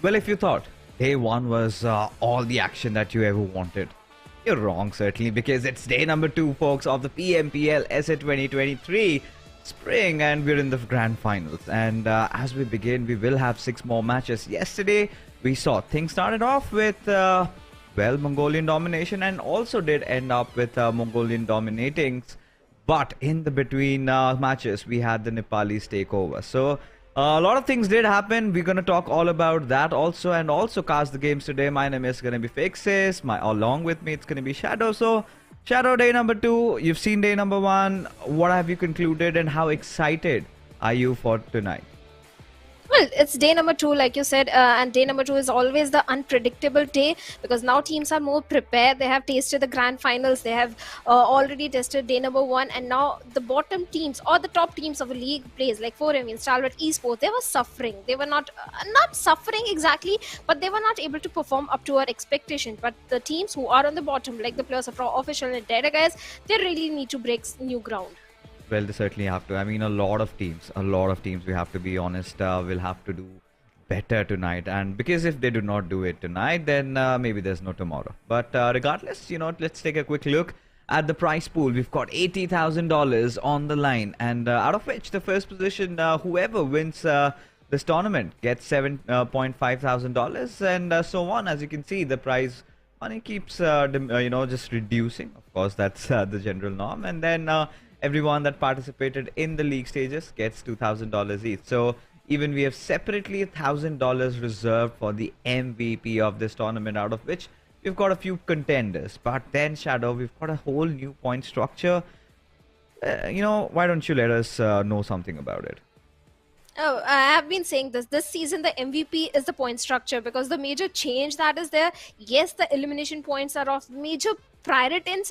Well, if you thought day one was all the action that you ever wanted, you're wrong, certainly, because it's day number 2, folks, of the PMPL SA 2023 Spring, and we're in the grand finals. And as we begin, we will have 6 more matches. Yesterday, we saw things started off with, well, Mongolian domination, and also did end up with Mongolian dominating. But in the between matches, we had the Nepalis take over. So a lot of things did happen. We're going to talk all about that also, and also cast the games today. My name is going to be Fixes. Along with me, it's going to be Shadow. So, Shadow, day number 2. You've seen day number 1. What have you concluded, and how excited are you for tonight? Well, it's day number 2, like you said, and day number 2 is always the unpredictable day because now teams are more prepared. They have tasted the grand finals. They have already tested day number 1, and now the bottom teams or the top teams of a league plays like 4M, Stalwart Esports. They were suffering. They were not suffering exactly, but they were not able to perform up to our expectation. But the teams who are on the bottom, like the players of Raw Official and DEADEYES, they really need to break new ground. Well, they certainly have to. I mean, a lot of teams, we have to be honest, will have to do better tonight. And because if they do not do it tonight, then maybe there's no tomorrow. But regardless, let's take a quick look at the prize pool. We've got $80,000 on the line, and out of which the first position, whoever wins this tournament gets $7.5 thousand, and so on. As you can see, the prize money keeps, just reducing. Of course, that's the general norm. And then everyone that participated in the league stages gets $2,000 each. So even we have separately $1,000 reserved for the MVP of this tournament, out of which we've got a few contenders. But then, Shadow, we've got a whole new point structure. Why don't you let us know something about it? Oh, I have been saying this season the MVP is the point structure, because the major change that is there, yes, the elimination points are of major priority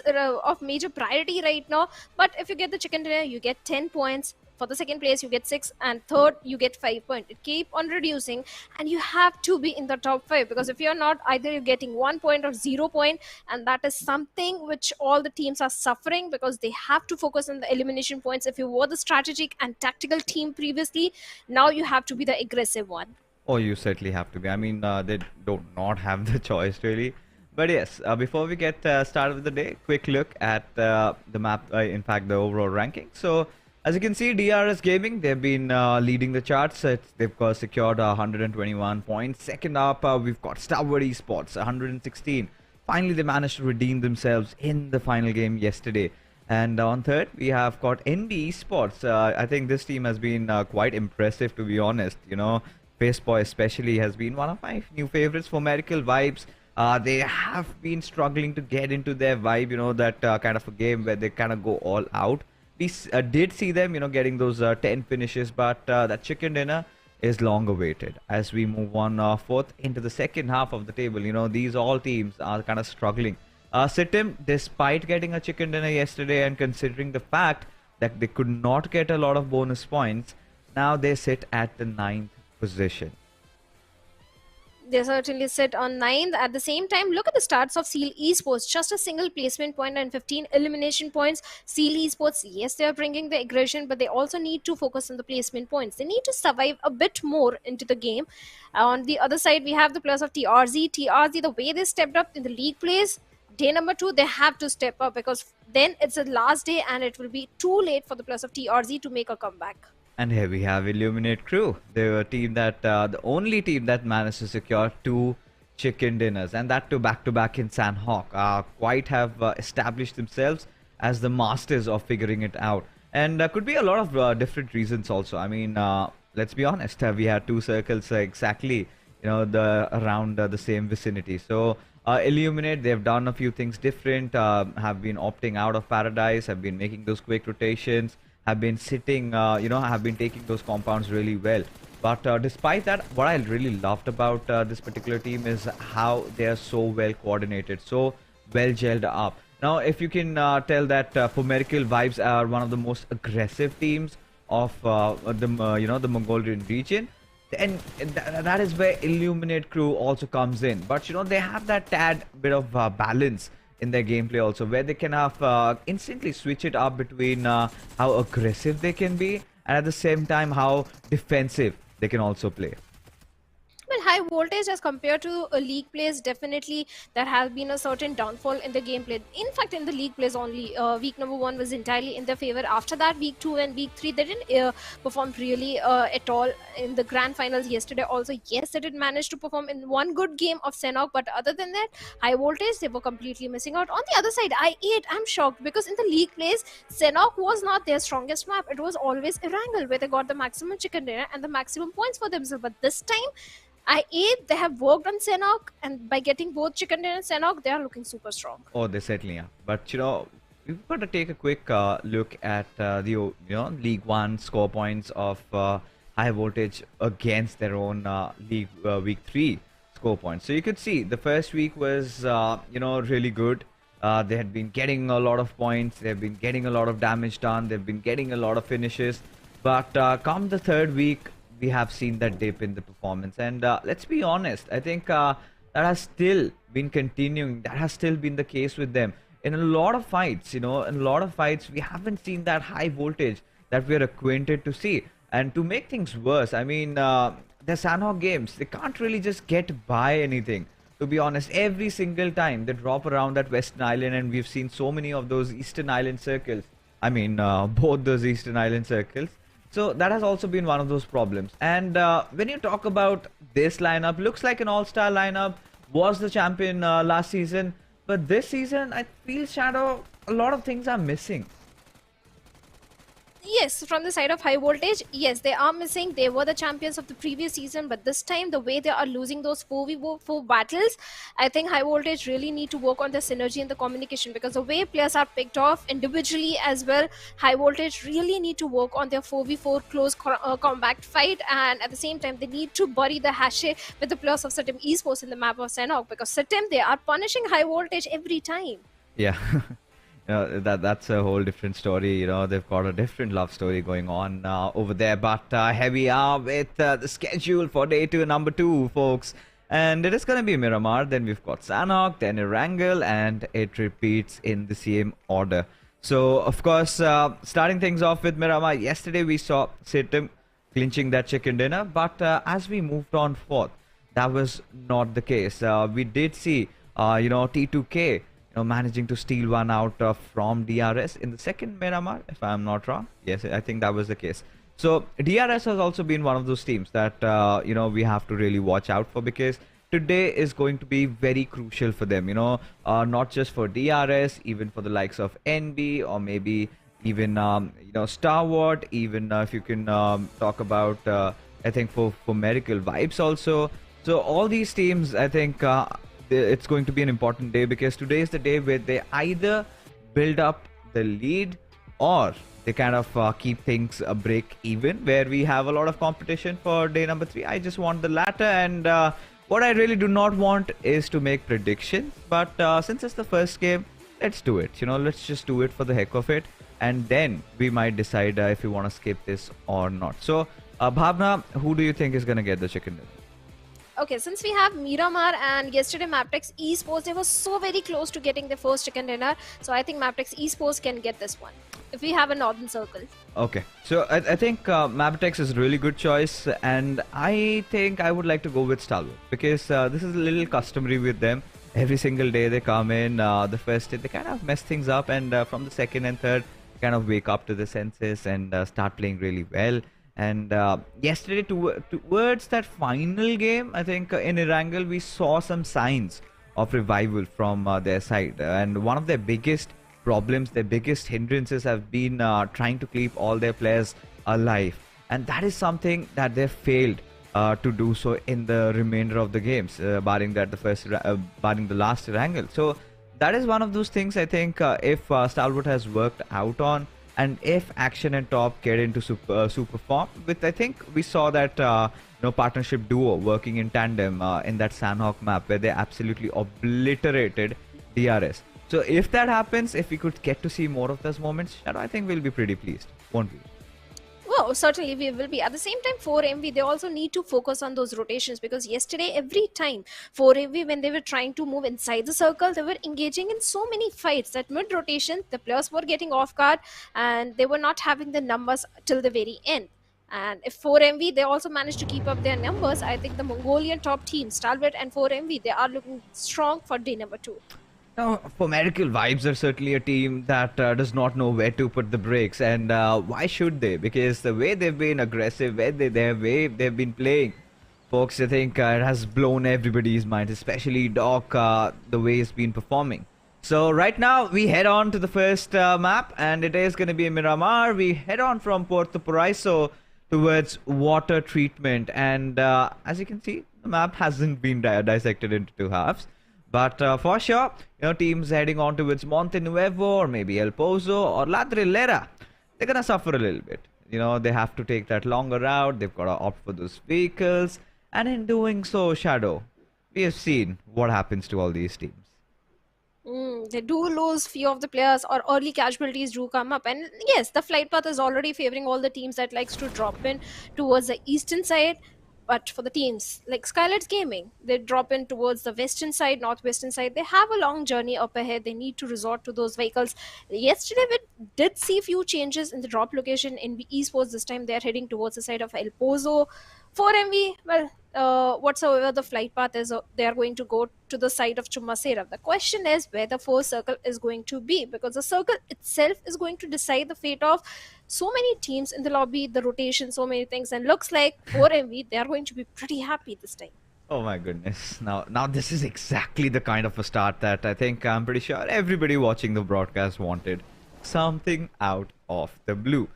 right now, but if you get the chicken dinner, you get 10 points. For the second place, you get 6, and third, you get 5 points. It keep on reducing, and you have to be in the top 5, because if you're not, either you're getting 1 point or 0 point, and that is something which all the teams are suffering, because they have to focus on the elimination points. If you were the strategic and tactical team previously, now you have to be the aggressive one. Oh, you certainly have to be. I mean, they do not have the choice, really. But yes, before we get started with the day, quick look at the map, in fact, the overall ranking. So, as you can see, DRS Gaming, they've been leading the charts. They've secured 121 points. Second up, we've got Stalwart Esports, 116. Finally, they managed to redeem themselves in the final game yesterday. And on third, we have got ND Esports. I think this team has been quite impressive, to be honest. Faceboy especially has been one of my new favorites for Medical Vibes. They have been struggling to get into their vibe, that kind of a game where they kind of go all out. We did see them, getting those 10 finishes, but that chicken dinner is long awaited. As we move on forth into the second half of the table, these all teams are kind of struggling. SITM, despite getting a chicken dinner yesterday and considering the fact that they could not get a lot of bonus points, now they sit at the 9th position. They certainly sit on 9th. At the same time, look at the stats of Seal Esports. Just a single placement point and 15 elimination points. Seal Esports, yes, they are bringing the aggression, but they also need to focus on the placement points. They need to survive a bit more into the game. On the other side, we have the players of TRZ. TRZ, the way they stepped up in the league plays, day number 2, they have to step up, because then it's the last day and it will be too late for the players of TRZ to make a comeback. And here we have Illuminate Crew. They were a team that, the only team that managed to secure 2 chicken dinners, and that too back-to-back in Sanhok. Quite have established themselves as the masters of figuring it out. And could be a lot of different reasons also. I mean, let's be honest, we had 2 circles exactly, around the same vicinity. So Illuminate, they've done a few things different, have been opting out of Paradise, have been making those quick rotations, have been sitting, have been taking those compounds really well. But despite that, what I really loved about this particular team is how they are so well coordinated, so well gelled up. Now, if you can tell that Medical Vibes are one of the most aggressive teams of the Mongolian region, and that is where Illuminate Crew also comes in. But they have that tad bit of balance in their gameplay also, where they can have instantly switch it up between how aggressive they can be and at the same time how defensive they can also play. Well, high voltage as compared to league plays, definitely there has been a certain downfall in the gameplay. In fact, in the league plays only, week number 1 was entirely in their favor. After that, week 2 and week 3, they didn't perform really at all in the grand finals yesterday. Also, yes, they did manage to perform in one good game of Sanhok, but other than that, high voltage, they were completely missing out. On the other side, I'm shocked because in the league plays, Sanhok was not their strongest map. It was always Erangel, where they got the maximum chicken dinner and the maximum points for themselves. But this time, they have worked on Sanhok, and by getting both chicken dinner and Sanhok, they are looking super strong. Oh, they certainly are. But we've got to take a quick look at the League One score points of high voltage against their own League Week 3 score points. So you could see the first week was really good. They had been getting a lot of points. They've been getting a lot of damage done. They've been getting a lot of finishes. But come the third week, we have seen that dip in the performance. And let's be honest, I think that has still been continuing. That has still been the case with them. In a lot of fights, we haven't seen that high voltage that we're acquainted to see. And to make things worse, I mean, the Sanhok games, they can't really just get by anything. To be honest, every single time they drop around that Western Island, and we've seen so many of those Eastern Island circles. I mean, both those Eastern Island circles. So that has also been one of those problems. And when you talk about this lineup, looks like an all-star lineup, was the champion last season. But this season, I feel, Shadow, a lot of things are missing. Yes, from the side of high voltage, yes, they are missing. They were the champions of the previous season, but this time, the way they are losing those 4v4 battles, I think high voltage really need to work on the synergy and the communication, because the way players are picked off individually as well, high voltage really need to work on their 4v4 close combat fight, and at the same time, they need to bury the hashe with the players of SITM Esports in the map of Sanhok, because SITM, they are punishing high voltage every time. Yeah. That's a whole different story. They've got a different love story going on over there. But here we are with the schedule for day 2, number 2, folks. And it is going to be Miramar. Then we've got Sanhok, then Erangel, and it repeats in the same order. So, of course, starting things off with Miramar, yesterday we saw SITM clinching that chicken dinner. But as we moved on forth, that was not the case. We did see, T2K managing to steal one out from DRS in the second Miramar, if I'm not wrong. Yes, I think that was the case. So DRS has also been one of those teams that we have to really watch out for, because today is going to be very crucial for them. Not just for DRS, even for the likes of NB, or maybe even Stalwart. Even if you can talk about I think for Miracle Vibes also. So all these teams, I think. It's going to be an important day, because today is the day where they either build up the lead, or they kind of keep things a break even, where we have a lot of competition for day number 3. I just want the latter, and what I really do not want is to make predictions. But since it's the first game, let's do it. Let's just do it for the heck of it, and then we might decide if we want to skip this or not. So, Bhavna, who do you think is going to get the chicken dinner? Okay, since we have Miramar and yesterday MABETEX Esports, they were so very close to getting their first chicken dinner. So I think MABETEX Esports can get this one, if we have a northern circle. Okay, so I think MABETEX is a really good choice, and I think I would like to go with Stalwart, because this is a little customary with them. Every single day they come in, the first day they kind of mess things up, and from the second and third kind of wake up to the senses and start playing really well. And yesterday, towards that final game, I think in Erangel, we saw some signs of revival from their side. And one of their biggest problems, their biggest hindrances have been trying to keep all their players alive. And that is something that they failed to do so in the remainder of the games, barring the last Erangel. So that is one of those things, I think, if Stalwart has worked out on. And if Action and Top get into super form, I think we saw that partnership duo working in tandem in that Sanhok map, where they absolutely obliterated DRS. So if that happens, if we could get to see more of those moments, I think we'll be pretty pleased, won't we? Well, certainly we will be. At the same time, 4MV, they also need to focus on those rotations, because yesterday, every time 4MV, when they were trying to move inside the circle, they were engaging in so many fights that mid-rotation, the players were getting off guard, and they were not having the numbers till the very end. And if 4MV, they also managed to keep up their numbers, I think the Mongolian top team, Stalwart and 4MV, they are looking strong for day number 2. Now, for Medical Vibes are certainly a team that does not know where to put the brakes, and why should they? Because the way they've been aggressive, the way they've been playing, folks, I think it has blown everybody's mind, especially Doc, the way he's been performing. So right now, we head on to the first map, and it is going to be Miramar. We head on from Puerto Paraiso towards water treatment, and as you can see, the map hasn't been dissected into two halves. But for sure, teams heading on towards Monte Nuevo or maybe El Pozo or La Trilera, they're going to suffer a little bit. They have to take that longer route. They've got to opt for those vehicles. And in doing so, Shadow, we have seen what happens to all these teams. They do lose few of the players, or early casualties do come up. And yes, the flight path is already favoring all the teams that likes to drop in towards the eastern side. But for the teams like SKYLIGHTZ Gaming, they drop in towards the western side, northwestern side. They have a long journey up ahead. They need to resort to those vehicles. Yesterday, we did see few changes in the drop location in esports. This time, they are heading towards the side of El Pozo. 4MV, well, whatsoever the flight path is, they are going to go to the side of Chumasera. The question is where the fourth circle is going to be, because the circle itself is going to decide the fate of so many teams in the lobby, the rotation, so many things. And looks like 4MV, they are going to be pretty happy this time. Oh my goodness. Now this is exactly the kind of a start that I'm pretty sure everybody watching the broadcast wanted. Something out of the blue.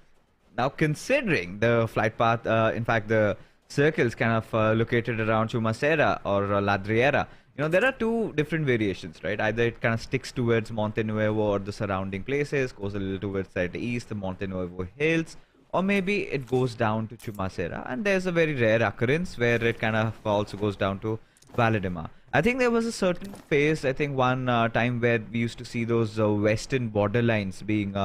Now, considering the flight path, in fact, the circles kind of located around Chumasera or Ladriera, there are two different variations, right? Either it kind of sticks towards Monte Nuevo or the surrounding places, goes a little towards the east, the Monte Nuevo hills, or maybe it goes down to Chumasera. And there's a very rare occurrence where it kind of also goes down to Valedima. I think there was a certain phase, I think one time where we used to see those western borderlines being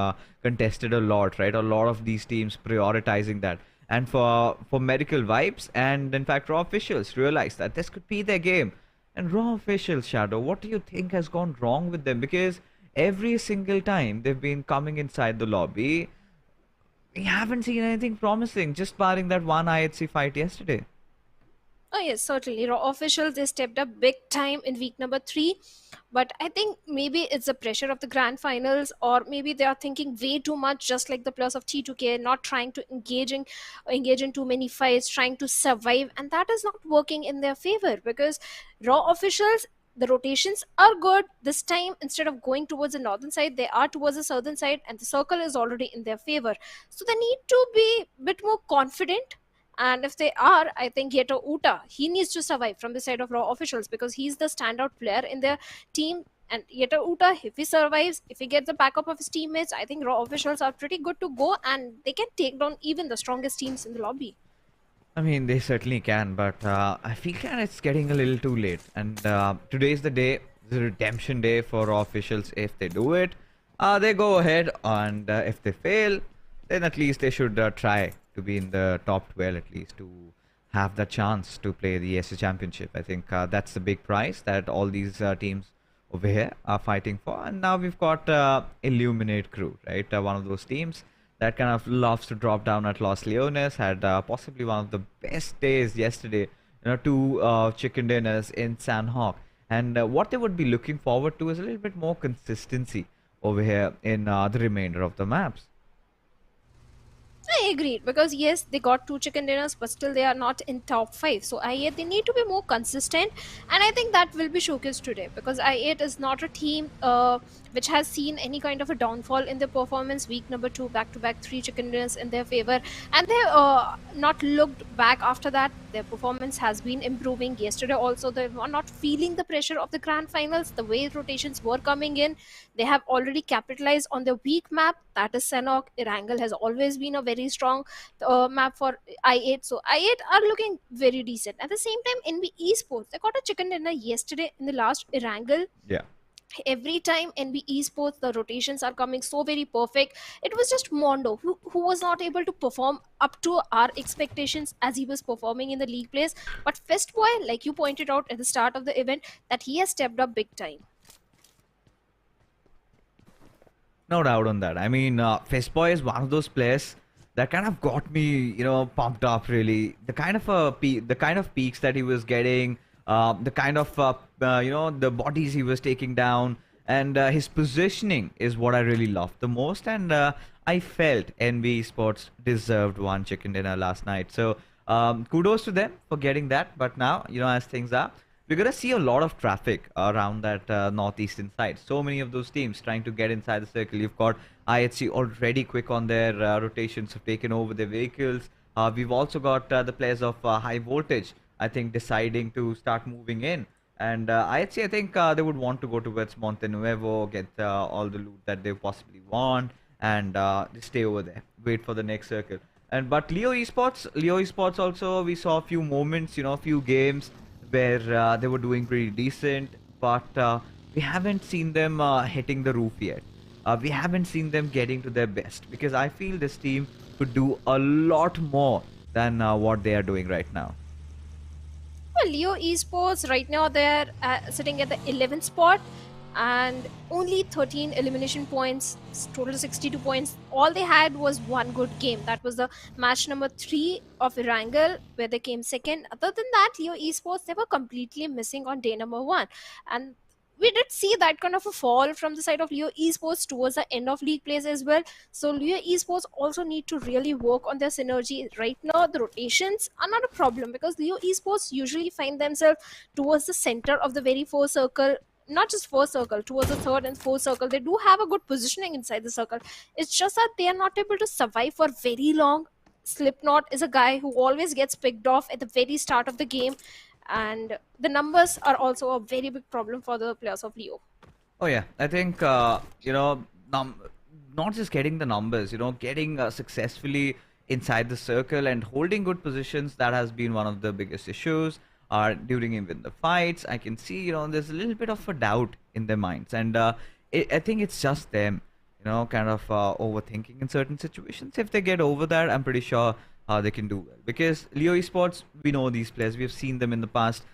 contested a lot, right? A lot of these teams prioritizing that. And for Medical Vibes and in fact Raw officials realized that this could be their game. And Raw officials, Shadow, what do you think has gone wrong with them? Because every single time they've been coming inside the lobby, we haven't seen anything promising, just barring that one IHC fight yesterday. Oh yes, certainly. Raw officials, they stepped up big time in week number 3. But I think maybe it's the pressure of the grand finals, or maybe they are thinking way too much, just like the players of T2K, not trying to engage in too many fights, trying to survive, and that is not working in their favor, because Raw officials, the rotations are good. This time, instead of going towards the northern side, they are towards the southern side, and the circle is already in their favor. So they need to be a bit more confident. And if they are, I think Yeto Uta, he needs to survive from the side of Raw officials, because he's the standout player in their team. And Yeto Uta, if he survives, if he gets the backup of his teammates, I think Raw officials are pretty good to go, and they can take down even the strongest teams in the lobby. I mean, they certainly can, but I feel that it's getting a little too late. And today's the day, the redemption day for Raw officials. If they do it, they go ahead, and if they fail, then at least they should try to be in the top 12 at least, to have the chance to play the ESA Championship. I think that's the big prize that all these teams over here are fighting for. And now we've got Illuminate Crew, right? One of those teams that kind of loves to drop down at Los Leones, had possibly one of the best days yesterday, two chicken dinners in Sanhok. And what they would be looking forward to is a little bit more consistency over here in the remainder of the maps. I agreed, because yes, they got 2 chicken dinners, but still they are not in top 5. So I8, they need to be more consistent, and I think that will be showcased today, because I8 is not a team which has seen any kind of a downfall in their performance. Week number 2, back-to-back 3 chicken dinners in their favor, and they not looked back after that. Their performance has been improving. Yesterday also, they were not feeling the pressure of the grand finals. The way rotations were coming in, they have already capitalized on their weak map, that is Sanhok. Erangel has always been a very strong map for I8. So I8 are looking very decent. At the same time, NB Esports, they got a chicken dinner yesterday in the last Erangel. Yeah. Every time NB Esports, the rotations are coming so very perfect. It was just Mondo who was not able to perform up to our expectations as he was performing in the league plays. But Festboy, like you pointed out at the start of the event, that he has stepped up big time. No doubt on that. I mean, Festboy is one of those players that kind of got me, pumped up really. The kind of the kind of peaks that he was getting, the kind of the bodies he was taking down, and his positioning is what I really loved the most. And I felt NB Esports deserved one chicken dinner last night. So kudos to them for getting that. But now, as things are, we're gonna see a lot of traffic around that northeastern side. So many of those teams trying to get inside the circle. You've got IHC already quick on their rotations, have taken over their vehicles. We've also got the players of high voltage, I think, deciding to start moving in. And IHC, I think they would want to go towards Monte Nuevo, get all the loot that they possibly want, and just stay over there, wait for the next circle. And but Leo Esports also, we saw a few moments, a few games where they were doing pretty decent, but we haven't seen them hitting the roof yet. We haven't seen them getting to their best, because I feel this team could do a lot more than what they are doing right now. Well, Leo Esports right now they're sitting at the 11th spot and only 13 elimination points, total 62 points. All they had was one good game. That was the match number 3 of Erangel, where they came second. Other than that, Leo Esports, they were completely missing on day number 1. And we did see that kind of a fall from the side of Leo Esports towards the end of league plays as well. So Leo Esports also need to really work on their synergy. Right now, the rotations are not a problem, because Leo Esports usually find themselves towards the center of the very first circle. Not just first circle, towards the third and fourth circle. They do have a good positioning inside the circle. It's just that they are not able to survive for very long. Slipknot is a guy who always gets picked off at the very start of the game, and the numbers are also a very big problem for the players of Leo. Oh yeah, I think not just getting the numbers, getting successfully inside the circle and holding good positions, that has been one of the biggest issues. During even the fights, I can see, there's a little bit of a doubt in their minds, and I think it's just them, kind of overthinking in certain situations. If they get over that, I'm pretty sure they can do well, because Leo Esports, we know these players, we've seen them in the past.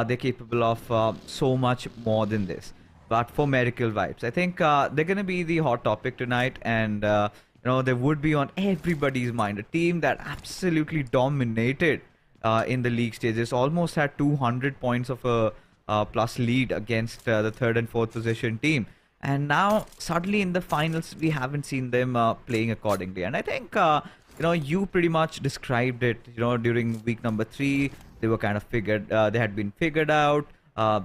They're capable of so much more than this. But for Medical Vibes, I think they're going to be the hot topic tonight, and they would be on everybody's mind. A team that absolutely dominated in the league stages, almost had 200 points of a plus lead against the third and fourth position team. And now suddenly in the finals, we haven't seen them playing accordingly. And I think you pretty much described it. During week number 3, they were kind of figured. They had been figured out.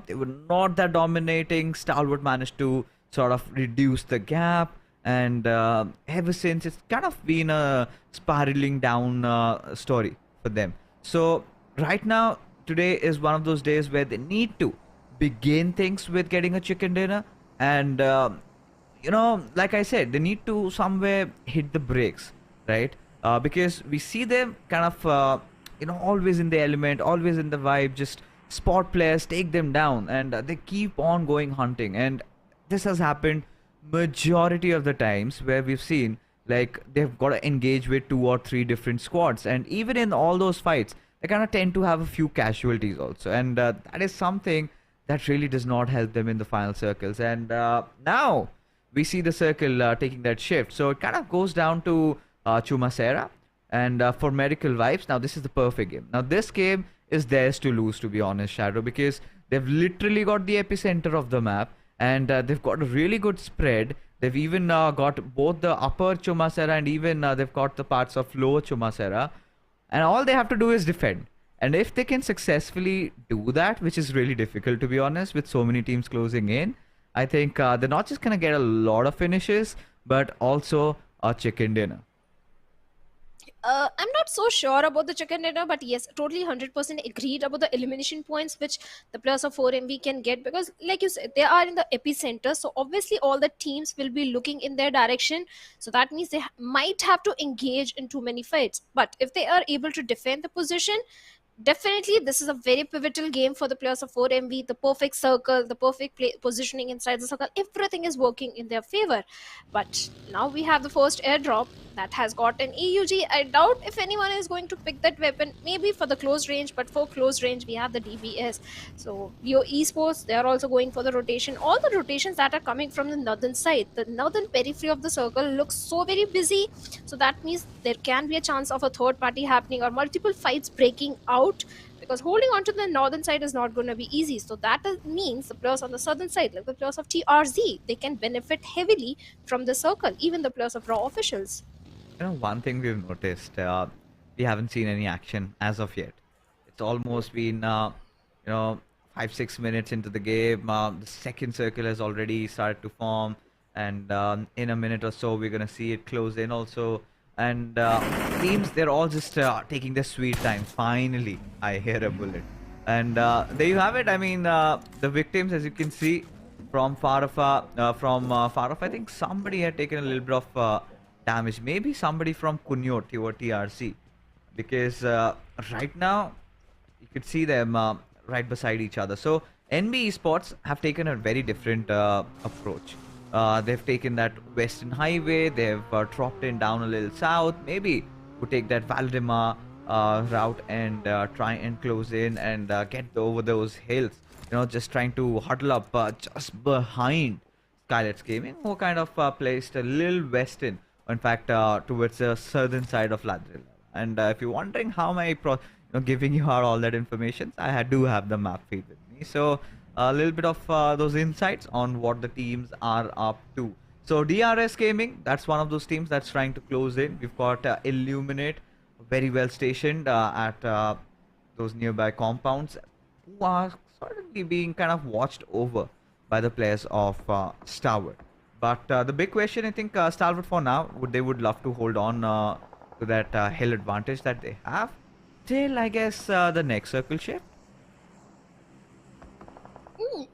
They were not that dominating. Stalwart managed to sort of reduce the gap, and ever since, it's kind of been a spiraling down story for them. So right now, today is one of those days where they need to begin things with getting a chicken dinner, and like I said, they need to somewhere hit the brakes, right? Because we see them kind of always in the element, always in the vibe, just spot players, take them down, and they keep on going hunting. And this has happened majority of the times, where we've seen like they've got to engage with 2 or 3 different squads, and even in all those fights, they kind of tend to have a few casualties also, and that is something that really does not help them in the final circles. And now we see the circle taking that shift, so it kind of goes down to Chumacera. And for Medical Vibes, now this is the perfect game. Now this game is theirs to lose, to be honest, Shadow, because they've literally got the epicenter of the map, and they've got a really good spread. They've even got both the upper Chumacera, and even they've got the parts of lower Chumacera, and all they have to do is defend. And if they can successfully do that, which is really difficult, to be honest, with so many teams closing in, I think they're not just going to get a lot of finishes, but also a chicken dinner. I'm not so sure about the chicken dinner, but yes, totally 100% agreed about the elimination points which the players of 4MV can get, because like you said, they are in the epicenter, so obviously all the teams will be looking in their direction, so that means they might have to engage in too many fights. But if they are able to defend the position, definitely this is a very pivotal game for the players of 4MV. The perfect circle, the perfect positioning inside the circle, everything is working in their favor. But now we have the first airdrop, that has got an EUG. I doubt if anyone is going to pick that weapon, maybe for the close range, but for close range, we have the DBS. So, Leo Esports, they are also going for the rotation. All the rotations that are coming from the northern side, the northern periphery of the circle looks so very busy. So, that means there can be a chance of a third party happening or multiple fights breaking out, because holding on to the northern side is not going to be easy. So that means the players on the southern side, like the players of TRZ, they can benefit heavily from the circle, even the players of Raw officials. You know, one thing we've noticed, we haven't seen any action as of yet. It's almost been, 5-6 minutes into the game. The second circle has already started to form, and in a minute or so, we're gonna see it close in also. And teams, they're all just taking their sweet time. Finally, I hear a bullet. And there you have it. I mean, the victims, as you can see, from far off, I think somebody had taken a little bit of damage. Maybe somebody from Kunyo TRZ, because right now you could see them right beside each other. So NB Esports have taken a very different approach. They've taken that western highway, they've dropped in down a little south. Maybe we'll take that Valdemar route and try and close in and get over those hills. You know, just trying to huddle up just behind SKYLIGHTZ Gaming, who kind of placed a little western, in fact, towards the southern side of Ladril. And if you're wondering how am I giving you all that information, I do have the map feed with me. So a little bit of those insights on what the teams are up to. So DRS Gaming, that's one of those teams that's trying to close in. We've got Illuminate, very well stationed at those nearby compounds, who are certainly being kind of watched over by the players of Stalwart. But the big question, I think, Stalwart for now, they would love to hold on to that hill advantage that they have till, I guess, the next circle shift.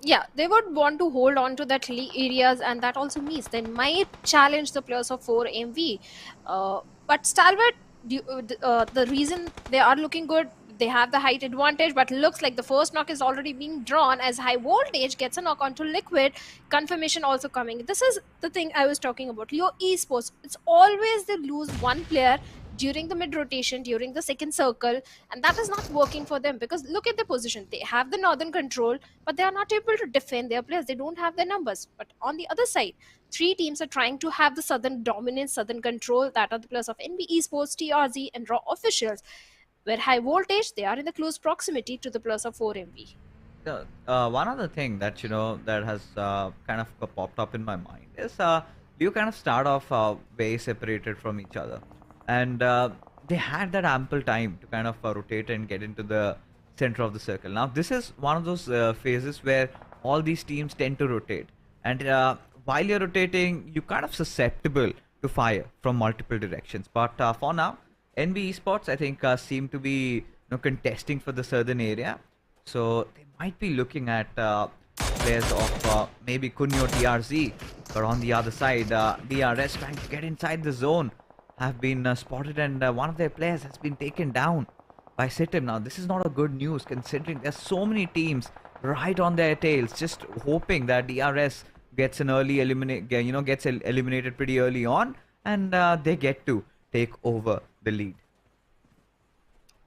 Yeah, they would want to hold on to that hilly areas, and that also means they might challenge the players of 4MV. But Stalwart, the reason they are looking good, they have the height advantage, but looks like the first knock is already being drawn as High Voltage gets a knock onto Liquid. Confirmation also coming. This is the thing I was talking about. Leo Esports, it's always they lose one player during the mid rotation, during the second circle, and that is not working for them, because look at the position. They have the northern control, but they are not able to defend their players. They don't have their numbers. But on the other side, three teams are trying to have the southern dominance, southern control. That are the players of NB Esports, TRZ, and Raw officials, where High Voltage, they are in the close proximity to the players of 4MV. One other thing that that has kind of popped up in my mind is you kind of start off way separated from each other, and they had that ample time to kind of rotate and get into the center of the circle. Now this is one of those phases where all these teams tend to rotate, and while you're rotating, you're kind of susceptible to fire from multiple directions. But for now, NB Esports, I think, seem to be contesting for the southern area, so they might be looking at players of maybe Kunyo TRZ, but on the other side, DRS trying to get inside the zone have been spotted, and one of their players has been taken down by SITM. Now this is not a good news, considering there's so many teams right on their tails, just hoping that DRS gets an early eliminated pretty early on, and they get to take over the lead.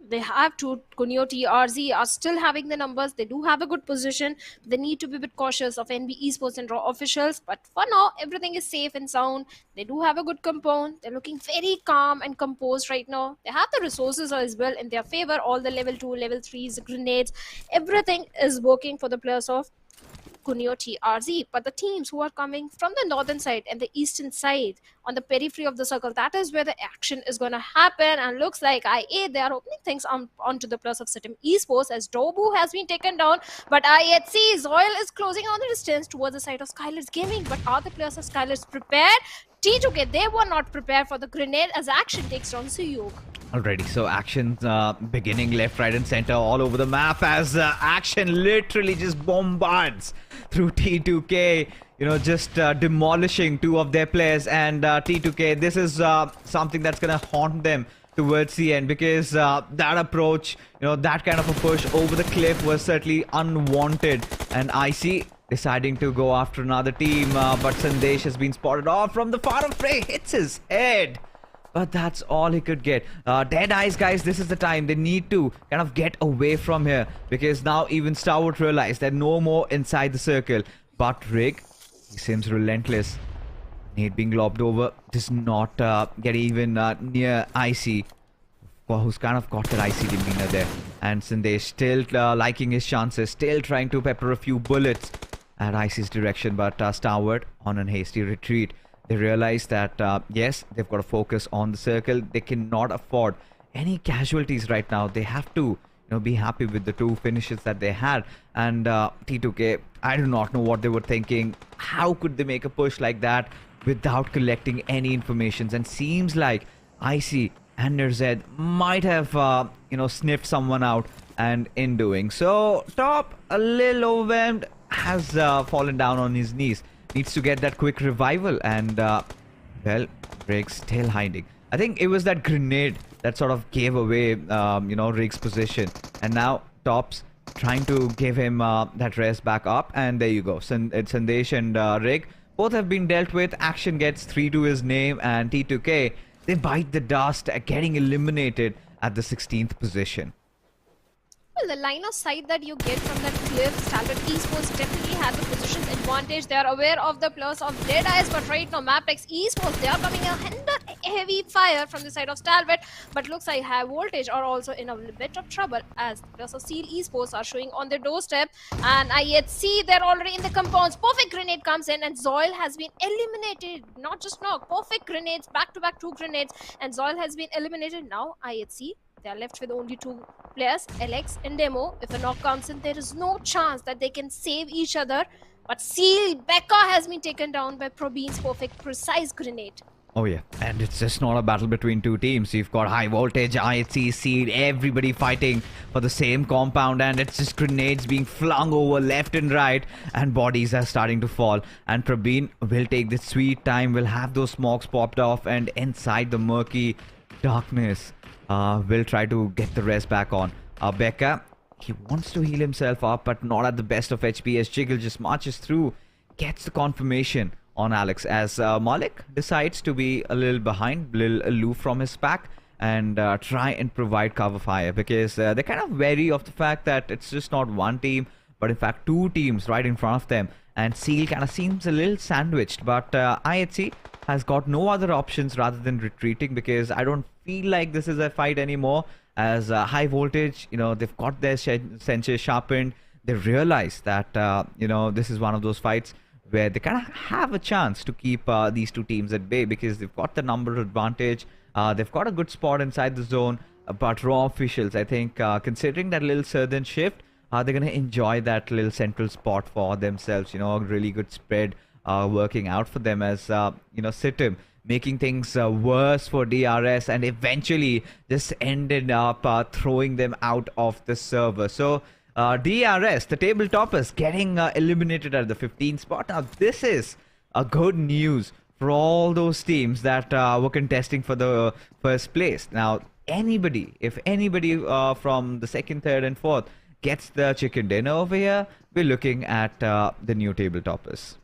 They have to. Kunyo TRZ are still having the numbers. They do have a good position. They need to be a bit cautious of NB Esports and Raw officials. But for now, everything is safe and sound. They do have a good compound. They're looking very calm and composed right now. They have the resources as well in their favor. All the level 2, level 3s, grenades, everything is working for the players of Kunyo TRZ. But the teams who are coming from the northern side and the eastern side on the periphery of the circle, that is where the action is going to happen. And looks like IA, they are opening things onto the plus of SITM Esports, as Dobu has been taken down. But IHC Zoil is closing on the distance towards the side of SKYLIGHTZ Gaming. But are the players of SKYLIGHTZ prepared? T2K, they were not prepared for the grenade as action takes down Suyuk. Alrighty, so actions beginning left, right, and center all over the map as action literally just bombards through T2K, just demolishing two of their players. And T2K, this is something that's gonna haunt them towards the end, because that approach, that kind of a push over the cliff was certainly unwanted. And IC deciding to go after another team, but Sandesh has been spotted off from the far away, hits his head. but that's all he could get. Deadeyes, guys, this is the time. They need to kind of get away from here, because now even Stalwart realized that no more inside the circle. But Rig, he seems relentless. Nate being lobbed over does not get even near Icy, who's kind of got that Icy demeanor there. And Sandesh still liking his chances, still trying to pepper a few bullets at Icy's direction, but Stalwart on a hasty retreat. They realize that, yes, they've got to focus on the circle. They cannot afford any casualties right now. They have to, be happy with the 2 finishes that they had. And T2K, I do not know what they were thinking. How could they make a push like that without collecting any informations? And seems like Icy and NRZ might have, sniffed someone out, and in doing so, Top, a little overwhelmed, has fallen down on his knees. Needs to get that quick revival, and well, Rig's still hiding. I think it was that grenade that sort of gave away, Rig's position, and now Top's trying to give him that rest back up, and there you go. Sandesh and Rig both have been dealt with. Action gets 3 to his name, and T2K, they bite the dust, getting eliminated at the 16th position. Well, the line of sight that you get from that cliff, Stalwart Esports definitely had the positions advantage. They are aware of the plus of Deadeyes, but right now MABETEX Esports, they are coming under heavy fire from the side of Stalwart, but looks like HIGHVOLTAGE are also in a bit of trouble, as the plus of Seal Esports are showing on their doorstep, and I yet see they're already in the compounds. Perfect grenade comes in, and Zoil has been eliminated. Not just knock, perfect grenades, back-to-back 2 grenades, and Zoil has been eliminated. Now I yet see they are left with only 2 players, Alex and Demo. If a knock comes in, there is no chance that they can save each other. But Seal, Becca has been taken down by Probeen's perfect, precise grenade. Oh yeah, and it's just not a battle between 2 teams. You've got HIGHVOLTAGE, IHC, Seal, everybody fighting for the same compound, and it's just grenades being flung over left and right, and bodies are starting to fall. And Probeen will take this sweet time, will have those smokes popped off, and inside the murky darkness, will try to get the rest back on. Becca, he wants to heal himself up, but not at the best of HP, as Jiggle just marches through, gets the confirmation on Alex, as Malik decides to be a little behind, a little aloof from his pack, and try and provide cover fire, because they're kind of wary of the fact that it's just not 1 team, but in fact 2 teams right in front of them. And Seal kind of seems a little sandwiched, but IHC has got no other options rather than retreating, because I don't feel like this is a fight anymore, as HIGHVOLTAGE, they've got their senses sharpened. They realize that, this is one of those fights where they kind of have a chance to keep these 2 teams at bay, because they've got the number advantage. They've got a good spot inside the zone, but Raw officials, I think, considering that little southern shift, they're going to enjoy that little central spot for themselves. A really good spread working out for them, as, SITM making things worse for DRS, and eventually just ended up throwing them out of the server. So DRS, the table toppers, getting eliminated at the 15th spot. Now this is a good news for all those teams that were contesting for the first place. Now if anybody from the 2nd, 3rd and 4th gets the chicken dinner over here, we're looking at the new table toppers.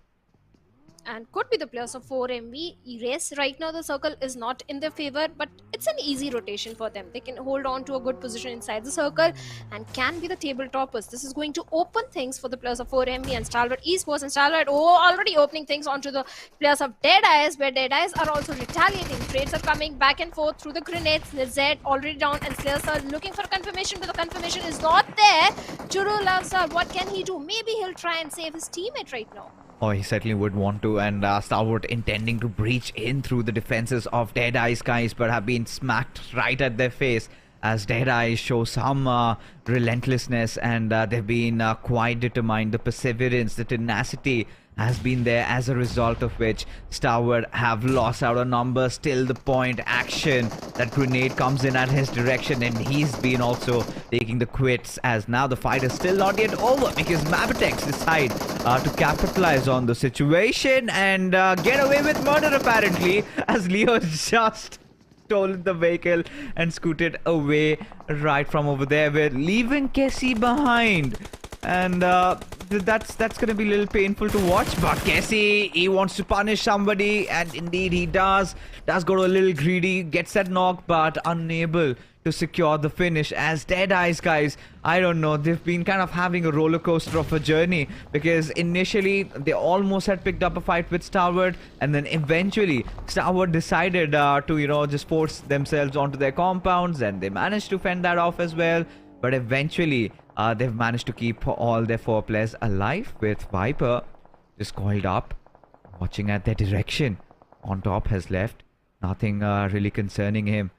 And could be the players of 4MV. Erase, right now the circle is not in their favor, but it's an easy rotation for them. They can hold on to a good position inside the circle and can be the table toppers. This is going to open things for the players of 4MV and Stalwart Esports, and Stalwart already opening things onto the players of Deadeyes, where Deadeyes are also retaliating. Trades are coming back and forth through the grenades. Z already down, and Slayers are looking for confirmation, but the confirmation is not there. Churu Lavsar, what can he do? Maybe he'll try and save his teammate right now. Oh, he certainly would want to, and Stalwart intending to breach in through the defenses of Deadeyes, guys, but have been smacked right at their face, as Deadeyes show some relentlessness, and they've been quite determined. The perseverance, the tenacity has been there, as a result of which Stalwart have lost out on numbers. Still the point action, that grenade comes in at his direction, and he's been also taking the quits, as now the fight is still not yet over, because MABETEX decide to capitalize on the situation and get away with murder, apparently, as Leo just stolen the vehicle and scooted away right from over there. We're leaving Casey behind, and that's gonna be a little painful to watch. But Casey, he wants to punish somebody, and indeed he does. Does go a little greedy, gets that knock, but unable to secure the finish. As DEADEYES, guys, I don't know, they've been kind of having a roller coaster of a journey, because initially they almost had picked up a fight with Stalwart, and then eventually Stalwart decided to just force themselves onto their compounds, and they managed to fend that off as well. But eventually they've managed to keep all their 4 players alive, with Viper just coiled up, watching at their direction. On top has left. Nothing really concerning him.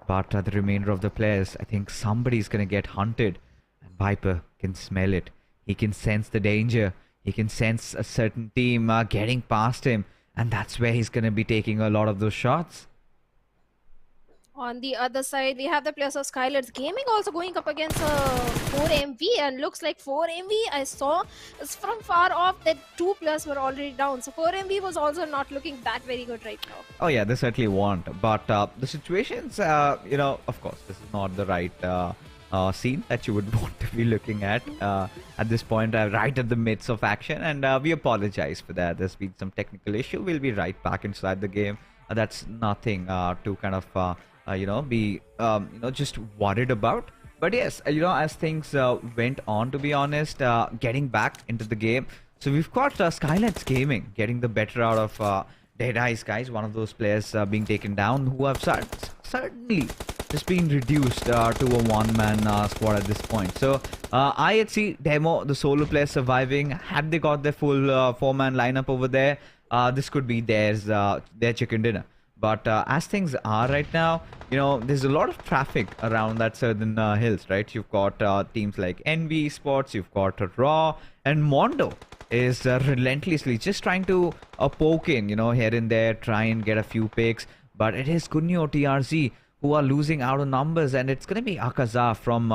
But the remainder of the players, I think somebody's going to get hunted. And Viper can smell it. He can sense the danger. He can sense a certain team getting past him. And that's where he's going to be taking a lot of those shots. On the other side, we have the players of SKYLIGHTZ Gaming also going up against 4MV, and looks like 4MV, I saw is from far off that 2 players were already down. So 4MV was also not looking that very good right now. Oh yeah, they certainly won't. But the situations, of course, this is not the right scene that you would want to be looking at this point, right at the midst of action. And we apologize for that. There's been some technical issue. We'll be right back inside the game. That's nothing to kind of be just worried about. But yes, as things went on, to be honest, getting back into the game, so we've got SKYLIGHTZ Gaming getting the better out of DEADEYES, guys. One of those players being taken down, who have certainly just been reduced to a one-man squad at this point. So IHC Demo, the solo player surviving, had they got their full 4-man lineup over there, this could be their chicken dinner. But as things are right now, there's a lot of traffic around that southern hills, right? You've got teams like NV Esports, you've got Raw, and Mondo is relentlessly just trying to poke in, here and there, try and get a few picks. But it is Kunyo TRZ who are losing out on numbers, and it's going to be Akaza from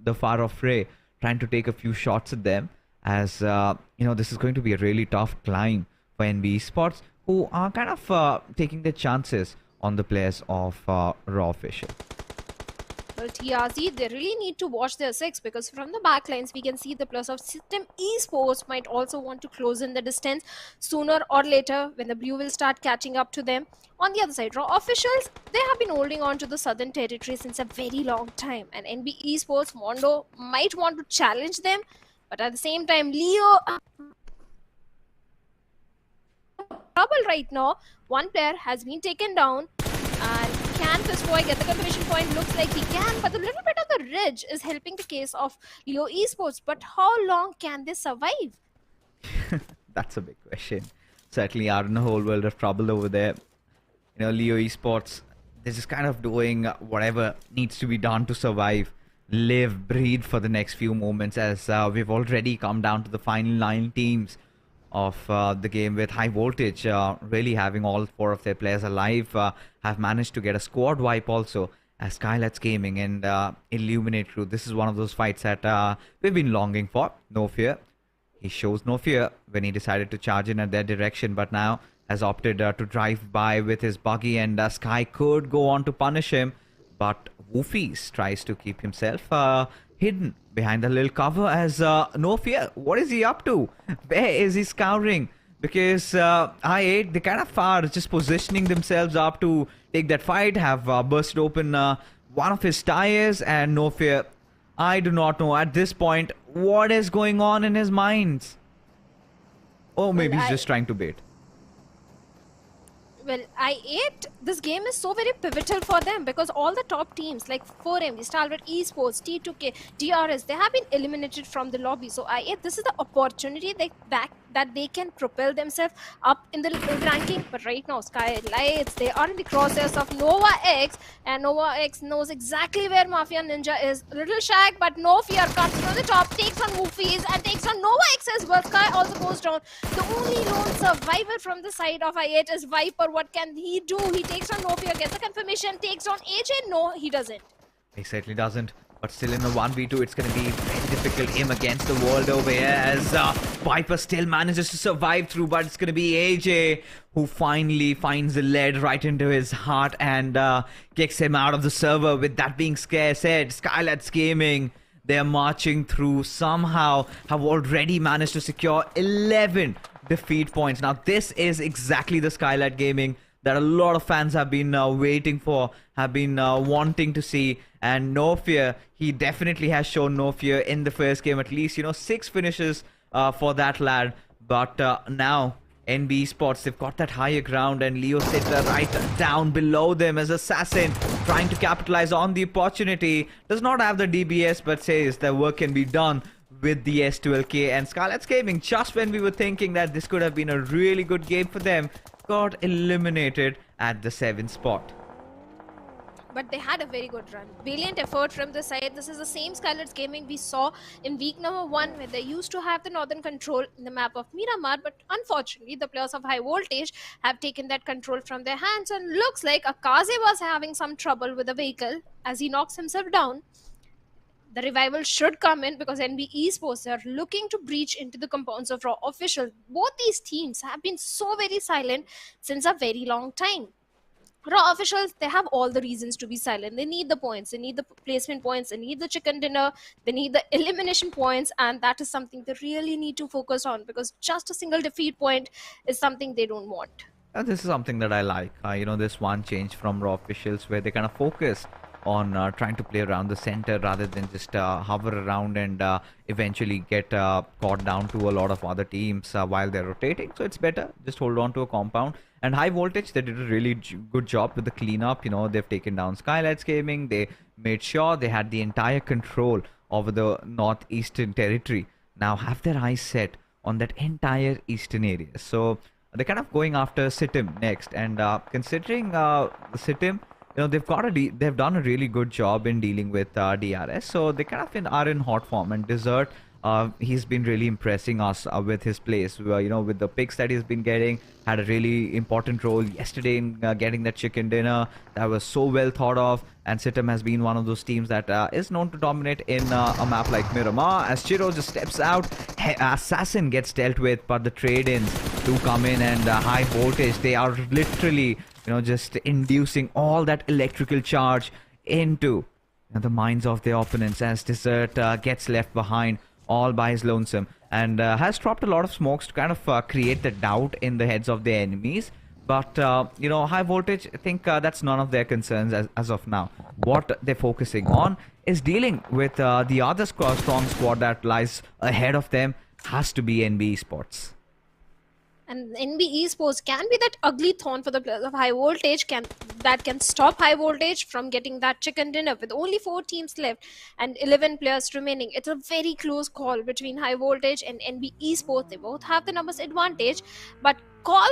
the far off fray trying to take a few shots at them, as this is going to be a really tough climb for NV Esports, who are kind of taking their chances on the players of Raw Official. Well, TRZ, they really need to watch their 6, because from the backlines we can see the players of SITM Esports might also want to close in the distance sooner or later, when the blue will start catching up to them. On the other side, Raw Officials, they have been holding on to the southern territory since a very long time, and NB Esports, Mondo might want to challenge them, but at the same time, Leo trouble right now. One player has been taken down, and can Fistboy get the confirmation point? Looks like he can, but a little bit of the ridge is helping the case of Leo Esports. But how long can they survive? That's a big question. Certainly are in a whole world of trouble over there. Leo Esports, they're just kind of doing whatever needs to be done to survive, live, breathe for the next few moments, as we've already come down to the final 9 teams of the game, with HIGHVOLTAGE really having all 4 of their players alive, have managed to get a squad wipe also, as SKYLIGHTZ Gaming and Illuminate Crew. This is one of those fights that we've been longing for. No fear. He shows no fear when he decided to charge in at their direction, but now has opted to drive by with his buggy, and Sky could go on to punish him, but Woofies tries to keep himself hidden behind a little cover, as no fear. What is he up to? Where is he scouring? Because I8, they kind of are just positioning themselves up to take that fight, have burst open one of his tires, and no fear. I do not know at this point what is going on in his mind. Oh, maybe he's just trying to bait. Well, I8, this game is so very pivotal for them, because all the top teams like 4MD, Stalwart Esports, T2K, DRS, they have been eliminated from the lobby. So I8, this is the opportunity that they can propel themselves up in the ranking. But right now, SKYLIGHTZ, they are in the crosshairs of Nova X, and Nova X knows exactly where Mafia Ninja is. Little Shag, but no fear, comes from the top, takes on Woofies and takes on Nova X as well. Sky also goes down. The only lone survivor from the side of I8 is Viper. What can he do? He takes on No Fear, gets the confirmation, takes on AJ. No, he doesn't. He certainly doesn't. But still in a 1v2, it's going to be very difficult. Him against the world over here, as Viper still manages to survive through. But it's going to be AJ who finally finds the lead right into his heart and kicks him out of the server. With that being said, SKYLIGHTZ Gaming, They're marching through, somehow have already managed to secure 11 defeat points. Now, this is exactly the SKYLIGHTZ Gaming that a lot of fans have been waiting for, have been wanting to see. And no fear, he definitely has shown no fear in the first game. At least, 6 finishes for that lad. But now, NB Esports, they've got that higher ground, and Leo Sitter right down below them as Assassin, trying to capitalize on the opportunity. Does not have the DBS, but says the work can be done with the S12K. And SKYLIGHTZ Gaming, just when we were thinking that this could have been a really good game for them, got eliminated at the 7th spot. But they had a very good run. Brilliant effort from the side. This is the same SKYLIGHTZ Gaming we saw in week number 1, where they used to have the northern control in the map of Miramar, but unfortunately the players of High Voltage have taken that control from their hands, and looks like Akaze was having some trouble with the vehicle as he knocks himself down. The revival should come in because NB Esports are looking to breach into the compounds of Raw officials. Both these teams have been so very silent since a very long time. Raw officials, they have all the reasons to be silent. They need the points, they need the placement points, they need the chicken dinner, they need the elimination points, and that is something they really need to focus on, because just a single defeat point is something they don't want. This is something that I like. This one change from Raw officials where they kind of focus on trying to play around the center rather than just hover around and eventually get caught down to a lot of other teams while they're rotating. So it's better, just hold on to a compound. And High Voltage, they did a really good job with the cleanup. They've taken down SKYLIGHTZ Gaming. They made sure they had the entire control over the northeastern territory. Now have their eyes set on that entire eastern area. So they're kind of going after SITM next. And considering the SITM, they've done a really good job in dealing with DRS. So they kind of are in hot form. And Desert, he's been really impressing us with his plays. With the picks that he's been getting, had a really important role yesterday in getting that chicken dinner. That was so well thought of. And SITM has been one of those teams that is known to dominate in a map like Miramar. As Chiro just steps out, Assassin gets dealt with, but the trade-ins do come in, and High Voltage, they are literally, just inducing all that electrical charge into the minds of their opponents, as Desert gets left behind all by his lonesome, and has dropped a lot of smokes to kind of create the doubt in the heads of their enemies. But High Voltage, I think that's none of their concerns as of now. What they're focusing on is dealing with the other strong squad that lies ahead of them. Has to be NB Esports. And NB Esports can be that ugly thorn for the players of High Voltage, that can stop High Voltage from getting that chicken dinner. With only 4 teams left and 11 players remaining, it's a very close call between High Voltage and NB Esports. They both have the numbers advantage, but call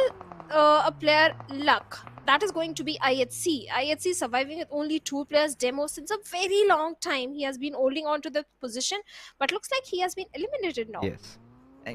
a player luck. That is going to be IHC. IHC surviving with only 2 players demo since a very long time. He has been holding on to the position, but looks like he has been eliminated now. Yes.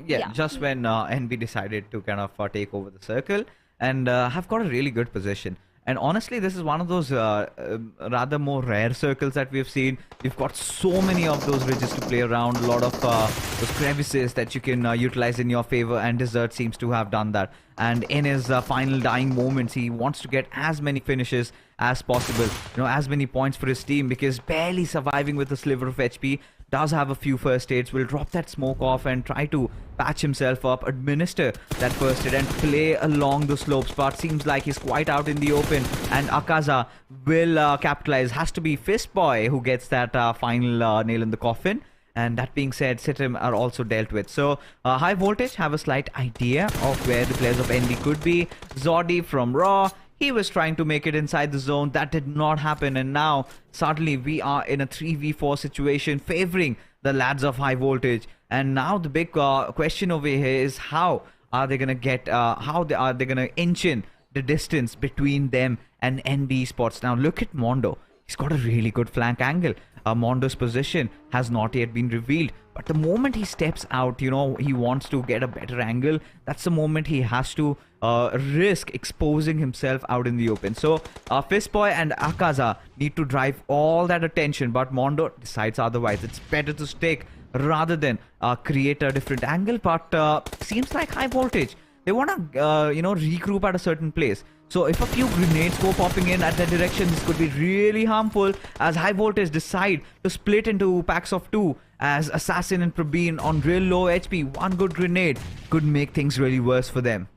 Yeah, just when NB decided to kind of take over the circle and have got a really good position. And honestly, this is one of those rather more rare circles that we've seen. You've got so many of those ridges to play around, a lot of those crevices that you can utilize in your favor, and Desert seems to have done that. And in his final dying moments, he wants to get as many finishes as possible, as many points for his team, because barely surviving with a sliver of HP, does have a few first aids, will drop that smoke off and try to patch himself up, administer that first aid and play along the slopes. But seems like he's quite out in the open, and Akaza will capitalize. Has to be Fistboy who gets that final nail in the coffin. And that being said, SITM are also dealt with. So High Voltage have a slight idea of where the players of NB could be. Zodi from Raw, he was trying to make it inside the zone. That did not happen. And now, suddenly, we are in a 3v4 situation favoring the lads of High Voltage. And now the big question over here is how are they going to get, how are they going to inch in the distance between them and NB Esports. Now, look at Mondo. He's got a really good flank angle. Mondo's position has not yet been revealed. But the moment he steps out, he wants to get a better angle. That's the moment he has to risk exposing himself out in the open. So Fistboy and Akaza need to drive all that attention, but Mondo decides otherwise. It's better to stick rather than create a different angle. But seems like High Voltage, they want to regroup at a certain place. So if a few grenades go popping in at that direction, this could be really harmful as High Voltage decide to split into packs of 2 as Assassin and Probeen on real low HP. One good grenade could make things really worse for them.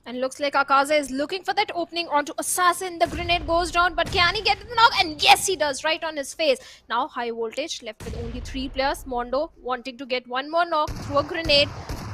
And looks like Akaza is looking for that opening onto Assassin. The grenade goes down, but can he get the knock? And yes, he does, right on his face. Now High Voltage left with only 3 players. Mondo wanting to get one more knock through a grenade.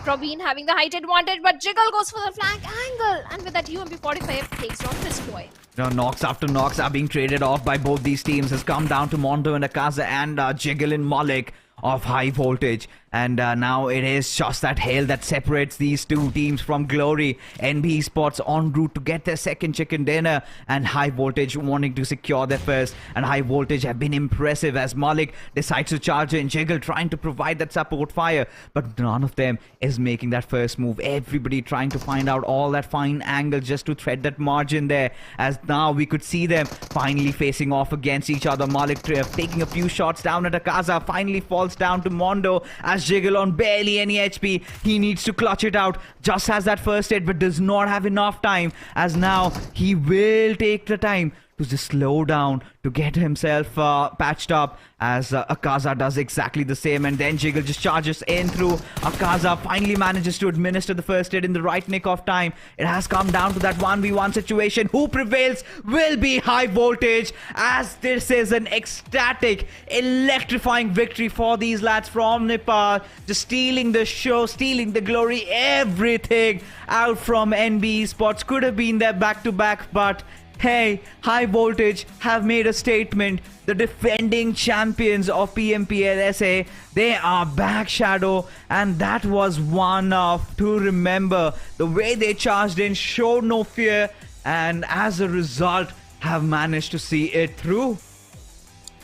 Probeen having the height advantage, but Jiggle goes for the flank angle. And with that UMP-45 takes down this boy. Now, knocks after knocks are being traded off by both these teams. Has come down to Mondo and Akaza and Jiggle and Malik of High Voltage. And now it is just that hill that separates these two teams from glory. NB Esports en route to get their second chicken dinner, and High Voltage wanting to secure their first. And High Voltage have been impressive as Malik decides to charge in. Jiggle trying to provide that support fire, but none of them is making that first move. Everybody trying to find out all that fine angle just to thread that margin there, as now we could see them finally facing off against each other. Malik taking a few shots down at Akaza, finally falls down to Mondo as Jiggle on barely any HP. He needs to clutch it out. Just has that first hit, but does not have enough time, as now he will take the time to just slow down to get himself patched up, as Akaza does exactly the same, and then Jiggle just charges in through. Akaza finally manages to administer the first hit in the right nick of time. It has come down to that 1v1 situation. Who prevails will be High Voltage, as this is an ecstatic, electrifying victory for these lads from Nepal, just stealing the show, stealing the glory, everything out from NB Esports. Could have been their back-to-back, but hey, High Voltage have made a statement. The defending champions of PMPL SA, they are back, Shadow, and that was one of to remember. The way they charged in showed no fear, and as a result have managed to see it through.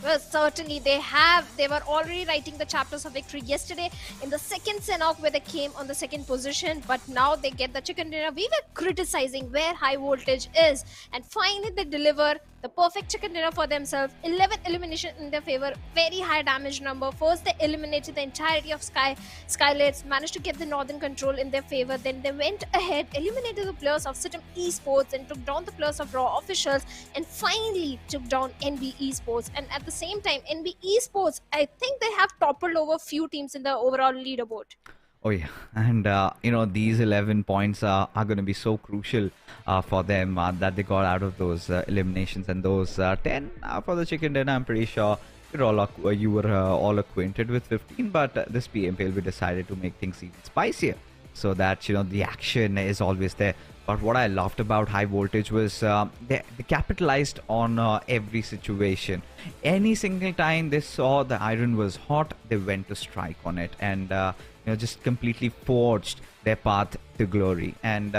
Well, certainly they have. They were already writing the chapters of victory yesterday in the second Sanhok, where they came on the second position, but now they get the chicken dinner. We were criticizing where High Voltage is, and finally they deliver the perfect chicken dinner for themselves. 11 elimination in their favor, very high damage number. First they eliminated the entirety of SKYLIGHTZ, managed to get the northern control in their favor. Then they went ahead, eliminated the players of SITM Esports, and took down the players of Raw officials, and finally took down NB Esports. And at the same time, NB Esports, I think they have toppled over few teams in the overall leaderboard. Oh yeah, and you know, these 11 points are going to be so crucial for them that they got out of those eliminations, and those 10 for the chicken dinner. I'm pretty sure you were all acquainted with 15, but this PMPL we decided to make things even spicier, so that, you know, the action is always there. But what I loved about High Voltage was they capitalized on every situation. Any single time they saw the iron was hot, they went to strike on it, and you know, just completely forged their path to glory. And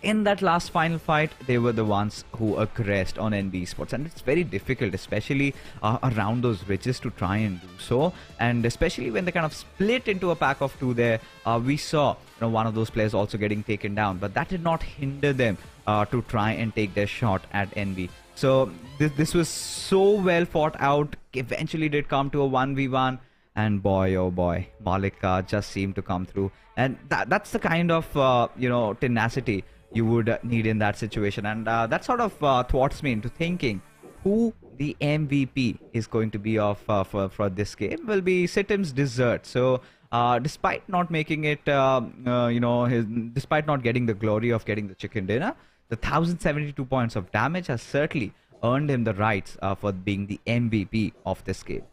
in that last final fight, they were the ones who aggressed on NB Esports, and it's very difficult, especially around those ridges, to try and do so. And especially when they kind of split into a pack of 2 there, we saw, you know, one of those players also getting taken down, but that did not hinder them to try and take their shot at NB. So this was so well fought out. Eventually did come to a 1v1. And boy, oh boy, Malik just seemed to come through. And that's the kind of, you know, tenacity you would need in that situation. And that sort of thwarts me into thinking who the MVP is going to be of for this game will be SITM's Dessert. So despite not making it, you know, despite not getting the glory of getting the chicken dinner, the 1072 points of damage has certainly earned him the rights for being the MVP of this game.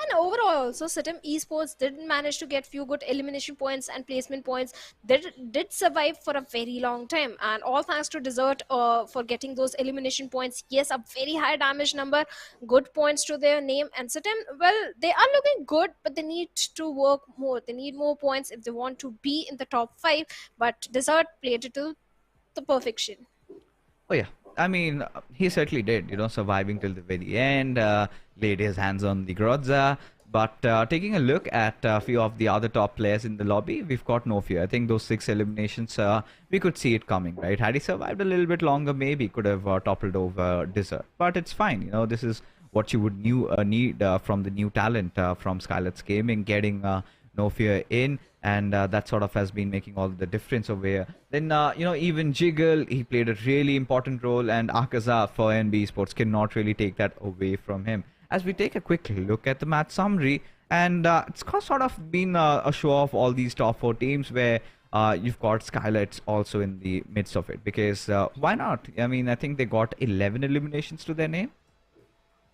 And overall also, SITM Esports didn't manage to get few good elimination points and placement points. They did survive for a very long time, and all thanks to Dessert for getting those elimination points. Yes, a very high damage number, good points to their name. And SITM, well, they are looking good, but they need to work more. They need more points if they want to be in the top 5. But Dessert played it to the perfection. Oh yeah, I mean, he certainly did, you know, surviving till the very end, laid his hands on the Grodza. But taking a look at a few of the other top players in the lobby, we've got no fear. I think those 6 eliminations, we could see it coming, right? Had he survived a little bit longer, maybe could have toppled over Dessert. But it's fine, you know, this is what you would need from the new talent from SKYLIGHTZ Gaming, getting no fear in. and that sort of has been making all the difference over here. Then even Jiggle, he played a really important role, and Akaza for NB Esports cannot really take that away from him. As we take a quick look at the match summary, and it's sort of been a show of all these top 4 teams where you've got SKYLIGHTZ also in the midst of it, because why not? I mean, I think they got 11 eliminations to their name.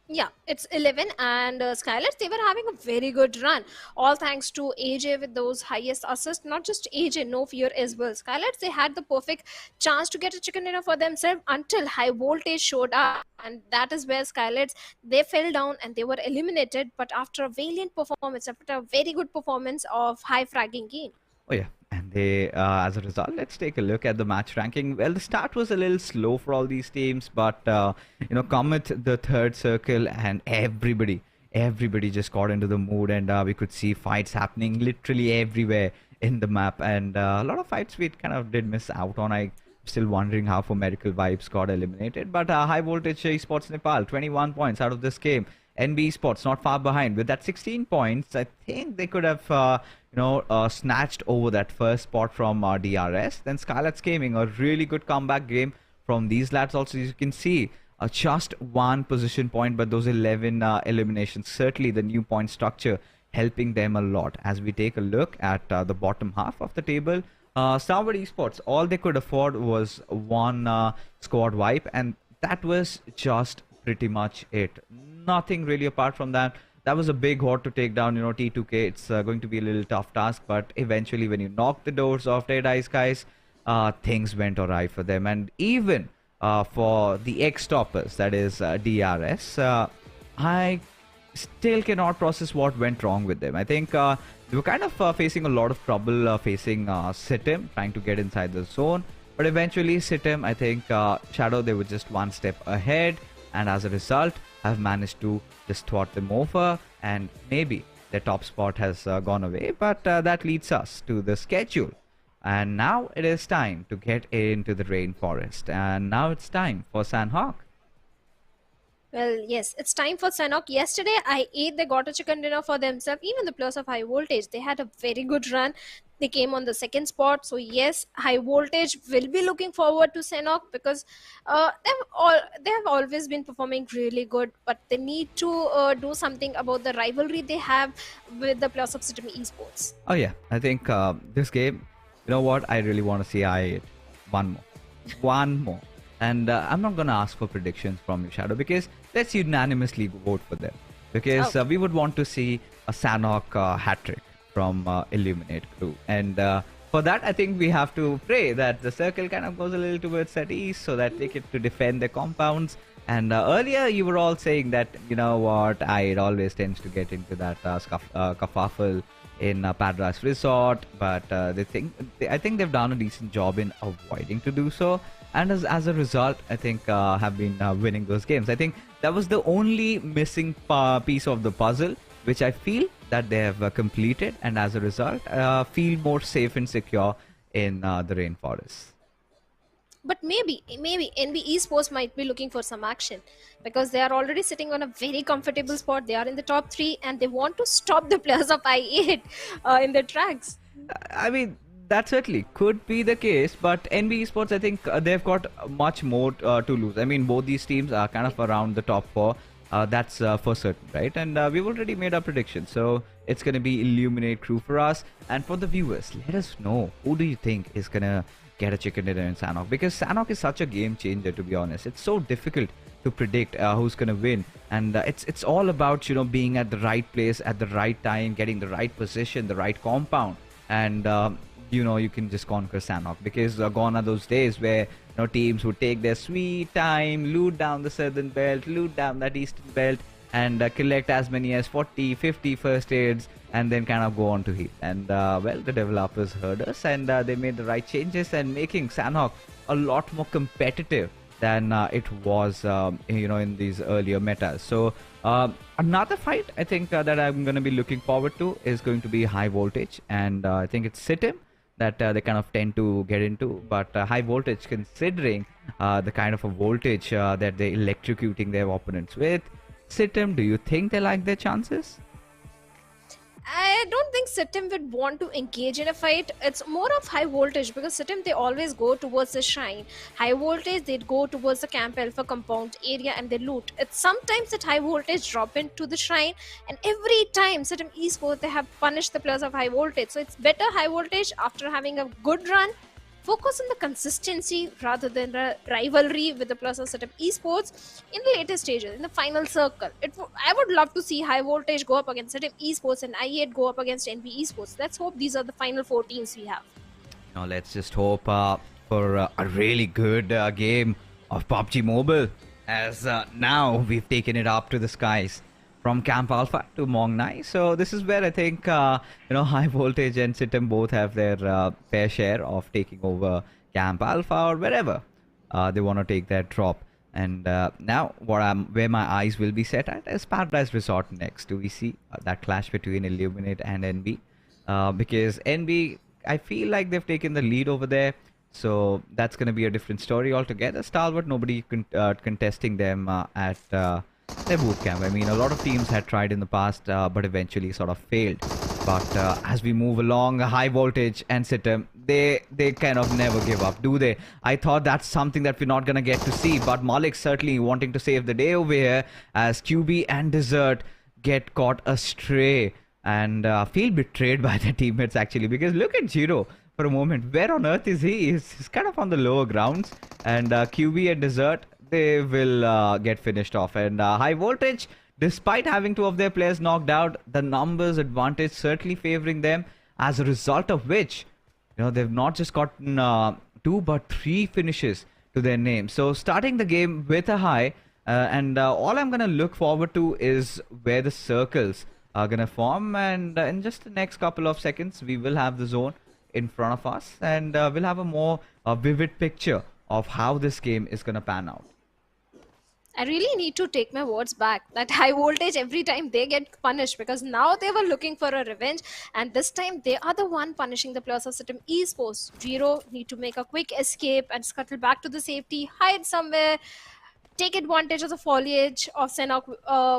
Yeah, it's 11, and SKYLIGHTZ, they were having a very good run. All thanks to AJ with those highest assists. Not just AJ, no fear as well. SKYLIGHTZ, they had the perfect chance to get a chicken dinner for themselves until high voltage showed up. And that is where SKYLIGHTZ, they fell down and they were eliminated. But after a valiant performance, after a very good performance of high fragging game. Oh yeah, and they, as a result, let's take a look at the match ranking. Well, the start was a little slow for all these teams, but Comet, the third circle, and everybody just got into the mood, and we could see fights happening literally everywhere in the map, and a lot of fights we kind of did miss out on. I'm still wondering how for Medical Vibes got eliminated, but High Voltage Esports Nepal, 21 points out of this game. NB Esports not far behind with that 16 points. I think they could have snatched over that first spot from DRS. Then SKYLIGHTZ Gaming, a really good comeback game from these lads also. As you can see, just 1 position point, but those 11 eliminations, certainly the new point structure helping them a lot. As we take a look at the bottom half of the table, Stalwart Esports, all they could afford was 1 squad wipe, and that was just pretty much it. Nothing really apart from that. That was a big horde to take down, T2K. It's going to be a little tough task, but eventually when you knock the doors off DEADEYES, guys, things went awry for them. And even for the ex-toppers, that is DRS, I still cannot process what went wrong with them. I think they were kind of facing a lot of trouble facing SITM, trying to get inside the zone. But eventually SITM, I think Shadow, they were just 1 step ahead, and as a result have managed to just thwart them over, and maybe their top spot has gone away, but that leads us to the schedule. And now it is time to get into the rainforest, and now it's time for Sanhok. Well, yes, it's time for Sanhok. Yesterday, I ate, they got a chicken dinner for themselves. Even the players of High Voltage, they had a very good run. They came on the 2nd spot. So yes, High Voltage will be looking forward to Sanhok, because they have always been performing really good. But they need to do something about the rivalry they have with the players of SITM Esports. Oh yeah, I think this game, you know what, I really want to see I one more. And I'm not going to ask for predictions from you, Shadow, because let's unanimously vote for them. Because we would want to see a Sanhok hat-trick from Illuminate crew. And for that, I think we have to pray that the circle kind of goes a little towards that east, so that they get to defend their compounds. And earlier, you were all saying that, you know what, it always tends to get into that kerfuffle in Paradise Resort. But I think they've done a decent job in avoiding to do so. And as a result, I think have been winning those games. I think that was the only missing piece of the puzzle, which I feel that they have completed, and as a result, feel more safe and secure in the rainforest. But maybe NB Esports might be looking for some action, because they are already sitting on a very comfortable spot. They are in the top 3, and they want to stop the players of I8 in the tracks. I mean, that certainly could be the case, but NB Esports, I think they've got much more to lose. I mean, both these teams are kind of around the top 4. That's for certain, right? And we've already made our prediction, so it's going to be Illuminate crew for us. And for the viewers, let us know, who do you think is going to get a chicken dinner in Sanhok? Because Sanhok is such a game changer, to be honest. It's so difficult to predict who's going to win, and it's all about being at the right place at the right time, getting the right position, the right compound, and you can just conquer Sanhok. Because gone are those days where teams would take their sweet time, loot down the southern belt, loot down that eastern belt, and collect as many as 40, 50 first aids, and then kind of go on to heal. And well, the developers heard us, and they made the right changes, and making Sanhok a lot more competitive than it was in these earlier metas. So another fight I think that I'm going to be looking forward to is going to be High Voltage, and I think it's SITM that they kind of tend to get into. But High Voltage, considering the kind of a voltage that they're electrocuting their opponents with. SITM, do you think they like their chances? I don't think SITM would want to engage in a fight. It's more of high voltage because SITM they always go towards the shrine. High voltage they'd go towards the camp alpha compound area and they loot. It's sometimes that high voltage drop into the shrine, and every time SITM esports they have punished the players of high voltage. So it's better high voltage after having a good run. Focus on the consistency rather than the rivalry with the Plus or setup esports in the later stages, in the final circle. I would love to see High Voltage go up against setup esports and I8 go up against NB esports. Let's hope these are the final four teams we have. Now let's just hope for a really good game of PUBG Mobile, as now we've taken it up to the skies from Camp Alpha to Mong Nai. So this is where I think High Voltage and Sitem both have their fair share of taking over Camp Alpha or wherever they want to take their drop. And now where my eyes will be set at is Paradise Resort next. Do we see that clash between Illuminate and NB? Because NB, I feel like they've taken the lead over there. So that's going to be a different story altogether. Stalwart, nobody contesting them at their boot camp. I mean, a lot of teams had tried in the past, but eventually sort of failed. But as we move along, High Voltage and Sitem, they kind of never give up, do they? I thought that's something that we're not going to get to see. But Malik certainly wanting to save the day over here as QB and Desert get caught astray and feel betrayed by their teammates actually. Because look at Jiro for a moment. Where on earth is he? He's kind of on the lower grounds. And QB and Desert, they will get finished off. And High Voltage, despite having two of their players knocked out, the numbers advantage certainly favoring them, as a result of which, they've not just gotten 2 but 3 finishes to their name. So starting the game with a high, and all I'm going to look forward to is where the circles are going to form. And in just the next couple of seconds, we will have the zone in front of us, and we'll have a more vivid picture of how this game is going to pan out. I really need to take my words back. That High Voltage, every time they get punished, because now they were looking for a revenge, and this time they are the one punishing the players of Sitem Esports. Jiro need to make a quick escape and scuttle back to the safety, hide somewhere, take advantage of the foliage of Sanhok,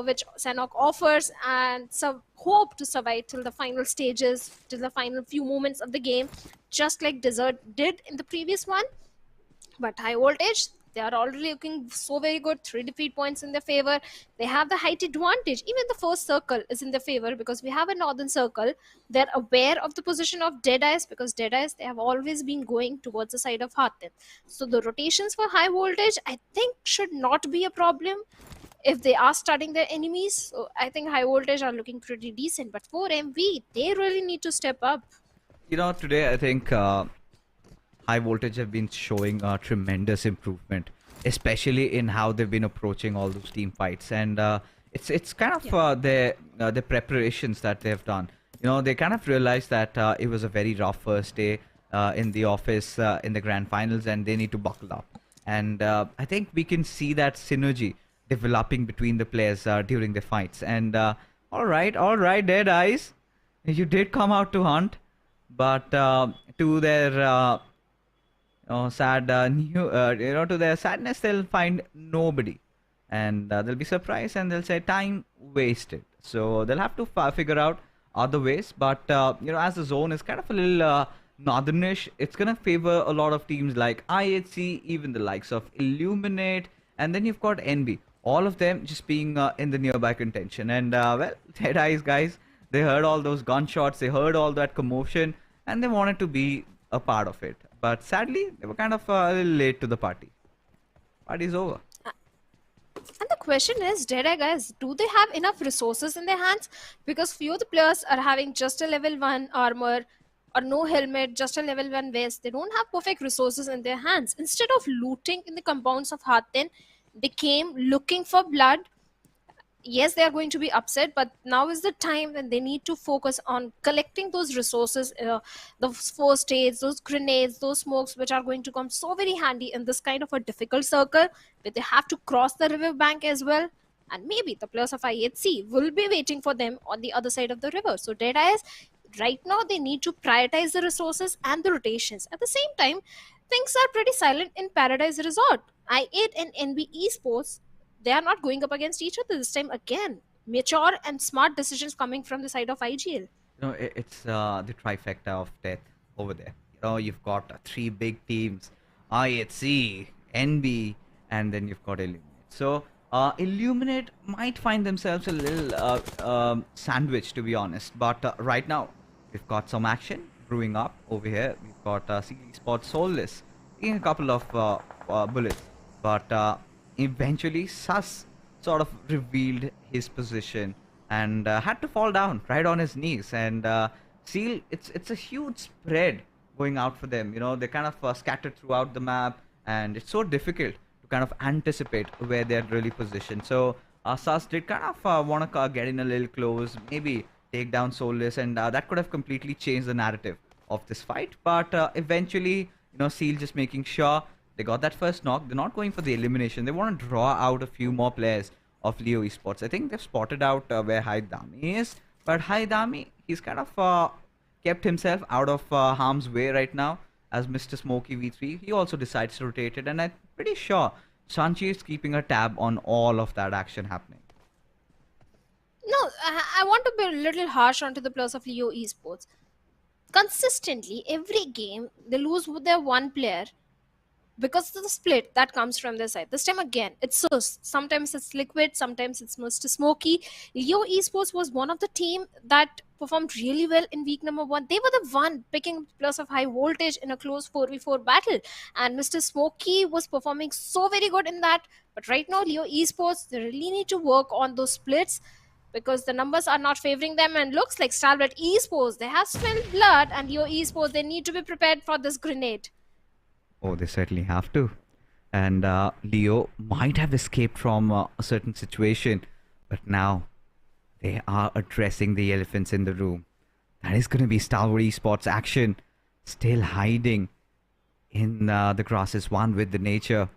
which Sanhok offers, and some hope to survive till the final stages, till the final few moments of the game, just like Desert did in the previous one. But High Voltage, they are already looking so very good. 3 defeat points in their favor. They have the height advantage. Even the first circle is in their favor because we have a northern circle. They're aware of the position of DEADEYES because DEADEYES, they have always been going towards the side of Hearthen. So the rotations for High Voltage, I think, should not be a problem if they are studying their enemies. So I think High Voltage are looking pretty decent. But for MV, they really need to step up. Today I think High Voltage have been showing a tremendous improvement, especially in how they've been approaching all those team fights. And it's kind of their preparations that they've done. They kind of realized that it was a very rough first day in the office in the grand finals, and they need to buckle up. And I think we can see that synergy developing between the players during the fights. And all right, DEADEYES, you did come out to hunt, but to their sad to their sadness, they'll find nobody, and they'll be surprised and they'll say time wasted. So they'll have to figure out other ways. But as the zone is kind of a little northernish, it's gonna favor a lot of teams like IHC, even the likes of Illuminate, and then you've got NB, all of them just being in the nearby contention. And well, DEADEYES guys, they heard all those gunshots, they heard all that commotion, and they wanted to be a part of it. But sadly, they were kind of a little late to the party. Party's over. And the question is, DEADEYES guys, do they have enough resources in their hands? Because few of the players are having just a level 1 armor or no helmet, just a level 1 vest. They don't have perfect resources in their hands. Instead of looting in the compounds of Hearthen, they came looking for blood. Yes, they are going to be upset, but now is the time when they need to focus on collecting those resources, those first aids, those grenades, those smokes, which are going to come so very handy in this kind of a difficult circle where they have to cross the river bank as well. And maybe the players of IHC will be waiting for them on the other side of the river. So DEADEYES, right now they need to prioritize the resources and the rotations. At the same time, things are pretty silent in Paradise Resort. I8 and NB Esports, they are not going up against each other this time again. mature and smart decisions coming from the side of IGL. It's the trifecta of death over there. You've got three big teams, IHC, NB, and then you've got Illuminate. So, Illuminate might find themselves a little sandwiched, to be honest. But right now, we've got some action brewing up over here. We've got SKYLIGHTZ Soulless taking a couple of bullets. But eventually, Sus sort of revealed his position and had to fall down right on his knees. And Seal, it's a huge spread going out for them. They're kind of scattered throughout the map, and it's so difficult to kind of anticipate where they're really positioned. So Sus did kind of want to get in a little close, maybe take down Soulless, and that could have completely changed the narrative of this fight. But eventually, Seal just making sure they got that first knock. They're not going for the elimination. They want to draw out a few more players of Leo Esports. I think they've spotted out where HIGHVOLTAGE is, but HIGHVOLTAGE, he's kind of kept himself out of harm's way right now as Mr. Smokey V3. He also decides to rotate it, and I'm pretty sure Sanchi is keeping a tab on all of that action happening. No, I want to be a little harsh onto the players of Leo Esports. Consistently, every game, they lose with their one player because of the split that comes from their side. This time again, it's Sus. Sometimes it's Liquid, sometimes it's Mr. Smokey. Leo Esports was one of the team that performed really well in week number 1. They were the one picking plus of HIGHVOLTAGE in a close 4v4 battle. And Mr. Smokey was performing so very good in that. But right now, Leo Esports, they really need to work on those splits because the numbers are not favoring them, and looks like Stalwart Esports, they have spilled blood, and Leo Esports, they need to be prepared for this grenade. Oh, they certainly have to. And Leo might have escaped from a certain situation, but now they are addressing the elephants in the room. That is going to be Stalwart Esports action, still hiding in the grasses, one with the nature.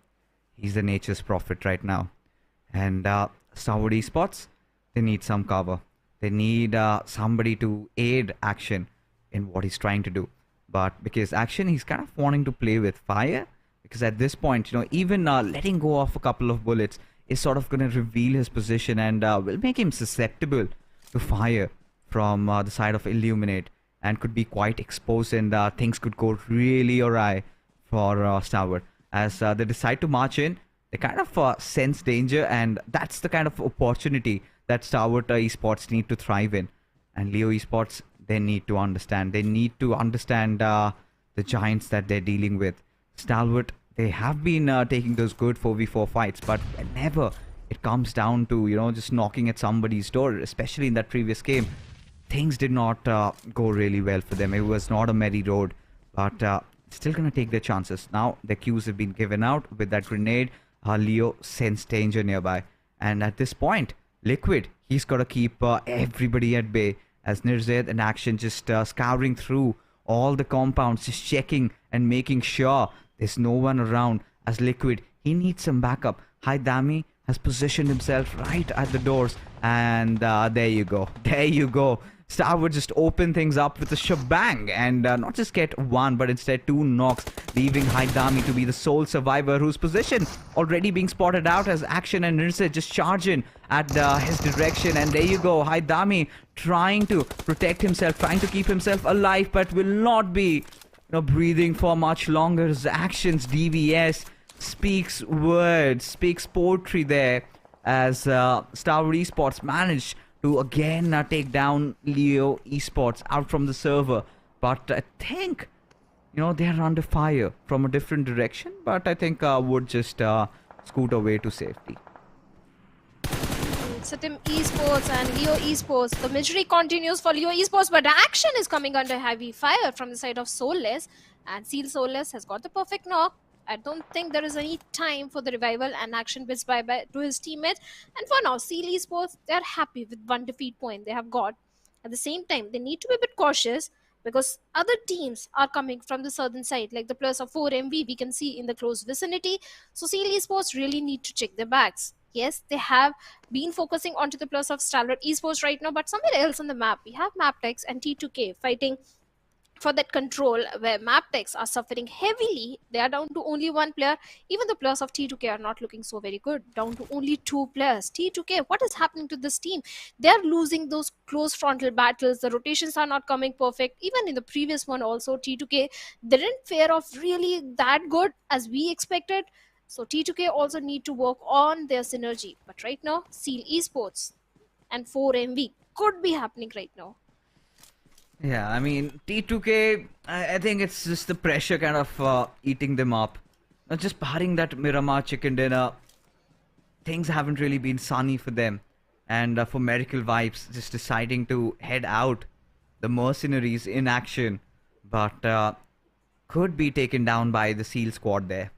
He's the nature's prophet right now. And Stalwart Esports, they need some cover. They need somebody to aid action in what he's trying to do. But because action, he's kind of wanting to play with fire, because at this point, even letting go of a couple of bullets is sort of going to reveal his position and will make him susceptible to fire from the side of Illuminate, and could be quite exposed, and things could go really awry for Stalwart. As they decide to march in, they kind of sense danger, and that's the kind of opportunity that Stalwart Esports need to thrive in. And Leo Esports, they need to understand. They need to understand the giants that they're dealing with. Stalwart, they have been taking those good 4v4 fights, but whenever it comes down to, just knocking at somebody's door, especially in that previous game, things did not go really well for them. It was not a merry road, but still going to take their chances. Now, the cues have been given out with that grenade. Leo sensed danger nearby. And at this point, Liquid, he's got to keep everybody at bay, as NIRZ in action, just scouring through all the compounds, just checking and making sure there's no one around. As Liquid, he needs some backup. HIGHVOLTAGE has positioned himself right at the doors, and there you go. There you go. Stalwart just open things up with a shebang, and not just get one, but instead 2 knocks, leaving HIGHVOLTAGE to be the sole survivor, whose position already being spotted out as action and NIRZ just charging at his direction. And there you go, HIGHVOLTAGE trying to protect himself, trying to keep himself alive, but will not be breathing for much longer. His actions, DVS speaks words, speaks poetry there, as Stalwart Esports managed to again take down Leo Esports out from the server. But I think, they're under fire from a different direction, but I think would just scoot away to safety. SITM Esports and Leo Esports, the misery continues for Leo Esports, but action is coming under heavy fire from the side of Soulless, and Soulless has got the perfect knock. I don't think there is any time for the revival, and action bids bye-bye to his teammates. And for now, Esports, they're happy with 1 defeat point they have got. At the same time, they need to be a bit cautious because other teams are coming from the southern side, like the players of 4MV we can see in the close vicinity. So Esports really need to check their backs. Yes, they have been focusing onto the players of Stalwart Esports right now, but somewhere else on the map, we have MABETEX and T2K fighting for that control, where MABETEX are suffering heavily. They are down to only one player. Even the players of T2K are not looking so very good. Down to only two players. T2K, what is happening to this team? They are losing those close frontal battles. The rotations are not coming perfect. Even in the previous one also, T2K didn't fare off really that good as we expected. So T2K also need to work on their synergy. But right now, SEAL Esports and 4MV could be happening right now. Yeah, I mean, T2K, I think it's just the pressure kind of eating them up. Just barring that Miramar chicken dinner, things haven't really been sunny for them. And for Miracle Vibes, just deciding to head out, the mercenaries in action, but could be taken down by the SEAL squad there.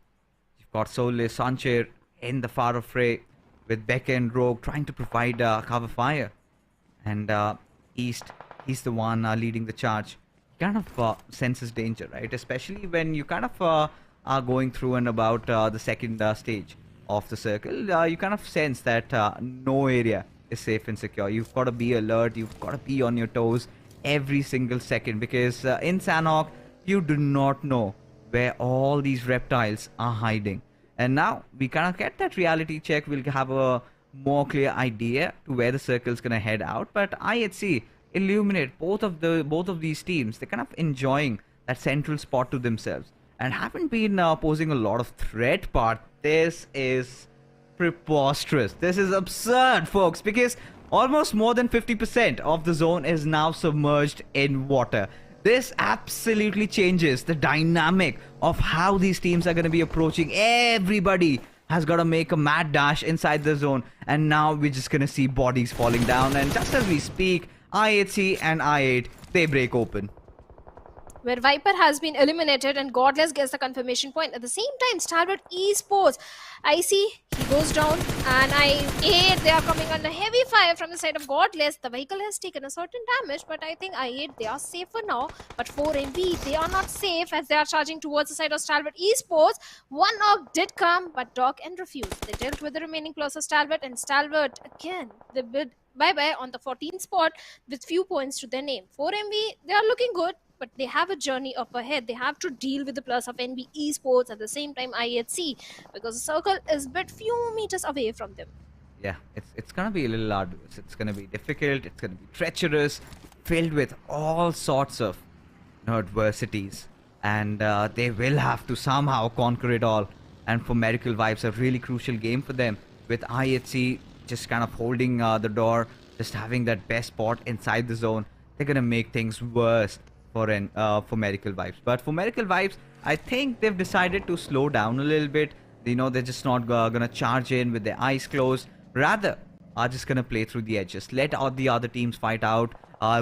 You've got Solis, Sancher in the far fray with Becca and Rogue trying to provide cover fire. And East, he's the one leading the charge. He kind of senses danger, right? Especially when you kind of are going through and about the second stage of the circle. You kind of sense that no area is safe and secure. You've got to be alert. You've got to be on your toes every single second, because in Sanhok, you do not know where all these reptiles are hiding. And now we kind of get that reality check. We'll have a more clear idea to where the circle's gonna head out. But IHC illuminate both of these teams. They're kind of enjoying that central spot to themselves and haven't been posing a lot of threat. But this is preposterous. This is absurd, folks, because almost more than 50% of the zone is now submerged in water. This absolutely changes the dynamic of how these teams are going to be approaching. Everybody has got to make a mad dash inside the zone, and now we're just going to see bodies falling down. And just as we speak, IHC and I8, they break open. Where Viper has been eliminated and Godless gets the confirmation point. At the same time, Stalwart Esports, I see he goes down, and I8, they are coming under heavy fire from the side of Godless. The vehicle has taken a certain damage, but I think I8, they are safer now. But 4MV, they are not safe as they are charging towards the side of Stalwart Esports. One knock did come, but Doc and refused. They dealt with the remaining players of Stalwart, and Stalwart, again, they bid bye-bye on the 14th spot with few points to their name. 4MV, they are looking good, but they have a journey up ahead. They have to deal with the plus of NB Esports, at the same time IHC, because the circle is but few meters away from them. Yeah, it's gonna be a little arduous. It's gonna be difficult. It's gonna be treacherous, filled with all sorts of adversities, and they will have to somehow conquer it all. And for Miracle Vibes, a really crucial game for them, with IHC just kind of holding the door, just having that best spot inside the zone. They're gonna make things worse for Miracle Vibes. But for Miracle Vibes, I think they've decided to slow down a little bit. You know, they're just not gonna charge in with their eyes closed. Rather, are just gonna play through the edges, let all the other teams fight out,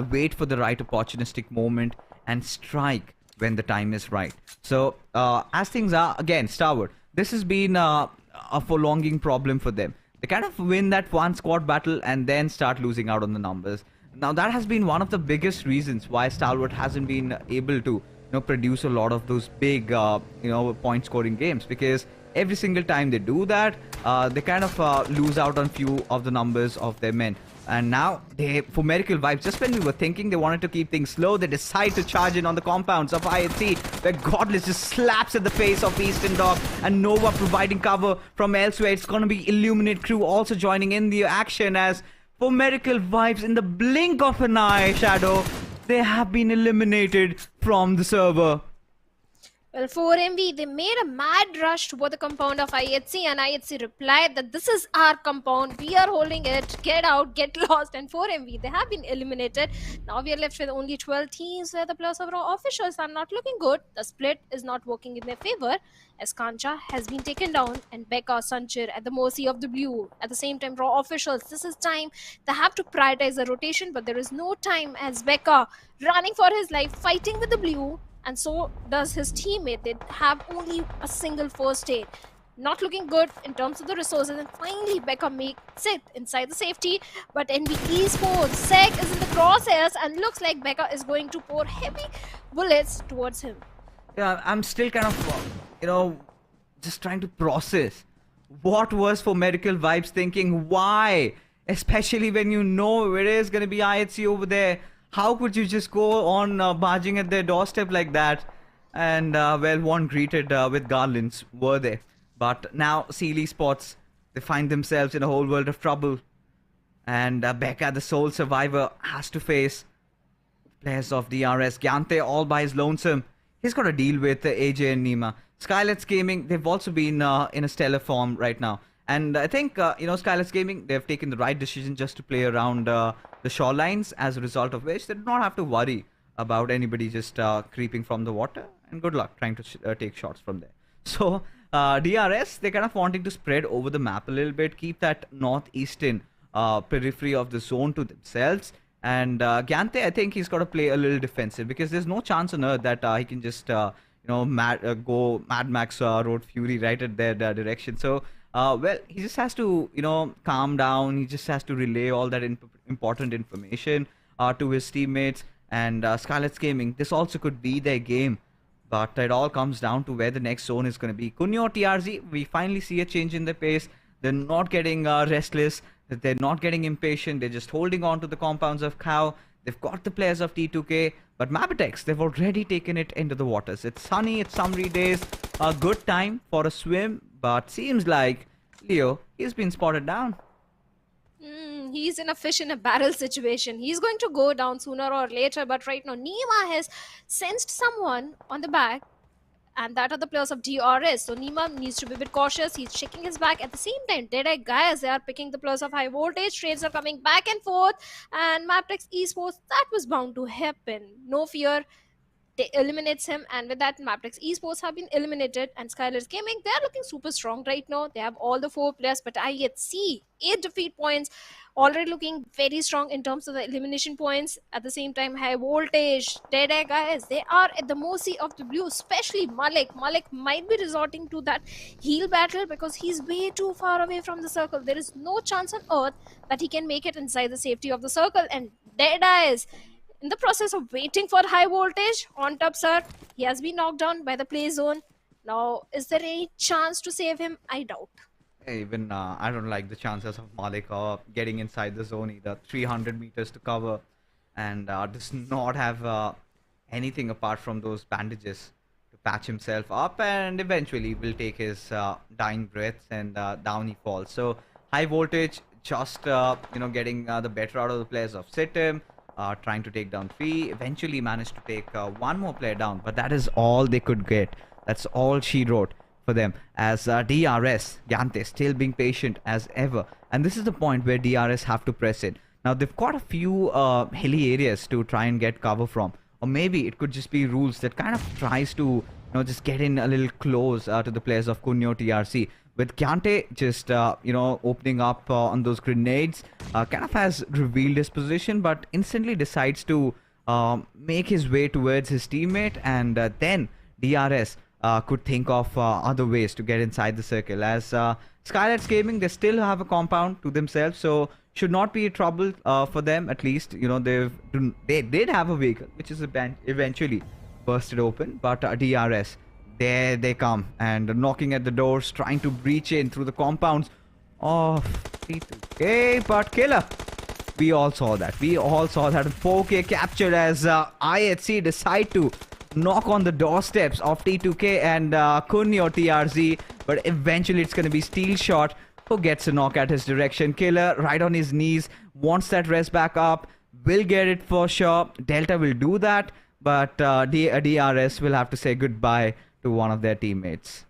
wait for the right opportunistic moment, and strike when the time is right. So, as things are, again, Stalwart, this has been a prolonging problem for them. They kind of win that one squad battle and then start losing out on the numbers. Now, that has been one of the biggest reasons why Stalwart hasn't been able to, produce a lot of those big, point scoring games, because every single time they do that, they kind of lose out on few of the numbers of their men. And now, for Miracle Vibes, just when we were thinking they wanted to keep things slow, they decide to charge in on the compounds of IHC, where Godless just slaps at the face of Eastern Dog, and Nova providing cover from elsewhere. It's going to be Illuminate crew also joining in the action, as for Miracle Vibes, in the blink of an eye, Shadow, they have been eliminated from the server. Well, 4MV, they made a mad rush toward the compound of IHC, and IHC replied that this is our compound, we are holding it, get out, get lost. And 4MV, they have been eliminated. Now we are left with only 12 teams, where the players of Raw officials are not looking good. The split is not working in their favor, as Kancha has been taken down and Becca Sanchir at the mercy of the blue. At the same time, Raw officials, this is time they have to prioritize the rotation, but there is no time, as Becca running for his life, fighting with the blue, and so does his teammate. They have only a single first aid. Not looking good in terms of the resources, and finally Becca makes it inside the safety, but NB Esports, Sek is in the crosshairs, and looks like Becca is going to pour heavy bullets towards him. Yeah, I'm still kind of, just trying to process what was for Miracle Vibes thinking, why, especially when you know it is going to be IHC over there. How could you just go on barging at their doorstep like that? And well, one greeted with garlands were they. But now SKYLIGHTZ Esports, they find themselves in a whole world of trouble. And Becca, the sole survivor, has to face players of DRS. Gyante all by his lonesome. He's got to deal with AJ and Nima. SKYLIGHTZ Gaming, they've also been in a stellar form right now. And I think, SKYLIGHTZ Gaming, they've taken the right decision just to play around the shorelines, as a result of which they do not have to worry about anybody just creeping from the water. And good luck trying to take shots from there. So, DRS, they're kind of wanting to spread over the map a little bit, keep that northeastern periphery of the zone to themselves. And Gyante, I think he's got to play a little defensive because there's no chance on earth that he can just, go Mad Max Road Fury right at their direction. So, well, he just has to, calm down. He just has to relay all that important information to his teammates. And SKYLIGHTZ Gaming, this also could be their game. But it all comes down to where the next zone is going to be. Kunyo TRZ, we finally see a change in the pace. They're not getting restless. They're not getting impatient. They're just holding on to the compounds of Cow. They've got the players of T2K. But MABETEX, they've already taken it into the waters. It's sunny, it's summery days. A good time for a swim. But seems like Leo, he's been spotted down. He's in a fish in a barrel situation. He's going to go down sooner or later. But right now, Nima has sensed someone on the back. And that are the players of DRS. So Nima needs to be a bit cautious. He's checking his back. At the same time, DEADEYES guys, they are picking the players of high voltage. Trades are coming back and forth. And MABETEX Esports, that was bound to happen. No fear. They eliminates him, and with that, MABETEX Esports have been eliminated. And SKYLIGHTZ Gaming, they are looking super strong right now. They have all the 4 players, but I yet see 8 defeat points, already looking very strong in terms of the elimination points. At the same time, high voltage, DEADEYES guys, they are at the mercy of the blue, especially Malik. Malik might be resorting to that heal battle because he's way too far away from the circle. There is no chance on earth that he can make it inside the safety of the circle. And DEADEYES, in the process of waiting for high voltage, on top, sir, he has been knocked down by the play zone. Now, is there any chance to save him? I doubt. Even I don't like the chances of Malik getting inside the zone either. 300 meters to cover, and does not have anything apart from those bandages to patch himself up, and eventually will take his dying breaths, and down he falls. So high voltage just getting the better out of the players of SITM. Trying to take down 3, eventually managed to take 1 more player down, but that is all they could get. That's all she wrote for them, as DRS, Gyante, still being patient as ever. And this is the point where DRS have to press it. Now, they've got a few hilly areas to try and get cover from. Or maybe it could just be rules that kind of tries to, just get in a little close to the players of Kunyo TRZ. With Gyante just, opening up on those grenades, kind of has revealed his position, but instantly decides to make his way towards his teammate, and then DRS could think of other ways to get inside the circle. As SKYLIGHTZ Gaming, they still have a compound to themselves, so should not be trouble for them, at least. They did have a vehicle, which is eventually busted open, but DRS, there they come, and knocking at the doors, trying to breach in through the compounds of T2K, but killer. We all saw that. 4K captured as IHC decide to knock on the doorsteps of T2K and Kunyo TRZ, but eventually it's going to be Steel Shot who gets a knock at his direction. Killer right on his knees, wants that res back up, will get it for sure. Delta will do that, but DRS will have to say goodbye to one of their teammates.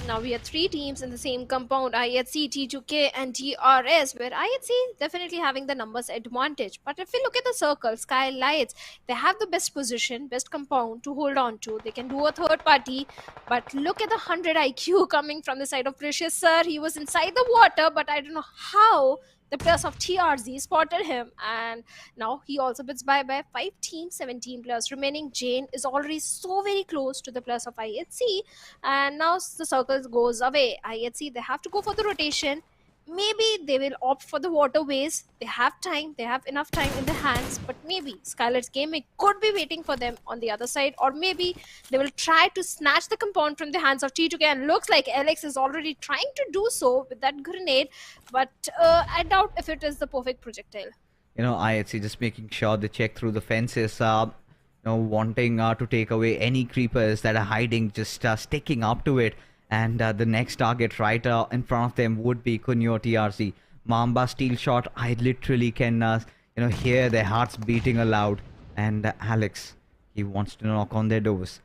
Now we have 3 teams in the same compound, IHC, T2K and DRS, where IHC definitely having the numbers advantage. But if we look at the circle, SKYLIGHTZ, they have the best position, best compound to hold on to. They can do a third party, but look at the 100 IQ coming from the side of Precious, sir. He was inside the water, but I don't know how the players of TRZ spotted him, and now he also bids bye by 5 teams, 17 players remaining. Jane is already so very close to the players of IHC, and now the circle goes away. IHC, they have to go for the rotation. Maybe they will opt for the waterways. They have time, they have enough time in their hands, but maybe SKYLIGHTZ Gaming could be waiting for them on the other side, or maybe they will try to snatch the compound from the hands of T2K, and looks like Alex is already trying to do so with that grenade, but I doubt if it is the perfect projectile. IHC just making sure they check through the fences, wanting to take away any creepers that are hiding, just sticking up to it. And the next target right in front of them would be Kunyo TRZ. Mamba steel shot. I literally can, hear their hearts beating aloud. And Alex, he wants to knock on their doors.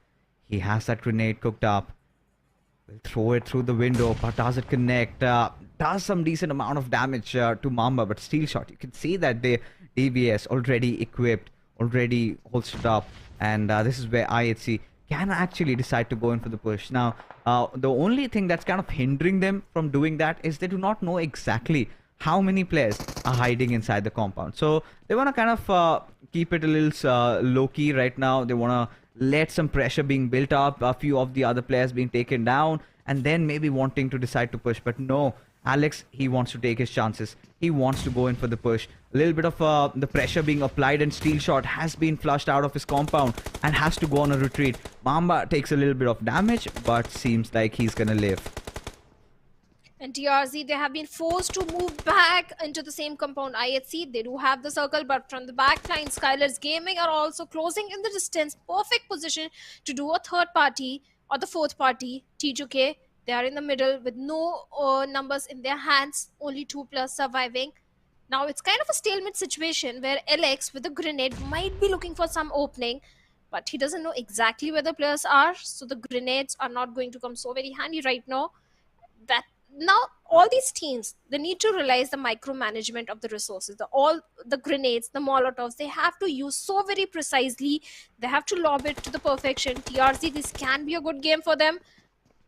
He has that grenade cooked up. Will throw it through the window, but does it connect? Does some decent amount of damage to Mamba, but steel shot. You can see that the DBS already equipped, already holstered up, and this is where IHC can actually decide to go in for the push. Now, the only thing that's kind of hindering them from doing that is they do not know exactly how many players are hiding inside the compound. So they want to kind of keep it a little low-key right now. They want to let some pressure being built up, a few of the other players being taken down, and then maybe wanting to decide to push. But no, Alex, he wants to take his chances. He wants to go in for the push. A little bit of the pressure being applied, and steel shot has been flushed out of his compound and has to go on a retreat. Mamba takes a little bit of damage, but seems like he's gonna live. And DRZ, they have been forced to move back into the same compound. IHC, they do have the circle, but from the back line, SKYLIGHTZ Gaming are also closing in the distance. Perfect position to do a third party or the fourth party, T2K. They are in the middle with no numbers in their hands, only 2 players surviving. Now it's kind of a stalemate situation where LX with a grenade might be looking for some opening, but he doesn't know exactly where the players are, so the grenades are not going to come so very handy right now. That now all these teams, they need to realize the micromanagement of the resources. All the grenades, the molotovs, they have to use so very precisely. They have to lob it to the perfection. TRZ, this can be a good game for them.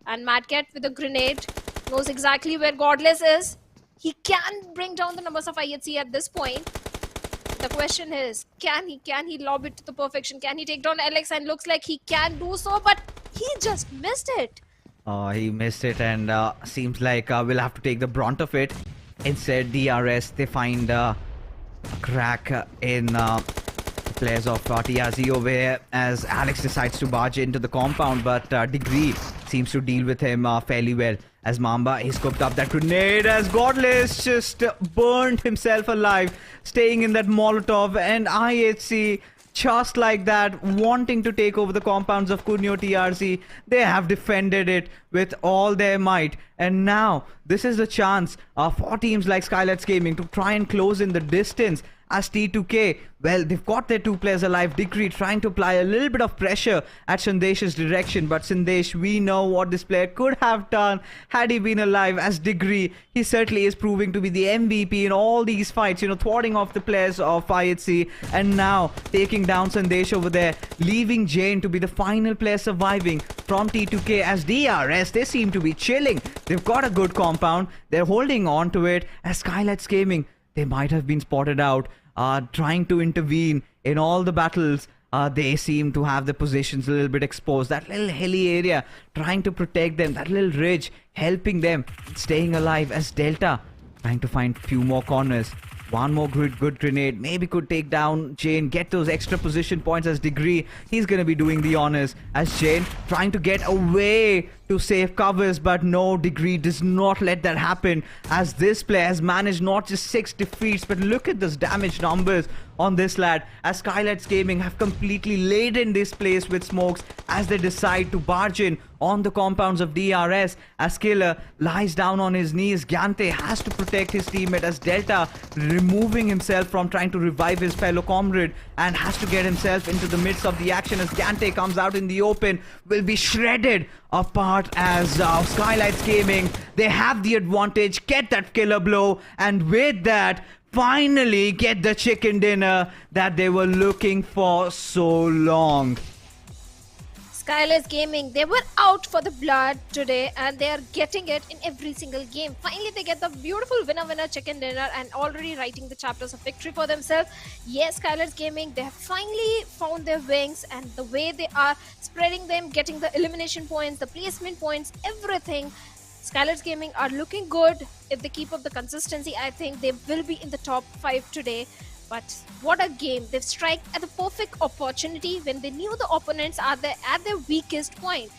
And Madcat with a grenade knows exactly where Godless is. He can bring down the numbers of IHC at this point. The question is, can he lob it to the perfection? Can he take down Alex? And looks like he can do so, but he just missed it. He missed it, and seems like we'll have to take the brunt of it. Instead, DRS, they find a crack in players of TRZ over here as Alex decides to barge into the compound, but Degree seems to deal with him fairly well as Mamba is cooked up that grenade as Godless just burned himself alive, staying in that Molotov, and IHC just like that, wanting to take over the compounds of Kunyo TRZ. They have defended it with all their might, and now this is the chance for teams like SKYLIGHTZ Gaming to try and close in the distance. As T2K, well, they've got their 2 players alive. Degree trying to apply a little bit of pressure at Sandesh's direction, but Sandesh, we know what this player could have done had he been alive. As Degree, he certainly is proving to be the MVP in all these fights, thwarting off the players of IHC, and now taking down Sandesh over there, leaving Jane to be the final player surviving from T2K. As DRS, they seem to be chilling. They've got a good compound. They're holding on to it. As SKYLIGHTZ Gaming, they might have been spotted out, trying to intervene in all the battles. They seem to have the positions a little bit exposed. That little hilly area, trying to protect them. That little ridge, helping them, staying alive. As Delta, trying to find a few more corners. One more good grenade, maybe could take down Jane, get those extra position points. As Degree, he's going to be doing the honors. As Jane trying to get away to save covers, but no, Degree does not let that happen, as this player has managed not just 6 defeats, but look at this damage numbers on this lad. As SKYLIGHTZ Gaming have completely laden this place with smokes as they decide to barge in on the compounds of DRS. As Killer lies down on his knees, Gyante has to protect his teammate as Delta removing himself from trying to revive his fellow comrade and has to get himself into the midst of the action as Gyante comes out in the open, will be shredded apart as SKYLIGHTZ Gaming, they have the advantage, get that killer blow, and with that, finally get the chicken dinner that they were looking for so long. SKYLIGHTZ Gaming, they were out for the blood today and they are getting it in every single game. Finally, they get the beautiful winner chicken dinner and already writing the chapters of victory for themselves. Yes, SKYLIGHTZ Gaming, they have finally found their wings, and the way they are spreading them, getting the elimination points, the placement points, everything. SKYLIGHTZ Gaming are looking good. If they keep up the consistency, I think they will be in the top 5 today. But what a game. They've struck at the perfect opportunity when they knew the opponents are there at their weakest point.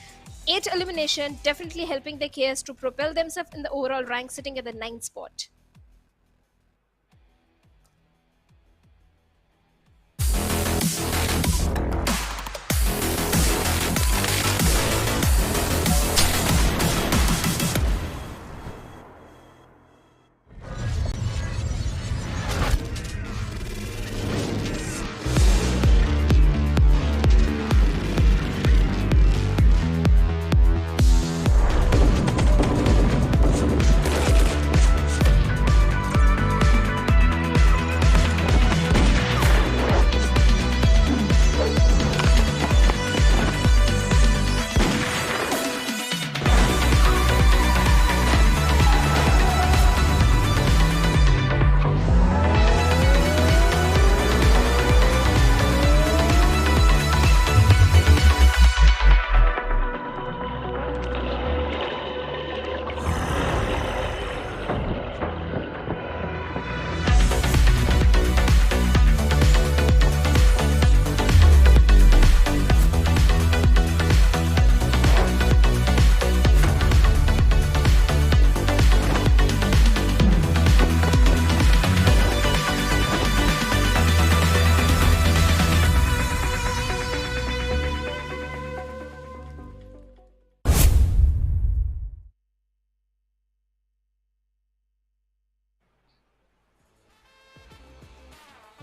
8 elimination, definitely helping the KS to propel themselves in the overall rank, sitting at the 9th spot.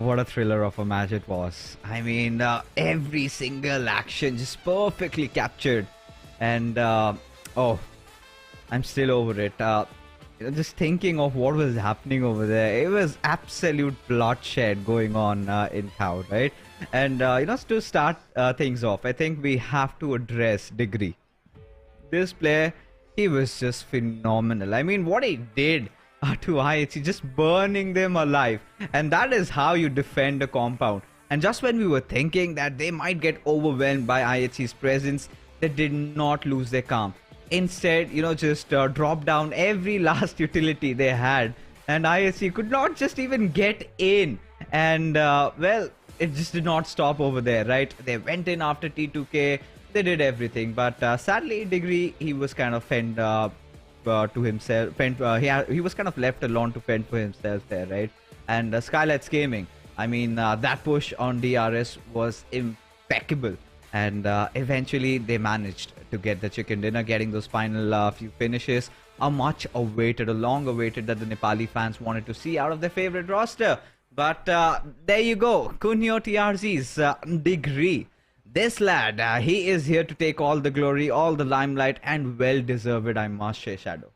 What a thriller of a match it was. I mean, every single action just perfectly captured. And, oh, I'm still over it. Just thinking of what was happening over there, it was absolute bloodshed going on in Cow, right? And, to start things off, I think we have to address Degree. This player, he was just phenomenal. I mean, what he did to IHC, just burning them alive. And that is how you defend a compound. And just when we were thinking that they might get overwhelmed by IHC's presence, they did not lose their calm. Instead, just drop down every last utility they had. And IHC could not just even get in. And, well, it just did not stop over there, right? They went in after T2K. They did everything, but sadly, Degree, he was kind of fend to himself. He was kind of left alone to fend for himself there, right? And SKYLIGHTZ Gaming, I mean, that push on DRS was impeccable, and eventually they managed to get the chicken dinner, getting those final few finishes. A much awaited, a long awaited that the Nepali fans wanted to see out of their favorite roster. But there you go, Kunyo TRZ's Degree. This lad, he is here to take all the glory, all the limelight, and well deserved, I must say, Shadow.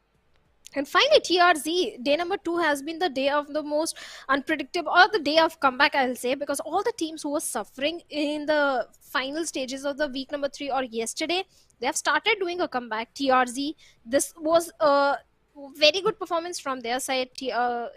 And finally, TRZ, day number 2 has been the day of the most unpredictable, or the day of comeback, I'll say, because all the teams who were suffering in the final stages of the week number 3 or yesterday, they have started doing a comeback. TRZ, this was a very good performance from their side.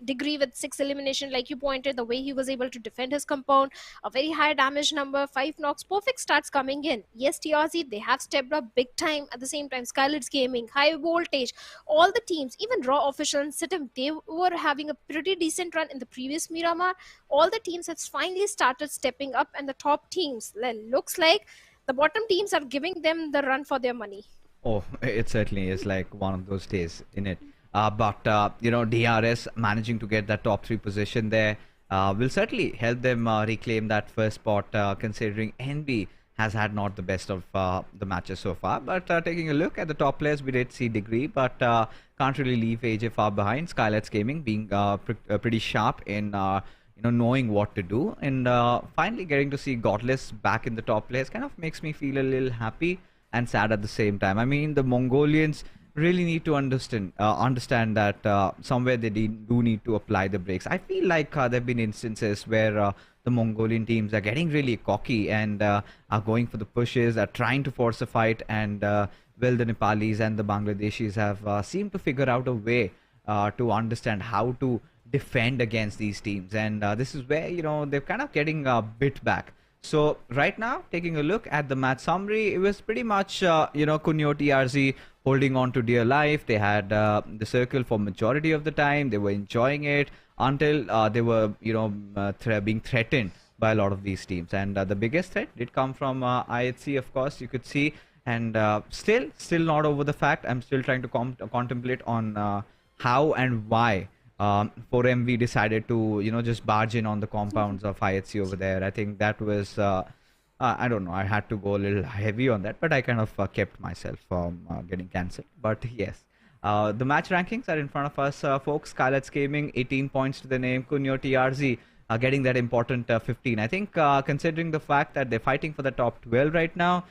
Degree with 6 elimination, like you pointed, the way he was able to defend his compound, a very high damage number, 5 knocks, perfect starts coming in. Yes, TRZ, they have stepped up big time. At the same time, SKYLIGHTZ Gaming, High Voltage, all the teams, even Raw Official and SITM, they were having a pretty decent run in the previous Miramar. All the teams have finally started stepping up, and the top teams, looks like the bottom teams are giving them the run for their money. Oh, it certainly is like one of those days in it. But DRS managing to get that top 3 position there will certainly help them reclaim that first spot, considering NB has had not the best of the matches so far. But taking a look at the top players, we did see Degree, but can't really leave AJ far behind. SKYLIGHTZ Gaming being pretty sharp in knowing what to do, and finally getting to see Godless back in the top players kind of makes me feel a little happy and sad at the same time. I mean, the Mongolians really need to understand that somewhere they do need to apply the brakes. I feel like there have been instances where the Mongolian teams are getting really cocky and are going for the pushes, are trying to force a fight, and well, the Nepalis and the Bangladeshis have seemed to figure out a way to understand how to defend against these teams, and this is where they're kind of getting bit back. So right now, taking a look at the match summary, it was pretty much Kunyo TRZ holding on to dear life. They had the circle for majority of the time. They were enjoying it until they were being threatened by a lot of these teams, and the biggest threat did come from IHC, of course, you could see, and still not over the fact. I'm still trying to contemplate on how and why 4MV decided to just barge in on the compounds of IHC over there. I think that was I don't know, I had to go a little heavy on that, but I kind of kept myself from getting cancelled. But yes, the match rankings are in front of us, folks. SKYLIGHTZ Gaming 18 points to the name. Kunyo TRZ getting that important 15. I think considering the fact that they're fighting for the top 12 right now,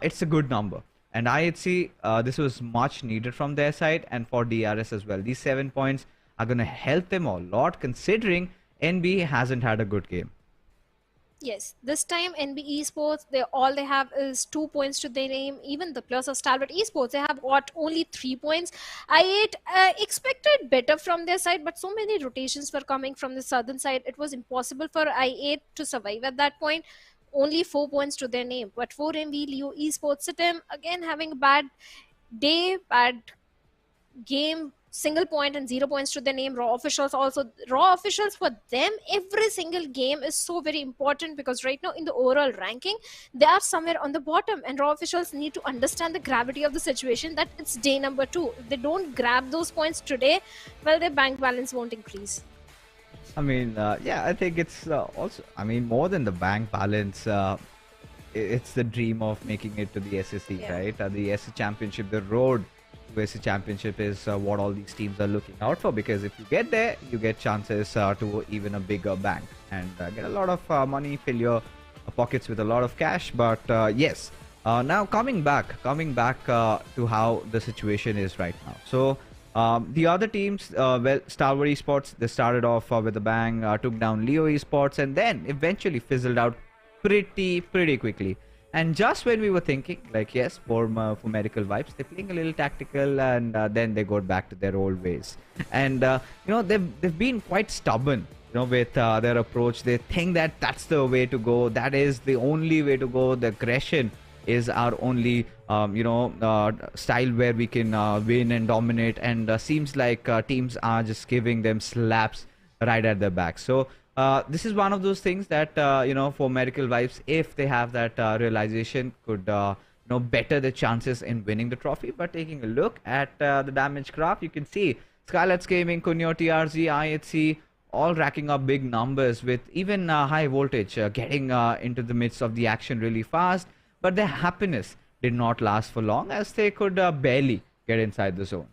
it's a good number. And IHC, this was much needed from their side, and for DRS as well. These 7 points are going to help them a lot, considering NB hasn't had a good game. Yes, this time NB Esports, all they have is 2 points to their name. Even the players of Stalwart Esports, they have got only 3 points. I expected better from their side, but so many rotations were coming from the southern side. It was impossible for I8 to survive at that point. Only 4 points to their name. But 4MV, Leo Esports, SITM, again having a bad day, bad game, single point and 0 points to their name. Raw officials also, for them, every single game is so very important, because right now in the overall ranking, they are somewhere on the bottom, and Raw officials need to understand the gravity of the situation, that it's day number 2. If they don't grab those points today, well, their bank balance won't increase. I mean, yeah, I think it's also, I mean, more than the bank balance, it's the dream of making it to the SSC, right? The SC Championship, the road to SC Championship is what all these teams are looking out for, because if you get there, you get chances to even a bigger bank and get a lot of money, fill your pockets with a lot of cash. But yes, now coming back to how the situation is right now. So the other teams, well, Stalwart Esports, they started off with a bang, took down Leo Esports, and then eventually fizzled out pretty quickly. And just when we were thinking, like, yes, for medical vibes, they're playing a little tactical, and then they go back to their old ways. And you know, they've been quite stubborn, you know, with their approach. They think that that's the way to go. That is the only way to go. The aggression is our only, you know, style where we can win and dominate. And seems like teams are just giving them slaps right at their back. So this is one of those things that, you know, for medical vibes, if they have that realization, could, you know, better the chances in winning the trophy. But taking a look at the damage graph, you can see SKYLIGHTZ Gaming, Kunyo TRZ, IHC, all racking up big numbers, with even high voltage getting into the midst of the action really fast. But their happiness did not last for long, as they could barely get inside the zone.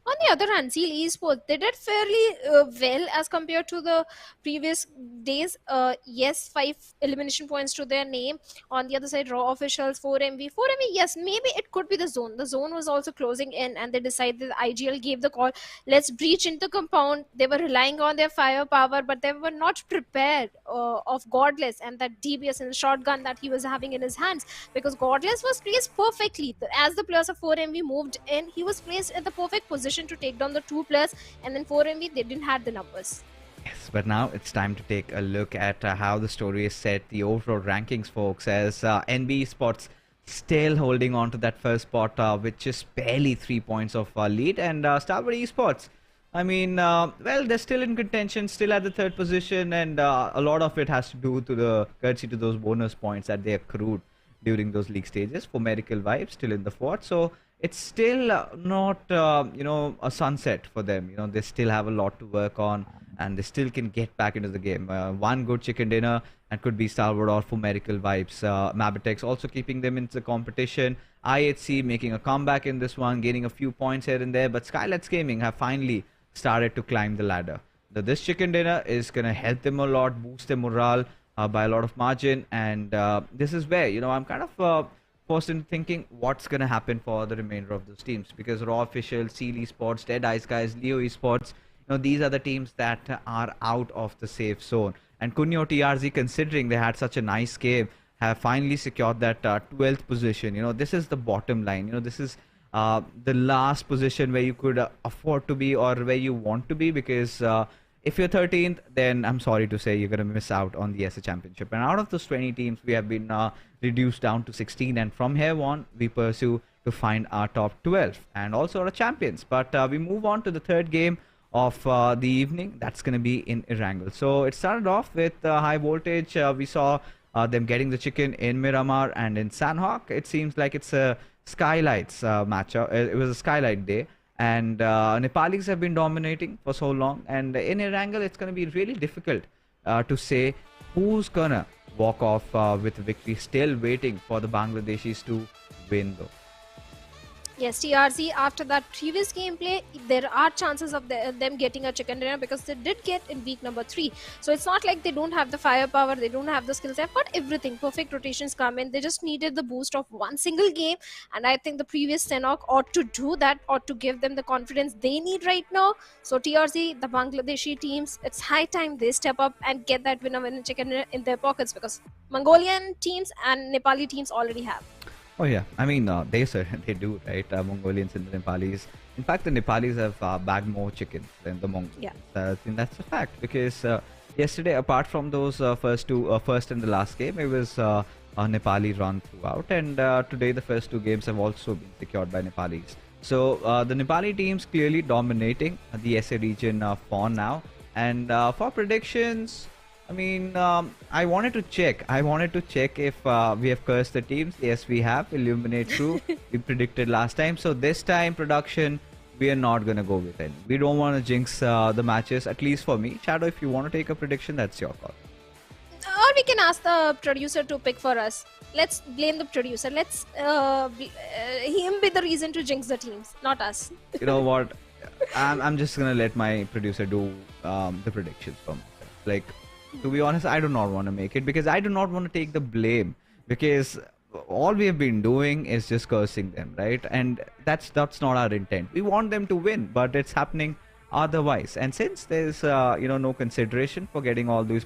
On the other hand, Zeal Esports, they did fairly well as compared to the previous days. Yes, 5 elimination points to their name. On the other side, Raw officials, 4MV. 4MV, yes, maybe it could be the zone. The zone was also closing in, and they decided, IGL gave the call, let's breach into compound. They were relying on their firepower, but they were not prepared of Godless and that DBS and the shotgun that he was having in his hands, because Godless was placed perfectly. As the players of 4MV moved in, he was placed at the perfect position to take down the 2 players, and then 4MV, they didn't have the numbers. Yes, but now it's time to take a look at how the story is set, the overall rankings, folks, as NB Esports still holding on to that first spot with just barely 3 points of lead, and Stalwart Esports, I mean, well, they're still in contention, still at the 3rd position, and a lot of it has to do to the courtesy to those bonus points that they accrued during those league stages. For medical vibes, still in the 4th, so it's still not, you know, a sunset for them. You know, they still have a lot to work on, and they still can get back into the game. One good chicken dinner and could be Stalwart, or for medical vibes. MABETEX also keeping them into the competition. IHC making a comeback in this one, gaining a few points here and there. But SKYLIGHTZ Gaming have finally started to climb the ladder. This chicken dinner is going to help them a lot, boost their morale by a lot of margin. And this is where, you know, I'm kind of forced into thinking what's going to happen for the remainder of those teams, because Raw officials, Zeal Esports, DEADEYES guys, Leo Esports, you know, these are the teams that are out of the safe zone. And Kunyo TRZ, considering they had such a nice game, have finally secured that 12th position. You know, this is the bottom line. You know, this is the last position where you could afford to be, or where you want to be, because if you're 13th, then I'm sorry to say you're going to miss out on the SC Championship. And out of those 20 teams, we have been reduced down to 16. And from here on, we pursue to find our top 12 and also our champions. But we move on to the 3rd game of the evening. That's going to be in Erangel. So it started off with high voltage. We saw them getting the chicken in Miramar and in Sanhok. It seems like it's a SKYLIGHTZ matchup. It was a Skylight day. And Nepalis have been dominating for so long. And in Erangel, it's going to be really difficult to say who's going to walk off with victory. Still waiting for the Bangladeshis to win, though. Yes, TRZ, after that previous gameplay, there are chances of them getting a chicken dinner, because they did get in week number 3. So it's not like they don't have the firepower, they don't have the skills, they've got everything. Perfect rotations come in. They just needed the boost of one single game. And I think the previous Sanhok ought to do that, ought to give them the confidence they need right now. So TRZ, the Bangladeshi teams, it's high time they step up and get that winner chicken dinner in their pockets, because Mongolian teams and Nepali teams already have. Oh yeah, I mean they certainly do, right? Mongolians and the Nepalis. In fact, the Nepalis have bagged more chickens than the Mongols. Yeah. I think that's a fact, because yesterday, apart from those first and the last game, it was a Nepali run throughout, and today the first 2 games have also been secured by Nepalis. So the Nepali teams clearly dominating the SA region for now. And for predictions, I mean, I wanted to check if we have cursed the teams. Yes, we have. Illuminate true. We predicted last time. So this time, production, we are not going to go with it. We don't want to jinx the matches, at least for me. Shadow, if you want to take a prediction, that's your call. I'll we can ask the producer to pick for us. Let's blame the producer. Let's him be the reason to jinx the teams, not us. You know what? I'm just gonna let my producer do the predictions for myself. Like, to be honest, I do not want to make it because I do not want to take the blame, because all we have been doing is just cursing them, right? And that's not our intent. We want them to win, but it's happening otherwise. And since there's no consideration for getting all these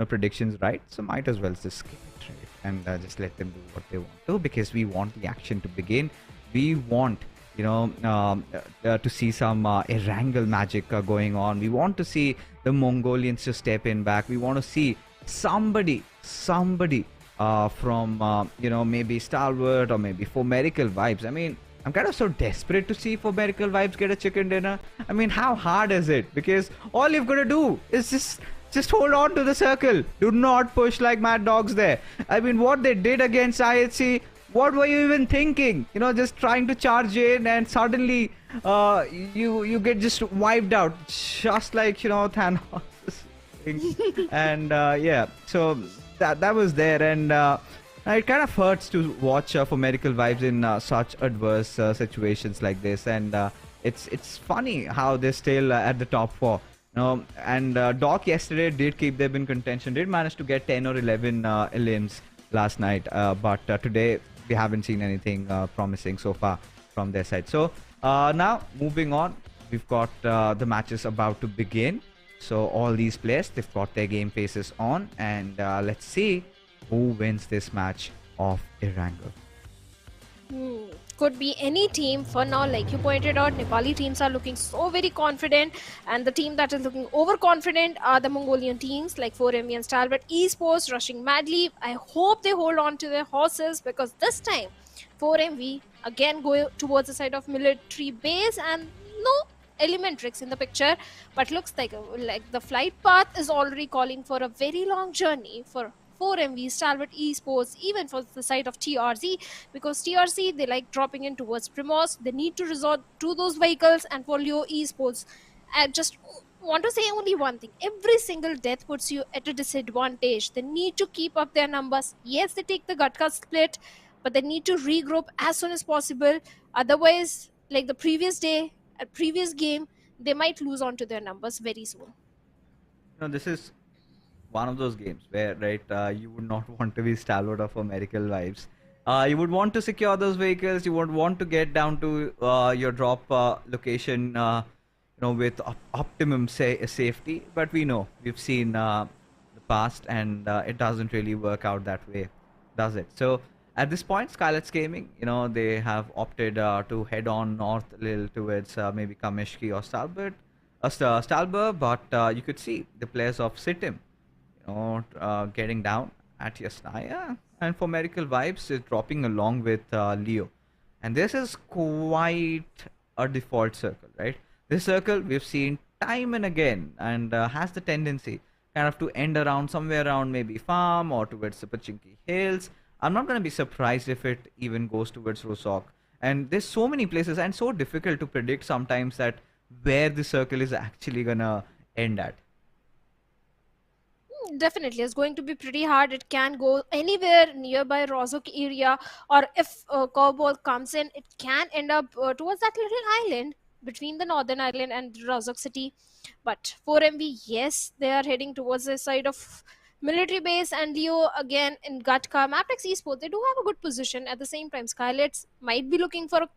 predictions right, so might as well just skip it, right? And just let them do what they want to, because we want the action to begin. We want to see some Erangel magic going on. We want to see the Mongolians to step in back. We want to see somebody from maybe Stalwart or maybe for Miracle Vibes. I mean, I'm kind of so desperate to see for Miracle Vibes get a chicken dinner. I mean, how hard is it? Because all you've got to do is just hold on to the circle. Do not push like mad dogs there. I mean, what they did against IHC, what were you even thinking? You know, just trying to charge in, and suddenly you get just wiped out, just like Thanos. And yeah, so that was there, and it kind of hurts to watch for Miracle Vibes in such adverse situations like this. And it's funny how they're still at the top 4. And Doc yesterday did keep them in contention, did manage to get 10 or 11 elims last night, but today we haven't seen anything promising so far from their side. So now moving on, we've got the matches about to begin. So all these players, they've got their game faces on, and let's see who wins this match of Erangel. Could be any team for now. Like you pointed out, Nepali teams are looking so very confident, and the team that is looking overconfident are the Mongolian teams like 4MV and Stalwart Esports rushing madly. I hope they hold on to their horses, because this time 4MV again go towards the side of military base, and no Elementrix in the picture, but looks like the flight path is already calling for a very long journey for 4MV, Stalwart Esports, even for the side of TRZ, because TRZ, they like dropping in towards Primos. They need to resort to those vehicles, and for Leo Esports, I just want to say only one thing. Every single death puts you at a disadvantage. They need to keep up their numbers. Yes, they take the Gutka split, but they need to regroup as soon as possible. Otherwise, like the previous day, a previous game, they might lose on to their numbers very soon. This is one of those games where, right, you would not want to be Stalwart or for Miracle Vibes. You would want to secure those vehicles. You would want to get down to your drop location, with optimum safety. But we know, we've seen the past, and it doesn't really work out that way, does it? So at this point, SKYLIGHTZ Gaming, they have opted to head on north a little towards maybe Kamishki or Stalbur, but you could see the players of SITM, getting down at Yasnaya, and for Miracle Vibes is dropping along with Leo. And this is quite a default circle, right? This circle we've seen time and again, and has the tendency kind of to end around somewhere around maybe farm or towards the Pachinki Hills. I'm not going to be surprised if it even goes towards Rosok. And there's so many places, and so difficult to predict sometimes that where the circle is actually going to end at. Definitely, it's going to be pretty hard. It can go anywhere nearby Rozok area, or if Cowball comes in, it can end up towards that little island between the Northern Island and Rozok City. But 4MV, yes, they are heading towards the side of military base, and Leo again in Gatka. MABETEX Esports, they do have a good position. At the same time, SKYLIGHTZ might be looking for a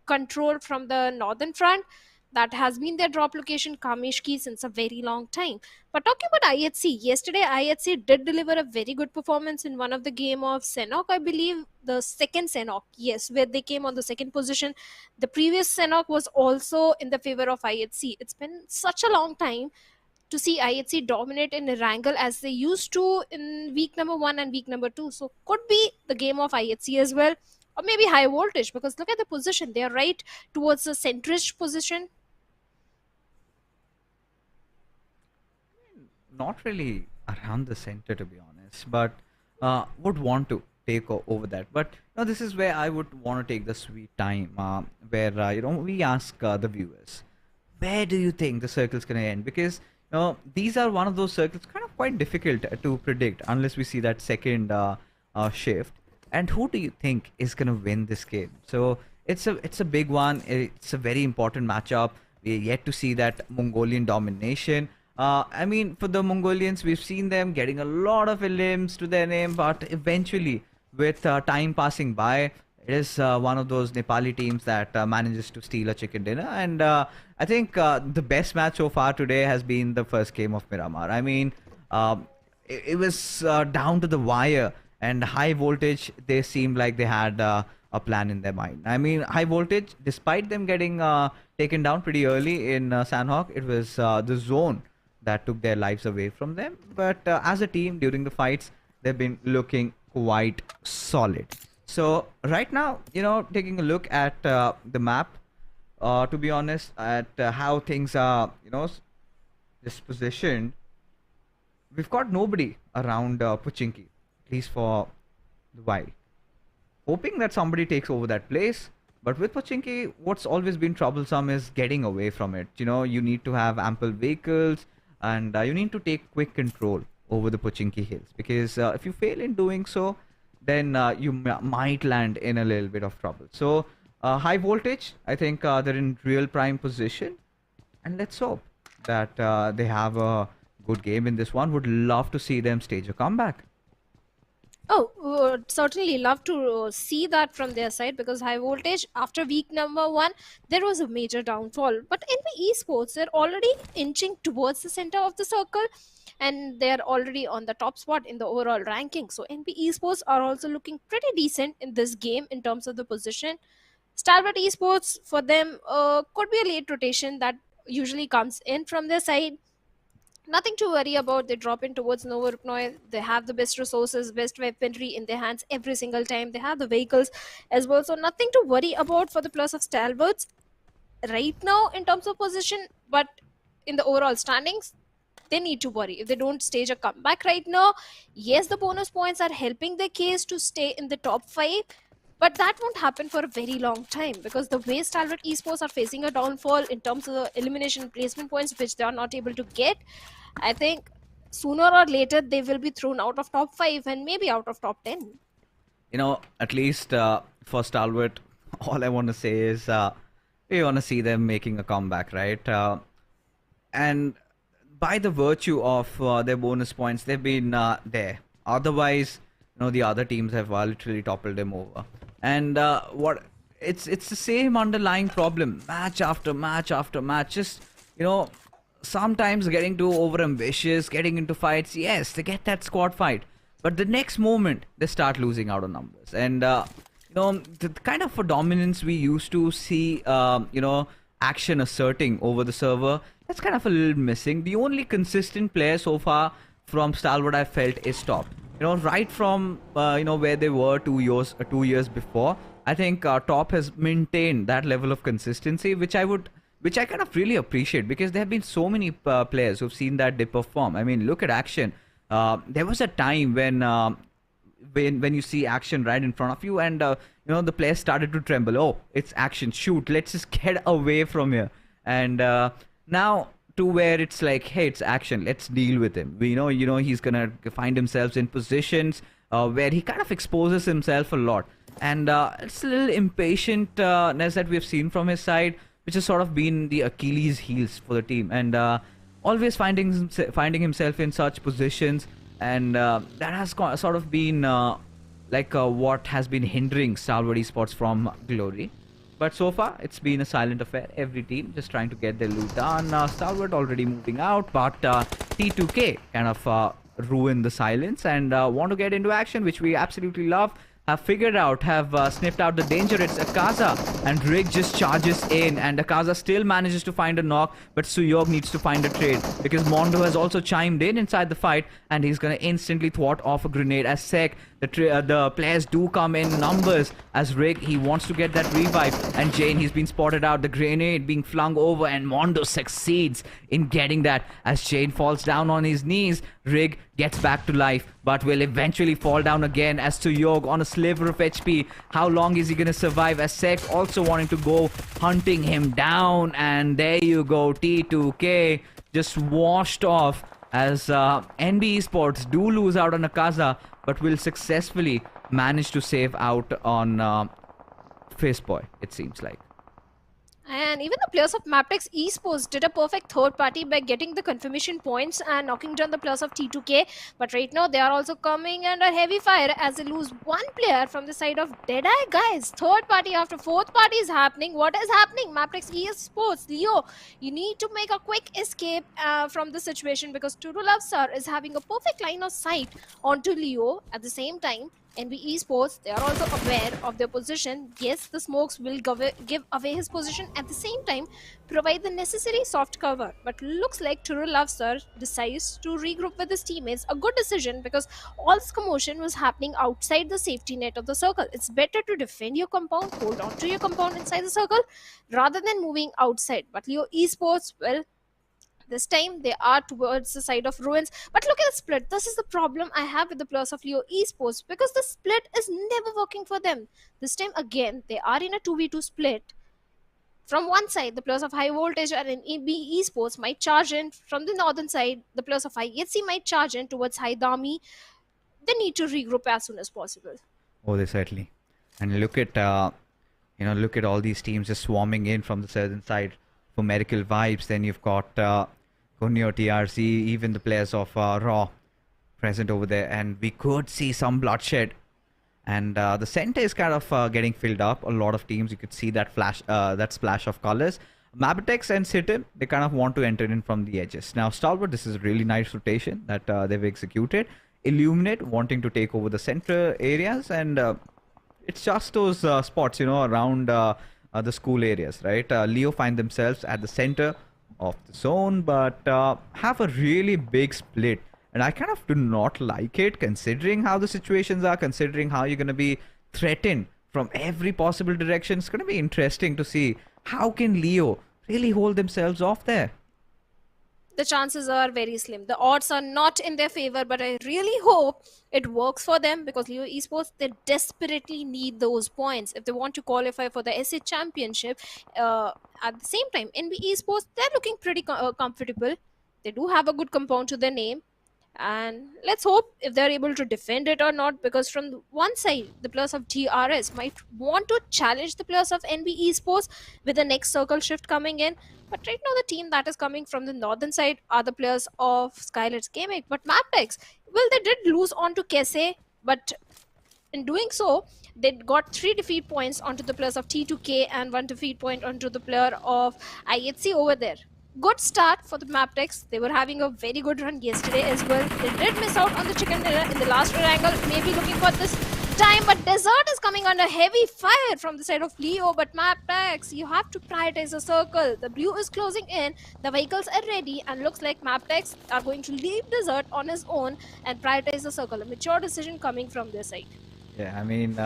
control from the northern front. That has been their drop location, Kamishki, since a very long time. But talking about IHC, yesterday IHC did deliver a very good performance in one of the game of Sanhok, I believe, the second Sanhok, yes, where they came on the second position. The previous Sanhok was also in the favor of IHC. It's been such a long time to see IHC dominate in Erangel as they used to in week number 1 and week number 2. So could be the game of IHC as well. Or maybe high voltage, because look at the position. They are right towards the centrist position. Not really around the center, to be honest, but would want to take over that. But this is where I would want to take the sweet time, where we ask the viewers, where do you think the circle's gonna end? Because these are one of those circles kind of quite difficult to predict unless we see that second shift. And who do you think is going to win this game? So it's a big one. It's a very important matchup. We're yet to see that Mongolian domination. I mean, for the Mongolians, we've seen them getting a lot of elims to their name, but eventually, with time passing by, it is one of those Nepali teams that manages to steal a chicken dinner. And I think the best match so far today has been the first game of Miramar. I mean, it was down to the wire, and high voltage, they seemed like they had a plan in their mind. I mean, high voltage, despite them getting taken down pretty early in Sanhok, it was the zone that took their lives away from them. But as a team, during the fights, they've been looking quite solid. So right now, taking a look at the map, to be honest, at how things are, just positioned, we've got nobody around Pochinki, at least for the while. Hoping that somebody takes over that place. But with Pochinki, what's always been troublesome is getting away from it. You need to have ample vehicles, and you need to take quick control over the Pochinki hills. Because if you fail in doing so, then you might land in a little bit of trouble. So high voltage, I think they're in real prime position. And let's hope that they have a good game in this one. Would love to see them stage a comeback. Oh, would certainly love to see that from their side, because high voltage, after week number 1, there was a major downfall. But NP Esports, they're already inching towards the center of the circle, and they're already on the top spot in the overall ranking. So NP Esports are also looking pretty decent in this game in terms of the position. Stalwart Esports, for them, could be a late rotation that usually comes in from their side. Nothing to worry about. They drop in towards Novorupnoy. They have the best resources, best weaponry in their hands every single time. They have the vehicles as well. So nothing to worry about for the plus of Stalwarts right now in terms of position. But in the overall standings, they need to worry. If they don't stage a comeback right now, yes, the bonus points are helping their case to stay in the top 5. But that won't happen for a very long time, because the way Stalwart Esports are facing a downfall in terms of the elimination placement points, which they are not able to get, I think sooner or later they will be thrown out of top 5 and maybe out of top 10. At least for Stalwart, all I want to say is we want to see them making a comeback, right? And by the virtue of their bonus points, they've been there. Otherwise, the other teams have literally toppled them over. And it's the same underlying problem, match after match after match. Just sometimes getting too overambitious, getting into fights. Yes, they get that squad fight, but the next moment they start losing out on numbers. And the kind of dominance we used to see, Action asserting over the server, that's kind of a little missing. The only consistent player so far from Stalwart I felt is Top. Right from where they were 2 years before, I think Top has maintained that level of consistency, which I kind of really appreciate, because there have been so many players who've seen that they perform. I mean, look at Action. There was a time when you see Action right in front of you, and the players started to tremble. Oh, it's Action! Shoot! Let's just get away from here. And now, to where it's like, hey, it's Action, let's deal with him. We know, he's gonna find himself in positions where he kind of exposes himself a lot, and it's a little impatientness that we've seen from his side, which has sort of been the Achilles heels for the team, and always finding himself in such positions, and that has sort of been what has been hindering Stalwart Esports from glory. But so far, it's been a silent affair. Every team just trying to get their loot done. Stalwart already moving out, but T2K kind of ruined the silence and want to get into action, which we absolutely love. Have figured out, have sniffed out the danger. It's Akaza, and Rig just charges in, and Akaza still manages to find a knock, but Suyog needs to find a trade, because Mondo has also chimed in inside the fight, and he's gonna instantly thwart off a grenade as Sek. The players do come in numbers as Rig, he wants to get that revive, and Jane, he's been spotted out, the grenade being flung over, and Mondo succeeds in getting that as Jane falls down on his knees. Rig gets back to life, but will eventually fall down again as Suyog on a sliver of HP. How long is he gonna survive, as Sek also wanting to go hunting him down, and there you go, T2K just washed off as NB Esports do lose out on Akaza, but will successfully manage to save out on Fistboy, it seems like. And even the players of MABETEX Esports did a perfect third party by getting the confirmation points and knocking down the players of T2K. But right now they are also coming under heavy fire as they lose one player from the side of DEADEYES. Guys, third party after fourth party is happening. What is happening? MABETEX Esports, Leo, you need to make a quick escape from the situation because TrueLoveStar is having a perfect line of sight onto Leo. At the same time, NB Esports, they are also aware of their position. Yes, the smokes will give away his position. At the same time, provide the necessary soft cover. But looks like TrueLoveStar decides to regroup with his teammates. A good decision because all this commotion was happening outside the safety net of the circle. It's better to defend your compound, hold on to your compound inside the circle, rather than moving outside. But Leo Esports, well, this time they are towards the side of ruins. But look at the split. This is the problem I have with the players of Leo Esports because the split is never working for them. This time again, they are in a 2v2 split. From one side, the players of High Voltage and NB Esports might charge in. From the northern side, the players of HIGHVOLTAGE might charge in towards High Dami. They need to regroup as soon as possible. Oh, they certainly. And look at look at all these teams just swarming in from the southern side for medical vibes. Then you've got Kunyo TRZ, even the players of Raw present over there, and we could see some bloodshed. And the center is kind of getting filled up. A lot of teams, you could see that flash, that splash of colors. MABETEX and SITM, they kind of want to enter in from the edges. Now, Stalwart, this is a really nice rotation that they've executed. Illuminate wanting to take over the center areas, and it's just those spots, around the school areas, right? Leo find themselves at the center of the zone, but have a really big split. And I kind of do not like it, considering how the situations are, considering how you're going to be threatened from every possible direction. It's going to be interesting to see how can Leo really hold themselves off there. The chances are very slim. The odds are not in their favor, but I really hope it works for them because Leo Esports, they desperately need those points if they want to qualify for the SA Championship. At the same time, NB Esports, they're looking pretty comfortable. They do have a good compound to their name. And let's hope if they're able to defend it or not, because from one side, the players of DRS might want to challenge the players of NB Esports with the next circle shift coming in. But right now, the team that is coming from the northern side are the players of SKYLIGHTZ Gaming. But MABETEX, well, they did lose on to Kese, but in doing so, they got 3 defeat points onto the players of T2K and 1 defeat point onto the player of IHC over there. Good start for the MABETEX. They were having a very good run yesterday as well. They did miss out on the chicken dinner in the last Erangel. Maybe looking for this time, but Desert is coming under heavy fire from the side of Leo. But MABETEX, you have to prioritize the circle. The blue is closing in. The vehicles are ready, and looks like MABETEX are going to leave Desert on his own and prioritize the circle. A mature decision coming from their side. Yeah, I mean,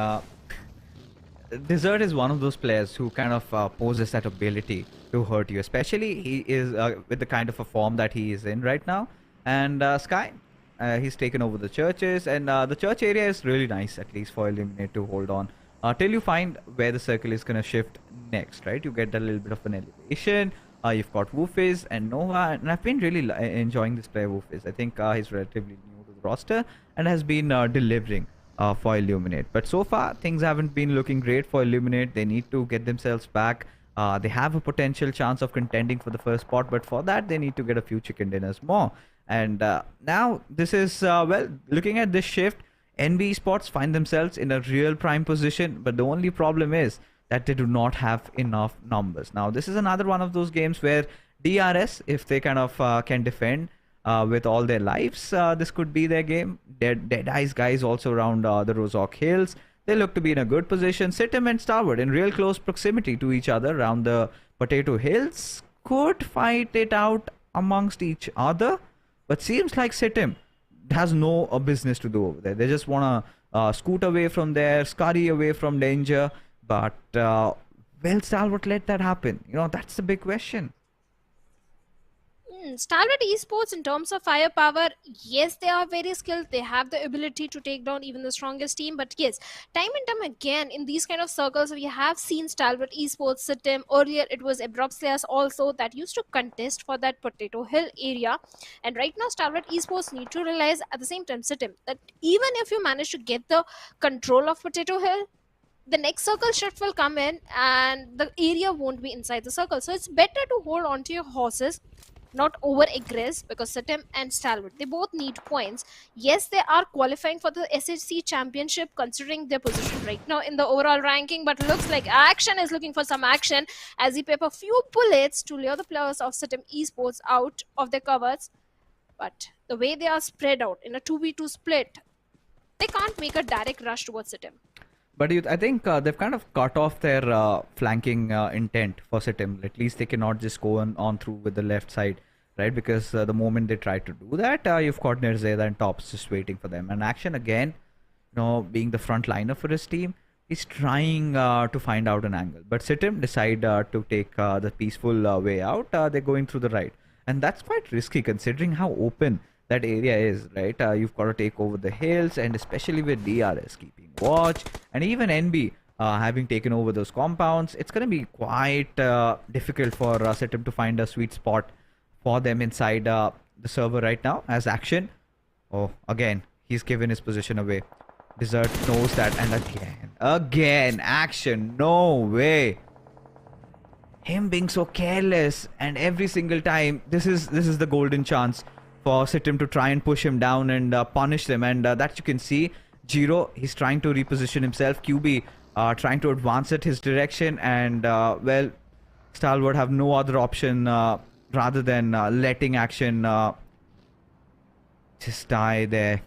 Desert is one of those players who kind of poses that ability to hurt you, especially he is with the kind of a form that he is in right now. And Sky, he's taken over the churches, and the church area is really nice, at least for Eliminate to hold on till you find where the circle is going to shift next, right? You get a little bit of an elevation. You've got Woofiz and Nova, and I've been really enjoying this player, Woofiz. I think he's relatively new to the roster and has been delivering for Illuminate. But so far, things haven't been looking great for Illuminate. They need to get themselves back. They have a potential chance of contending for the first spot, but for that, they need to get a few chicken dinners more. And now, this is, well, looking at this shift, NB Esports find themselves in a real prime position, but the only problem is that they do not have enough numbers. Now, this is another one of those games where DRS, if they kind of can defend with all their lives, this could be their game. DEADEYES guys also around the Rozok Hills. They look to be in a good position. SITM and Stalwart in real close proximity to each other around the Potato Hills could fight it out amongst each other. But seems like SITM has no business to do over there. They just want to scoot away from there, scurry away from danger. But will Stalwart let that happen? That's the big question. Stalwart Esports, in terms of firepower, yes, they are very skilled. They have the ability to take down even the strongest team. But yes, time and time again, in these kind of circles, we have seen Stalwart Esports, SITM. Earlier, it was Abrupt Slayers also that used to contest for that Potato Hill area. And right now, Stalwart Esports need to realize at the same time, SITM, that even if you manage to get the control of Potato Hill, the next circle shift will come in and the area won't be inside the circle. So it's better to hold on to your horses, not over aggress, because SITM and Stalwart, they both need points. Yes, they are qualifying for the SHC championship considering their position right now in the overall ranking, but looks like Action is looking for some action as he pep a few bullets to lure the players of SITM Esports out of their covers. But the way they are spread out in a 2v2 split, they can't make a direct rush towards SITM. But I think they've kind of cut off their flanking intent for SITM. At least they cannot just go on through with the left side, right? Because the moment they try to do that, you've got NERZ and Tops just waiting for them. And Action again, being the front liner for his team, is trying to find out an angle. But SITM decide to take the peaceful way out. They're going through the right. And that's quite risky considering how open that area is, right? You've got to take over the hills, and especially with DRS keeping watch, and even NB having taken over those compounds, it's going to be quite difficult for SITM to find a sweet spot for them inside the server right now. As Action, again, he's given his position away. Desert knows that, and again, Action, no way. Him being so careless, and every single time, this is the golden chance for SITM to try and push him down and punish them. And that you can see, Jiro, he's trying to reposition himself. QB trying to advance at his direction, and well, Stalwart have no other option rather than letting Action just die there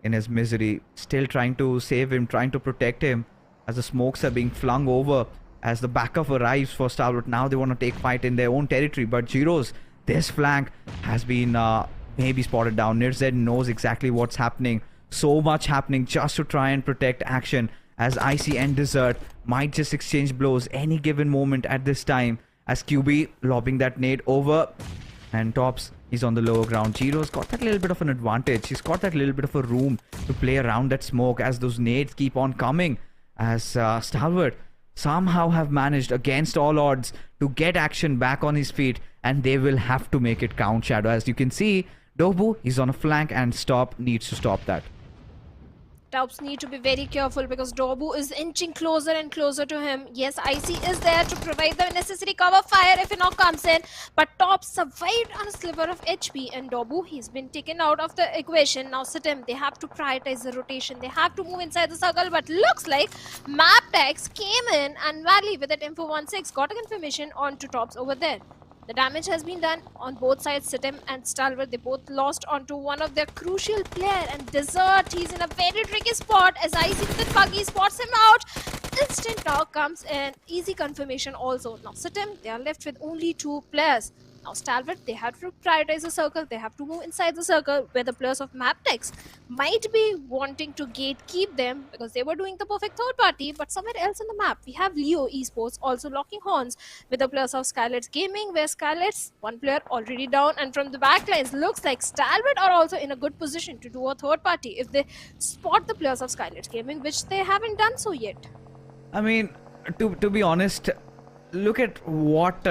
in his misery. Still trying to save him, trying to protect him as the smokes are being flung over as the backup arrives for Stalwart. Now they want to take fight in their own territory, but Jiro's this flank has been maybe spotted down. NERZ knows exactly what's happening. So much happening just to try and protect Action, as Icy and Desert might just exchange blows any given moment at this time, as QB lobbing that nade over, and Tops, he's on the lower ground. Jiro's got that little bit of an advantage. He's got that little bit of a room to play around that smoke as those nades keep on coming, as Stalwart somehow have managed against all odds to get Action back on his feet, and they will have to make it count, Shadow. As you can see, Dobu, he's on a flank, and Stop needs to stop that. Tops need to be very careful because Dobu is inching closer and closer to him. Yes, Icy is there to provide the necessary cover fire if a knock comes in, but Tops survived on a sliver of HP, and Dobu, he's been taken out of the equation. Now SITM, they have to prioritize the rotation. They have to move inside the circle, but looks like MABETEX came in and Valley with that Info 16 got a confirmation onto Tops over there. The damage has been done on both sides. SITM and Stalwart, they both lost onto one of their crucial player, and Desert, he's in a very tricky spot as Icy with the Pubg spots him out. Instant knock comes in, easy confirmation also. Now SITM, they are left with only 2 players. Now Stalwart, they have to prioritize the circle. They have to move inside the circle where the players of MABETEX might be wanting to gatekeep them because they were doing the perfect third party. But somewhere else on the map, we have Leo Esports also locking horns with the players of SKYLIGHTZ Gaming, where SKYLIGHTZ, one player already down, and from the backlines, looks like Stalwart are also in a good position to do a third party if they spot the players of SKYLIGHTZ Gaming, which they haven't done so yet. I mean, to be honest, look at what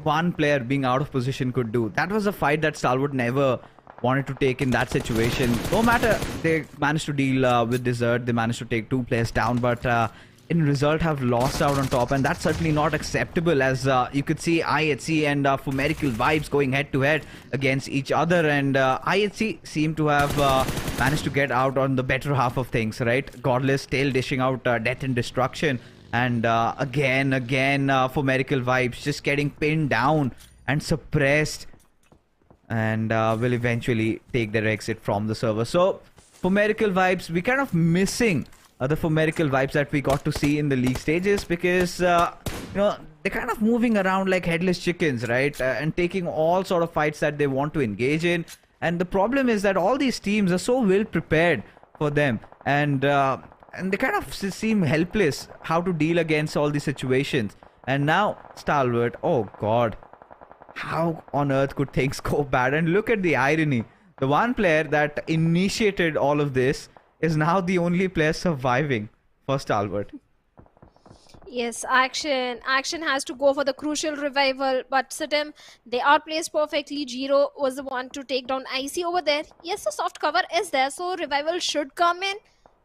one player being out of position could do. That was a fight that Stalwart never wanted to take in that situation. No matter, they managed to deal with Desert, they managed to take 2 players down, but in result have lost out on top, and that's certainly not acceptable, as you could see IHC and Fumerical Vibes going head to head against each other, and IHC seem to have managed to get out on the better half of things, right? Godless still dishing out death and destruction. And again, Fumerical Vibes just getting pinned down and suppressed, and will eventually take their exit from the server. So, Fumerical Vibes, we kind of missing the Fumerical Vibes that we got to see in the league stages, because, they're kind of moving around like headless chickens, right? And taking all sort of fights that they want to engage in. And the problem is that all these teams are so well prepared for them, and they kind of seem helpless how to deal against all these situations. And now Stalwart, oh god, How on earth could things go bad? And look at the irony. The one player that initiated all of this is now the only player surviving for Stalwart. Yes, Action has to go for the crucial revival, but SITM, they are placed perfectly. Jiro was the one to take down IC over there. Yes, the soft cover is there, so revival should come in.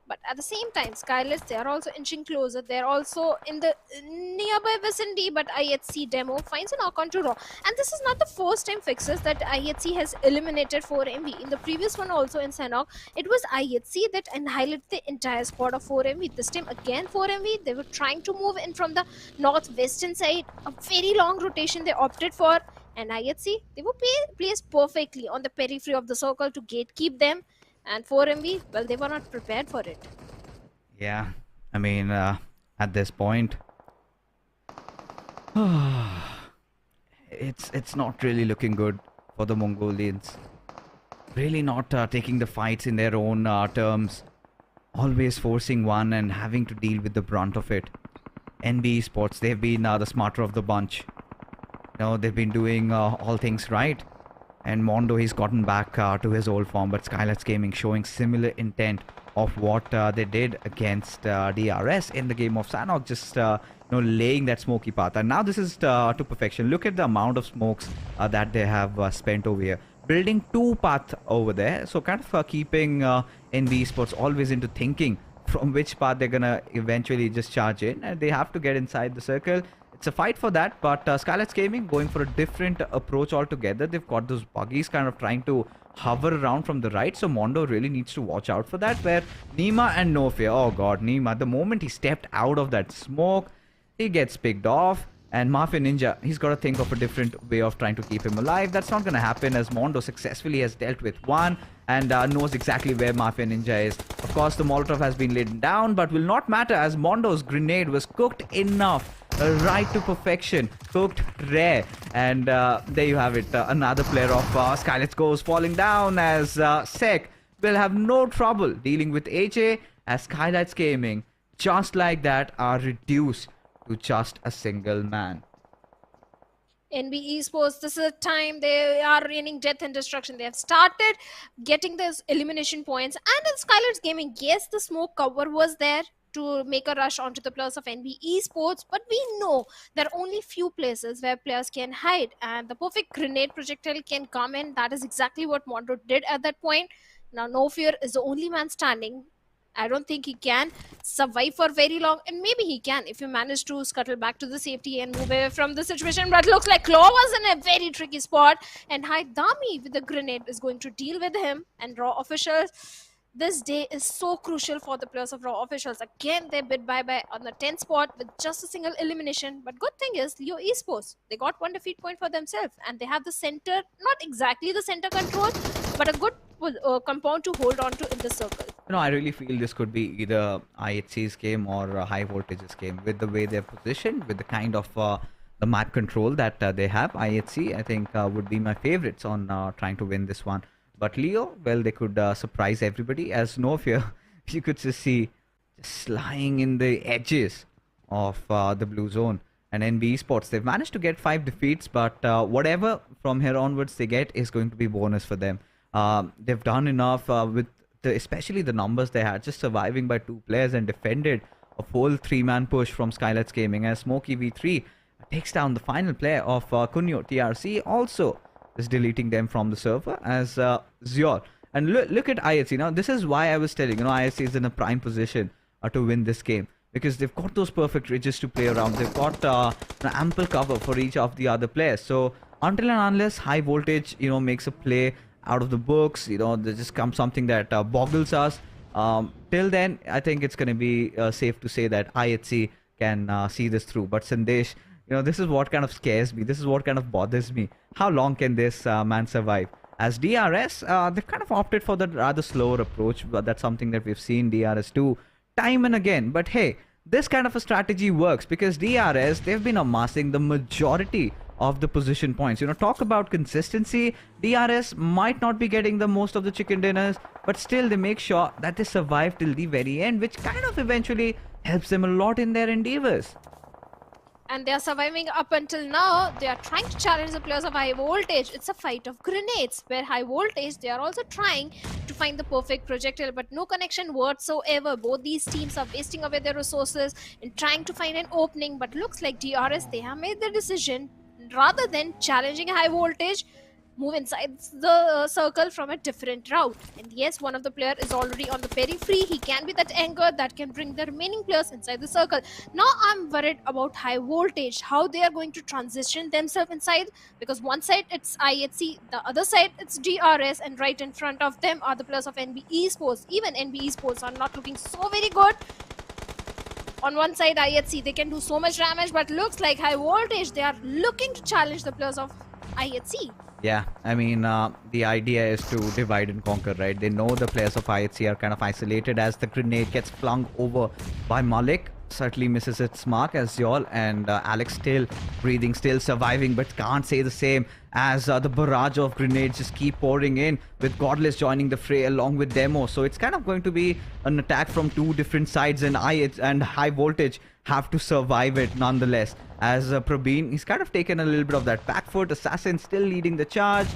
But at the same time, SKYLIGHTZ, they are also inching closer. They're also in the nearby vicinity, but IHC demo finds a knock on to Raw. And this is not the first time fixes that IHC has eliminated 4MV. In the previous one also in Sanhok, it was IHC that annihilated the entire squad of 4MV. This time again 4MV, they were trying to move in from the northwestern side. A very long rotation they opted for. And IHC, they were placed perfectly on the periphery of the circle to gatekeep them. And 4MV, well, they were not prepared for it. Yeah, I mean, at this point, it's not really looking good for the Mongolians. Really not taking the fights in their own terms. Always forcing one and having to deal with the brunt of it. NB Esports, they've been the smarter of the bunch. You know, they've been doing all things right. And Mondo, he's gotten back to his old form, but SKYLIGHTZ Gaming showing similar intent of what they did against DRS in the game of Sanhok, just laying that smoky path. And now this is to perfection. Look at the amount of smokes that they have spent over here. Building two paths over there, so kind of keeping NB Esports always into thinking from which path they're gonna eventually just charge in, and they have to get inside the circle. It's a fight for that, but SKYLIGHTZ Gaming going for a different approach altogether. They've got those buggies kind of trying to hover around from the right, so Mondo really needs to watch out for that, where Nima and No Fear, oh god, Nima, the moment he stepped out of that smoke, he gets picked off. And Mafia Ninja, he's got to think of a different way of trying to keep him alive. That's not going to happen, as Mondo successfully has dealt with one and knows exactly where Mafia Ninja is. Of course, the Molotov has been laid down, but will not matter, as Mondo's grenade was cooked enough, right to perfection, cooked rare. And there you have it. Another player of SKYLIGHTZ goes falling down, as Sek will have no trouble dealing with HA, as SKYLIGHTZ Gaming, just like that, are reduced to just a single man. NB Esports, this is a time they are raining death and destruction. They have started getting those elimination points. And in SKYLIGHTZ Gaming, yes, the smoke cover was there to make a rush onto the players of NB Esports, but we know there are only few places where players can hide, and the perfect grenade projectile can come in. That is exactly what Mondo did at that point. Now No Fear is the only man standing. I don't think he can survive for very long, and maybe he can if you manage to scuttle back to the safety and move away from the situation. But looks like Claw was in a very tricky spot, and Dami with the grenade is going to deal with him. And Raw officials, this day is so crucial for the players of Raw officials. Again, they bid bye-bye on the 10th spot with just a single elimination. But good thing is, Leo Esports, they got one defeat point for themselves, and they have the center, not exactly the center control, but a good compound to hold on to in the circle. I really feel this could be either IHC's game or High Voltage's game, with the way they're positioned, with the kind of the map control that they have. IHC, I think, would be my favorites on trying to win this one. But Leo, well, they could surprise everybody, as No Fear, you could just see just lying in the edges of the blue zone. And NB Esports, they've managed to get 5 defeats, but whatever from here onwards they get is going to be bonus for them. They've done enough with especially the numbers they had, just surviving by 2 players, and defended a full 3-man push from SKYLIGHTZ Gaming, as Smokey V3 takes down the final player of Kunyo TRZ, also is deleting them from the server as Zior. And look at IHC. Now, this is why I was telling, IHC is in a prime position to win this game, because they've got those perfect ridges to play around. They've got ample cover for each of the other players. So until and unless High Voltage, makes a play out of the books, there just comes something that boggles us. Till then, I think it's going to be safe to say that IHC can see this through. But Sandesh, this is what kind of scares me. This is what kind of bothers me. How long can this man survive? As DRS, they've kind of opted for the rather slower approach, but that's something that we've seen DRS do time and again. But hey, this kind of a strategy works, because DRS, they've been amassing the majority of the position points. Talk about consistency. DRS might not be getting the most of the chicken dinners, but still they make sure that they survive till the very end, which kind of eventually helps them a lot in their endeavors. And they are surviving up until now. They are trying to challenge the players of high voltage. It's a fight of grenades, where high voltage, they are also trying to find the perfect projectile, but no connection whatsoever. Both these teams are wasting away their resources in trying to find an opening, but looks like DRS, they have made the decision, rather than challenging high voltage, move inside the circle from a different route. And yes, one of the player is already on the periphery. He can be that anchor that can bring the remaining players inside the circle. Now I'm worried about high voltage, how they are going to transition themselves inside, because one side it's IHC, the other side it's DRS, and right in front of them are the players of NB Esports. Even NB Esports are not looking so very good. On one side IHC, they can do so much damage, but looks like high voltage, they are looking to challenge the players of IHC. Yeah, I mean, the idea is to divide and conquer, right? They know the players of IHC are kind of isolated as the grenade gets flung over by Malik. Certainly misses its mark as Yol, and Alex still breathing, still surviving, but can't say the same as the barrage of grenades just keep pouring in, with Godless joining the fray along with Demo. So it's kind of going to be an attack from two different sides, and high voltage have to survive it nonetheless. As Prabeen, he's kind of taken a little bit of that back foot. Assassin still leading the charge,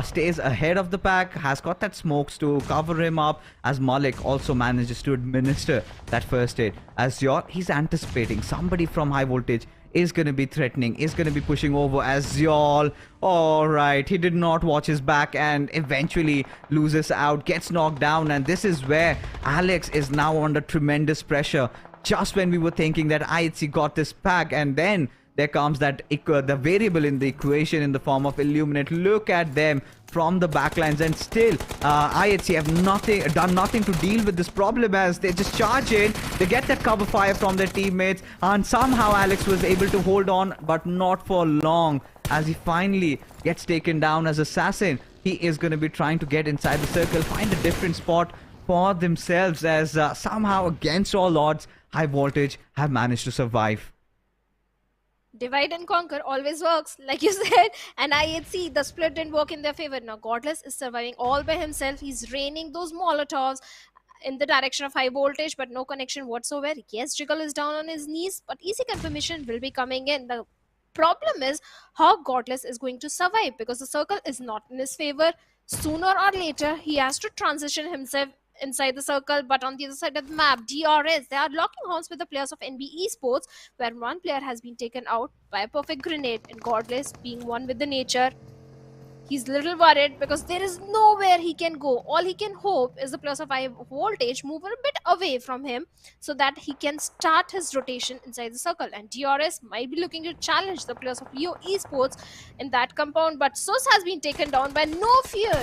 stays ahead of the pack, has got that smokes to cover him up, as Malik also manages to administer that first aid. As Yor, he's anticipating somebody from high voltage is going to be threatening, is going to be pushing over, as Yol, alright, he did not watch his back and eventually loses out, gets knocked down, and this is where Alex is now under tremendous pressure. Just when we were thinking that IHC got this pack, and then there comes that the variable in the equation in the form of Illuminate. Look at them from the backlines, and still IHC have done nothing to deal with this problem, as they just charge in, they get that cover fire from their teammates, and somehow Alex was able to hold on, but not for long, as he finally gets taken down as Assassin. He is going to be trying to get inside the circle, find a different spot for themselves, as somehow against all odds high voltage have managed to survive. Divide and conquer always works, like you said, and IHC, the split didn't work in their favor. Now Godless is surviving all by himself. He's raining those molotovs in the direction of high voltage, but no connection whatsoever. Yes, Jiggle is down on his knees, but easy confirmation will be coming in. The problem is how Godless is going to survive, because the circle is not in his favor. Sooner or later, he has to transition himself inside the circle, but on the other side of the map, DRS, they are locking horns with the players of NB Esports, where one player has been taken out by a perfect grenade, and Godless, being one with the nature, he's little worried because there is nowhere he can go. All he can hope is the players of high voltage move a bit away from him so that he can start his rotation inside the circle, and DRS might be looking to challenge the players of Leo Esports in that compound, but Sus has been taken down by No Fear.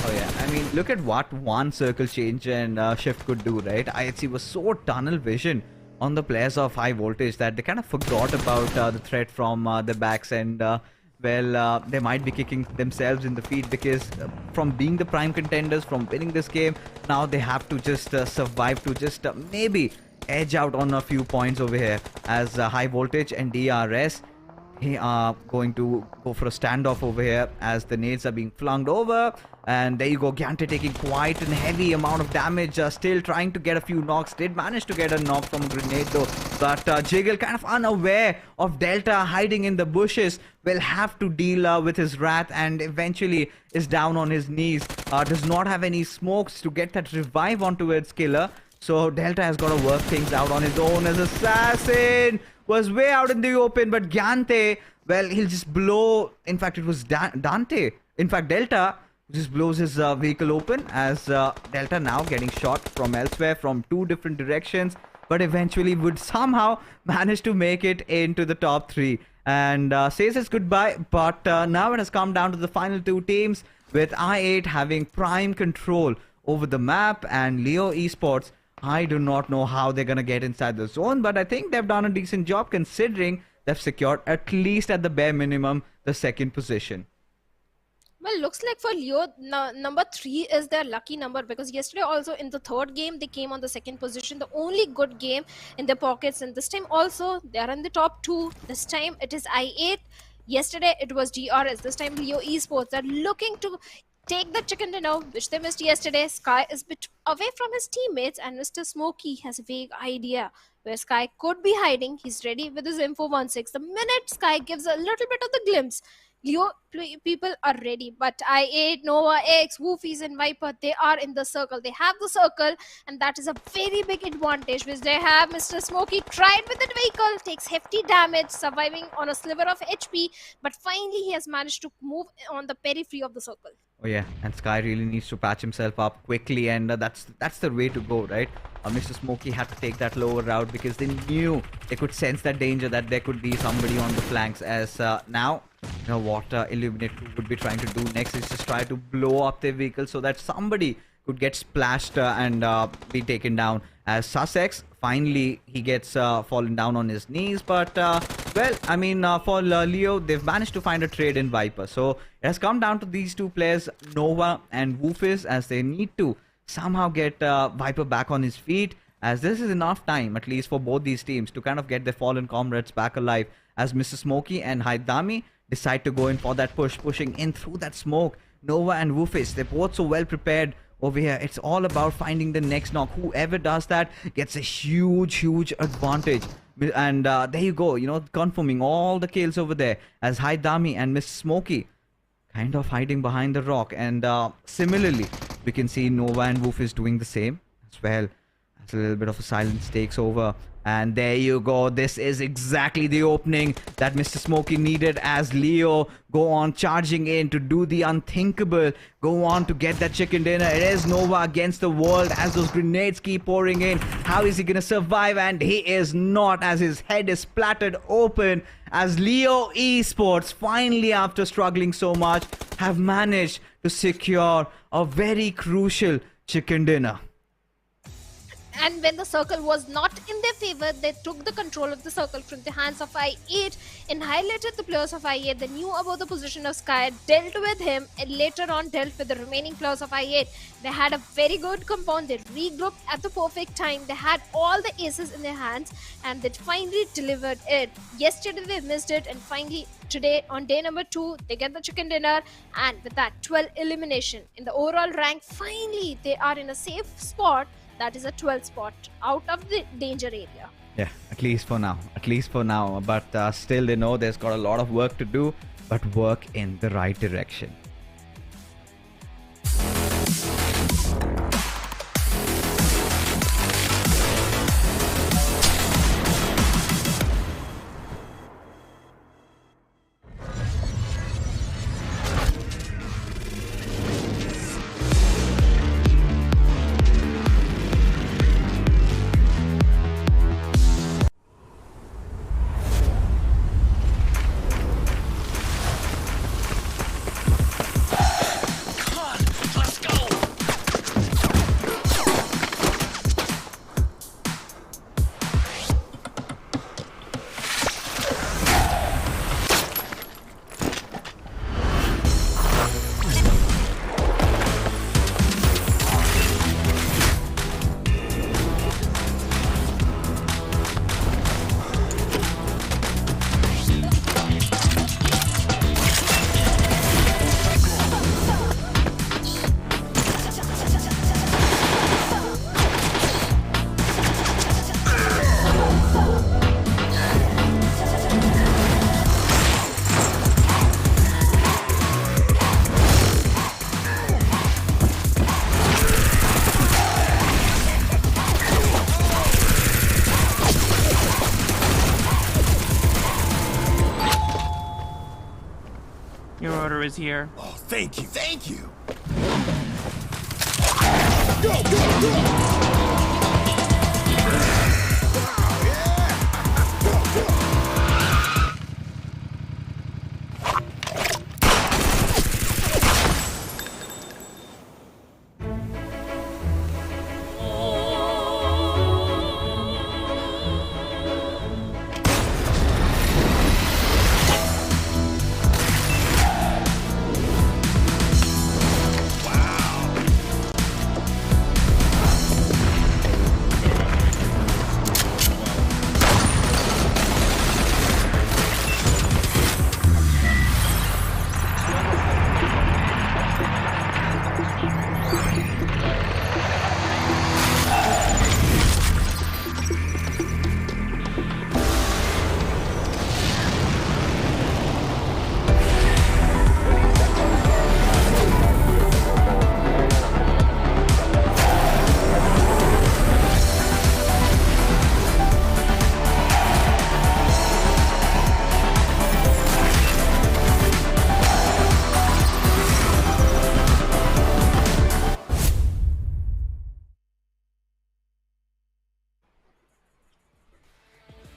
Oh yeah, I mean, look at what one circle change and shift could do, right? IHC was so tunnel vision on the players of high voltage that they kind of forgot about the threat from the backs, and well, they might be kicking themselves in the feet, because from being the prime contenders, from winning this game, now they have to just survive to just maybe edge out on a few points over here, as high voltage and DRS going to go for a standoff over here, as the nades are being flung over. And there you go, Gante taking quite a heavy amount of damage, still trying to get a few knocks. Did manage to get a knock from a grenade though, but Jiggle, kind of unaware of Delta hiding in the bushes, will have to deal with his wrath, and eventually is down on his knees. Does not have any smokes to get that revive onto its killer, so Delta has got to work things out on his own, as Assassin was way out in the open, but Gante, well, he'll just blow. In fact, it was Dante. In fact, Delta just blows his vehicle open, as Delta now getting shot from elsewhere, from two different directions, but eventually would somehow manage to make it into the top 3 and says his goodbye. But now it has come down to the final 2 teams, with I8 having prime control over the map, and Leo Esports, I do not know how they're going to get inside the zone, but I think they've done a decent job, considering they've secured, at least at the bare minimum, the 2nd position. Well, looks like for Leo, number 3 is their lucky number, because yesterday also in the 3rd game, they came on the 2nd position, the only good game in their pockets, and this time also, they are in the top 2. This time it is I8. Yesterday it was DRS. This time Leo Esports are looking to take the chicken dinner, which they missed yesterday. Sky is a bit away from his teammates, and Mr. Smokey has a vague idea where Sky could be hiding. He's ready with his Info 16. The minute Sky gives a little bit of the glimpse, Leo people are ready. But I8, Nova, X, Woofies, and Viper, they are in the circle. They have the circle, and that is a very big advantage which they have. Mr. Smokey tried with that vehicle, takes hefty damage, surviving on a sliver of HP, but finally he has managed to move on the periphery of the circle. Oh yeah, and Sky really needs to patch himself up quickly, and that's the way to go, right? Mr. Smokey had to take that lower route because they knew they could sense that danger, that there could be somebody on the flanks. As now, you know what Illuminate would be trying to do next is just try to blow up their vehicle so that somebody could get splashed and be taken down. As Sussex, finally he gets fallen down on his knees, but well, I mean, for Leo, they've managed to find a trade in Viper. So it has come down to these two players, Nova and Woofis, as they need to somehow get Viper back on his feet, as this is enough time, at least for both these teams, to kind of get their fallen comrades back alive, as Mr. Smokey and Haidami decide to go in for that push, pushing in through that smoke. Nova and Woofis, they're both so well prepared over here. It's all about finding the next knock. Whoever does that gets a huge advantage. And there you go, you know, confirming all the kills over there, as Haidami and Miss Smokey kind of hiding behind the rock. And similarly, we can see Nova and Woof is doing the same as well. As a little bit of a silence takes over. And there you go. This is exactly the opening that Mr. Smokey needed, as Leo go on charging in to do the unthinkable. Go on to get that chicken dinner. It is Nova against the world as those grenades keep pouring in. How is he going to survive? And he is not, as his head is splattered open, as Leo Esports, finally after struggling so much, have managed to secure a very crucial chicken dinner. And when the circle was not in their favor, they took the control of the circle from the hands of I8 and highlighted the players of I8. They knew about the position of Sky, dealt with him, and later on dealt with the remaining players of I8. They had a very good compound. They regrouped at the perfect time. They had all the aces in their hands, and they finally delivered it. Yesterday they missed it, and finally today, on day number 2, they get the chicken dinner, and with that 12 elimination in the overall rank, finally they are in a safe spot. That is a 12th spot out of the danger area. Yeah, at least for now. At least for now. But still, they know there's got a lot of work to do, but work in the right direction. Your order is here. Oh, thank you. Thank you.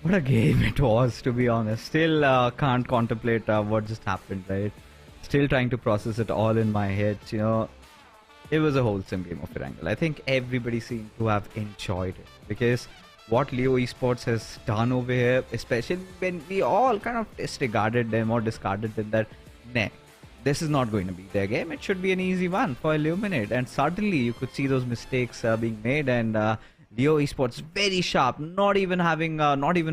What a game it was, to be honest. Still can't contemplate what just happened, right? Still trying to process it all in my head. It was a wholesome game of Erangel. I think everybody seemed to have enjoyed it because what Leo Esports has done over here, especially when we all kind of disregarded them or discarded them, that nah, this is not going to be their game. It should be an easy one for Illuminate. And suddenly you could see those mistakes being made, and Leo Esports very sharp, not even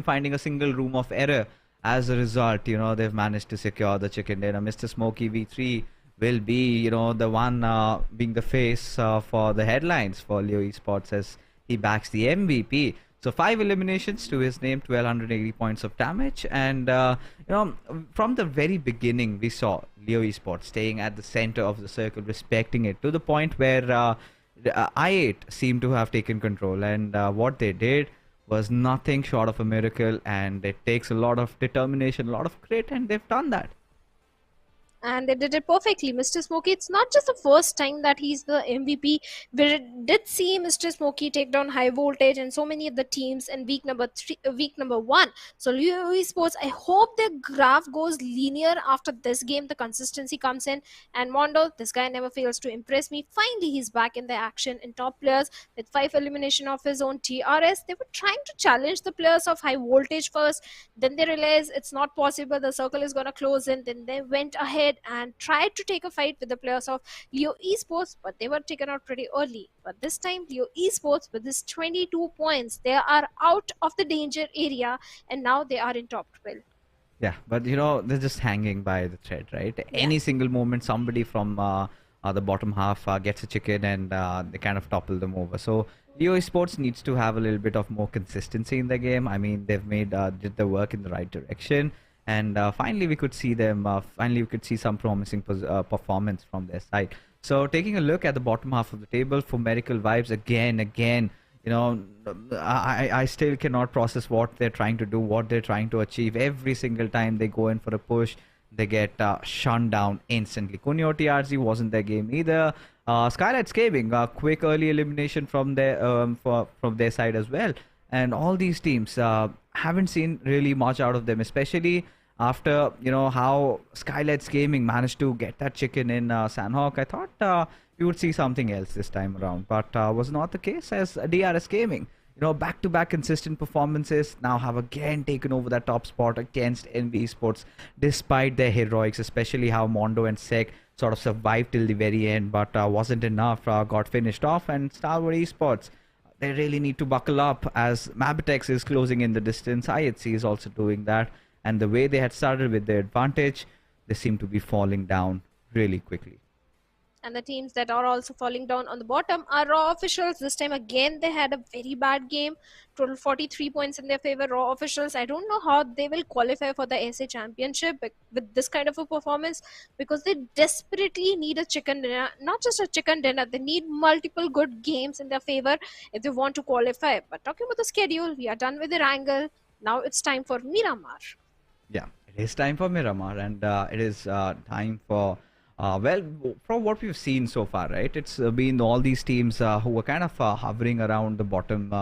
finding a single room of error. As a result, they've managed to secure the chicken dinner. Mr. Smokey V3 will be, the one being the face for the headlines for Leo Esports as he backs the MVP. So 5 eliminations to his name, 1280 points of damage, and from the very beginning we saw Leo Esports staying at the center of the circle, respecting it to the point where I8 seemed to have taken control, and what they did was nothing short of a miracle, and it takes a lot of determination, a lot of grit, and they've done that. And they did it perfectly. Mr. Smokey, it's not just the first time that he's the MVP. We did see Mr. Smokey take down High Voltage and so many of the teams in week number 1. So Leo Esports, I hope their graph goes linear after this game. The consistency comes in. And Mondo, this guy never fails to impress me. Finally, he's back in the action in top players with 5 elimination of his own TRS. They were trying to challenge the players of High Voltage first. Then they realized it's not possible. The circle is going to close in. Then they went ahead and tried to take a fight with the players of Leo Esports, but they were taken out pretty early. But this time, Leo Esports, with this 22 points, they are out of the danger area, and now they are in top 12. Yeah, but they're just hanging by the thread, right? Yeah. Any single moment, somebody from the bottom half gets a chicken, and they kind of topple them over. So Leo Esports needs to have a little bit of more consistency in the game. I mean, they've did the work in the right direction. And finally, we could see them. Finally, we could see some promising performance from their side. So, taking a look at the bottom half of the table for Miracle Vibes, again, I still cannot process what they're trying to do, what they're trying to achieve. Every single time they go in for a push, they get shut down instantly. Kunyo TRZ wasn't their game either. SKYLIGHTZ Gaming, a quick early elimination from their from their side as well. And all these teams haven't seen really much out of them, especially after how SKYLIGHTZ Gaming managed to get that chicken in Sanhok. I thought we would see something else this time around, but was not the case, as DRS Gaming, back-to-back consistent performances, now have again taken over that top spot against NV Esports, despite their heroics, especially how Mondo and Sek sort of survived till the very end, but wasn't enough, got finished off. And Stalwart Esports, they really need to buckle up, as MABETEX is closing in the distance. IHC is also doing that, and the way they had started with their advantage, they seem to be falling down really quickly. And the teams that are also falling down on the bottom are Raw Officials. This time again, they had a very bad game. Total 43 points in their favor. Raw Officials, I don't know how they will qualify for the SA Championship with this kind of a performance, because they desperately need a chicken dinner. Not just a chicken dinner, they need multiple good games in their favor if they want to qualify. But talking about the schedule, we are done with Erangel. Now it's time for Miramar. Yeah, it is time for Miramar, and it is time for well, from what we've seen so far, right? It's been all these teams who were kind of hovering around the bottom,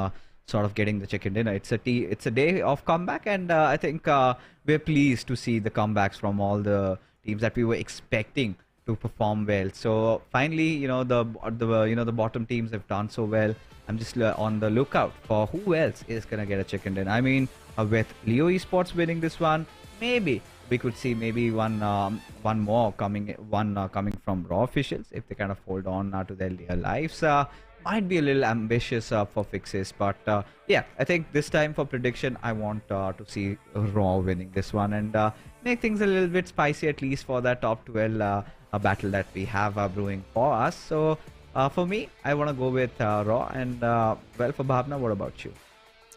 sort of getting the chicken dinner. It's a day of comeback, and I think we're pleased to see the comebacks from all the teams that we were expecting to perform well. So finally, the bottom teams have done so well. I'm just on the lookout for who else is gonna get a chicken dinner. I mean, with Leo Esports winning this one, maybe we could see one more coming from Raw Officials if they kind of hold on to their real lives. Might be a little ambitious for fixes, but yeah, I think this time for prediction, I want to see Raw winning this one and make things a little bit spicy, at least for that top 12 battle that we have brewing for us. So for me, I want to go with Raw, and well, for Bhavna, what about you?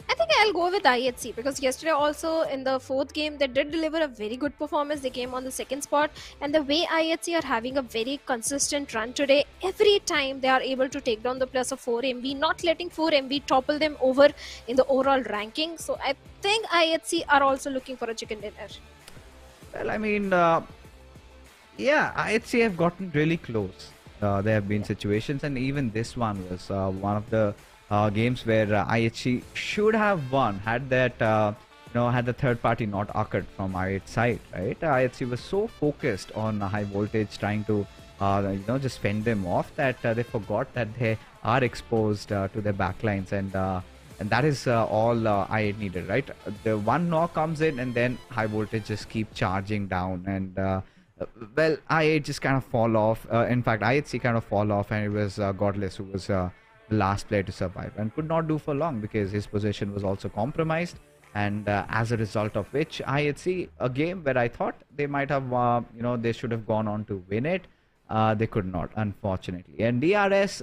I think I'll go with IHC, because yesterday also in the 4th game they did deliver a very good performance. They came on the 2nd spot, and the way IHC are having a very consistent run today, every time they are able to take down the players of 4MV, not letting 4MV topple them over in the overall ranking. So I think IHC are also looking for a chicken dinner. Well, I mean, yeah, IHC have gotten really close. There have been situations, and even this one was one of the games where IHC should have won, had that had the third party not occurred from IH's side, right? IHC was so focused on high voltage, trying to, just fend them off, that they forgot that they are exposed to their backlines, and that is all IH needed, right? The one knock comes in, and then high voltage just keep charging down, and well, IH just kind of fall off. In fact, IHC kind of fall off, and it was Godless who was the last player to survive, and could not do for long because his position was also compromised. And as a result of which, IHC, a game where I thought they might have, they should have gone on to win it. They could not, unfortunately. And DRS,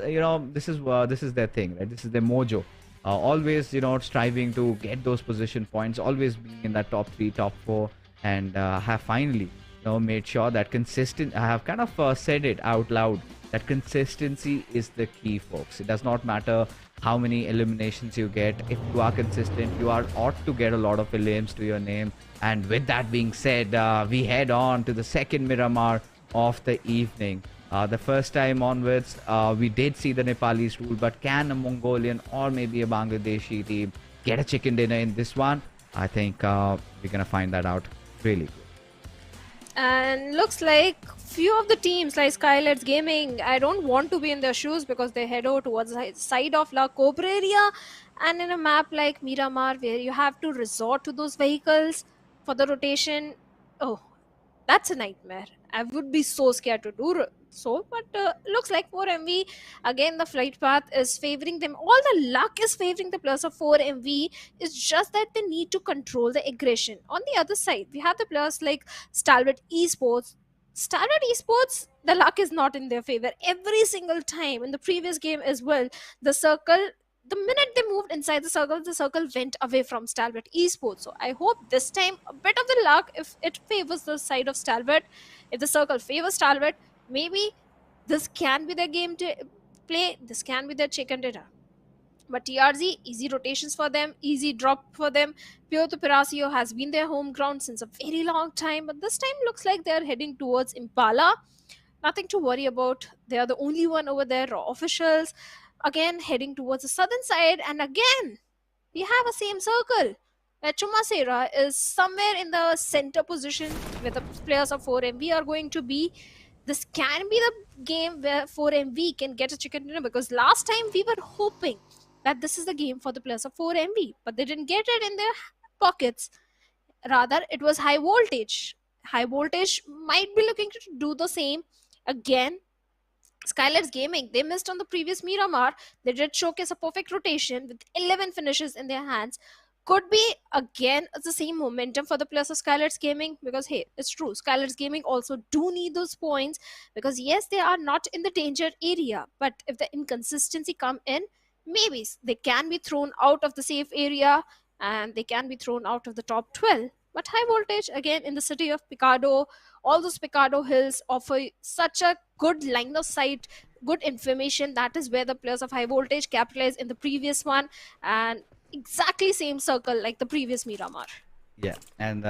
this is their thing, right? This is their mojo. Always, striving to get those position points, always being in that top 3, top 4, and have finally, made sure that I have kind of said it out loud, that consistency is the key, folks. It does not matter how many eliminations you get. If you are consistent, you ought to get a lot of elims to your name. And with that being said, we head on to the second Miramar of the evening. The first time onwards, we did see the Nepalese rule, but can a Mongolian or maybe a Bangladeshi team get a chicken dinner in this one? I think we're gonna find that out really good. And looks like few of the teams like SKYLIGHTZ Gaming, I don't want to be in their shoes because they head over towards the side of La Cobra area, and in a map like Miramar where you have to resort to those vehicles for the rotation, oh, that's a nightmare. I would be so scared to do so, but looks like 4MV, again the flight path is favoring them. All the luck is favoring the players of 4MV. It's just that they need to control the aggression. On the other side, we have the players like Stalwart Esports. Stalwart Esports, the luck is not in their favor. Every single time in the previous game as well, the circle, the minute they moved inside the circle went away from Stalwart Esports. So I hope this time a bit of the luck, if it favors the side of Stalwart, if the circle favors Stalwart, maybe this can be their game to play. This can be their chicken dinner. But TRZ, easy rotations for them, easy drop for them. Puerto Pirasio has been their home ground since a very long time, but this time looks like they're heading towards Impala. Nothing to worry about. They are the only one over there. Raw officials again heading towards the southern side, and again we have a same circle where Chumasera is somewhere in the center position where the players of 4MV are going to be. This can be the game where 4MV can get a chicken dinner, because last time we were hoping that this is the game for the players of 4MV, but they didn't get it in their pockets. Rather, it was high voltage. High voltage might be looking to do the same again. SKYLIGHTZ Gaming, they missed on the previous Miramar. They did showcase a perfect rotation with 11 finishes in their hands. Could be again the same momentum for the players of SKYLIGHTZ Gaming, because hey, it's true, SKYLIGHTZ Gaming also do need those points, because yes, they are not in the danger area, but if the inconsistency come in, maybe they can be thrown out of the safe area and they can be thrown out of the top 12. But high voltage, again, in the city of Picado, all those Picado hills offer such a good line of sight, good information. That is where the players of high voltage capitalized in the previous one, and exactly same circle like the previous Miramar. Yeah, and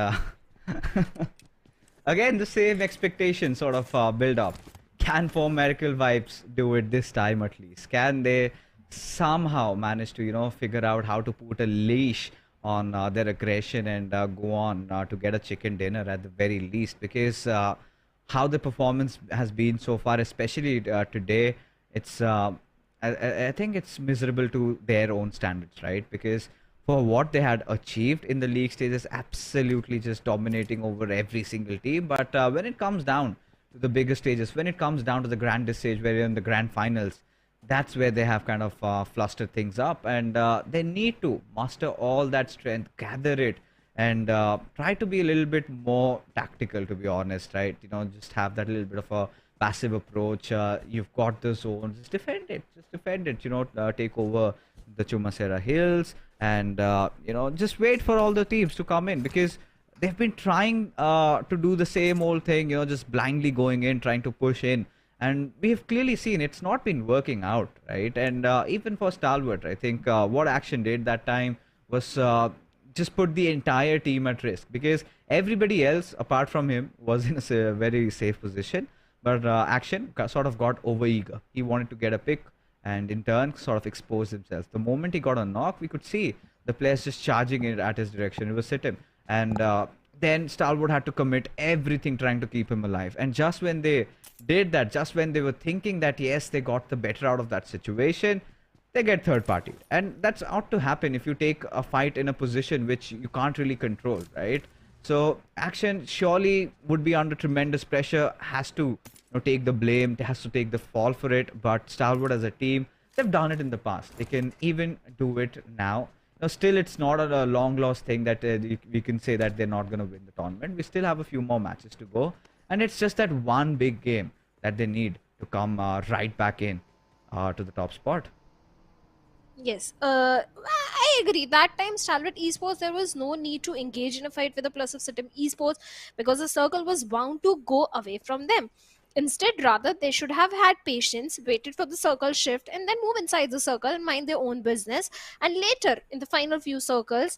again the same expectation sort of build up. Can 4Miracle Vibes do it this time at least? Can they somehow manage to figure out how to put a leash on their aggression and go on to get a chicken dinner at the very least? Because how the performance has been so far, especially today, it's I think it's miserable to their own standards, right? Because for what they had achieved in the league stages, absolutely just dominating over every single team. But when it comes down to the bigger stages, when it comes down to the grandest stage, where you're in the grand finals, that's where they have kind of flustered things up, and they need to muster all that strength, gather it, and try to be a little bit more tactical, to be honest, right? Just have that little bit of a passive approach. You've got the zone, just defend it, take over the Chumasera hills, and just wait for all the teams to come in, because they've been trying to do the same old thing, just blindly going in, trying to push in. And we have clearly seen it's not been working out, right? And even for Stalwart, I think what Action did that time was just put the entire team at risk, because everybody else apart from him was in a very safe position. But Action sort of got overeager. He wanted to get a pick and in turn sort of expose himself. The moment he got a knock, we could see the players just charging it at his direction. It was SITM. And then Stalwart had to commit everything trying to keep him alive. And just when they did that, just when they were thinking that yes, they got the better out of that situation, they get third party. And that's ought to happen if you take a fight in a position which you can't really control, right? So Action surely would be under tremendous pressure, has to take the blame, has to take the fall for it. But Stalwart as a team, they've done it in the past. They can even do it now. Now, still, it's not a long lost thing that we can say that they're not going to win the tournament. We still have a few more matches to go. And it's just that one big game that they need to come right back in to the top spot. Yes, I agree. That time, Stalwart Esports, there was no need to engage in a fight with the plus of SITM Esports because the circle was bound to go away from them. Instead, rather, they should have had patience, waited for the circle shift, and then move inside the circle and mind their own business. And later, in the final few circles,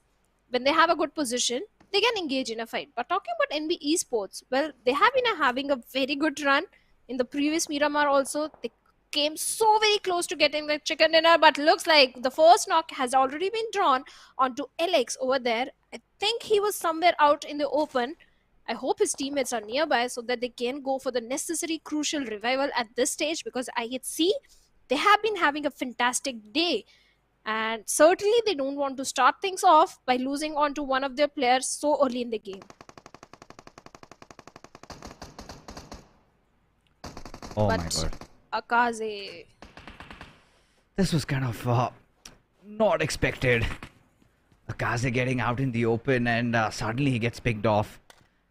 when they have a good position, they can engage in a fight. But talking about NB Esports, well, they have been having a very good run in the previous Miramar also. They came so very close to getting the chicken dinner, but looks like the first knock has already been drawn onto LX over there. I think he was somewhere out in the open. I hope his teammates are nearby so that they can go for the necessary crucial revival at this stage, because IHC, they have been having a fantastic day. And certainly they don't want to start things off by losing on to one of their players so early in the game. Oh But my god. Akaze. This was kind of not expected. Akaze getting out in the open and suddenly he gets picked off.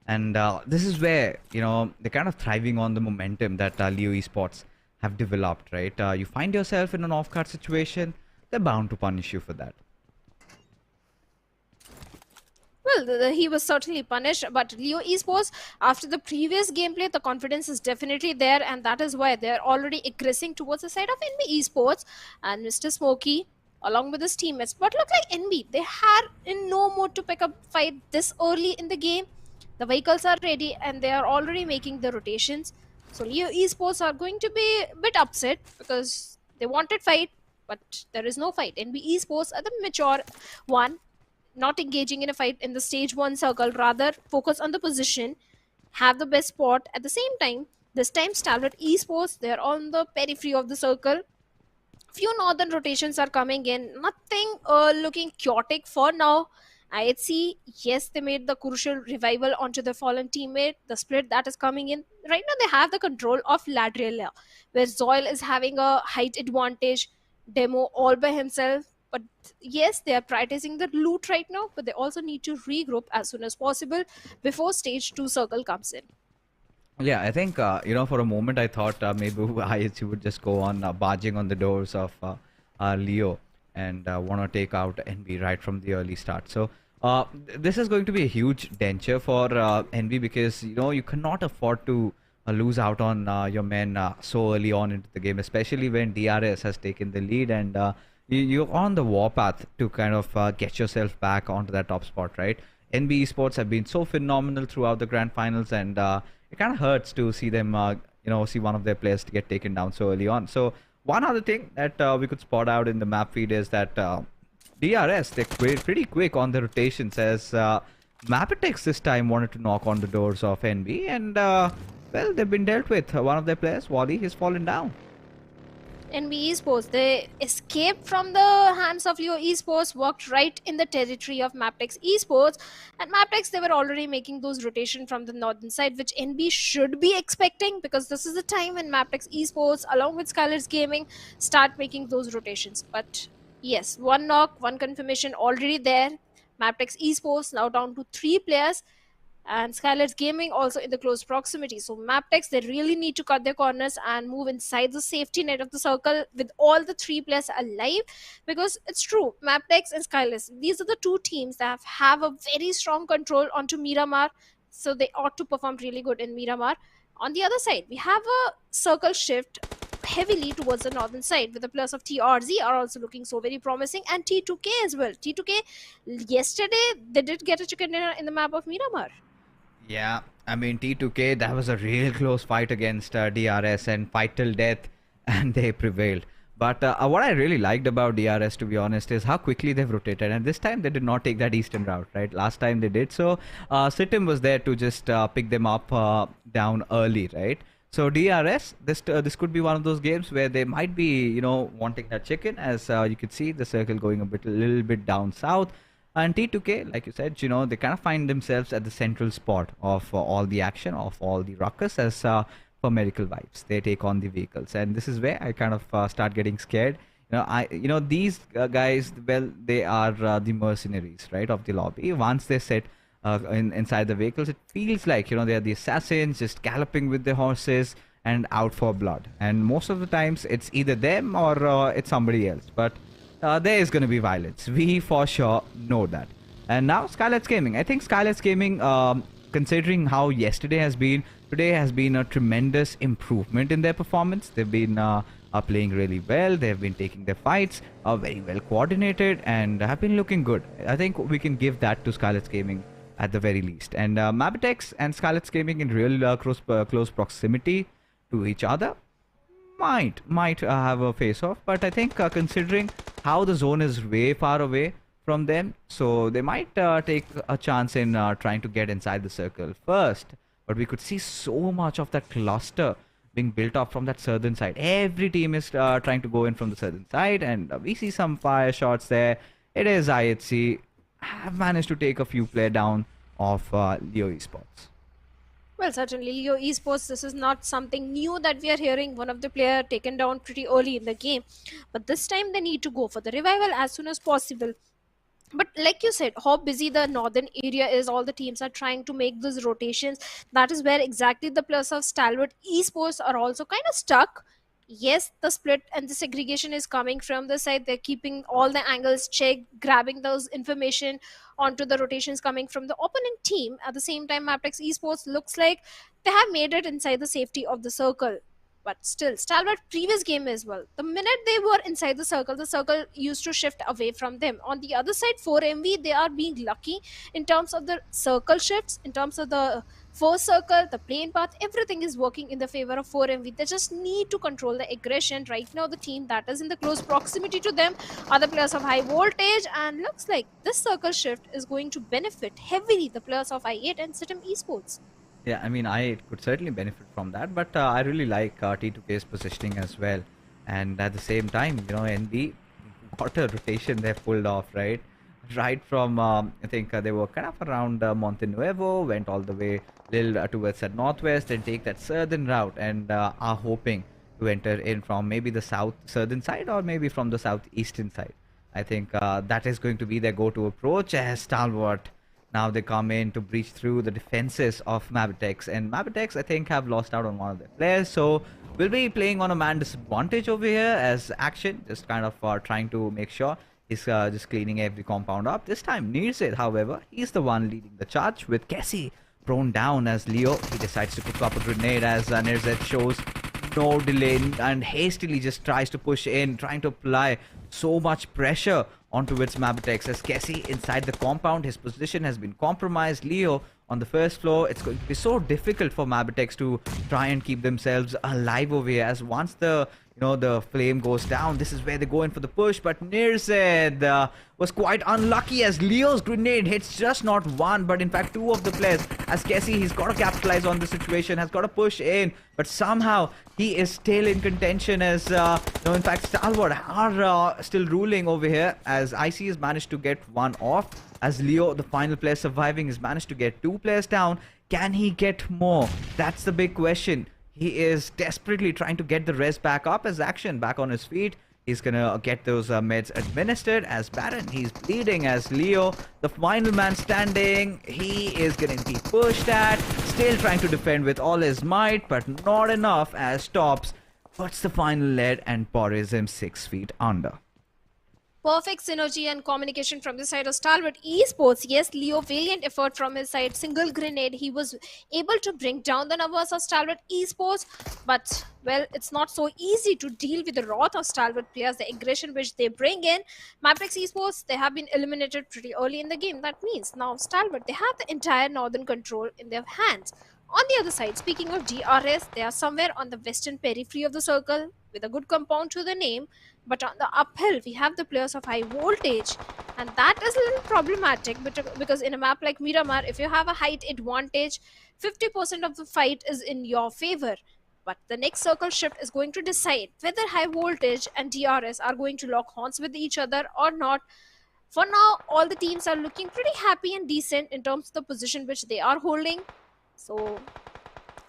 And this is where, they're kind of thriving on the momentum that Leo Esports have developed, right? You find yourself in an off-card situation, they're bound to punish you for that. Well, he was certainly punished, but Leo Esports, after the previous gameplay, the confidence is definitely there, and that is why they're already aggressing towards the side of NB Esports and Mr. Smokey, along with his teammates. But look like NB, they had in no mood to pick up fight this early in the game. The vehicles are ready, and they are already making the rotations. So Leo Esports are going to be a bit upset because they wanted fight, but there is no fight. NB Esports are the mature one, not engaging in a fight in the stage 1 circle, rather focus on the position, have the best spot. At the same time, this time Stalwart Esports, they're on the periphery of the circle. Few northern rotations are coming in, nothing looking chaotic for now. IHC, yes, they made the crucial revival onto the fallen teammate. The split that is coming in right now, they have the control of Ladrilla, where Zoil is having a height advantage, Demo all by himself. But yes, they are prioritizing the loot right now, but they also need to regroup as soon as possible before stage 2 circle comes in. Yeah, I think, for a moment I thought maybe IHC would just go on barging on the doors of Leo and want to take out NB right from the early start. So this is going to be a huge denture for NB because, you cannot afford to lose out on your men so early on into the game, especially when DRS has taken the lead and you're on the warpath to kind of get yourself back onto that top spot, right? NB Esports have been so phenomenal throughout the grand finals, and it kind of hurts to see them, see one of their players to get taken down so early on. So one other thing that we could spot out in the map feed is that DRS, they're pretty quick on the rotations, as MABETEX this time wanted to knock on the doors of NB, and well, they've been dealt with. One of their players, Wally, has fallen down. NB Esports, they escaped from the hands of Leo Esports, walked right in the territory of MABETEX Esports, and MABETEX, they were already making those rotation from the northern side, which NB should be expecting, because this is the time when MABETEX Esports along with SKYLIGHTZ Gaming start making those rotations. But yes, one knock, one confirmation already there. MABETEX Esports now down to 3 players, and SKYLIGHTZ Gaming also in the close proximity. So MABETEX, they really need to cut their corners and move inside the safety net of the circle with all the 3 players alive, because it's true, MABETEX and SKYLIGHTZ, these are the 2 teams that have a very strong control onto Miramar, so they ought to perform really good in Miramar. On the other side, we have a circle shift heavily towards the northern side, with the plus of TRZ are also looking so very promising, and T2K as well. T2K, yesterday they did get a chicken dinner in the map of Miramar. Yeah, I mean, T2K, that was a real close fight against DRS and fight till death, and they prevailed. But what I really liked about DRS, to be honest, is how quickly they've rotated. And this time they did not take that eastern route, right? Last time they did. So SITM was there to just pick them up down early, right? So DRS, this could be one of those games where they might be, wanting that chicken. As you could see, the circle going a little bit down south. And T2K, like you said, they kind of find themselves at the central spot of all the action, of all the ruckus, as for medical vibes. They take on the vehicles, and this is where I kind of start getting scared. These guys, well, they are the mercenaries, right, of the lobby. Once they sit inside the vehicles, it feels like, they are the assassins just galloping with their horses and out for blood. And most of the times, it's either them or it's somebody else. But there is going to be violence. We for sure know that. And now SKYLIGHTZ Gaming. I think SKYLIGHTZ Gaming, considering how yesterday has been, today has been a tremendous improvement in their performance. They've been playing really well. They've been taking their fights very well coordinated and have been looking good. I think we can give that to SKYLIGHTZ Gaming at the very least. And MABETEX and SKYLIGHTZ Gaming in real close proximity to each other might have a face-off, but I think considering how the zone is way far away from them, so they might take a chance in trying to get inside the circle first. But we could see so much of that cluster being built up from that southern side. Every team is trying to go in from the southern side, and we see some fire shots there. It is IHC have managed to take a few player down of Leo Esports. Well, certainly, Leo Esports, this is not something new that we are hearing. One of the player taken down pretty early in the game. But this time they need to go for the revival as soon as possible. But like you said, how busy the northern area is, all the teams are trying to make those rotations. That is where exactly the players of Stalwart Esports are also kind of stuck. Yes, the split and the segregation is coming from the side. They're keeping all the angles checked, grabbing those information onto the rotations coming from the opponent team. At the same time, MABETEX Esports looks like they have made it inside the safety of the circle. But still, Stalwart previous game as well. The minute they were inside the circle used to shift away from them. On the other side, 4MV, they are being lucky in terms of the circle shifts, in terms of the first circle, the plane path, everything is working in the favor of 4MV. They just need to control the aggression. Right now, the team that is in the close proximity to them are the players of high voltage, and looks like this circle shift is going to benefit heavily the players of I8 and SITM Esports. Yeah, I mean, I could certainly benefit from that, but I really like T2K's positioning as well. And at the same time, NB, what a rotation they pulled off, right? Right from, I think they were kind of around Monte Nuevo, went all the way little towards that northwest and take that southern route, and are hoping to enter in from maybe the southern side or maybe from the southeastern side. I think that is going to be their go-to approach as Stalwart. Now they come in to breach through the defenses of MABETEX, and MABETEX I think have lost out on one of their players, so we'll be playing on a man disadvantage over here as Action just kind of trying to make sure he's just cleaning every compound up. This time NERZ, however, he's the one leading the charge with Kessie prone down as Leo, he decides to pick up a grenade as NERZ shows no delay and hastily just tries to push in, trying to apply so much pressure onto its MABETEX as Kessie inside the compound. His position has been compromised. Leo on the first floor. It's going to be so difficult for MABETEX to try and keep themselves alive over here, as once the the flame goes down, this is where they go in for the push. But NERZ was quite unlucky as Leo's grenade hits just not one, but in fact two of the players. As Kessie, he's got to capitalize on the situation, has got to push in, but somehow he is still in contention as, in fact, Stalwart are still ruling over here as IC has managed to get one off. As Leo, the final player surviving, has managed to get two players down. Can he get more? That's the big question. He is desperately trying to get the rest back up as Action back on his feet. He's gonna get those meds administered as Baron. He's bleeding as Leo, the final man standing. He is getting be pushed at, still trying to defend with all his might, but not enough as Tops puts the final lead and buries him 6 feet under. Perfect synergy and communication from the side of Stalwart Esports. Yes, Leo, valiant effort from his side. Single grenade, he was able to bring down the numbers of Stalwart Esports. But, well, it's not so easy to deal with the wrath of Stalwart players, the aggression which they bring in. MABETEX Esports, they have been eliminated pretty early in the game. That means now Stalwart, they have the entire northern control in their hands. On the other side, speaking of DRS, they are somewhere on the western periphery of the circle with a good compound to the name. But on the uphill, we have the players of high voltage, and that is a little problematic because in a map like Miramar, if you have a height advantage, 50% of the fight is in your favor. But the next circle shift is going to decide whether high voltage and DRS are going to lock horns with each other or not. For now, all the teams are looking pretty happy and decent in terms of the position which they are holding. So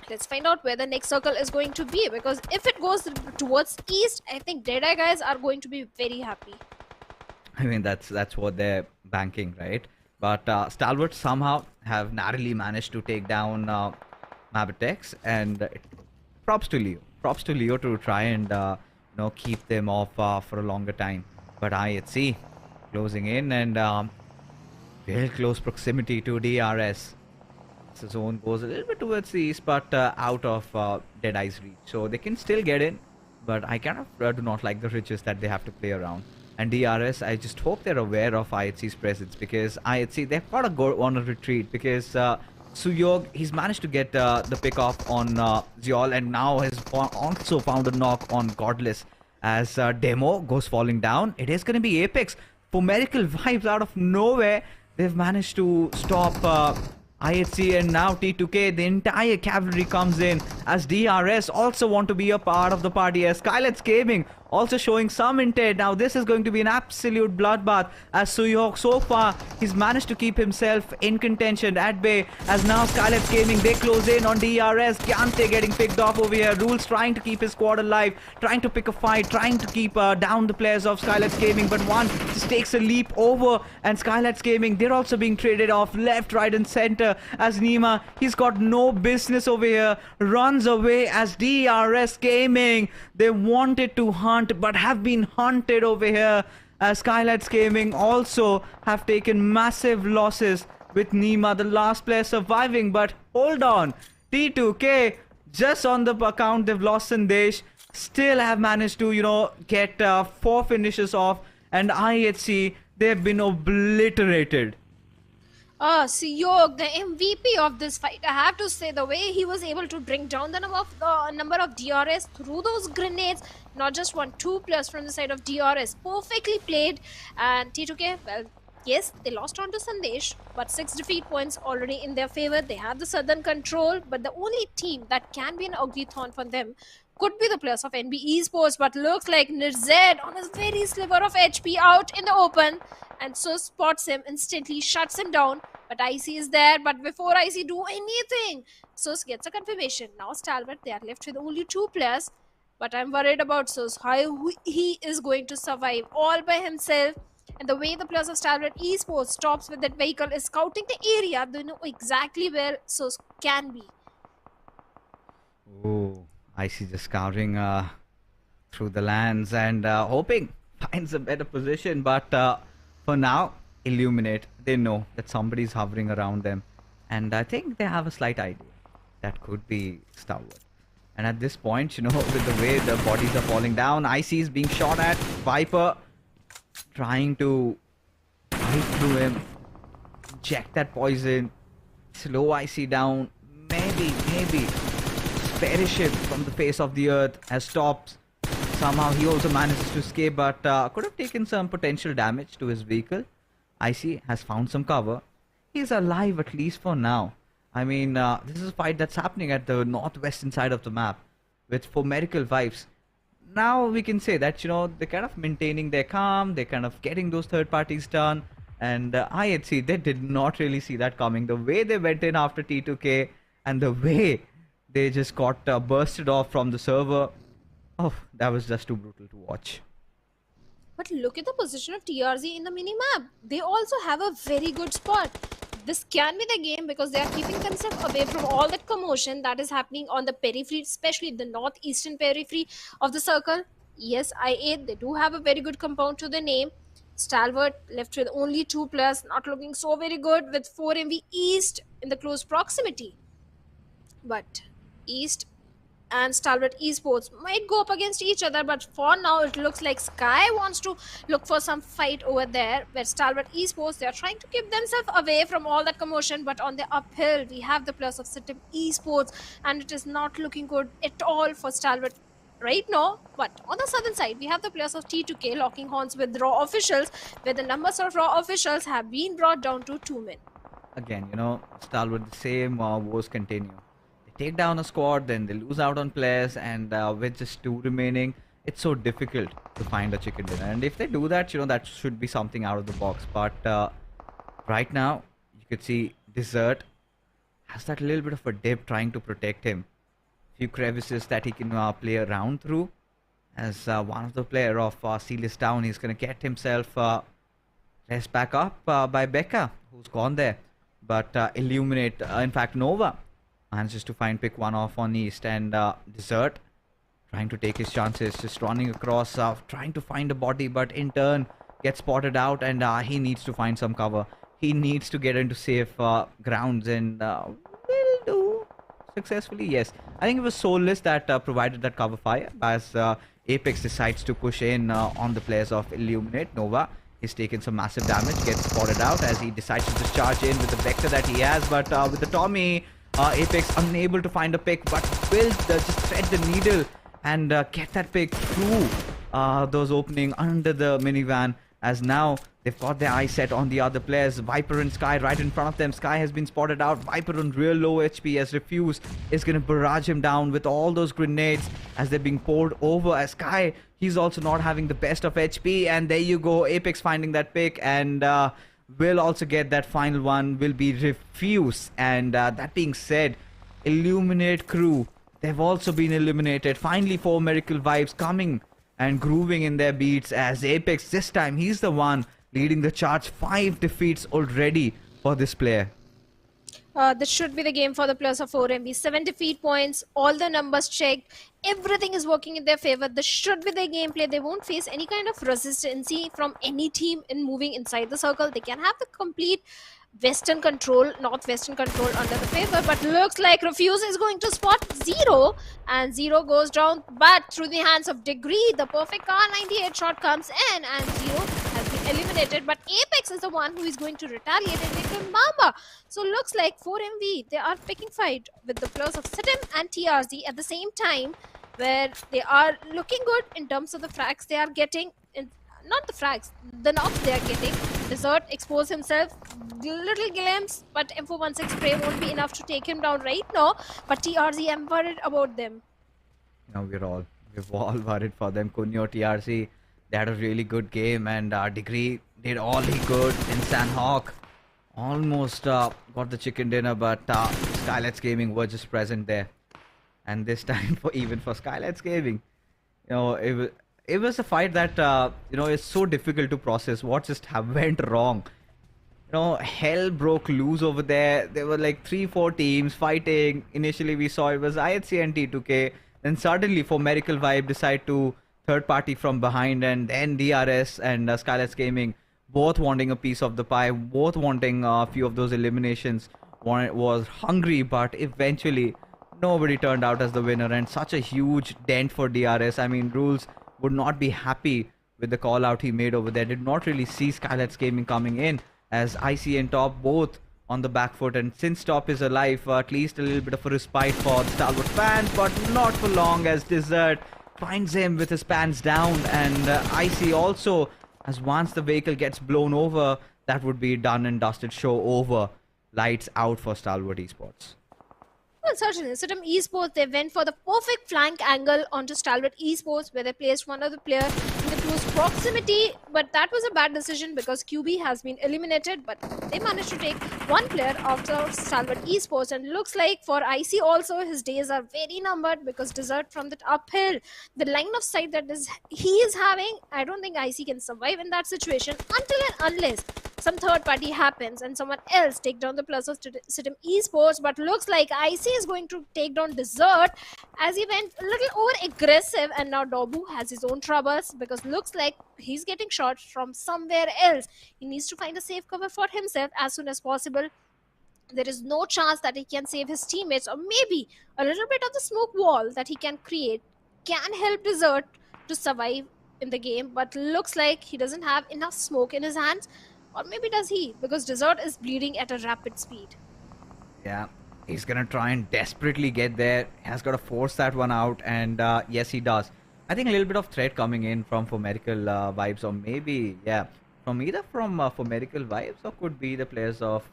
let's find out where the next circle is going to be, because if it goes towards east, I think DEADEYES guys are going to be very happy. I mean, that's what they're banking, right? But Stalwart somehow have narrowly managed to take down MABETEX, and props to Leo. Props to Leo to try and keep them off for a longer time. But IHC closing in, and very close proximity to DRS. The zone goes a little bit towards the east, but out of DEADEYES reach, so they can still get in. But I kind of do not like the riches that they have to play around. And DRS, I just hope they're aware of IHC's presence, because IHC, they've got to go on a retreat, because Suyog, he's managed to get the pick off on Ziol, and now has also found a knock on Godless as Demo goes falling down. It is going to be Apex. For Miracle Vibes out of nowhere, they've managed to stop IHC, and now T2K, the entire cavalry comes in as DRS also want to be a part of the party, as SKYLIGHTZ Gaming also showing some intent. Now this is going to be an absolute bloodbath, as Suyok so far he's managed to keep himself in contention at bay, as now SKYLIGHTZ Gaming, they close in on DRS. Gyante getting picked off over here. Rules trying to keep his squad alive, trying to pick a fight, trying to keep down the players of SKYLIGHTZ Gaming, but one just takes a leap over, and SKYLIGHTZ Gaming, they're also being traded off left, right and center, as Nima, he's got no business over here, runs away as DRS Gaming, they wanted to hunt but have been hunted over here, as SKYLIGHTZ Gaming also have taken massive losses, with Nima the last player surviving. But hold on, T2K, just on the account they've lost Sandesh, still have managed to get 4 finishes off, and IHC, they've been obliterated. Suyog, the MVP of this fight, I have to say, the way he was able to bring down the number of DRS through those grenades, not just 1, 2 players from the side of DRS, perfectly played. And T2K, well, yes, they lost on to Sandesh, but 6 defeat points already in their favor. They have the southern control, but the only team that can be an ugly thorn for them could be the players of NB Esports, but looks like NZ on a very sliver of HP out in the open, and so spots him, instantly shuts him down. But IC is there, but before IC do anything, Sus gets a confirmation. Now Stalwart, they are left with only 2 players, but I'm worried about Sus, how he is going to survive all by himself. And the way the players of Stalwart Esports stops with that vehicle is scouting the area, they know exactly where Sus can be. Oh, IC just scouting through the lands and hoping finds a better position, but for now, Illuminate, they know that somebody's hovering around them, and I think they have a slight idea that could be Stalwart. And at this point, with the way the bodies are falling down, IC is being shot at. Viper trying to fight through him, inject that poison, slow IC down, maybe perish him from the face of the earth as stops. Somehow he also manages to escape, but could have taken some potential damage to his vehicle. IC has found some cover. He's alive, at least for now. I mean, this is a fight that's happening at the northwestern side of the map with for Miracle Vibes. Now we can say that, they're kind of maintaining their calm, they're kind of getting those third parties done. And IHC, they did not really see that coming. The way they went in after T2K and the way they just got bursted off from the server. Oh, that was just too brutal to watch. But look at the position of TRZ in the mini-map. They also have a very good spot. This can be the game because they are keeping themselves away from all that commotion that is happening on the periphery, especially the northeastern periphery of the circle. Yes, I8, they do have a very good compound to the name. Stalwart left with only 2 players, not looking so very good, with 4 MV East in the close proximity. But East, and Stalwart Esports might go up against each other, but for now it looks like Sky wants to look for some fight over there, where Stalwart Esports, they are trying to keep themselves away from all that commotion, but on the uphill we have the plus of SITM Esports, and it is not looking good at all for Stalwart right now. But on the southern side we have the players of T2K locking horns with raw officials, where the numbers of raw officials have been brought down to 2 men. Again, Stalwart, the same woes continue. They take down a squad, then they lose out on players, and with just 2 remaining, it's so difficult to find a chicken dinner. And if they do that, that should be something out of the box. But right now, you could see Desert has that little bit of a dip trying to protect him. Few crevices that he can play around through. As one of the player of Seal is down, he's going to get himself rest back up by Becca, who's gone there. But Illuminate, in fact Nova, manages to pick one off on East, and Desert trying to take his chances, just running across, trying to find a body, but in turn gets spotted out, and he needs to find some cover. He needs to get into safe grounds, and will do successfully. Yes, I think it was Soulless that provided that cover fire, as Apex decides to push in on the players of Illuminate. Nova is taking some massive damage, gets spotted out as he decides to just charge in with the vector that he has, but with the Tommy, Apex unable to find a pick, but will just thread the needle and get that pick through those opening under the minivan, as now they've got their eye set on the other players. Viper and Sky right in front of them. Sky has been spotted out. Viper on real low HP, as Refuse is going to barrage him down with all those grenades as they're being poured over. As Sky, he's also not having the best of HP, and there you go, Apex finding that pick, and will also get that final one, will be Refuse. And that being said, Illuminate crew, they've also been eliminated. Finally 4 Miracle Vibes coming and grooving in their beats, as Apex this time, he's the one leading the charge. 5 defeats already for this player. This should be the game for the players of 4MB. 7 defeat points, all the numbers checked, everything is working in their favor. This should be their gameplay. They won't face any kind of resistance from any team in moving inside the circle. They can have the complete Western control, Northwestern control under the favor, but looks like Refuse is going to spot Zero, and Zero goes down, but through the hands of Degree, the perfect R98 shot comes in, and Zero has been eliminated, but Apex is the one who is going to retaliate and take down Mamba. So looks like 4MV, they are picking fight with the players of SITM and TRZ at the same time, where they are looking good in terms of the frags they are getting. Not the frags, the knocks they are getting. Desert expose himself, little glimpse, but M416 spray won't be enough to take him down right now. But TRZ, I'm worried about them. We've all worried for them. Kunyo TRZ, they had a really good game, and Degree did all he could in Sanhok. Almost got the chicken dinner, but SKYLIGHTZ Gaming were just present there. And this time, even for SKYLIGHTZ Gaming, it was a fight that is so difficult to process. What just went wrong? Hell broke loose over there. There were like 3-4 teams fighting. Initially we saw it was IHC and T2K, then suddenly for Miracle Vibe decide to third party from behind, and then DRS and SKYLIGHTZ Gaming both wanting a piece of the pie, both wanting a few of those eliminations. One was hungry, but eventually nobody turned out as the winner, and such a huge dent for DRS. I mean, Rules would not be happy with the call out he made over there. Did not really see SKYLIGHTZ Gaming coming in, as IC and Top both on the back foot, and since Top is alive, at least a little bit of a respite for the Stalwart fans, but not for long, as Desert finds him with his pants down, and IC also, as once the vehicle gets blown over, that would be done and dusted, show over, lights out for Stalwart Esports. Well, certainly. SITM Esports, they went for the perfect flank angle onto Stalwart Esports, where they placed one of the player in the close proximity. But that was a bad decision because QB has been eliminated. But they managed to take one player out of Stalwart Esports. And looks like for IC also, his days are very numbered because Desert from that uphill, the line of sight that he is having, I don't think IC can survive in that situation until and unless some third party happens and someone else take down the plus of SITM Esports. But looks like IC is going to take down Desert as he went a little over aggressive, and now Dobu has his own troubles because looks like he's getting shot from somewhere else. He needs to find a safe cover for himself as soon as possible. There is no chance that he can save his teammates, or maybe a little bit of the smoke wall that he can create can help Desert to survive in the game. But looks like he doesn't have enough smoke in his hands, or maybe does he, because Desert is bleeding at a rapid speed. Yeah, he's gonna try and desperately get there. He has got to force that one out, and yes, he does. I think a little bit of threat coming in from for medical vibes, or maybe from either from for medical vibes, or could be the players of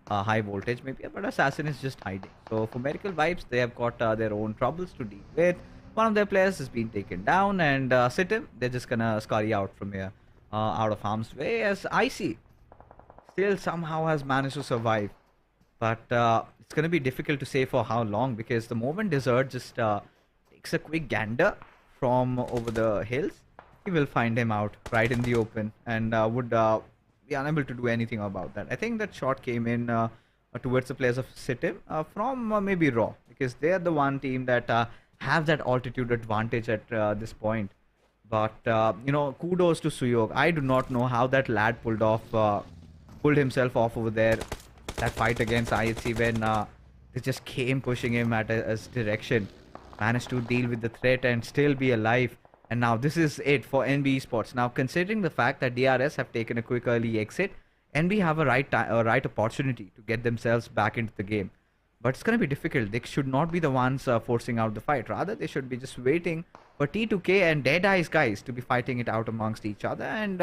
high voltage maybe. But Assassin is just hiding. So for medical vibes, they have got their own troubles to deal with. One of their players has been taken down, and SITM, they're just gonna scurry out from here, out of harm's way. As Icy still somehow has managed to survive. But it's going to be difficult to say for how long, because the moment Desert just takes a quick gander from over the hills, he will find him out right in the open, and would be unable to do anything about that. I think that shot came in towards the players of SITM from maybe Raw, because they are the one team that have that altitude advantage at this point. But you know, kudos to Suyog. I do not know how that lad pulled himself off over there. That fight against IHC, when they just came pushing him at his direction, managed to deal with the threat and still be alive. And now this is it for NB Esports. Now, considering the fact that DRS have taken a quick early exit, NB have a right opportunity to get themselves back into the game. But it's going to be difficult. They should not be the ones forcing out the fight. Rather, they should be just waiting for T2K and Deadeyes guys to be fighting it out amongst each other. And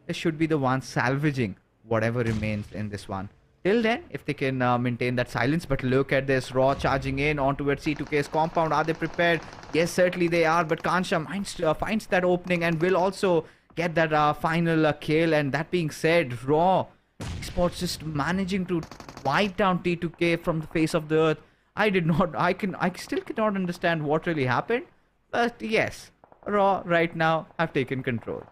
they should be the ones salvaging whatever remains in this one. Till then, if they can maintain that silence. But look at this, Raw charging in onto C2K's compound. Are they prepared? Yes, certainly they are. But Kansha finds that opening and will also get that final kill. And that being said, Raw Esports just managing to wipe down T2K from the face of the earth. I still cannot understand what really happened. But yes, Raw right now have taken control.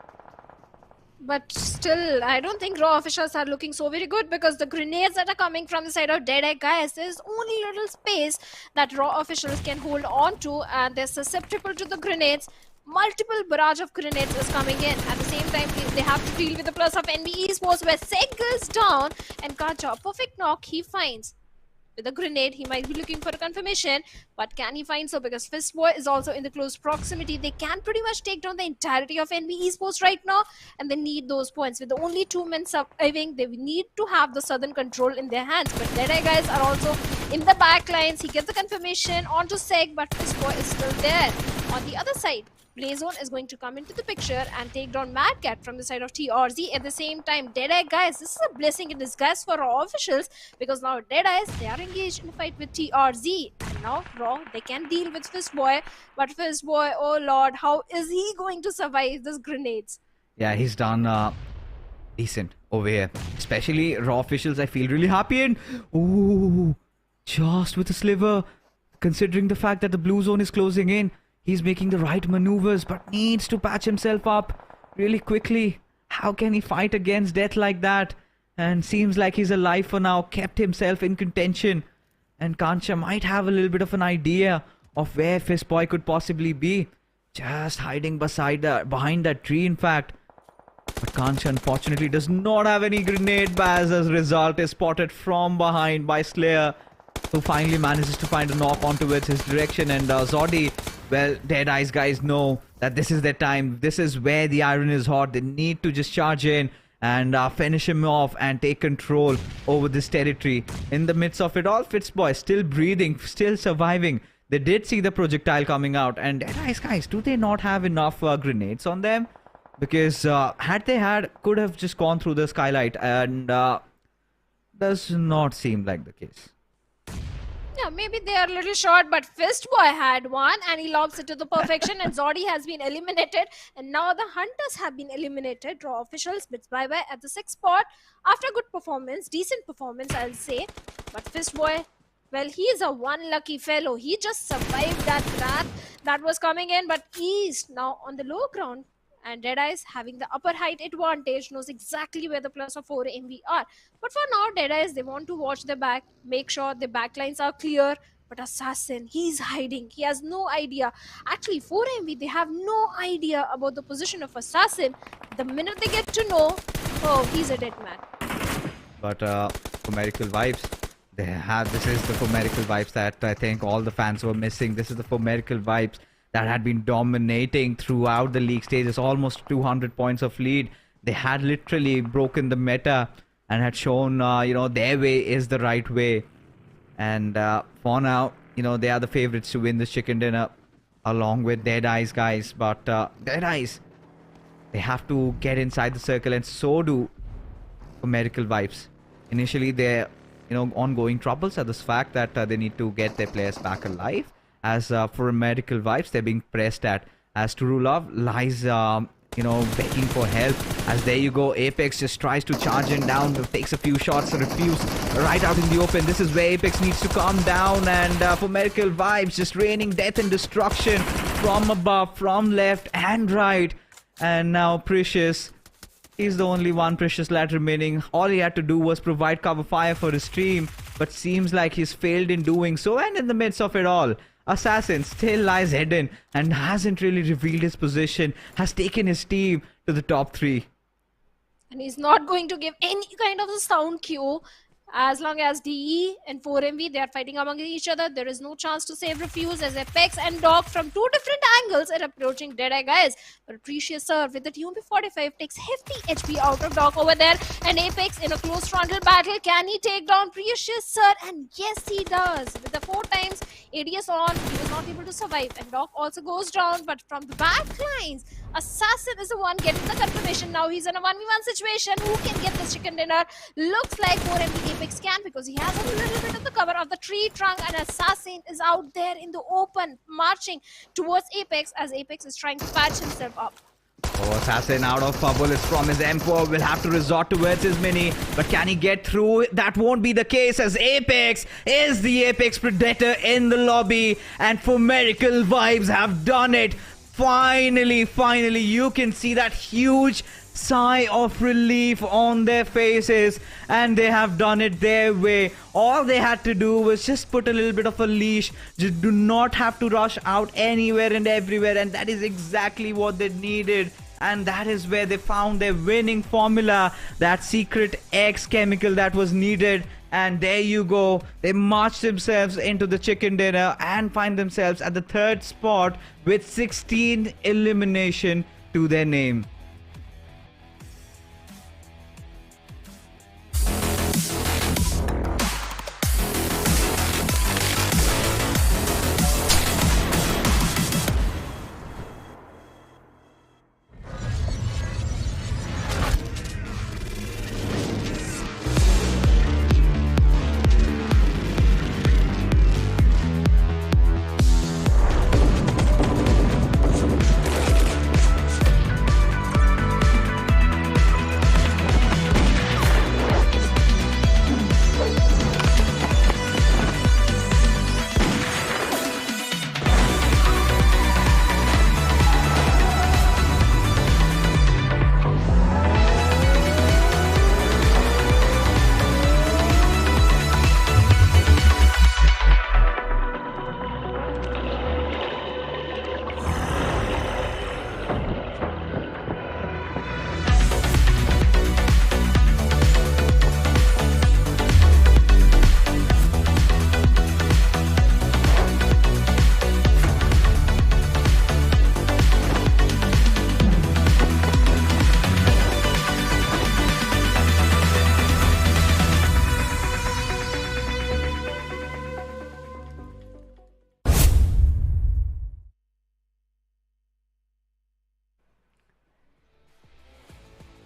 But still, I don't think Raw officials are looking so very good, because the grenades that are coming from the side of Deadeye guys, there's only little space that Raw officials can hold on to, and they're susceptible to the grenades. Multiple barrage of grenades is coming in. At the same time, they have to deal with the plus of NB Esports, where Seg goes down, and Kacha, perfect knock he finds. With a grenade, he might be looking for a confirmation, but can he find so? Because Fistboy is also in the close proximity. They can pretty much take down the entirety of NB Esports right now, and they need those points. With the only 2 men surviving, they need to have the southern control in their hands. But Deadeye guys are also in the back lines. He gets the confirmation onto Seg, but Fistboy is still there. On the other side, Blazone is going to come into the picture and take down Mad Cat from the side of TRZ. At the same time, Deadeye guys, this is a blessing in disguise for Raw officials, because now Deadeyes, they are engaged in a fight with TRZ. And now Raw, they can deal with Fistboy. But Fistboy, oh lord, how is he going to survive these grenades? Yeah, he's done decent over here. Especially Raw officials, I feel really happy. And ooh, just with a sliver, considering the fact that the blue zone is closing in, he's making the right maneuvers, but needs to patch himself up really quickly. How can he fight against death like that? And seems like he's alive for now, kept himself in contention. And Kansha might have a little bit of an idea of where Fistboy could possibly be. Just hiding behind that tree, in fact. But Kansha unfortunately does not have any grenade bars. As a result, is spotted from behind by Slayer, who finally manages to find a knock onto his direction. And Zodi, well, Deadeyes guys know that this is their time. This is where the iron is hot. They need to just charge in and finish him off and take control over this territory. In the midst of it all, Fistboy still breathing, still surviving. They did see the projectile coming out. And Deadeyes guys, do they not have enough grenades on them? Because had they had, could have just gone through the skylight. And does not seem like the case. Yeah, maybe they are a little short, but Fistboy had one and he lobs it to the perfection, and Zodi has been eliminated, and now the Hunters have been eliminated. Raw officials bids bye-bye at the 6th spot after a good performance, decent performance I'll say. But Fistboy, well, he is a one lucky fellow. He just survived that wrath that was coming in, but he's now on the low ground. And Deadeyes, having the upper height advantage, knows exactly where the plus of 4 MV are. But for now, Deadeyes, they want to watch their back, make sure the backlines are clear. But Assassin, he's hiding. He has no idea. Actually, 4 MV, they have no idea about the position of Assassin. The minute they get to know, oh, he's a dead man. But for Miracle Vibes, This is the formerical vibes that I think all the fans were missing. This is the formerical vibes that had been dominating throughout the league stages. Almost 200 points of lead. They had literally broken the meta and had shown, their way is the right way. And for now, they are the favorites to win this chicken dinner along with DEADEYES, guys. But DEADEYES, they have to get inside the circle, and so do formerical vibes. Initially, they're ongoing troubles are this fact that they need to get their players back alive. As for medical vibes, they're being pressed at. As Turulov lies, begging for help. As there you go, Apex just tries to charge in down, takes a few shots, refuse right out in the open. This is where Apex needs to calm down, and for medical vibes, just raining death and destruction from above, from left and right. And now Precious, he's the only one Precious lad remaining. All he had to do was provide cover fire for his team, but seems like he's failed in doing so. And in the midst of it all, Assassin still lies hidden and hasn't really revealed his position, has taken his team to the top 3. And he's not going to give any kind of a sound cue. As long as DE and 4MV, they are fighting among each other, there is no chance to save refuse, as Apex and Dog from 2 different angles are approaching Deadeye, guys. But Precious serve with the TMP45 takes hefty HP out of Dog over there, and Apex in a close frontal battle. Can he take down Precious, sir? And yes, he does. With the 4 times ADS on, he was not able to survive, and Dog also goes down. But from the back lines, Assassin is the one getting the confirmation. Now he's in a 1v1 situation. Who can get this chicken dinner? Looks like 4MV Apex can, because he has a little bit of the cover of the tree trunk, and Assassin is out there in the open marching towards Apex, as Apex is trying to patch himself up. Oh, Assassin out of bullets from his M4 will have to resort towards his mini, but can he get through? That won't be the case, as Apex is the Apex Predator in the lobby, and formerical vibes have done it. Finally, you can see that huge sigh of relief on their faces, and they have done it their way. All they had to do was just put a little bit of a leash. Just do not have to rush out anywhere and everywhere, and that is exactly what they needed. And that is where they found their winning formula, that secret X chemical that was needed. And there you go, they march themselves into the chicken dinner and find themselves at the 3rd spot with 16 elimination to their name.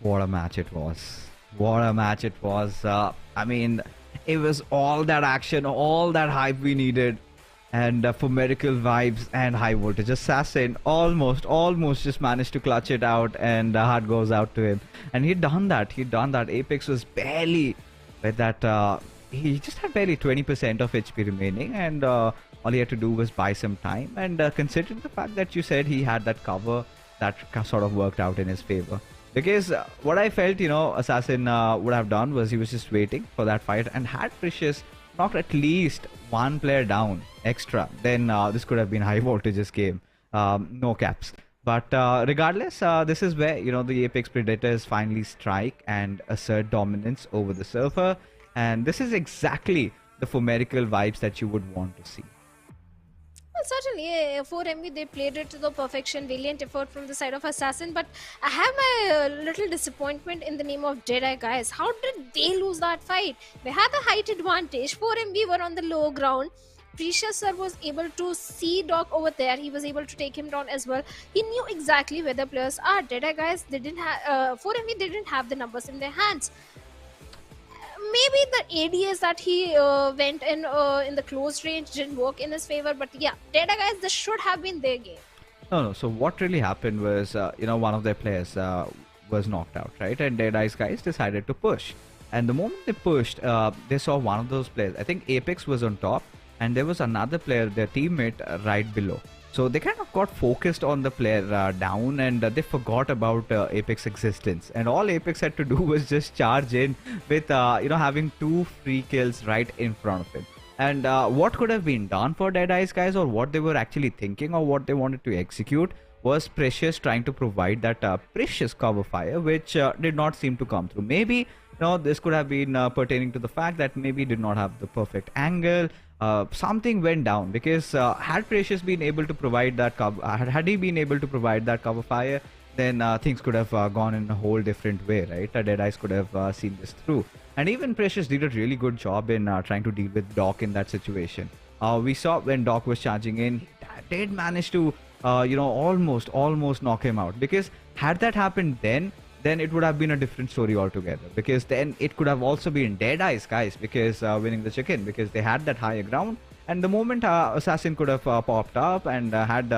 What a match it was. What a match it was. I mean, it was all that action, all that hype we needed. And for Miracle Vibes and High Voltage, Assassin almost just managed to clutch it out, and heart goes out to him. And he'd done that. Apex was barely with that. He just had barely 20% of HP remaining, and all he had to do was buy some time. And considering the fact that you said he had that cover, that sort of worked out in his favor. Because what I felt, Assassin would have done was he was just waiting for that fight, and had Precious knocked at least one player down extra, then this could have been High Voltage's game. No caps. But regardless, this is where, the Apex Predators finally strike and assert dominance over the surfer. And this is exactly the formerical vibes that you would want to see. Well, certainly, for MV, they played it to the perfection. Valiant effort from the side of Assassin, but I have my little disappointment in the name of Deadeye, guys. How did they lose that fight? They had the height advantage. 4MV were on the low ground. Precious sir was able to see Doc over there. He was able to take him down as well. He knew exactly where the players are. Deadeye, guys, they didn't have 4MV. They didn't have the numbers in their hands. Maybe the ADS that he went in the close range didn't work in his favor, but yeah, Deadeye, guys, this should have been their game. No. So what really happened was, one of their players was knocked out, right? And Deadeye's guys decided to push. And the moment they pushed, they saw one of those players. I think Apex was on top, and there was another player, their teammate, right below. So they kind of got focused on the player down, and they forgot about Apex existence. And all Apex had to do was just charge in with having 2 free kills right in front of him. And what could have been done for Deadeye's guys, or what they were actually thinking, or what they wanted to execute, was Precious trying to provide that precious cover fire, which did not seem to come through. Maybe this could have been pertaining to the fact that maybe did not have the perfect angle. Something went down, because had Precious been able to provide that cover, had he been able to provide that cover fire, then things could have gone in a whole different way, right? Deadeyes could have seen this through. And even Precious did a really good job in trying to deal with Doc in that situation. We saw when Doc was charging in, he did manage to almost knock him out, because had that happened then it would have been a different story altogether, because then it could have also been Deadeyes, guys, because winning the chicken, because they had that higher ground. And the moment Assassin could have popped up and had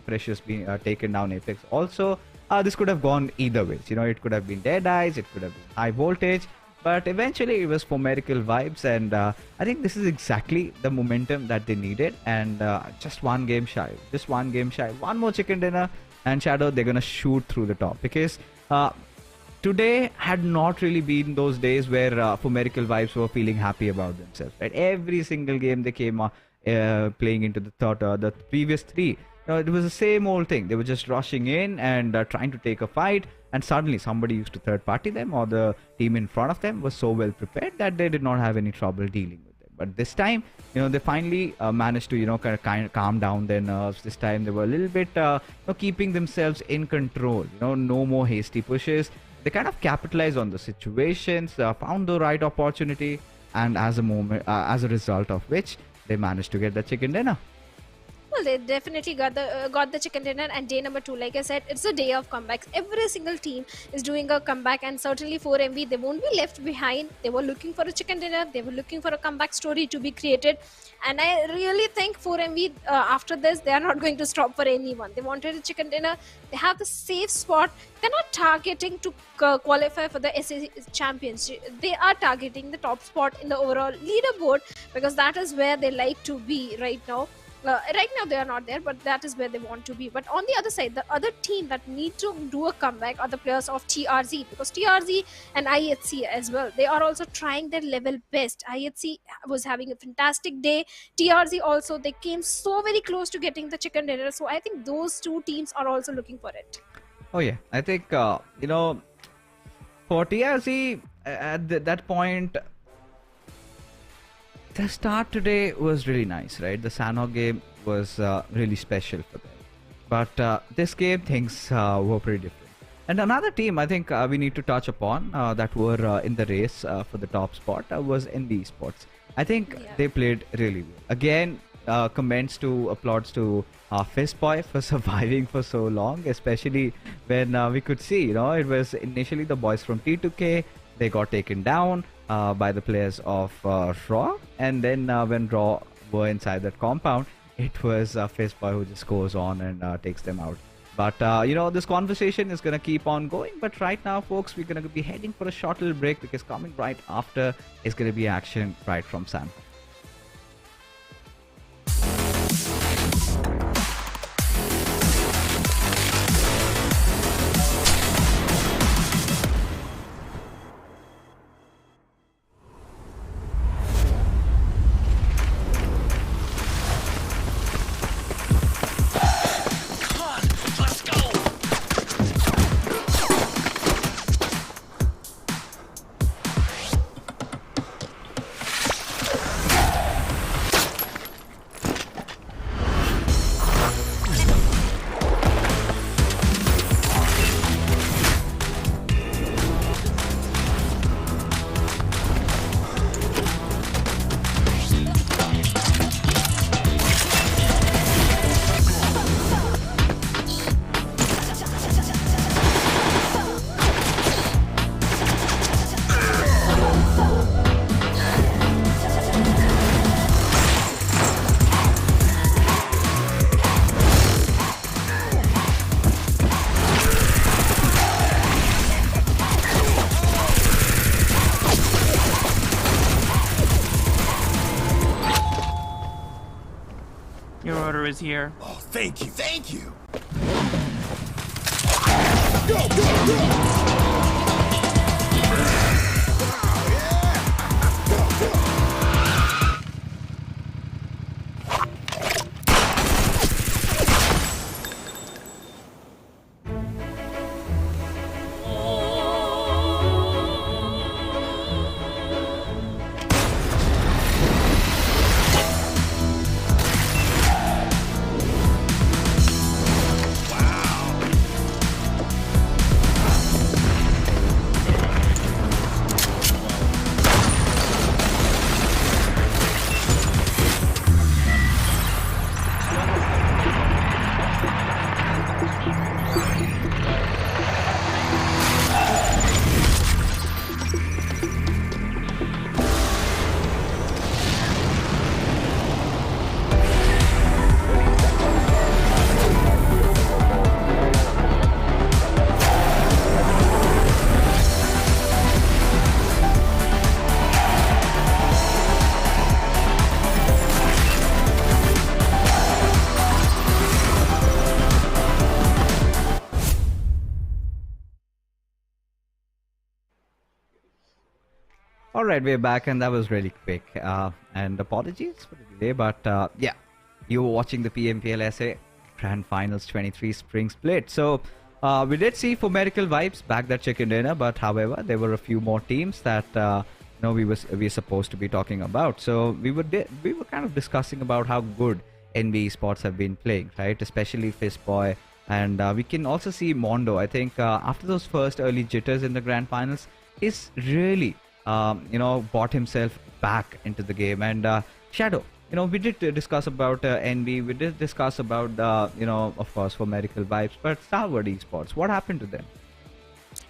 Precious being taken down Apex also, this could have gone either ways. It could have been Deadeyes, it could have been high voltage, but eventually it was formerical vibes. And I think this is exactly the momentum that they needed. And just one game shy, one more chicken dinner, and Shadow, they're gonna shoot through the top, because today had not really been those days where formerical vibes were feeling happy about themselves, right? Every single game they came playing into the previous 3, it was the same old thing. They were just rushing in and trying to take a fight, and suddenly somebody used to third party them, or the team in front of them was so well prepared that they did not have any trouble dealing with them. But this time, they finally managed to kind of calm down their nerves. This time they were a little bit keeping themselves in control. No more hasty pushes. They kind of capitalized on the situations, found the right opportunity, and as a result of which they managed to get the chicken dinner. Well, they definitely got the chicken dinner. And day number 2, like I said, it's a day of comebacks. Every single team is doing a comeback, and certainly 4MV, they won't be left behind. They were looking for a chicken dinner. They were looking for a comeback story to be created. And I really think 4MV, after this, they are not going to stop for anyone. They wanted a chicken dinner. They have the safe spot. They're not targeting to qualify for the SA champions. They are targeting the top spot in the overall leaderboard, because that is where they like to be right now. Right now they are not there, but that is where they want to be. But on the other side, the other team that need to do a comeback are the players of TRZ, because TRZ and IHC as well, they are also trying their level best. IHC was having a fantastic day. TRZ also, they came so very close to getting the chicken dinner. So I think those 2 teams are also looking for it. Oh yeah, I think for TRZ at that point, the start today was really nice, right? The Sanhok game was really special for them. But this game, things were pretty different. And another team I think we need to touch upon that were in the race for the top spot was NB Esports. I think they played really well. Again, applauds to Fistboy for surviving for so long, especially when we could see, it was initially the boys from T2K. They got taken down by the players of Raw, and then when Raw were inside that compound, it was Fistboy who just goes on and takes them out. But this conversation is gonna keep on going. But right now, folks, we're gonna be heading for a short little break, because coming right after is gonna be action right from Sanhok. is here. Oh, thank you. Thank you. All right, we're back, and that was really quick. And apologies for the delay, but yeah, you were watching the PMPL SA Grand Finals 23 Spring Split. So we did see for medical vibes back that chicken dinner, but however, there were a few more teams that we were supposed to be talking about. So we were kind of discussing about how good NB Esports have been playing, right? Especially Fistboy, and we can also see Mondo. I think after those first early jitters in the Grand Finals, is really bought himself back into the game. And Shadow, we did discuss about NB, we did discuss about of course for medical vibes, but Stalwart Esports, what happened to them?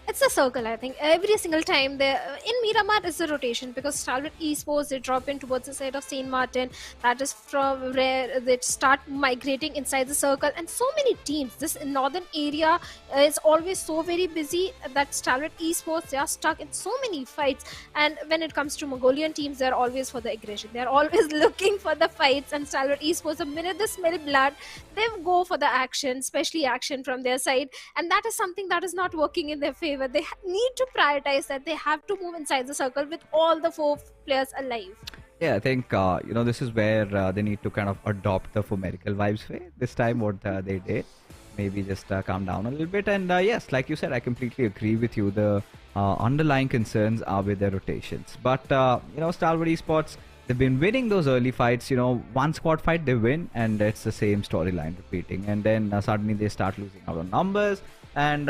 It's a circle, I think. Every single time in Miramar is a rotation, because Stalwart Esports, they drop in towards the side of St. Martin. That is from where they start migrating inside the circle. And so many teams, this northern area is always so very busy that Stalwart Esports, they are stuck in so many fights. And when it comes to Mongolian teams, they're always for the aggression. They're always looking for the fights. And Stalwart Esports, the minute they smell blood, they go for the action, especially action from their side. And that is something that is not working in their favor. They need to prioritize that. They have to move inside the circle with all the 4 players alive. Yeah, I think this is where they need to kind of adopt the for medical vibes way this time. What they did, maybe just calm down a little bit. And yes, like you said, I completely agree with you. The underlying concerns are with their rotations. But Stalwart Esports, they've been winning those early fights. One squad fight they win, and it's the same storyline repeating. And then suddenly they start losing out on numbers. And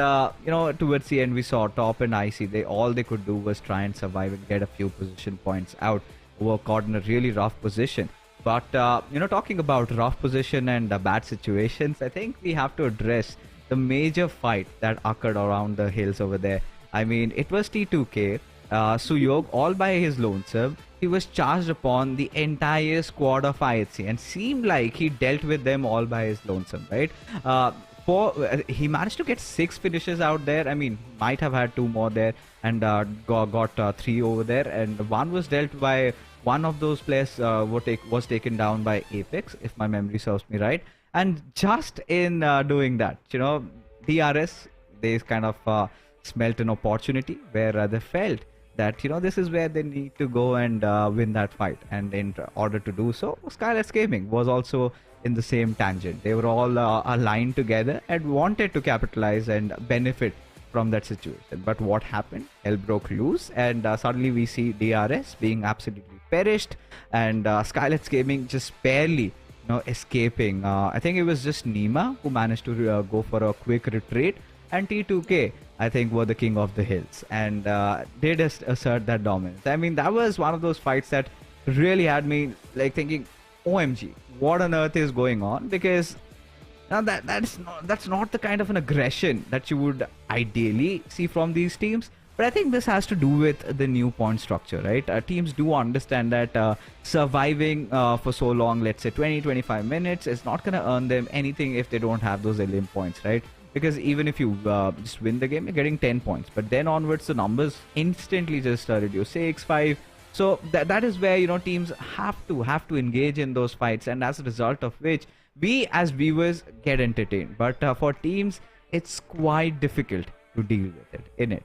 towards the end, we saw Top and Icy. All they could do was try and survive and get a few position points out. Were caught in a really rough position. But talking about rough position and bad situations, I think we have to address the major fight that occurred around the hills over there. I mean, it was T2K, Suyog, all by his lonesome. He was charged upon the entire squad of IHC and seemed like he dealt with them all by his lonesome, right? He managed to get 6 finishes out there. I mean, might have had 2 more there, and got 3 over there, and 1 was dealt by one of those players. Was taken down by Apex, if my memory serves me right. And just in doing that, DRS, they kind of smelt an opportunity where they felt that this is where they need to go and win that fight. And in order to do so, SKYLIGHTZ Gaming was also in the same tangent. They were all aligned together and wanted to capitalize and benefit from that situation. But what happened? Hell broke loose, and suddenly we see DRS being absolutely perished, and SKYLIGHTZ Gaming just barely escaping. I think it was just Nima who managed to go for a quick retreat, and T2K, I think, were the king of the hills, and did assert that dominance. I mean, that was one of those fights that really had me like thinking, OMG, what on earth is going on? Because now that's not the kind of an aggression that you would ideally see from these teams. But I think this has to do with the new point structure, right? Teams do understand that surviving for so long, let's say 20-25 minutes, is not going to earn them anything if they don't have those elim points, right? Because even if you just win the game, you're getting 10 points. But then onwards, the numbers instantly just reduce 6, 5. So that is where teams have to engage in those fights, and as a result of which we as viewers get entertained, but for teams it's quite difficult to deal with it in it.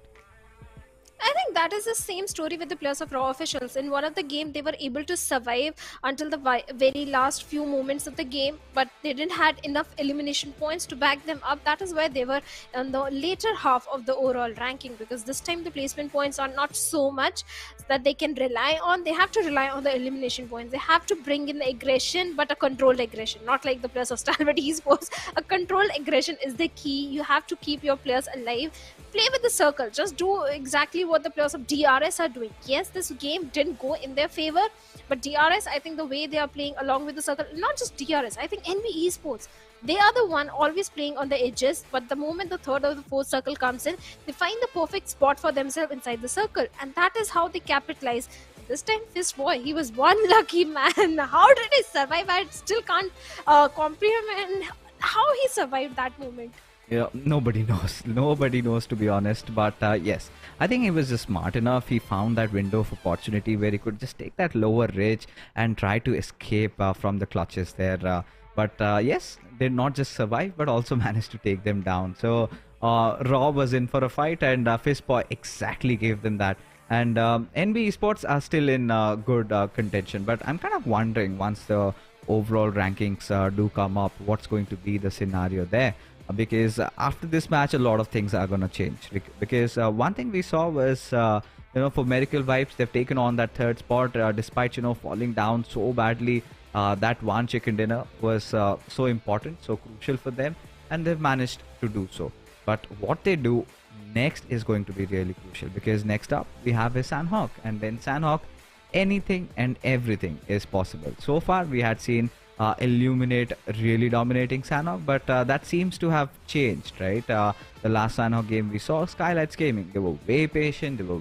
I think that is the same story with the players of Raw officials. In one of the game, they were able to survive until the very last few moments of the game, but they didn't had enough elimination points to back them up. That is why they were in the later half of the overall ranking, because this time the placement points are not so much that they can rely on. They have to rely on the elimination points. They have to bring in the aggression, but a controlled aggression, not like the players of Stalwart Esports. A controlled aggression is the key. You have to keep your players alive. Play with the circle. Just do exactly what the players of DRS are doing. Yes, this game didn't go in their favor, but DRS, I think the way they are playing along with the circle, not just DRS, I think NV Esports, they are the one always playing on the edges, but the moment the third or the fourth circle comes in, they find the perfect spot for themselves inside the circle, and that is how they capitalize. This time, Fist Boy, he was one lucky man. How did he survive? I still can't comprehend how he survived that moment. Yeah, nobody knows. Nobody knows, to be honest. But yes, I think he was just smart enough. He found that window of opportunity where he could just take that lower ridge and try to escape from the clutches there. But yes, did not just survive, but also managed to take them down. So Raw was in for a fight, and Fistboy exactly gave them that. And NB Esports are still in good contention. But I'm kind of wondering, once the overall rankings do come up, what's going to be the scenario there. Because after this match, a lot of things are going to change. Because one thing we saw was, for Miracle Vibes, they've taken on that third spot despite, falling down so badly. That one chicken dinner was so important, so crucial for them, and they've managed to do so. But what they do next is going to be really crucial, because next up we have a Sanhok, and then Sanhok, anything and everything is possible. So far we had seen Illuminate really dominating Sanhok, but that seems to have changed, right? The last Sanhok game we saw, SKYLIGHTZ Gaming, they were way patient, they were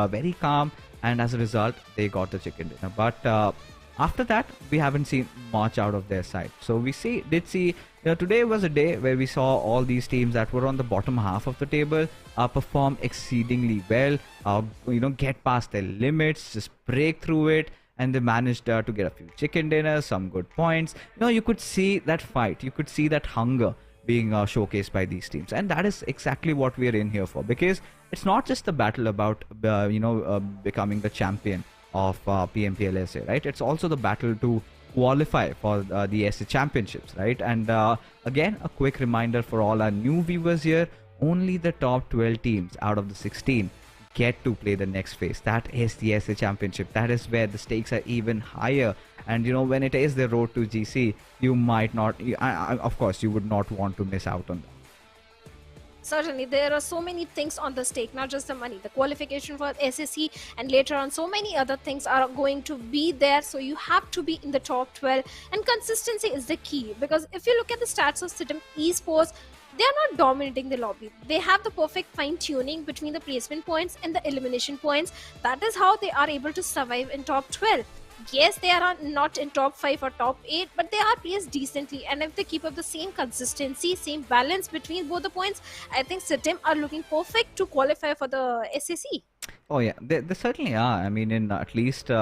very calm, and as a result they got the chicken dinner. But after that we haven't seen much out of their side. So we did see today was a day where we saw all these teams that were on the bottom half of the table perform exceedingly well, get past their limits, just break through it, and they managed to get a few chicken dinners, some good points. You could see that fight, you could see that hunger being showcased by these teams, and that is exactly what we are in here for. Because it's not just the battle about becoming the champion of PMPL SA, right? It's also the battle to qualify for the SA championships, right? And again, a quick reminder for all our new viewers here: only the top 12 teams out of the 16 get to play the next phase. That is the SA championship. That is where the stakes are even higher. And when it is the road to GC, you might not, of course you would not want to miss out on that. Certainly, there are so many things on the stake, not just the money, the qualification for SSC, and later on so many other things are going to be there. So you have to be in the top 12, and consistency is the key. Because if you look at the stats of SITM Esports, they are not dominating the lobby. They have the perfect fine-tuning between the placement points and the elimination points. That is how they are able to survive in top 12. Yes, they are not in top 5 or top 8, but they are placed decently. And if they keep up the same consistency, same balance between both the points, I think SITM are looking perfect to qualify for the SSC. Oh yeah, they certainly are. I mean, in at least in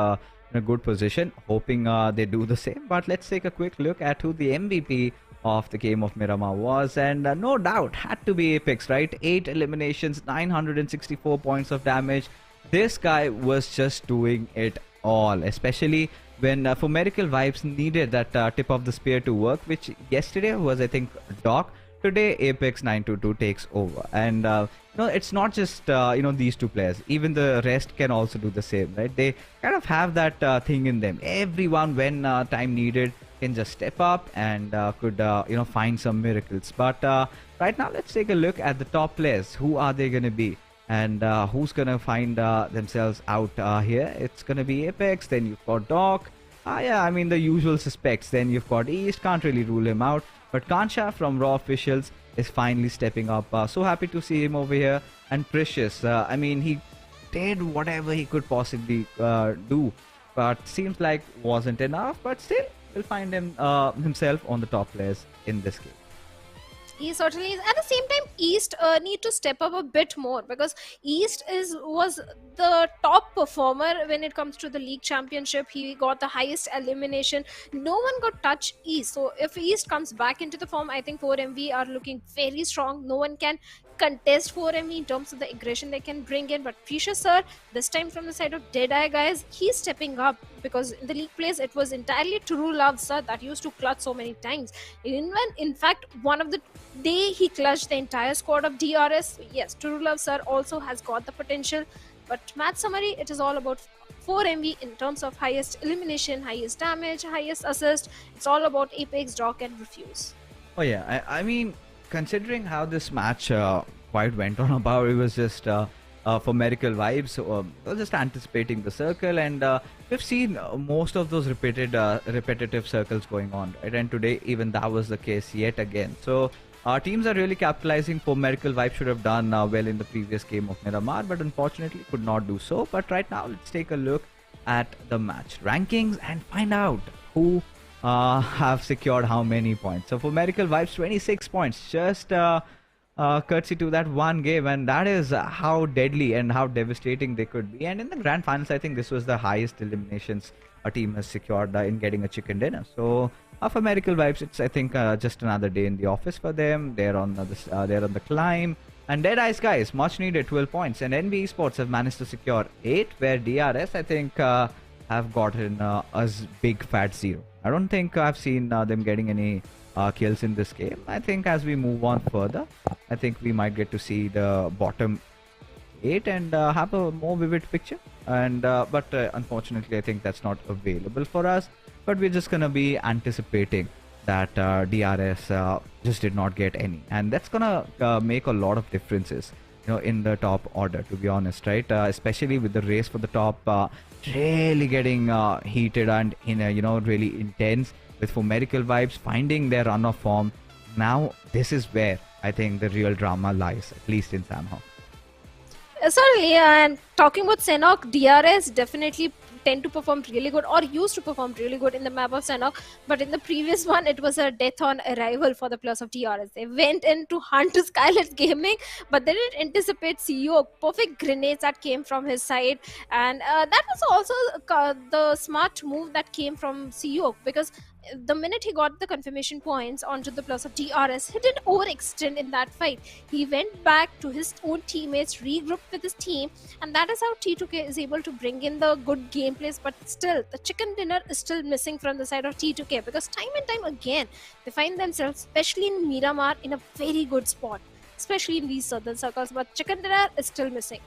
a good position, hoping they do the same. But let's take a quick look at who the MVP of the game of Miramar was, and no doubt had to be Apex, right? 8 eliminations, 964 points of damage. This guy was just doing it all, especially when for Miracle Vibes needed that tip of the spear to work, which yesterday was, I think, Doc. Today Apex 922 takes over, and it's not just these two players. Even the rest can also do the same, right? They kind of have that thing in them. Everyone, when time needed, can just step up and could find some miracles. But right now, let's take a look at the top players. Who are they going to be, and who's going to find themselves out here? It's going to be Apex. Then you've got Doc. Yeah, I mean the usual suspects. Then you've got East. Can't really rule him out. But Kansha from Raw Officials is finally stepping up. So happy to see him over here. And Precious, I mean, he did whatever he could possibly do, but seems like wasn't enough. But still, will find himself on the top players in this game. He certainly is. At the same time, East need to step up a bit more because East was the top performer when it comes to the league championship. He got the highest elimination. No one got touch East. So if East comes back into the form, I think 4MV are looking very strong. No one can contest 4MV in terms of the aggression they can bring in. But Precious sir, this time from the side of Deadeye guys, he's stepping up because in the league plays it was entirely True Love sir that used to clutch so many times. In fact, one of the day he clutched the entire squad of DRS. Yes, True Love sir also has got the potential. But match summary, it is all about 4MV in terms of highest elimination, highest damage, highest assist. It's all about Apex, Dock and Refuse. Oh yeah, I mean, considering how this match quite went on about, it was just for Miracle Vibes. So, I was just anticipating the circle, and we've seen most of those repetitive circles going on, right? And today, even that was the case yet again. So, teams are really capitalizing. For Miracle Vibes should have done well in the previous game of Miramar, but unfortunately could not do so. But right now, let's take a look at the match rankings and find out who have secured how many points. So for Miracle Vibes, 26 points, just courtesy to that one game, and that is how deadly and how devastating they could be. And in the grand finals, I think this was the highest eliminations a team has secured in getting a chicken dinner. So for Miracle Vibes, it's I think just another day in the office for them. They're on the climb. And Deadeyes guys, much needed 12 points, and NB Esports have managed to secure 8, where DRS I think have gotten a big fat 0. I don't think I've seen them getting any kills in this game. I think as we move on further, I think we might get to see the bottom 8 and have a more vivid picture. And but unfortunately, I think that's not available for us. But we're just gonna be anticipating that DRS just did not get any, and that's gonna make a lot of differences, in the top order. To be honest, right? Especially with the race for the top really getting heated and really intense. With for Miracle Vibes finding their run of form, now this is where I think the real drama lies, at least in Sanhok. Certainly, and talking about Sanhok, DRS definitely tend to perform really good or used to perform really good in the map of Sanhok, but in the previous one it was a death on arrival for the plus of DRS. They went in to hunt SKYLIGHTZ Gaming, but they didn't anticipate CEO. Perfect grenades that came from his side, and that was also the smart move that came from CEO, because the minute he got the confirmation points onto the plus of DRS, he didn't overextend in that fight. He went back to his own teammates, regrouped with his team, and that is how T2K is able to bring in the good gameplays. But still, the chicken dinner is still missing from the side of T2K, because time and time again, they find themselves, especially in Miramar, in a very good spot, especially in these southern circles, but chicken dinner is still missing.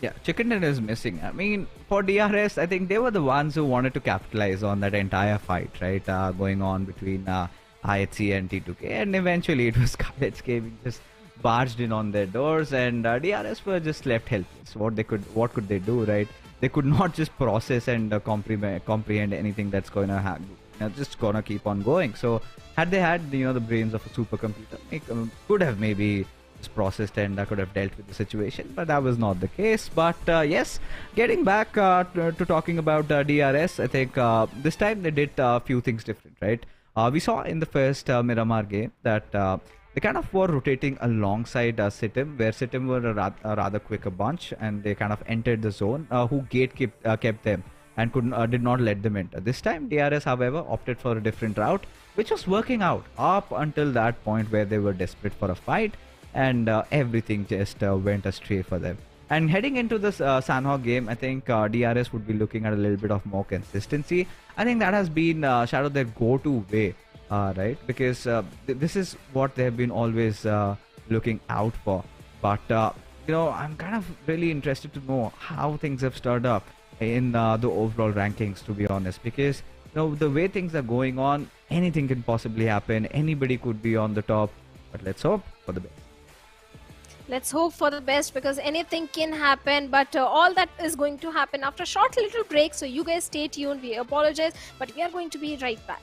Yeah, chicken dinner is missing. I mean, for DRS, I think they were the ones who wanted to capitalize on that entire fight, right? Going on between IHC and T2K, and eventually it was SKYLIGHTZ Gaming just barged in on their doors, and DRS were just left helpless. What could they do, right? They could not just process and comprehend anything that's going to just gonna keep on going. So had they had the brains of a supercomputer, they could have maybe processed and could have dealt with the situation, but that was not the case. But yes, getting back to talking about DRS, I think this time they did a few things different, right? We saw in the first Miramar game that they kind of were rotating alongside SITM, where SITM were a rather quicker bunch, and they kind of entered the zone, who kept them and did not let them enter. This time DRS, however, opted for a different route, which was working out up until that point where they were desperate for a fight, and everything just went astray for them. And heading into this Sanhok game, I think DRS would be looking at a little bit of more consistency. I think that has been Shadow their go-to way, right? Because this is what they have been always looking out for. But I'm kind of really interested to know how things have stirred up in the overall rankings, to be honest, because the way things are going on, anything can possibly happen. Anybody could be on the top, but let's hope for the best. Let's hope for the best, because anything can happen, but all that is going to happen after a short little break. So you guys stay tuned. We apologize, but we are going to be right back.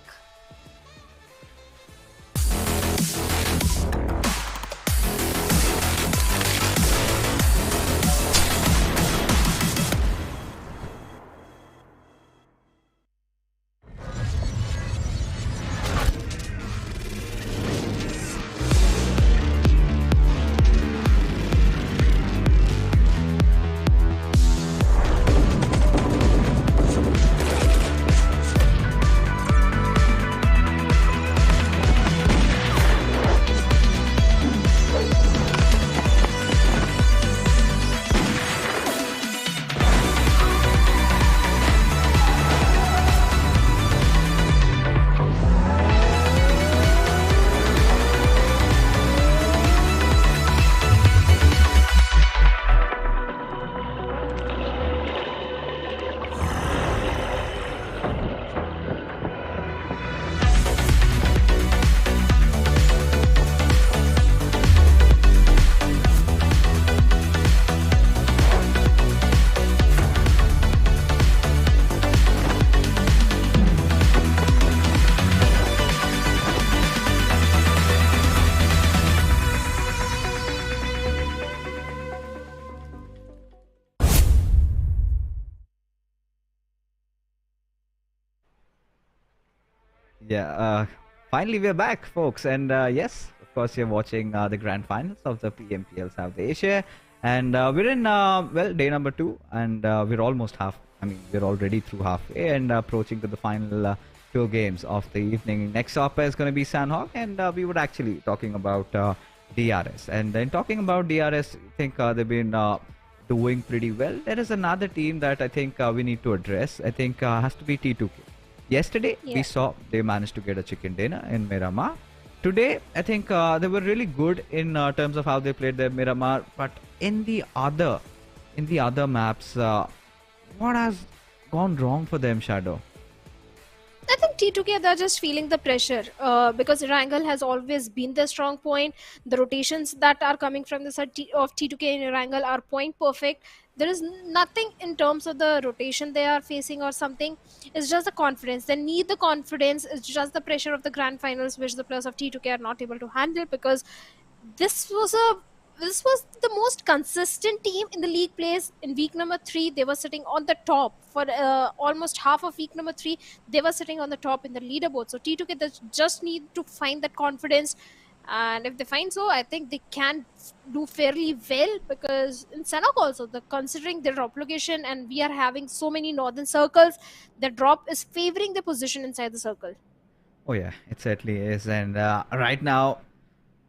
Yeah, finally we're back, folks, and yes, of course, you're watching the grand finals of the PMPL South Asia, and we're in well day number 2, and we're almost half. I mean, we're already through halfway and approaching to the final 2 games of the evening. Next up is going to be Sanhok, and we were actually talking about DRS, and then talking about DRS, I think they've been doing pretty well. There is another team that I think we need to address. I think has to be T2K. Yesterday, we saw they managed to get a chicken dinner in Miramar. Today, I think they were really good in terms of how they played their Miramar. But in the other maps, what has gone wrong for them, Shadow? I think T2K, they're just feeling the pressure because Erangel has always been the strong point. The rotations that are coming from the side of T2K and Erangel are point perfect. There is nothing in terms of the rotation they are facing or something. It's just the confidence. They need the confidence. It's just the pressure of the grand finals, which the players of T2K are not able to handle, because this was the most consistent team in the league plays. In week number 3, they were sitting on the top for almost half of week number 3. They were sitting on the top in the leaderboard. So T2K, they just need to find that confidence, and if they find so, I think they can do fairly well, because in Sanhok also, considering their drop location and we are having so many northern circles, the drop is favoring the position inside the circle. Oh yeah, it certainly is. And right now,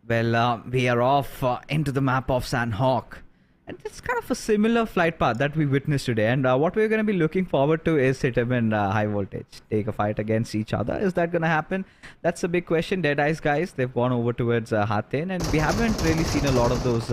well, we are off into the map of Sanhok. And it's kind of a similar flight path that we witnessed today. And what we're going to be looking forward to is SITM and High Voltage take a fight against each other. Is that going to happen? That's a big question. DEADEYES guys, they've gone over towards Hathin. And we haven't really seen a lot of those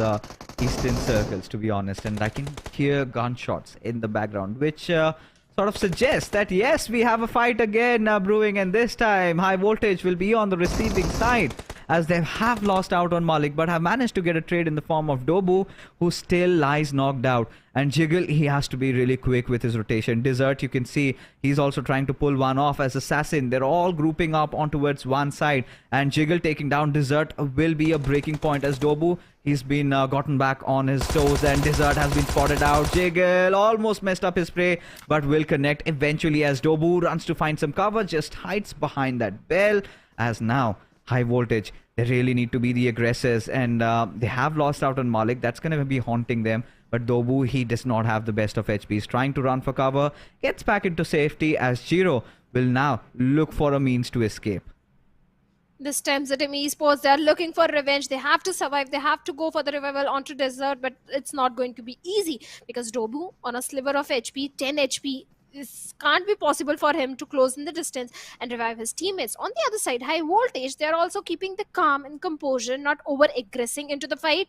eastern circles, to be honest. And I can hear gunshots in the background, which sort of suggests that yes, we have a fight again brewing. And this time, High Voltage will be on the receiving side, as they have lost out on Malik but have managed to get a trade in the form of Dobu, who still lies knocked out. And Jiggle, he has to be really quick with his rotation. Desert, you can see he's also trying to pull one off as Assassin. They're all grouping up on towards one side, and Jiggle taking down Desert will be a breaking point, as Dobu, he's been gotten back on his toes, and Desert has been spotted out. Jiggle almost messed up his prey but will connect eventually, as Dobu runs to find some cover, just hides behind that bell, as now High Voltage, they really need to be the aggressors, and they have lost out on Malik. That's going to be haunting them. But Dobu, he does not have the best of HP. He's trying to run for cover, gets back into safety, as Jiro will now look for a means to escape. This time SITM Esports, they are looking for revenge. They have to survive. They have to go for the revival onto Desert, but it's not going to be easy, because Dobu on a sliver of HP, 10 HP, this can't be possible for him to close in the distance and revive his teammates. On the other side, High Voltage, they are also keeping the calm and composure, not over-aggressing into the fight.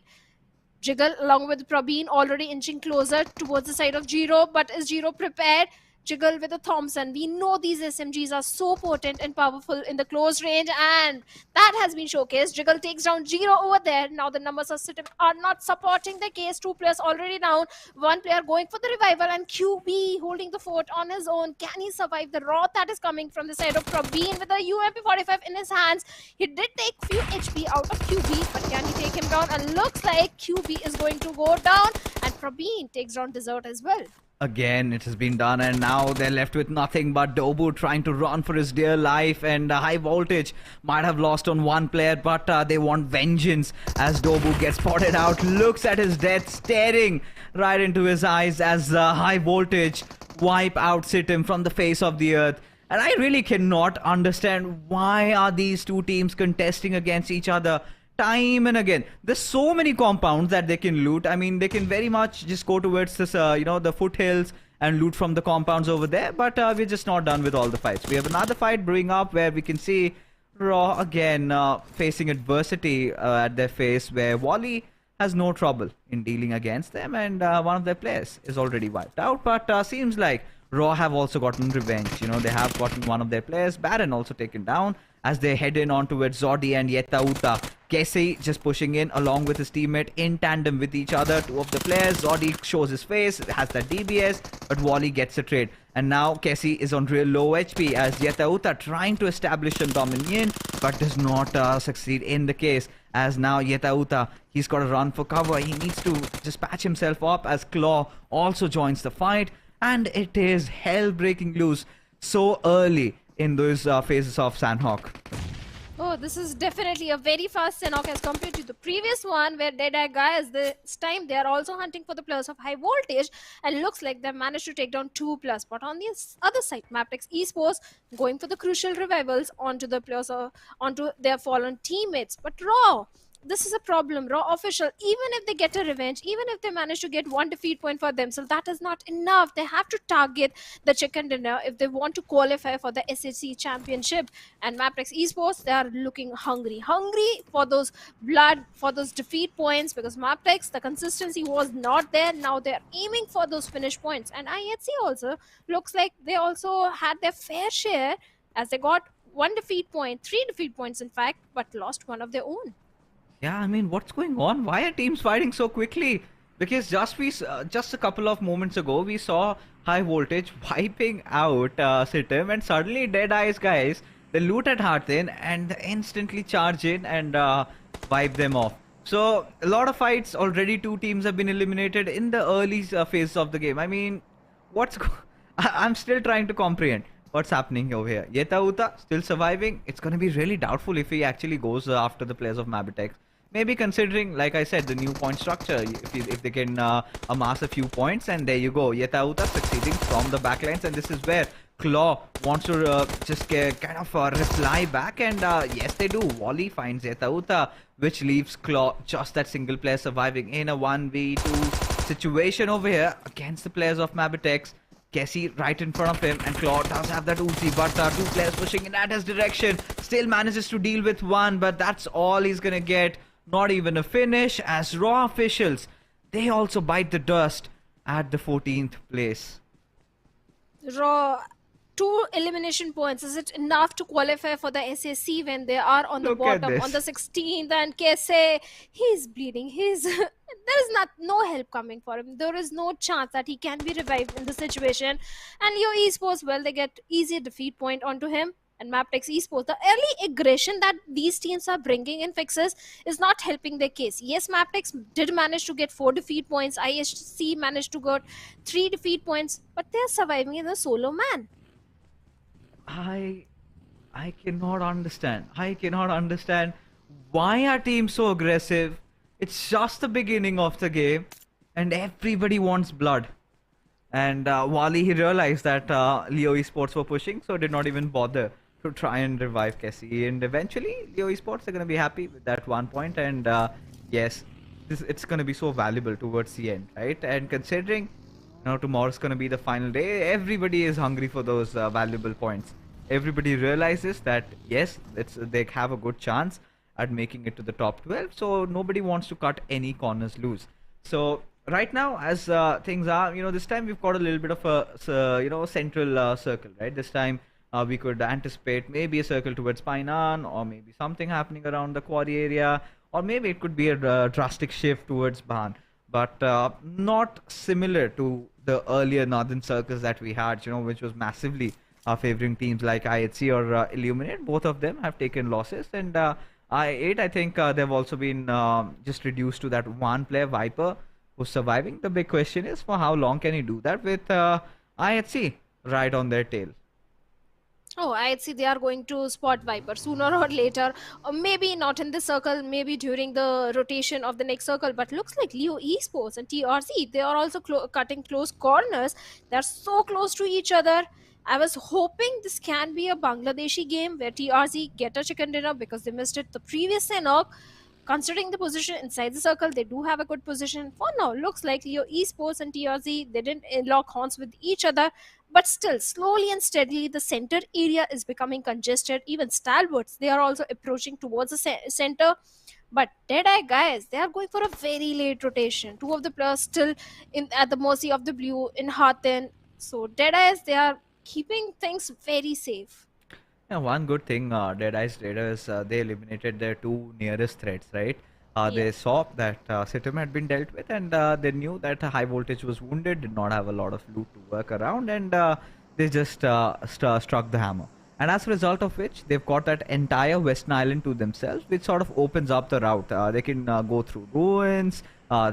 Jiggle along with Probeen already inching closer towards the side of Jiro, but is Jiro prepared? Jiggle with a Thompson. We know these SMGs are so potent and powerful in the close range, and that has been showcased. Jiggle takes down Jiro over there. Now the numbers of SITM are not supporting the case. 2 players already down. 1 player going for the revival, and QB holding the fort on his own. Can he survive the wrath that is coming from the side of Probeen with a UMP45 in his hands? He did take few HP out of QB, but can he take him down? And looks like QB is going to go down, and Probeen takes down Desert as well. Again, it has been done, and now they're left with nothing but Dobu trying to run for his dear life, and High Voltage might have lost on 1 player, but they want vengeance, as Dobu gets spotted out, looks at his death, staring right into his eyes, as High Voltage wipe out SITM from the face of the earth. And I really cannot understand why are these 2 teams contesting against each other time and again. There's so many compounds that they can loot. I mean, they can very much just go towards this, the foothills and loot from the compounds over there. But we're just not done with all the fights. We have another fight brewing up where we can see Raw again facing adversity at their face, where Wally has no trouble in dealing against them, and one of their players is already wiped out. But seems like Raw have also gotten revenge. You know, they have gotten one of their players, Baron, also taken down, as they head in on towards Zodi and Yetauta. Casey just pushing in along with his teammate in tandem with each other. 2 of the players. Zodi shows his face, has that DBS, but Wally gets a trade. And now Casey is on real low HP, as Yetauta trying to establish some dominion, but does not succeed in the case, as now Yetauta, he's got to run for cover. He needs to just patch himself up, as Claw also joins the fight. And it is hell breaking loose so early in those phases of Sanhok. Oh, this is definitely a very fast Sanhok as compared to the previous one where Deadeye guys this time they are also hunting for the players of high voltage and looks like they managed to take down 2+. But on the other side, MABETEX Esports going for the crucial revivals onto the players onto their fallen teammates. But Raw, this is a problem. Raw official, even if they get a revenge, even if they manage to get one defeat point for themselves, that is not enough. They have to target the chicken dinner if they want to qualify for the SHC championship. And MABETEX Esports, they are looking hungry for those blood, for those defeat points, because MABETEX, the consistency was not there. Now they're aiming for those finish points. And IHC also looks like they also had their fair share as they got 1 defeat point, 3 defeat points in fact, but lost one of their own. Yeah, I mean, what's going on? Why are teams fighting so quickly? Because just a couple of moments ago, we saw high voltage wiping out SITM, and suddenly Deadeyes guys, they loot at Hearthen and instantly charge in and wipe them off. So a lot of fights already. 2 teams have been eliminated in the early phases of the game. I mean, I'm still trying to comprehend what's happening over here. Yetauta still surviving. It's going to be really doubtful if he actually goes after the players of MABETEX. Maybe considering, like I said, the new point structure, if they can amass a few points, and there you go. Yetauta succeeding from the backlines, and this is where Claw wants to just kind of reply back, and yes they do. Wally finds Yetauta, which leaves Claw just that single player surviving in a 1v2 situation over here against the players of MABETEX. Kessie right in front of him, and Claw does have that Uzi, but 2 players pushing in at his direction. Still manages to deal with 1, but that's all he's gonna get. Not even a finish, as Raw officials, they also bite the dust at the 14th place. Raw, 2 elimination points. Is it enough to qualify for the SAC when they are on the bottom, on the 16th? And Kese, he's bleeding. There is no help coming for him. There is no chance that he can be revived in the situation. And Leo Esports, well, they get easy defeat point onto him. And MABETEX Esports, the early aggression that these teams are bringing in fixes is not helping their case. Yes, MABETEX did manage to get 4 defeat points. IHC managed to get 3 defeat points, but they're surviving in a solo man. I cannot understand. I cannot understand why are teams so aggressive. It's just the beginning of the game, and everybody wants blood. And Wally, he realized that Leo Esports were pushing, so did not even bother to try and revive Kessie. And eventually, Leo Esports are going to be happy with that 1 point. And yes, it's going to be so valuable towards the end, right? And considering, tomorrow's going to be the final day, everybody is hungry for those valuable points. Everybody realizes that, yes, they have a good chance at making it to the top 12. So nobody wants to cut any corners loose. So right now, as things are, this time we've got a little bit of a, central circle, right? This time we could anticipate maybe a circle towards Painan, or maybe something happening around the quarry area, or maybe it could be a drastic shift towards Ban, but not similar to the earlier northern circles that we had, which was massively favoring teams like IHC or Illuminate. Both of them have taken losses, and I8, I think they've also been just reduced to that 1 player Viper who's surviving. The big question is, for how long can he do that with IHC right on their tail? Oh, I'd say they are going to spot Viper sooner or later, or maybe not in the circle, maybe during the rotation of the next circle. But looks like Leo Esports and TRZ, they are also cutting close corners. They're so close to each other. I was hoping this can be a Bangladeshi game where TRZ get a chicken dinner because they missed it the previous Sanhok. Considering the position inside the circle, they do have a good position. For now, looks like Leo Esports and TRZ, they didn't lock horns with each other. But still, slowly and steadily, the center area is becoming congested. Even Stalwarts, they are also approaching towards the center. But Deadeye guys, they are going for a very late rotation. 2 of the players still at the mercy of the blue in Hearthen. So Deadeyes, they are keeping things very safe. Yeah, one good thing Deadeyes did is they eliminated their 2 nearest threats, right? They saw that SITM had been dealt with, and they knew that high voltage was wounded, did not have a lot of loot to work around, and they just struck the hammer. And as a result of which, they've got that entire Western Island to themselves, which sort of opens up the route. They can go through ruins,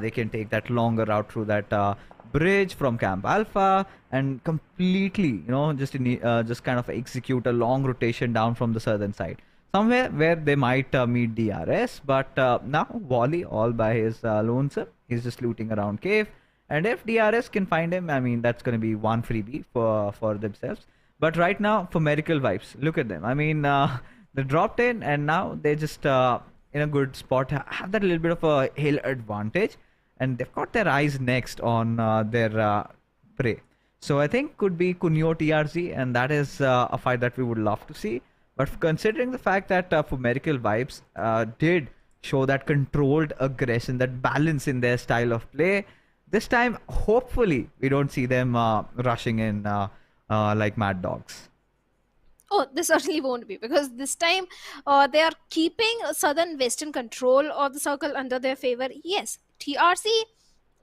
they can take that longer route through that bridge from Camp Alpha and completely, just kind of execute a long rotation down from the southern side, somewhere where they might meet DRS. But now Wally, all by his lonesome, he's just looting around cave. And if DRS can find him, I mean, that's going to be one freebie for themselves. But right now, for Miracle Vibes, look at them. I mean, they dropped in and now they just in a good spot, have that little bit of a hill advantage. And they've got their eyes next on their prey. So I think could be Kunyo TRZ, and that is a fight that we would love to see. But considering the fact that for Miracle Vibes did show that controlled aggression, that balance in their style of play, this time, hopefully, we don't see them rushing in like mad dogs. Oh, this certainly won't be, because this time they are keeping southern western control of the circle under their favor. Yes, TRC,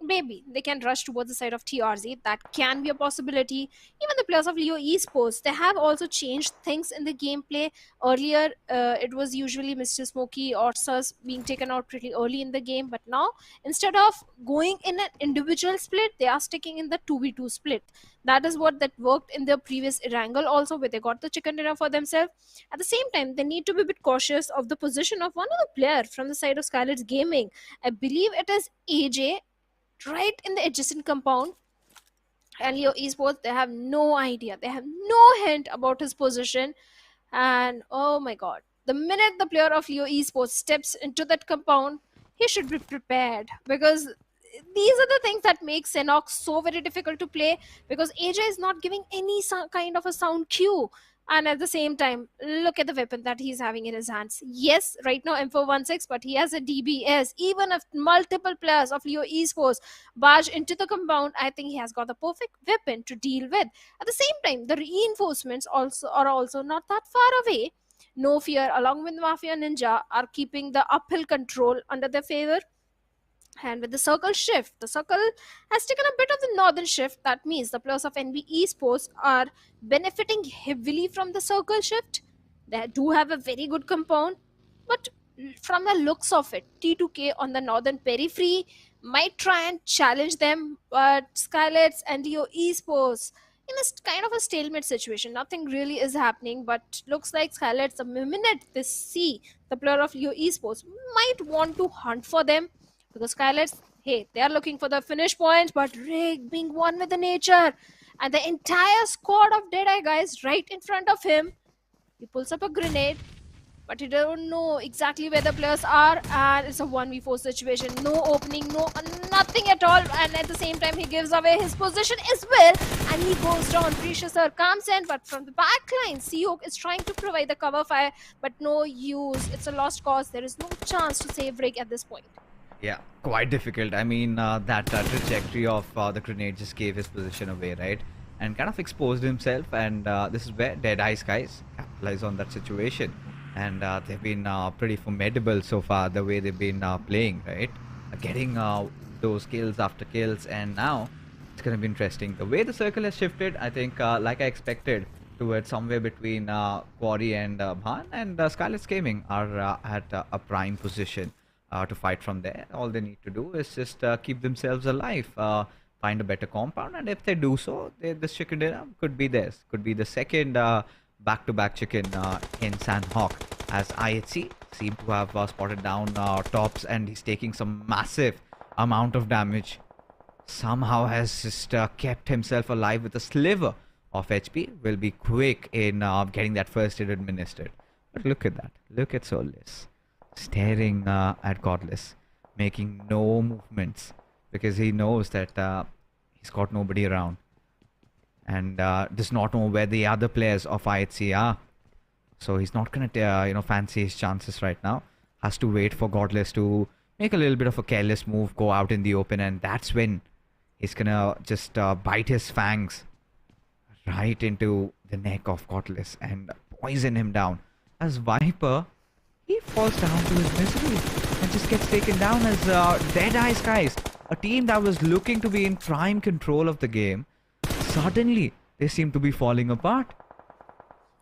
maybe they can rush towards the side of TRZ. That can be a possibility. Even the players of Leo Esports, they have also changed things in the gameplay. Earlier, it was usually Mr. Smokey or Sus being taken out pretty early in the game, but now instead of going in an individual split, they are sticking in the 2v2 split. That is what that worked in the previous Erangel also, where they got the chicken dinner for themselves. At the same time, they need to be a bit cautious of the position of one of the player from the side of SKYLIGHTZ Gaming. I believe it is AJ, right in the adjacent compound. And Leo Esports, they have no idea. They have no hint about his position. And oh my god, the minute the player of Leo Esports steps into that compound, he should be prepared, because these are the things that make Sanhok so very difficult to play, because AJ is not giving any kind of a sound cue. And at the same time, look at the weapon that he's having in his hands. Yes, right now M416, but he has a DBS. Even if multiple players of Leo Esports barge into the compound, I think he has got the perfect weapon to deal with. At the same time, the reinforcements are also not that far away. No Fear, along with Mafia Ninja, are keeping the uphill control under their favor. And with the circle shift, the circle has taken a bit of the northern shift. That means the players of NB Esports are benefiting heavily from the circle shift. They do have a very good compound, but from the looks of it, T2K on the northern periphery might try and challenge them, but SKYLIGHTZ and Leo Esports in a kind of a stalemate situation. Nothing really is happening, but looks like SKYLIGHTZ, the minute they see the player of Leo Esports, might want to hunt for them. Because SKYLIGHTZ, hey, they are looking for the finish points, but Rig being one with the nature. And the entire squad of Deadeye guys right in front of him. He pulls up a grenade, but he don't know exactly where the players are. And it's a 1v4 situation. No opening, nothing at all. And at the same time, he gives away his position as well. And he goes down. Precious Sir comes in, but from the back line, Sanhok is trying to provide the cover fire, but no use. It's a lost cause. There is no chance to save Rig at this point. Yeah, quite difficult. I mean, that trajectory of the grenade just gave his position away, right? And kind of exposed himself. And this is where Deadeyes guys capitalize on that situation. And they've been pretty formidable so far, the way they've been playing, right? Getting those kills after kills. And now it's going to be interesting. The way the circle has shifted, I think, like I expected, towards somewhere between Quarry and Bhan. And SKYLIGHTZ Gaming are at a prime position to fight from there. All they need to do is just keep themselves alive, find a better compound, and if they do so, this chicken dinner could be theirs. Could be the second back-to-back chicken in Sanhok, as IHC seem to have spotted down tops, and he's taking some massive amount of damage. Somehow has just kept himself alive with a sliver of HP. Will be quick in getting that first aid administered. But look at that. Look at Soulless staring at Godless, making no movements, because he knows that he's got nobody around, and does not know where the other players of IHC are. So he's not gonna fancy his chances right now. Has to wait for Godless to make a little bit of a careless move, go out in the open, and that's when he's gonna just bite his fangs right into the neck of Godless and poison him down. As Viper, he falls down to his misery and just gets taken down as Deadeyes guys, a team that was looking to be in prime control of the game, suddenly they seem to be falling apart.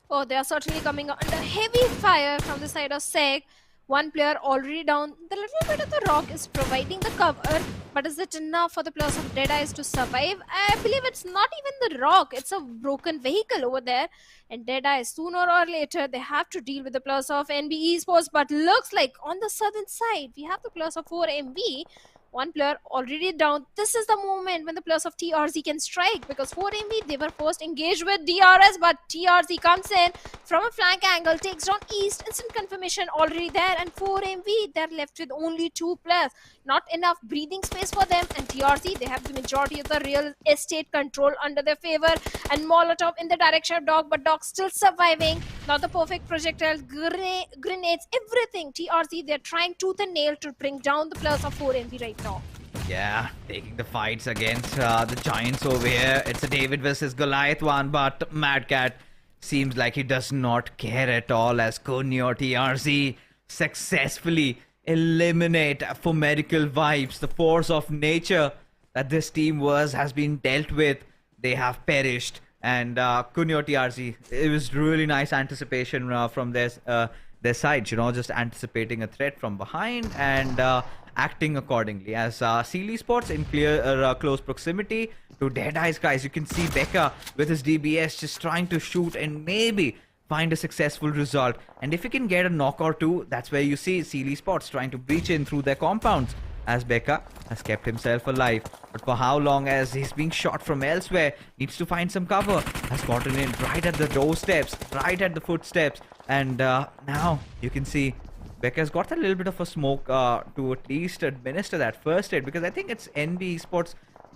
Oh, they are certainly coming under heavy fire from the side of Seg. One player already down. The little bit of the rock is providing the cover, but is it enough for the players of Deadeyes to survive? I believe it's not even the rock, it's a broken vehicle over there. And Deadeyes, sooner or later, they have to deal with the players of NB Esports, but looks like on the southern side, we have the players of 4MV. One player already down. This is the moment when the players of TRZ can strike, because 4MV, they were first engaged with DRS, but TRZ comes in from a flank angle, takes down East, instant confirmation already there, and 4MV, they're left with only 2 players. Not enough breathing space for them, and TRZ, they have the majority of the real estate control under their favor, and Molotov in the direction of Dog, but Dog still surviving. Not the perfect projectiles, grenades, everything. TRZ, they're trying tooth and nail to bring down the players of 4MV right now. Yeah, taking the fights against the Giants over here. It's a David versus Goliath one, but Mad Cat seems like he does not care at all as Kunyo TRZ successfully eliminate for medical vibes. The force of nature that this team has been dealt with. They have perished. And Kunyo TRZ, it was really nice anticipation from their side, you know, just anticipating a threat from behind and acting accordingly. As SKYLIGHTZ in close proximity to Deadeyes, guys, you can see Becca with his DBS just trying to shoot and maybe find a successful result. And if you can get a knock or two, that's where you see SKYLIGHTZ trying to breach in through their compounds, as Becca has kept himself alive. But for how long, as he's being shot from elsewhere, needs to find some cover, has gotten in right at the doorsteps, right at the footsteps, and now you can see Becca's got a little bit of a smoke to at least administer that first aid, because I think it's NB Esports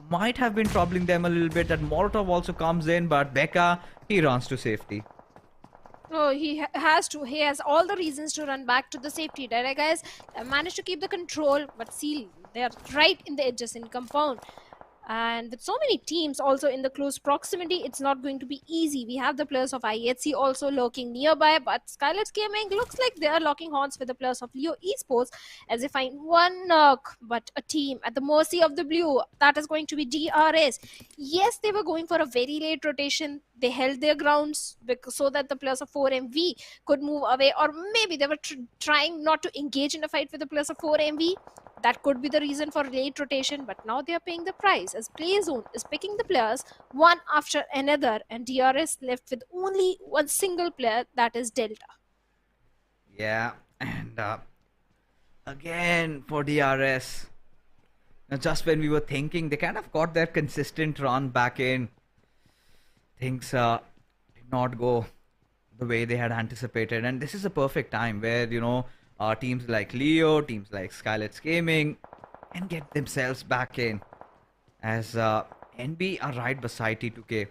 might have been troubling them a little bit. That Molotov also comes in, but Becca, he runs to safety. Oh, he has to. He has all the reasons to run back to the safety. Right, guys, managed to keep the control, but see, they're right in the adjacent compound. And with so many teams also in the close proximity, it's not going to be easy. We have the players of IHC also lurking nearby, but SKYLIGHTZ Gaming looks like they are locking horns with the players of Leo Esports as they find one knock, but a team at the mercy of the blue. That is going to be DRS. Yes, they were going for a very late rotation. They held their grounds so that the players of 4MV could move away, or maybe they were trying not to engage in a fight with the players of 4MV. That could be the reason for late rotation, but now they are paying the price as Playzone is picking the players one after another, and DRS left with only one single player, that is Delta. Yeah, and again for DRS. Now, just when we were thinking they kind of got their consistent run back in, things did not go the way they had anticipated, and this is a perfect time where, you know, teams like Leo, teams like SKYLIGHTZ Gaming can get themselves back in, as NB are right beside T2K,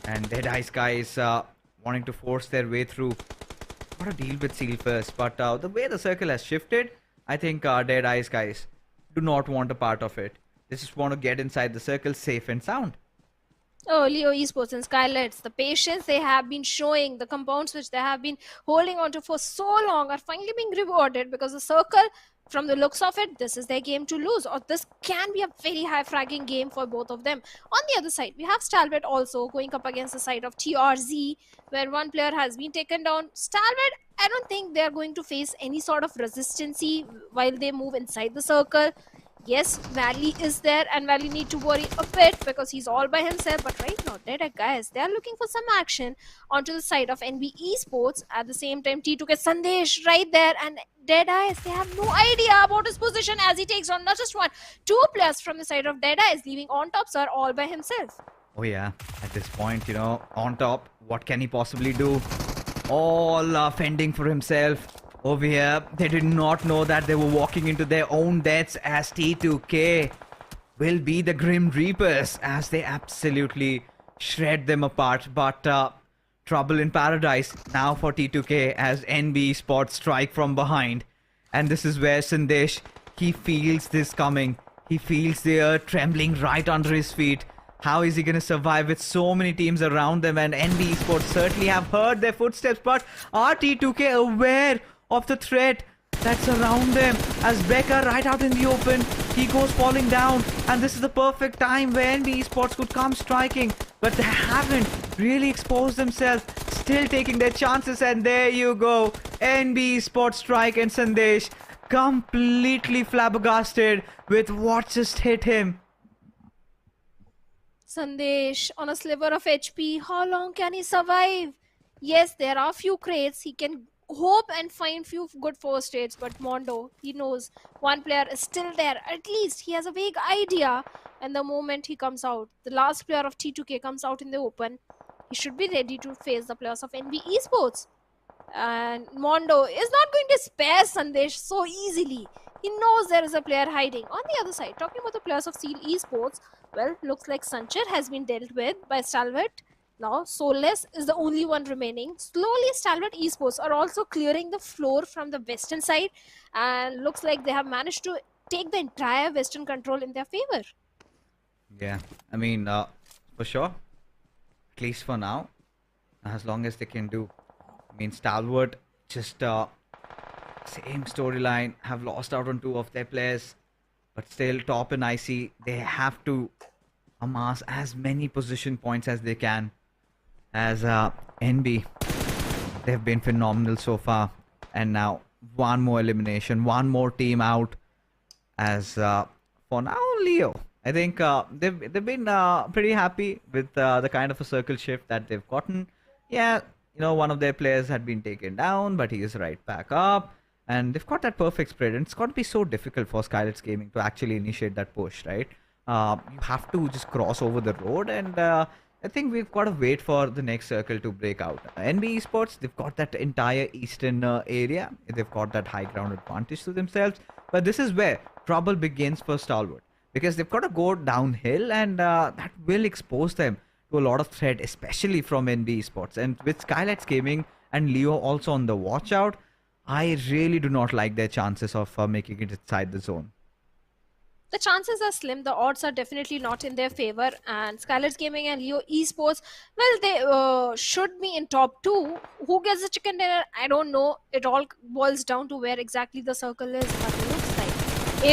and Deadeyes guys wanting to force their way through. Got to deal with Seal first, but the way the circle has shifted, I think Deadeyes guys do not want a part of it. They just want to get inside the circle safe and sound. Oh, Leo Esports and SKYLIGHTZ, the patience they have been showing, the compounds which they have been holding on to for so long are finally being rewarded, because the circle, from the looks of it, this is their game to lose, or this can be a very high fragging game for both of them. On the other side, we have Stalwart also going up against the side of TRZ, where one player has been taken down. Stalwart, I don't think they are going to face any sort of resistance while they move inside the circle. Yes, Valley is there, and Valley need to worry a bit because he's all by himself. But right now, Deadeye guys, they are looking for some action onto the side of NB Esports. At the same time, T2K Sandesh right there, and Deadeyes, they have no idea about his position as he takes on not just one, 2 players from the side of Deadeyes, leaving on top sir all by himself. Oh yeah, at this point, you know, on top, what can he possibly do? All fending for himself. Over here, they did not know that they were walking into their own deaths, as T2K will be the Grim Reapers as they absolutely shred them apart. But trouble in paradise now for T2K as NB Esports strike from behind. And this is where Sandesh, he feels this coming. He feels the earth trembling right under his feet. How is he going to survive with so many teams around them? And NB Esports certainly have heard their footsteps, but are T2K aware of the threat that's around them, as Becca right out in the open, he goes falling down, and this is the perfect time where NB Esports could come striking, but they haven't really exposed themselves, still taking their chances, and there you go, NB Sport Strike and Sandesh completely flabbergasted with what just hit him. Sandesh on a sliver of HP. How long can he survive? Yes, there are few crates. He can hope and find few good first aids, but Mondo, he knows one player is still there. At least he has a vague idea. And the moment he comes out, the last player of T2K comes out in the open, he should be ready to face the players of NB Esports. And Mondo is not going to spare Sandesh so easily. He knows there is a player hiding. On the other side, talking about the players of Seal Esports, well, looks like Sanchar has been dealt with by Stalwart. Now, Soulless is the only one remaining. Slowly, Stalwart Esports are also clearing the floor from the western side, and looks like they have managed to take the entire western control in their favor. Yeah, I mean, for sure, at least for now, as long as they can do. I mean, Stalwart just same storyline, have lost out on 2 of their players, but still top in IC. They have to amass as many position points as they can. As NB, they've been phenomenal so far, and now one more elimination, one more team out. As for now, Leo, I think they've been pretty happy with the kind of a circle shift that they've gotten. Yeah, you know, one of their players had been taken down, but he is right back up, and they've got that perfect spread. And it's got to be so difficult for SKYLIGHTZ Gaming to actually initiate that push, right? You have to just cross over the road, and I think we've got to wait for the next circle to break out. NB Esports, they've got that entire eastern area. They've got that high ground advantage to themselves. But this is where trouble begins for Stalwart, because they've got to go downhill, and that will expose them to a lot of threat, especially from NB Esports. And with SKYLIGHTZ Gaming and Leo also on the watch out, I really do not like their chances of making it inside the zone. The chances are slim. The odds are definitely not in their favor. And SKYLIGHTZ Gaming and Leo Esports, well, they should be in top 2. Who gets the chicken dinner? I don't know. It all boils down to where exactly the circle is. But it looks like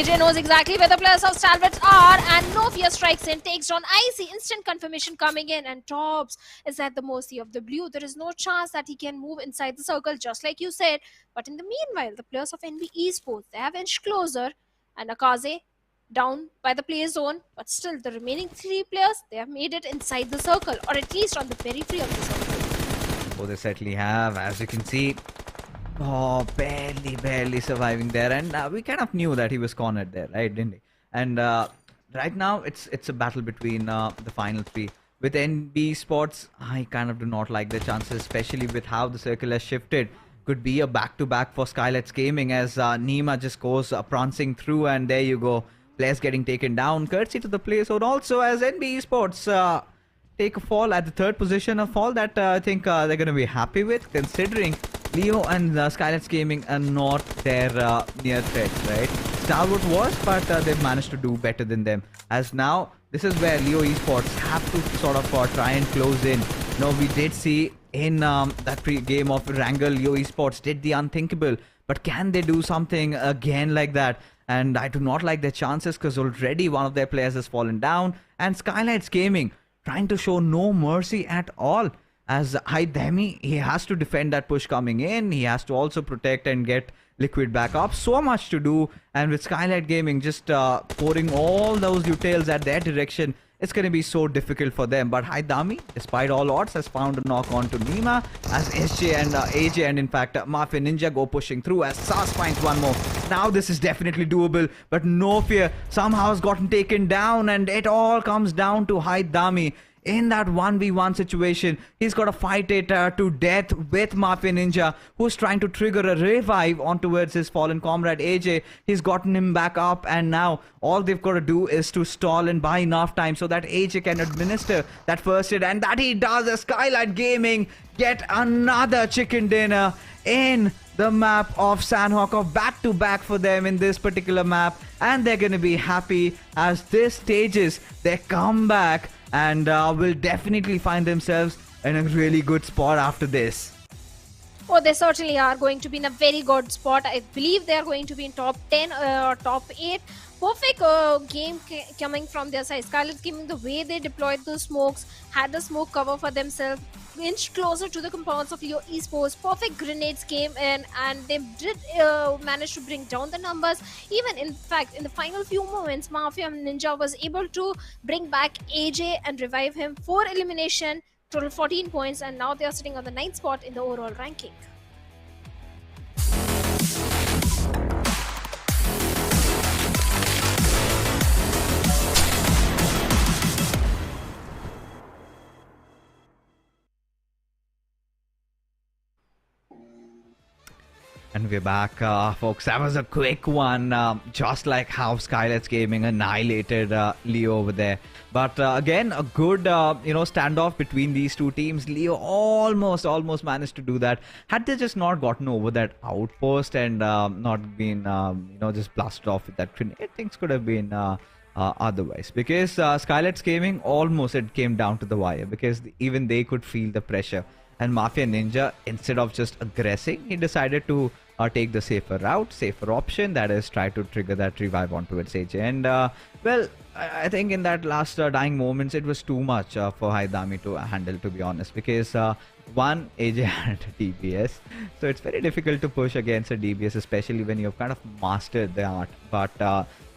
AJ knows exactly where the players of Stalwart are, and no fear strikes in, takes down Icy. Instant confirmation coming in, and Tobbs is at the mercy of the blue. There is no chance that he can move inside the circle, just like you said. But in the meanwhile, the players of NB Esports, they have inched closer, and Akaze down by the play zone, but still the remaining 3 players, they have made it inside the circle, or at least on the periphery of the circle. Oh, they certainly have, as you can see. Oh, barely surviving there, and we kind of knew that he was cornered there, right, didn't we? And right now it's a battle between the final 3. With NB Sports, I kind of do not like the chances, especially with how the circle has shifted. Could be a back-to-back for SKYLIGHTZ Gaming, as Nima just goes prancing through, and there you go. Players getting taken down, courtesy to the play zone. Also, as NB Esports take a fall at the 3rd position, a fall that I think they're going to be happy with, considering Leo and SKYLIGHTZ Gaming are not their near threats, right? Stalwart was, but they've managed to do better than them. As now, this is where Leo Esports have to sort of try and close in. No, we did see in that pre-game of Erangel, Leo Esports did the unthinkable, but can they do something again like that? And I do not like their chances, because already one of their players has fallen down, and SKYLIGHTZ Gaming trying to show no mercy at all. As HIGHVOLTAGE, he has to defend that push coming in. He has to also protect and get Liquid back up. So much to do, and with SKYLIGHTZ Gaming just pouring all those details at their direction, it's going to be so difficult for them. But HIGHVOLTAGE, despite all odds, has found a knock on to Nima, as SJ and AJ and in fact Mafia Ninja go pushing through, as Sas finds one more. Now this is definitely doable, but no fear somehow has gotten taken down, and it all comes down to HIGHVOLTAGE. In that 1v1 situation, he's got to fight it to death with Mafia Ninja, who's trying to trigger a revive on towards his fallen comrade AJ. He's gotten him back up, and now all they've got to do is to stall and buy enough time so that AJ can administer that first hit, and that he does. As SKYLIGHTZ Gaming get another chicken dinner in the map of Sanhok, of back-to-back for them in this particular map, and they're going to be happy as this stages their comeback, and will definitely find themselves in a really good spot after this. Oh, they certainly are going to be in a very good spot. I believe they are going to be in top 10 or top 8. Perfect game coming from their side. SKYLIGHTZ Gaming, the way they deployed the smokes, had the smoke cover for themselves, inched closer to the compounds of Leo Esports. Perfect grenades came in, and they did manage to bring down the numbers. Even in fact, in the final few moments, Mafia Ninja was able to bring back AJ and revive him for elimination. Total 14 points, and now they are sitting on the 9th spot in the overall ranking. And we're back, folks. That was a quick one, just like how SKYLIGHTZ Gaming annihilated Leo over there. But again, a good, standoff between these two teams. Leo almost managed to do that. Had they just not gotten over that outpost and not been, just blasted off with that grenade, things could have been otherwise. Because SKYLIGHTZ Gaming almost it came down to the wire, because even they could feel the pressure. And Mafia Ninja, instead of just aggressing, he decided to take the safer route, safer option, that is try to trigger that revive onto its AJ. And well, I think in that last dying moments, it was too much for HIGHVOLTAGE to handle, to be honest, because one, AJ had a DBS, so it's very difficult to push against a DBS, especially when you've kind of mastered the art. But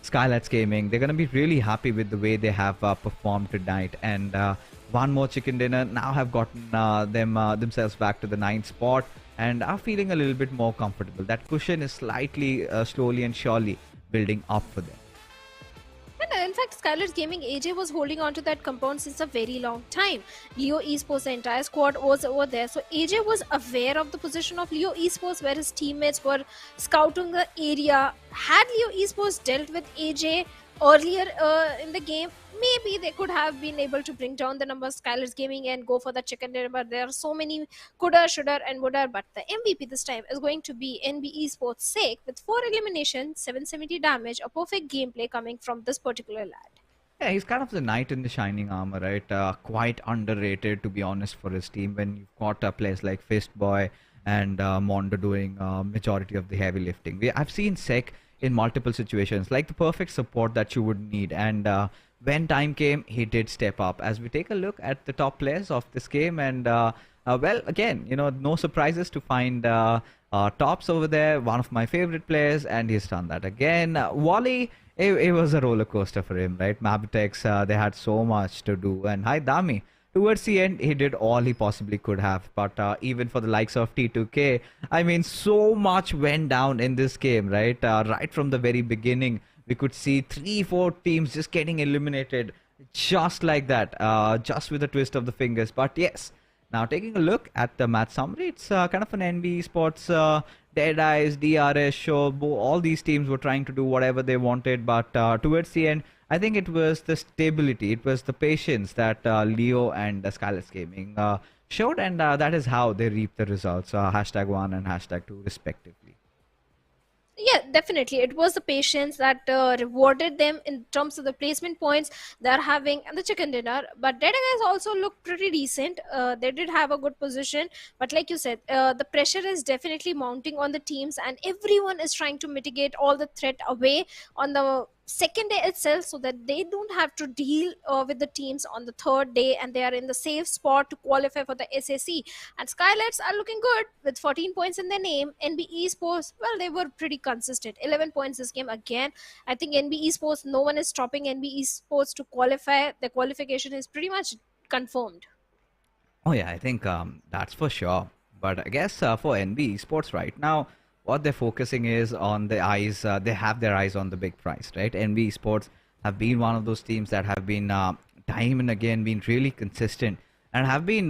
SKYLIGHTZ Gaming, they're going to be really happy with the way they have performed tonight. And one more chicken dinner, now have gotten themselves back to the 9th spot and are feeling a little bit more comfortable. That cushion is slightly, slowly and surely building up for them. And in fact, SKYLIGHTZ Gaming, AJ was holding on to that compound since a very long time. Leo Esports, the entire squad was over there. So AJ was aware of the position of Leo Esports, where his teammates were scouting the area. Had Leo Esports dealt with AJ earlier in the game, maybe they could have been able to bring down the numbers SKYLIGHTZ Gaming and go for the chicken dinner. But there are so many coulda, shoulda and woulda. But the MVP this time is going to be NB Esports sake, with 4 eliminations, 770 damage, a perfect gameplay coming from this particular lad. Yeah, he's kind of the knight in the shining armor, right? Quite underrated, to be honest, for his team. When you've got players like Fistboy and Mondo doing majority of the heavy lifting. I've seen Sek in multiple situations, like the perfect support that you would need. And when time came, he did step up. As we take a look at the top players of this game, and well, again, no surprises to find Tops over there, one of my favorite players, and he's done that again. Wally, it was a roller coaster for him, right? MABETEX, they had so much to do, and HIGHVOLTAGE, towards the end, he did all he possibly could have. But even for the likes of T2K, I mean, so much went down in this game, right? Right from the very beginning, we could see 3-4 teams just getting eliminated just like that, just with a twist of the fingers. But yes, now taking a look at the match summary, it's kind of an NB Esports, DEADEYES, DRS show. All these teams were trying to do whatever they wanted, but towards the end, I think it was the stability, it was the patience that Leo and SKYLIGHTZ Gaming showed, and that is how they reaped the results. #1 and #2 respectively. Yeah, definitely. It was the patience that rewarded them in terms of the placement points they're having and the chicken dinner. But DEADEYES also looked pretty decent. They did have a good position. But like you said, the pressure is definitely mounting on the teams, and everyone is trying to mitigate all the threat away on the second day itself, so that they don't have to deal with the teams on the third day, and they are in the safe spot to qualify for the SAC. And SKYLIGHTZ are looking good with 14 points in their name. NB Esports, well, they were pretty consistent. 11 points this game again. I think NB Esports, no one is stopping NB Esports to qualify. The qualification is pretty much confirmed. Oh yeah, I think that's for sure. But I guess for NB Esports right now, what they're focusing is on the eyes. They have their eyes on the big prize, right? NB Esports have been one of those teams that have been time and again been really consistent and have been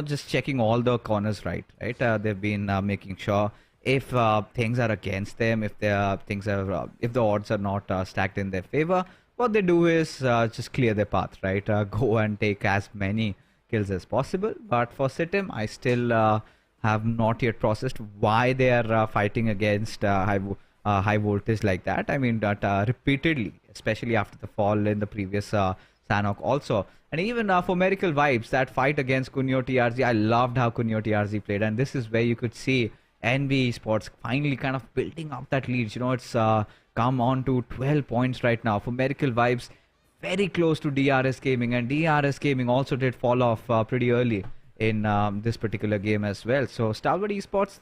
just checking all the corners right. They've been making sure if things are against them, if if the odds are not stacked in their favor, what they do is just clear their path, right? Go and take as many kills as possible. But for SITM, I still have not yet processed why they are fighting against high voltage like that. I mean, that repeatedly, especially after the fall in the previous Sanhok also. And even for Miracle Vibes, that fight against Kunyo TRZ, I loved how Kunyo TRZ played. And this is where you could see NB Esports finally kind of building up that lead. You know, it's come on to 12 points right now. For Miracle Vibes, very close to DRS Gaming, and DRS Gaming also did fall off pretty early in this particular game as well. So Stalwart Esports,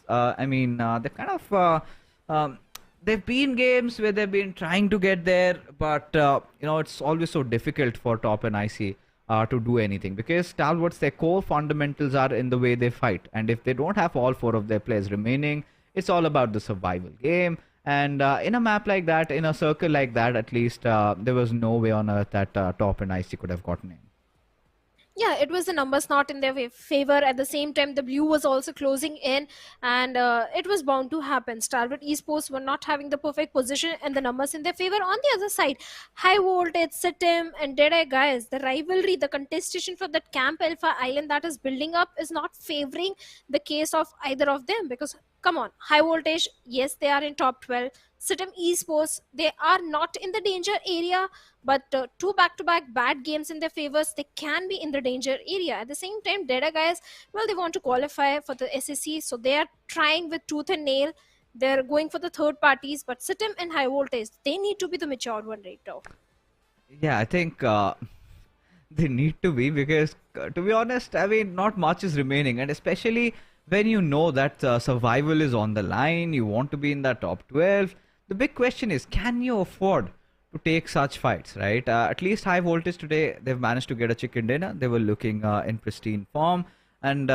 they've kind of they've been games where they've been trying to get there, but it's always so difficult for Top and IC to do anything, because Stalwarts, their core fundamentals are in the way they fight, and if they don't have all 4 of their players remaining, it's all about the survival game. And in a map like that, in a circle like that, at least there was no way on earth that Top and IC could have gotten in. Yeah, it was the numbers not in their favor. At the same time, the blue was also closing in, and it was bound to happen. Stalwart Esports were not having the perfect position and the numbers in their favor. On the other side, High Voltage, SITM, and DEADEYES, guys, the rivalry, the contestation for that Camp Alpha Island that is building up is not favoring the case of either of them, because come on, High Voltage, yes, they are in top 12. SITM Esports, they are not in the danger area, but 2 back-to-back bad games in their favors, they can be in the danger area. At the same time, DEADEYES, guys, well, they want to qualify for the SSC, so they are trying with tooth and nail. They're going for the third parties, but SITM and High Voltage, they need to be the mature one right now. Yeah, I think they need to be, because to be honest, I mean, not much is remaining, and especially when you know that survival is on the line, you want to be in that top 12. The big question is, can you afford to take such fights, right? At least High Voltage today, they've managed to get a chicken dinner. They were looking in pristine form. And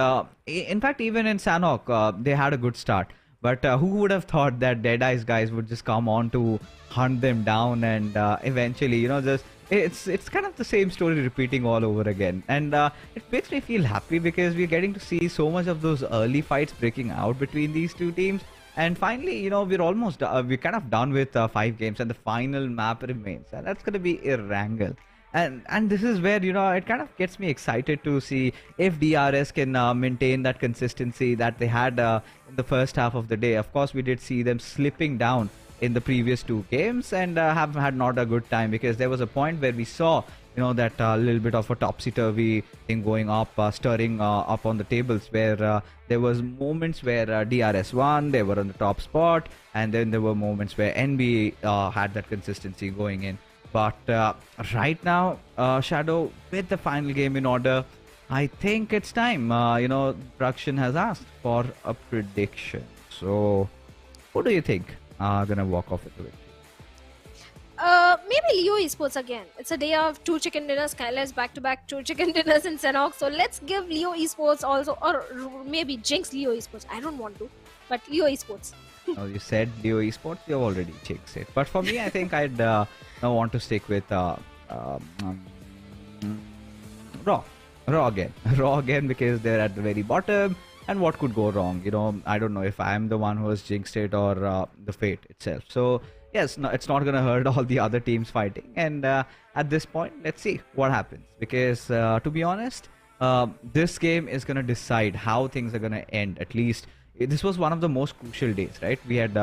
in fact, even in Sanhok, they had a good start. But who would have thought that DEADEYES guys would just come on to hunt them down, and eventually, just it's kind of the same story repeating all over again. And it makes me feel happy, because we're getting to see so much of those early fights breaking out between these two teams. And finally, we're almost we're kind of done with 5 games, and the final map remains, and that's going to be Erangel. And this is where it kind of gets me excited to see if DRS can maintain that consistency that they had in the first half of the day. Of course, we did see them slipping down in the previous 2 games, and have had not a good time, because there was a point where we saw that little bit of a topsy-turvy thing going up, stirring up on the tables, where there was moments where DRS won, they were on the top spot, and then there were moments where NB had that consistency going in. But right now, Shadow, with the final game in order, I think it's time. Production has asked for a prediction. So, who do you think gonna walk off with the victory? Maybe Leo Esports again. It's a day of 2 chicken dinners. SKYLIGHTZ back-to-back 2 chicken dinners in Sanhok. So let's give Leo Esports also, or maybe jinx Leo Esports. I don't want to, but Leo Esports. Oh, you said Leo Esports, you already jinxed it. But for me, I think I'd want to stick with Raw. Raw again. Raw again, because they're at the very bottom. And what could go wrong? I don't know if I'm the one who has jinxed it, or the fate itself. So yes, no, it's not going to hurt all the other teams fighting. And at this point, let's see what happens. Because to be honest, this game is going to decide how things are going to end. At least this was one of the most crucial days, right? We had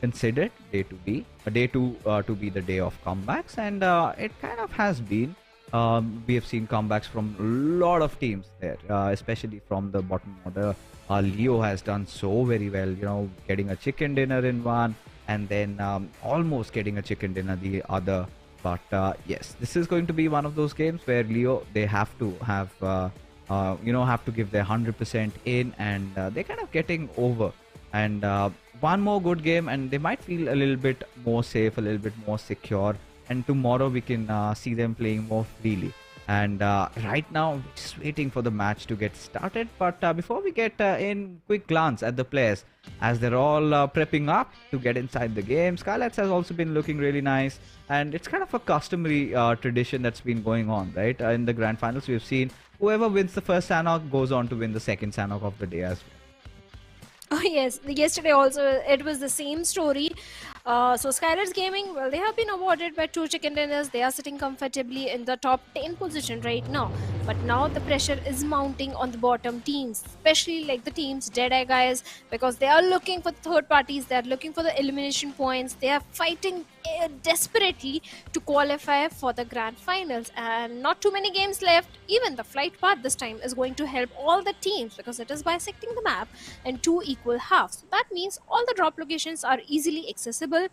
considered day 2 be to be the day of comebacks, and it kind of has been. We have seen comebacks from a lot of teams there, especially from the bottom order. Leo has done so very well, getting a chicken dinner in one, and then almost getting a chicken dinner the other. But yes, this is going to be one of those games where Leo, they have to have have to give their 100% in, and they're kind of getting over. And one more good game, and they might feel a little bit more safe, a little bit more secure. And tomorrow we can see them playing more freely. And right now, we're just waiting for the match to get started. But before we get in, quick glance at the players as they're all prepping up to get inside the game. SKYLIGHTZ has also been looking really nice. And it's kind of a customary tradition that's been going on, right? In the grand finals, we've seen whoever wins the first Sanhok goes on to win the second Sanhok of the day as well. Oh yes, yesterday also it was the same story. So SKYLIGHTZ Gaming, well, they have been awarded by 2 chicken dinners. They are sitting comfortably in the top 10 position right now. But now the pressure is mounting on the bottom teams, especially like the teams DEADEYES guys, because they are looking for third parties. They are looking for the elimination points. They are fighting desperately to qualify for the grand finals, and not too many games left. Even the flight path this time is going to help all the teams because it is bisecting the map in two equal halves. So that means all the drop locations are easily accessible.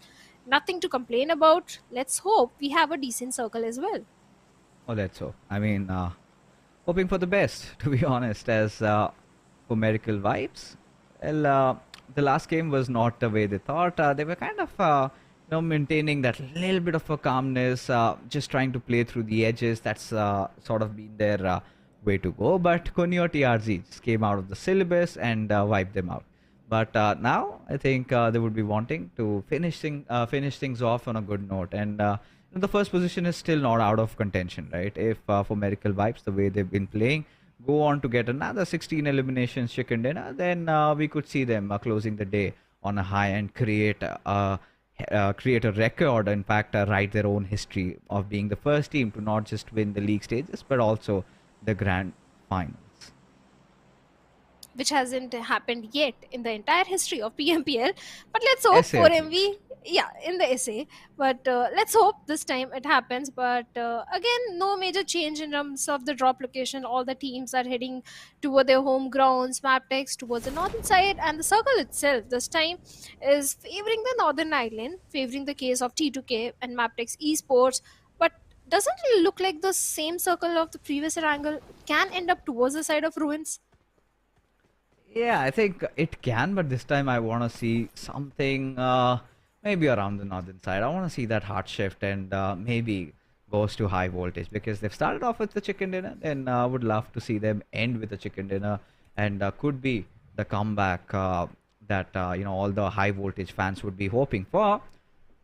Nothing to complain about. Let's hope we have a decent circle as well. Oh, let's hope. I mean, hoping for the best, to be honest. As for Miracle Vibes, well, the last game was not the way they thought. They were kind of, maintaining that little bit of a calmness, just trying to play through the edges. That's sort of been their way to go. But Kunyo TRZ just came out of the syllabus and wiped them out. But now I think they would be wanting to finish things off on a good note. And the first position is still not out of contention, right? If for Miracle Vibes, the way they've been playing, go on to get another 16 eliminations chicken dinner, then we could see them closing the day on a high and create a record. In fact, write their own history of being the first team to not just win the league stages but also the grand finals. Which hasn't happened yet in the entire history of PMPL. But let's hope SA for at MV, yeah, in the SA. But let's hope this time it happens. But again, no major change in terms of the drop location. All the teams are heading toward their home grounds, MABETEX towards the northern side, and the circle itself this time is favoring the northern island, favoring the case of T2K and MABETEX Esports. But doesn't it look like the same circle of the previous Erangel can end up towards the side of ruins? Yeah, I think it can, but this time I want to see something maybe around the northern side. I want to see that hard shift and maybe goes to high voltage because they've started off with the chicken dinner, and I would love to see them end with the chicken dinner, and could be the comeback that all the high voltage fans would be hoping for.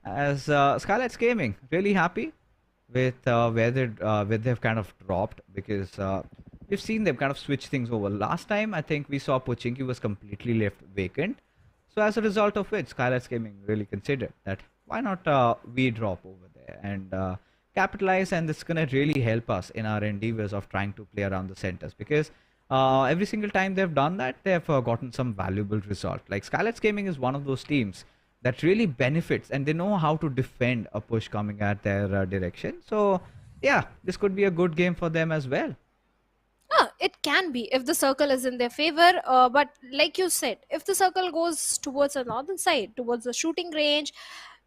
As SKYLIGHTZ Gaming, really happy with where they've kind of dropped because we've seen them kind of switch things over. Last time, I think we saw Pubg was completely left vacant. So as a result of which, SKYLIGHTZ Gaming really considered that why not we drop over there and capitalize, and this is going to really help us in our endeavors of trying to play around the centers because every single time they've done that, they've gotten some valuable result. Like SKYLIGHTZ Gaming is one of those teams that really benefits and they know how to defend a push coming at their direction. So yeah, this could be a good game for them as well. It can be if the circle is in their favor. But like you said, if the circle goes towards the northern side, towards the shooting range,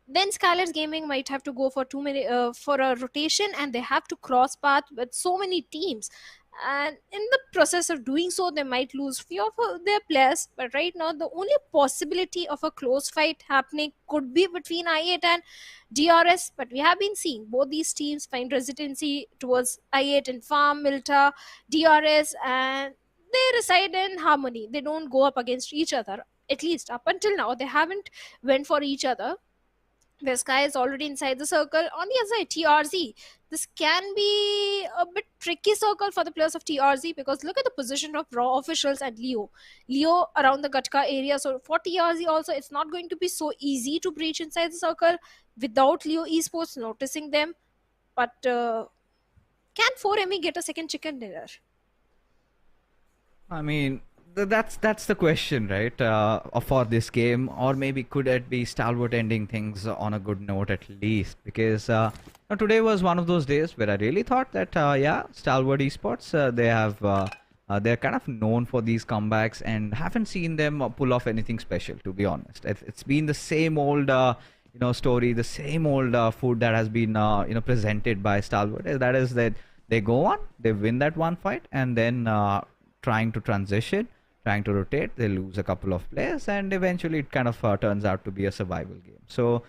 then SKYLIGHTZ Gaming might have to go for too many for a rotation, and they have to cross path with so many teams. And in the process of doing so, they might lose few of their players. But right now, the only possibility of a close fight happening could be between I8 and DRS. But we have been seeing both these teams find residency towards I8 and Farm, Milta, DRS, and they reside in harmony. They don't go up against each other. At least up until now, they haven't went for each other. Where Sky is already inside the circle. On the other side, TRZ. This can be a bit tricky circle for the players of TRZ because look at the position of Raw officials and Leo. Leo around the Gatka area. So for TRZ also, it's not going to be so easy to breach inside the circle without Leo Esports noticing them. But can 4ME get a second chicken dinner? I mean, that's the question, right? For this game, or maybe could it be Stalwart ending things on a good note at least? Because today was one of those days where I really thought that yeah, Stalwart Esports they're kind of known for these comebacks, and haven't seen them pull off anything special. To be honest, it's been the same old story, the same old food that has been presented by Stalwart. That is that they go on, they win that one fight, and then trying to transition, trying to rotate, they lose a couple of players, and eventually it kind of turns out to be a survival game. So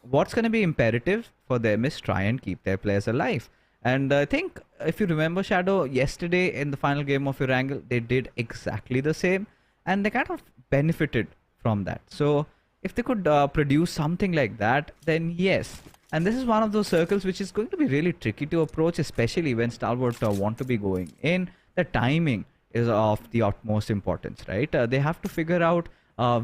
what's going to be imperative for them is try and keep their players alive. And I think if you remember, Shadow, yesterday in the final game of Erangel, they did exactly the same, and they kind of benefited from that. So if they could produce something like that, then yes. And this is one of those circles which is going to be really tricky to approach, especially when Stalwart want to be going in. The timing is of the utmost importance, right? They have to figure out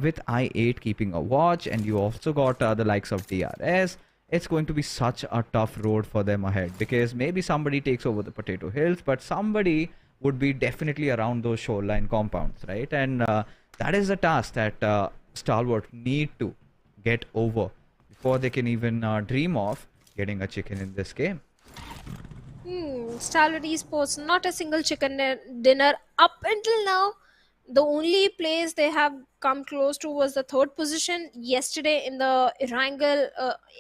with I8 keeping a watch, and you also got the likes of DRS. It's going to be such a tough road for them ahead, because maybe somebody takes over the potato hills, but somebody would be definitely around those shoreline compounds, right? And that is a task that Stalwart need to get over before they can even dream of getting a chicken in this game. Stalwart Esports, not a single chicken dinner up until now. The only place they have come close to was the third position yesterday in the Erangel,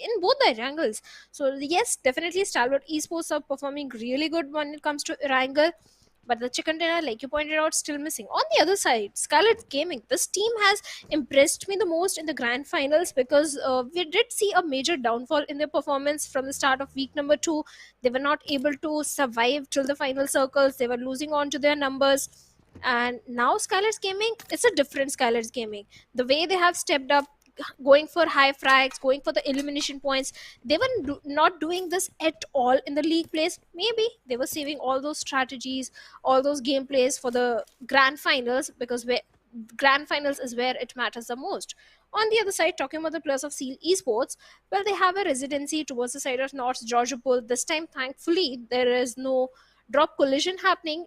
in both the Erangels. So yes, definitely Stalwart Esports are performing really good when it comes to Erangel. But the chicken dinner, like you pointed out, still missing. On the other side, SKYLIGHTZ Gaming. This team has impressed me the most in the grand finals because we did see a major downfall in their performance from the start of week number 2. They were not able to survive till the final circles. They were losing on to their numbers. And now SKYLIGHTZ Gaming, it's a different SKYLIGHTZ Gaming. The way they have stepped up, going for high frags, going for the elimination points, they were not doing this at all in the league plays. Maybe they were saving all those strategies, all those gameplays for the grand finals, because grand finals is where it matters the most. On the other side, talking about the players of Seal Esports, well, they have a residency towards the side of North Georgiapol. This time, thankfully, there is no drop collision happening,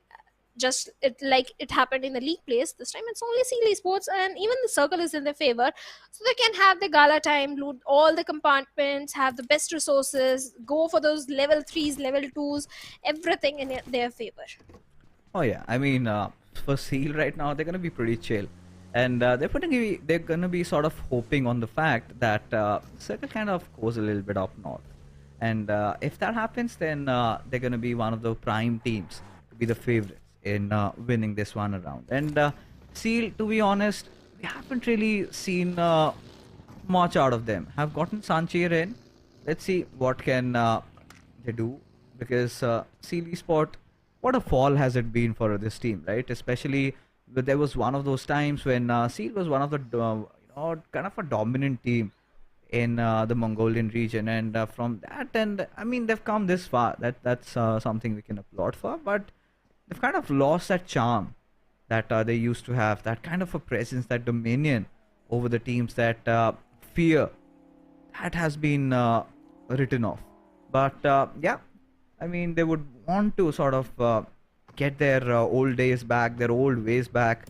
just like it happened in the league plays. This time it's only Seal Esports, and even the circle is in their favor, so they can have the gala time, loot all the compartments, have the best resources, go for those level 3s, level 2s, everything in their favor. Oh yeah, I mean, for Seal right now, they're gonna be pretty chill, and they're gonna be sort of hoping on the fact that Circle kind of goes a little bit up north, and if that happens, then they're gonna be one of the prime teams to be the favorites in winning this one around. And Seal, to be honest, we haven't really seen much out of them. Have gotten Sanchir in. Let's see what can they do, because Seal Esport, what a fall has it been for this team, right? Especially there was one of those times when Seal was one of the kind of a dominant team in the Mongolian region, and from that, and I mean, they've come this far. That's something we can applaud for, but they've kind of lost that charm that they used to have, that kind of a presence, that dominion over the teams, that fear that has been written off. But yeah, I mean, they would want to sort of get their old days back, their old ways back,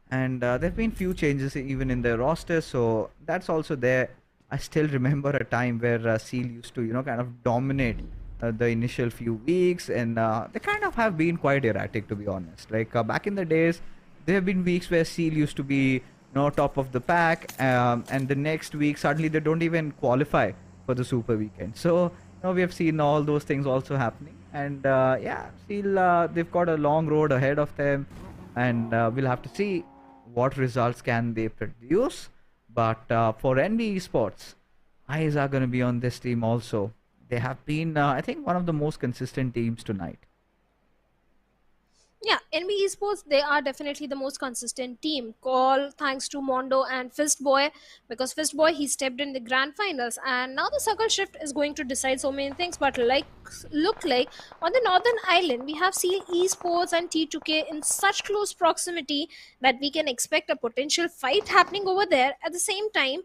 and there have been few changes even in their roster, so that's also there. I still remember a time where Seal used to, kind of dominate the initial few weeks, and they kind of have been quite erratic, to be honest. Like back in the days, there have been weeks where Seal used to be, top of the pack, and the next week suddenly they don't even qualify for the Super Weekend. So we have seen all those things also happening, and yeah, Seal, they've got a long road ahead of them, and we'll have to see what results can they produce. But for NB Esports, eyes are going to be on this team also. They have been, I think, one of the most consistent teams tonight. Yeah, NB Esports, they are definitely the most consistent team. All thanks to Mondo and Fistboy, because Fistboy, he stepped in the grand finals, and now the circle shift is going to decide so many things. But look like on the Northern Island, we have seen Esports and T2K in such close proximity that we can expect a potential fight happening over there. At the same time,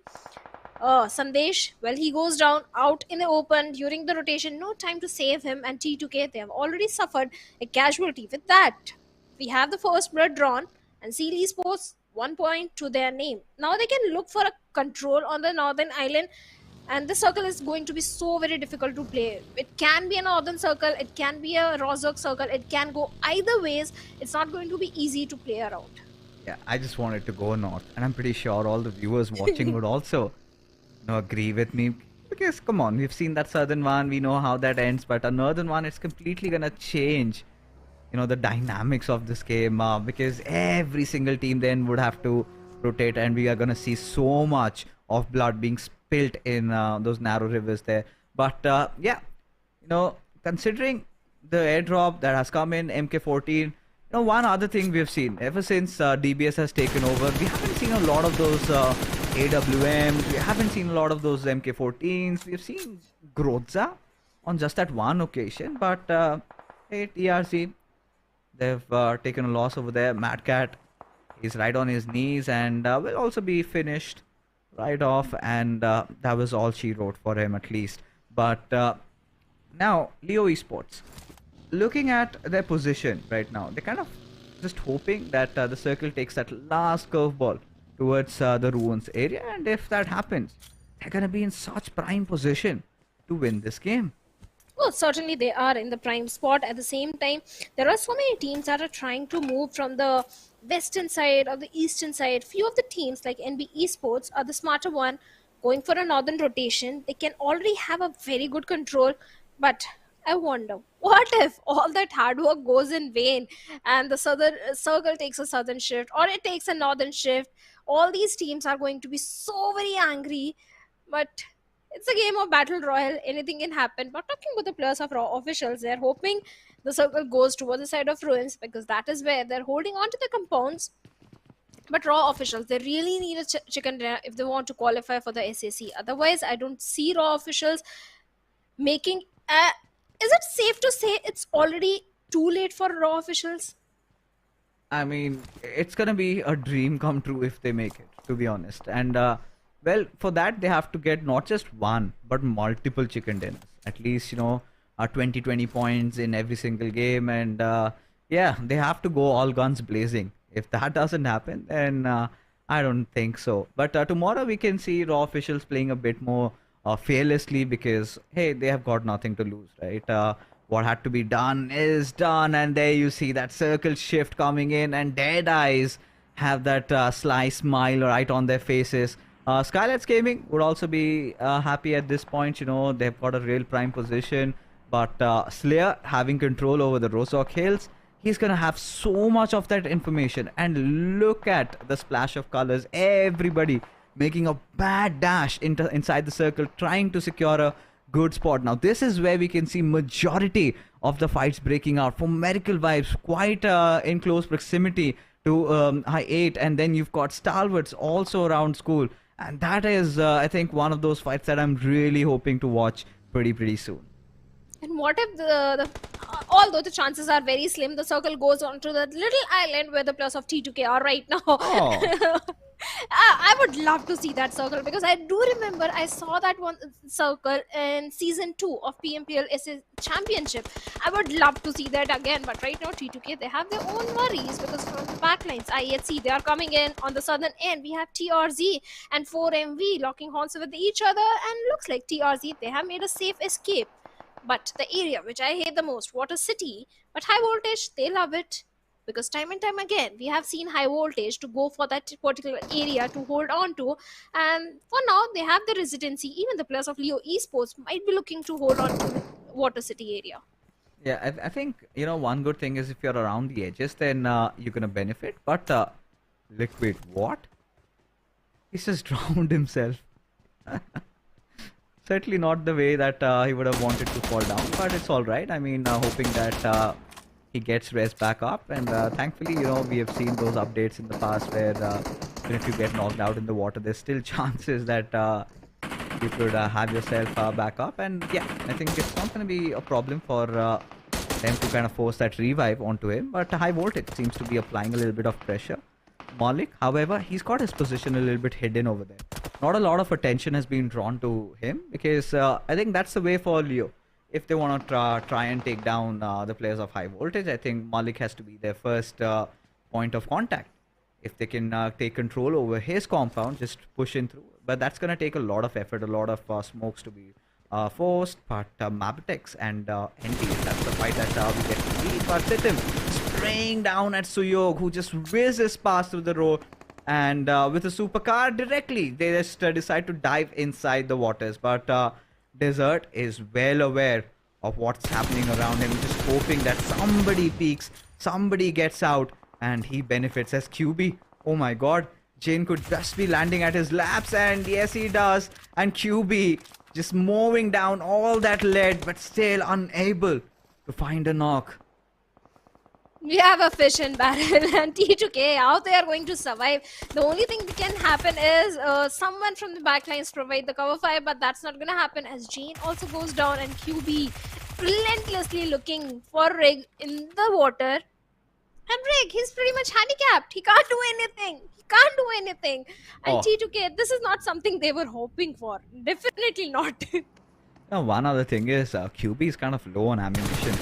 Sandesh, well, he goes down out in the open during the rotation. No time to save him, and T2K, they have already suffered a casualty. With that, we have the first blood drawn, and Seal Esports 1 point to their name. Now they can look for a control on the Northern Island, and the circle is going to be so very difficult to play. It can be a Northern circle, it can be a Rozhok circle, it can go either ways. It's not going to be easy to play around. Yeah, I just wanted to go north, and I'm pretty sure all the viewers watching would also agree with me, because come on, we've seen that southern one, we know how that ends, but a northern one, it's completely gonna change the dynamics of this game, because every single team then would have to rotate, and we are gonna see so much of blood being spilt in those narrow rivers there. But yeah, considering the airdrop that has come in MK14, one other thing we've seen ever since DBS has taken over, we haven't seen a lot of those AWMs, we haven't seen a lot of those MK14s. We've seen Grozza on just that one occasion, but hey, TRZ, they've taken a loss over there. Mad Cat is right on his knees, and will also be finished right off, and that was all she wrote for him, at least. But now, Leo Esports, looking at their position right now, they're kind of just hoping that the circle takes that last curveball towards the ruins area, and if that happens, they're going to be in such prime position to win this game. Well, certainly they are in the prime spot. At the same time, there are so many teams that are trying to move from the western side or the eastern side. Few of the teams like NB Esports are the smarter one, going for a northern rotation. They can already have a very good control, but I wonder, what if all that hard work goes in vain and the southern circle takes a southern shift or it takes a northern shift? All these teams are going to be so very angry, but it's a game of battle royal. Anything can happen. But talking about the players of Raw officials, they're hoping the circle goes towards the side of ruins because that is where they're holding on to the compounds. But Raw officials, they really need a chicken dinner if they want to qualify for the SAC. Otherwise, I don't see Raw officials making. Is it safe to say it's already too late for Raw officials? I mean, it's gonna be a dream come true if they make it, to be honest. And well, for that they have to get not just one but multiple chicken dinners. At least 20 points in every single game, and yeah, they have to go all guns blazing. If that doesn't happen, then I don't think so. But tomorrow we can see Raw officials playing a bit more fearlessly because hey, they have got nothing to lose, right? What had to be done is done, and there you see that circle shift coming in, and DEADEYES have that sly smile right on their faces. SKYLIGHTZ Gaming would also be happy at this point. They've got a real prime position, but Slayer having control over the Rozok Hills, he's gonna have so much of that information. And look at the splash of colors, everybody making a bad dash inside the circle, trying to secure a good spot. Now this is where we can see majority of the fights breaking out. For Medical Vibes, quite in close proximity to High 8, and then you've got Stalwarts also around school, and that is I think one of those fights that I'm really hoping to watch pretty soon. And what if although the chances are very slim, the circle goes on to that little island where the players of T2K are right now. Oh. I would love to see that circle because I do remember I saw that one circle in season 2 of PMPL SA Championship. I would love to see that again, but right now T2K, they have their own worries because from the backlines, IHC, they are coming in on the southern end. We have TRZ and 4MV locking horns with each other, and looks like TRZ, they have made a safe escape. But the area which I hate the most, Water City, but High Voltage, they love it. Because time and time again, we have seen High Voltage to go for that particular area to hold on to. And for now, they have the residency. Even the players of Leo Esports might be looking to hold on to Water City area. Yeah, I think, one good thing is if you're around the edges, then you're going to benefit. But, Liquid, what? He's just drowned himself. Certainly not the way that he would have wanted to fall down, but it's alright. I mean, hoping that he gets rest back up, and thankfully, we have seen those updates in the past where even if you get knocked out in the water, there's still chances that you could have yourself back up. And yeah, I think it's not going to be a problem for them to kind of force that revive onto him, but High Voltage seems to be applying a little bit of pressure. Malik, however, he's got his position a little bit hidden over there. Not a lot of attention has been drawn to him because I think that's the way for Leo. If they want to try and take down the players of High Voltage, I think Malik has to be their first point of contact. If they can take control over his compound, just push in through. But that's going to take a lot of effort, a lot of smokes to be forced. But MABETEX and NT, that's the fight that we get to see. But SITM spraying down at Suyog, who just whizzes past through the road. And with a supercar directly, they just decide to dive inside the waters. But Desert is well aware of what's happening around him, just hoping that somebody peeks, somebody gets out, and he benefits as QB. Oh my god, Jane could just be landing at his laps, and yes he does. And QB just mowing down all that lead, but still unable to find a knock. We have a fish in barrel, and T2K, how they are going to survive. The only thing that can happen is someone from the backlines provide the cover fire, but that's not going to happen as Jane also goes down, and QB relentlessly looking for Rig in the water. And Rig, he's pretty much handicapped. He can't do anything. And T2K, this is not something they were hoping for. Definitely not. Now, one other thing is QB is kind of low on ammunition.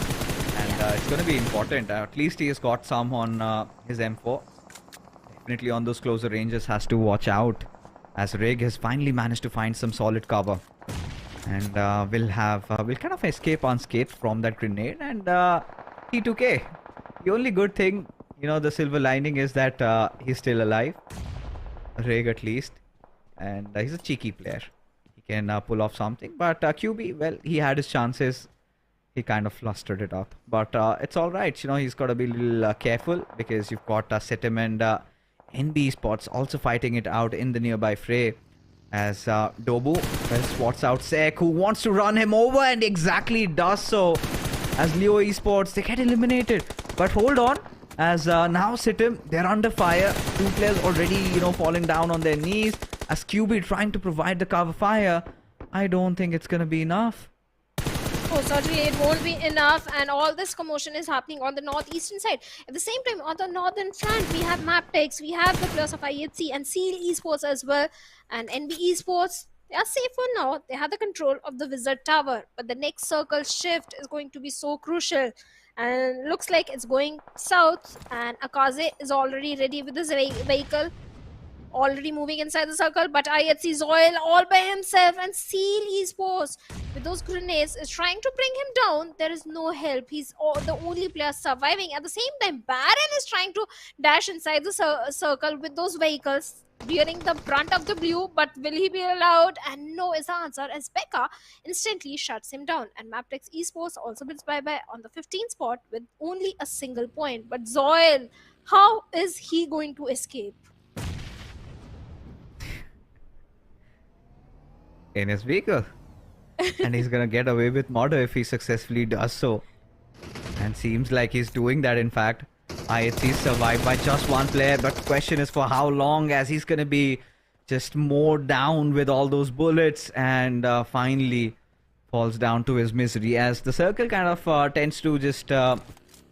And it's going to be important. At least he has got some on his M4. Definitely on those closer ranges has to watch out. as Rig has finally managed to find some solid cover. And we'll kind of escape unscathed from that grenade. And T2K, the only good thing, the silver lining is that he's still alive. Rig at least. And he's a cheeky player. He can pull off something. But QB, well, he had his chances. He kind of flustered it up. But it's alright. He's got to be a little careful because you've got SITM and NB Esports also fighting it out in the nearby fray. As Dobu swats out Sek, who wants to run him over, and exactly does so. As Leo Esports, they get eliminated. But hold on, as now SITM, they're under fire. 2 players already, falling down on their knees. As QB trying to provide the cover fire, I don't think it's gonna be enough. Oh, certainly it won't be enough, and all this commotion is happening on the northeastern side. At the same time, on the northern front, we have MABETEX, we have the players of IHC and SEAL Esports as well, and NB Esports. They are safe for now. They have the control of the Wizard Tower, but the next circle shift is going to be so crucial. And looks like it's going south, and Akaze is already ready with his vehicle. Already moving inside the circle, but IHC Zoil all by himself, and SEAL Esports with those grenades is trying to bring him down. There is no help. He's the only player surviving. At the same time, Baron is trying to dash inside the circle with those vehicles, bearing the brunt of the blue, but will he be allowed? And no is the answer, as Becca instantly shuts him down. And MABETEX Esports also bids bye-bye on the 15th spot with only a single point. But Zoil, how is he going to escape? In his vehicle. And he's gonna get away with murder if he successfully does so. And seems like he's doing that, in fact. IHC survived by just 1 player, but the question is for how long, as he's gonna be just mowed down with all those bullets, and finally falls down to his misery, as the circle kind of tends to just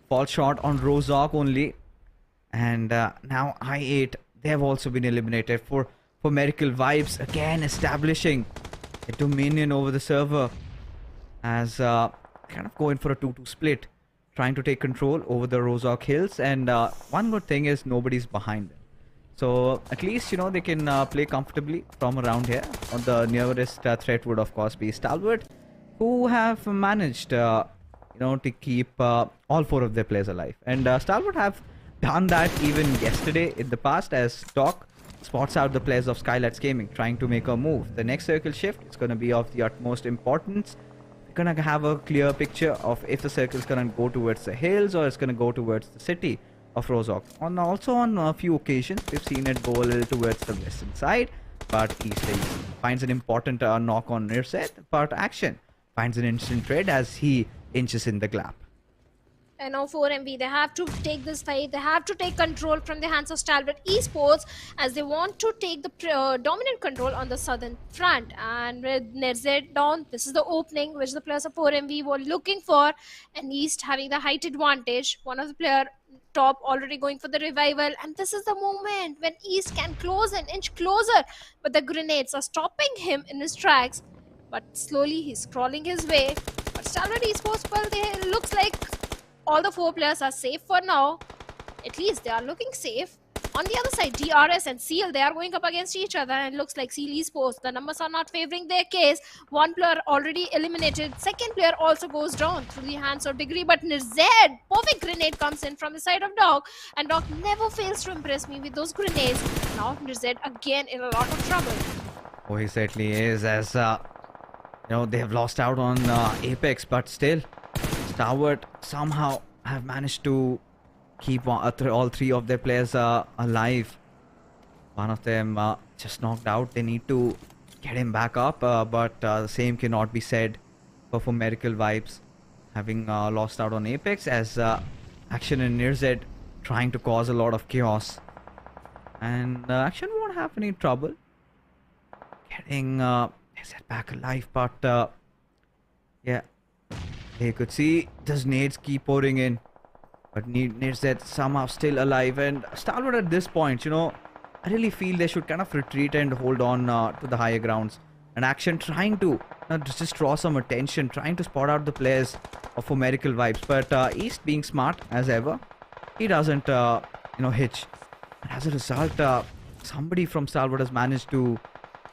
fall short on Rozok only. And now I8, they have also been eliminated. For Miracle Vibes, again establishing a dominion over the server, as kind of going for a 2-2 split, trying to take control over the Rozok Hills. And one good thing is nobody's behind them, so at least they can play comfortably from around here. On the nearest threat would of course be Stalwart, who have managed to keep all 4 of their players alive. And Stalwart have done that even yesterday in the past, as Doc spots out the players of SKYLIGHTZ Gaming trying to make a move. The next circle shift is going to be of the utmost importance. We're going to have a clear picture of if the circle is going to go towards the hills or it's going to go towards the city of Rozok. Also on a few occasions, we've seen it go a little towards the western side, but East finds an important knock on Nirset, but Action finds an instant trade as he inches in the gap. And now 4MV, they have to take this fight. They have to take control from the hands of Stalwart Esports, as they want to take the dominant control on the southern front. And with Nerzed down, this is the opening which the players of 4MV were looking for. And East having the height advantage. One of the player top already going for the revival. And this is the moment when East can close an inch closer. But the grenades are stopping him in his tracks. But slowly he's crawling his way. But Stalwart Esports, well, they looks like all the 4 players are safe for now. At least they are looking safe. On the other side, DRS and SEAL, they are going up against each other, and it looks like SEAL Esports, the numbers are not favoring their case. 1 player already eliminated. 2nd player also goes down through the hands of Degree, but Nirzed, perfect grenade comes in from the side of Dog, and Dog never fails to impress me with those grenades. Now Nirzed again in a lot of trouble. Oh, he certainly is, as they have lost out on Apex, but still Stalwart somehow have managed to keep all 3 of their players alive. One of them just knocked out. They need to get him back up, but the same cannot be said for Miracle Vibes, having lost out on Apex, as Action and Nirzed trying to cause a lot of chaos. And Action won't have any trouble getting Nirzed back alive, but yeah, you could see those nades keep pouring in, but Nirzed somehow still alive. And Stalwart at this point, I really feel they should kind of retreat and hold on to the higher grounds. And Action trying to just draw some attention, trying to spot out the players for Miracle Vibes. But East being smart as ever, he doesn't hitch. And as a result, somebody from Stalwart has managed to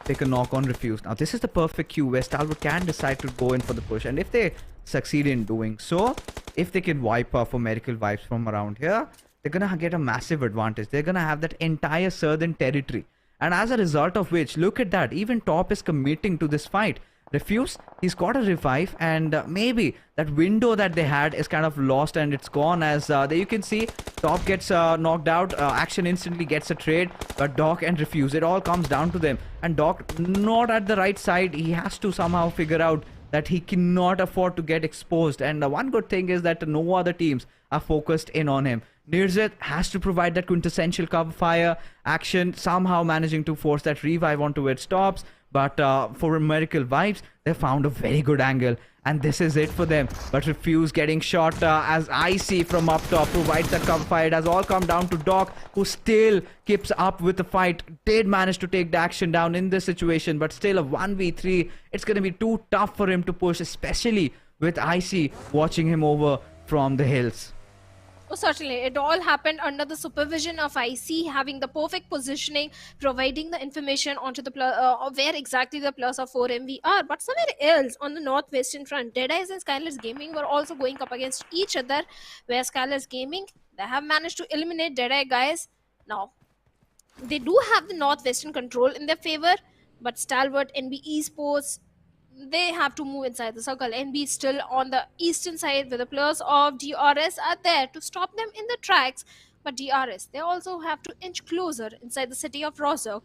pick a knock on Refuse. Now this is the perfect cue where Stalwart can decide to go in for the push, and if they succeed in doing so, if they can wipe off for medical vibes from around here, they're gonna get a massive advantage. They're gonna have that entire southern territory, and as a result of which, look at that, even Top is committing to this fight. Refuse, he's got a revive, and maybe that window that they had is kind of lost and it's gone, as there you can see Top gets knocked out. Action instantly gets a trade, but Doc and Refuse, it all comes down to them, and Doc not at the right side. He has to somehow figure out that he cannot afford to get exposed, and one good thing is that no other teams are focused in on him. TRZ has to provide that quintessential cover fire. Action somehow managing to force that revive onto where it stops, but for Miracle Vibes, they found a very good angle, and this is it for them. But Refuse getting shot as Icy from up top provides that cover fire. It has all come down to Doc, who still keeps up with the fight. Did manage to take the action down in this situation, but still a 1v3. It's going to be too tough for him to push, especially with Icy watching him over from the hills. Oh, certainly. It all happened under the supervision of IC, having the perfect positioning, providing the information onto the where exactly the plus of 4MV are. But somewhere else on the northwestern front, DEADEYES and SKYLIGHTZ Gaming were also going up against each other, where SKYLIGHTZ Gaming, they have managed to eliminate DEADEYE guys. Now, they do have the northwestern control in their favor, but Stalwart, NB Esports, they have to move inside the circle. NB still on the eastern side, where the players of DRS are there to stop them in the tracks. But DRS, they also have to inch closer inside the city of Rozhok.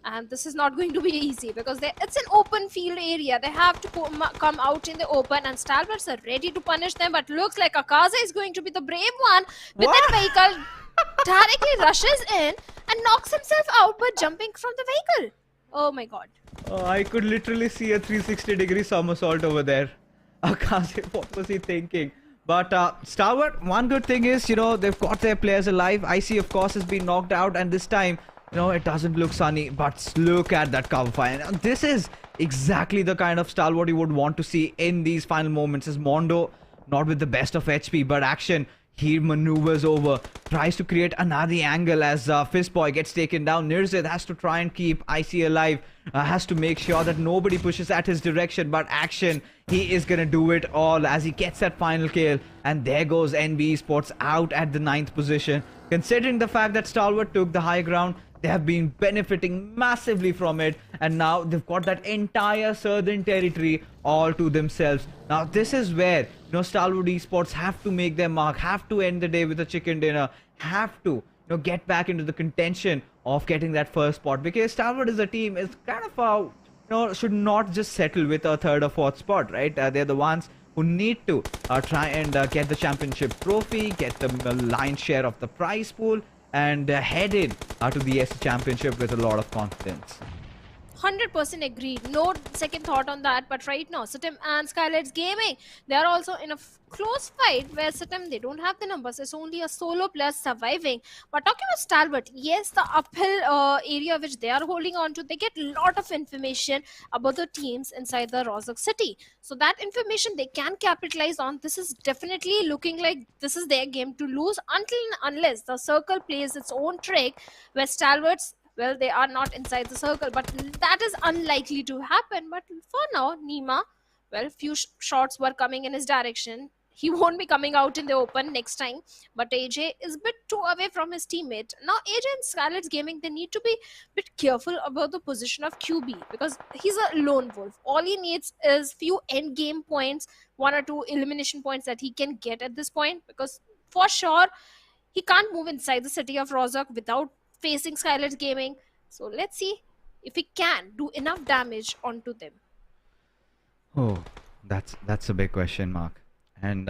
And this is not going to be easy, because it's an open field area. They have to come out in the open, and Stalwarts are ready to punish them. But looks like Akaza is going to be the brave one with that vehicle. Directly rushes in and knocks himself out by jumping from the vehicle. Oh my god. I could literally see a 360-degree somersault over there. Akaze, what was he thinking? But Stalwart, one good thing is, they've got their players alive. IC, of course, has been knocked out, and this time, it doesn't look sunny. But look at that cover fire. Now, this is exactly the kind of Stalwart you would want to see in these final moments. Is Mondo not with the best of HP, but Action, he maneuvers over, tries to create another angle as Fistboy gets taken down. TRZ has to try and keep IC alive, has to make sure that nobody pushes at his direction, but Action, he is gonna do it all as he gets that final kill, and there goes NB Esports out at the 9th position. Considering the fact that Stalwart took the high ground, they have been benefiting massively from it, and now they've got that entire southern territory all to themselves. Now this is where Stalwart Esports have to make their mark, have to end the day with a chicken dinner, have to get back into the contention of getting that first spot, because Stalwart as a team is kind of should not just settle with a 3rd or 4th spot, right? They're the ones who need to try and get the championship trophy, get the lion's share of the prize pool, and head in to the SC Championship with a lot of confidence. 100% agreed. No second thought on that. But right now, SITM and SKYLIGHTZ Gaming, they are also in a close fight where SITM, they don't have the numbers. It's only a solo player surviving. But talking about Stalwart, yes, the uphill area which they are holding on to, they get a lot of information about the teams inside the Rozhok city. So that information they can capitalize on. This is definitely looking like this is their game to lose unless the circle plays its own trick, where Stalwarts, well, they are not inside the circle, but that is unlikely to happen. But for now, Nima, well, few shots were coming in his direction. He won't be coming out in the open next time. But AJ is a bit too away from his teammate. Now, AJ and SKYLIGHTZ Gaming, they need to be a bit careful about the position of QB, because he's a lone wolf. All he needs is few end game points, 1 or 2 elimination points that he can get at this point, because for sure, he can't move inside the city of Rozhok without facing SKYLIGHTZ Gaming. So let's see if we can do enough damage onto them. Oh, that's a big question mark. And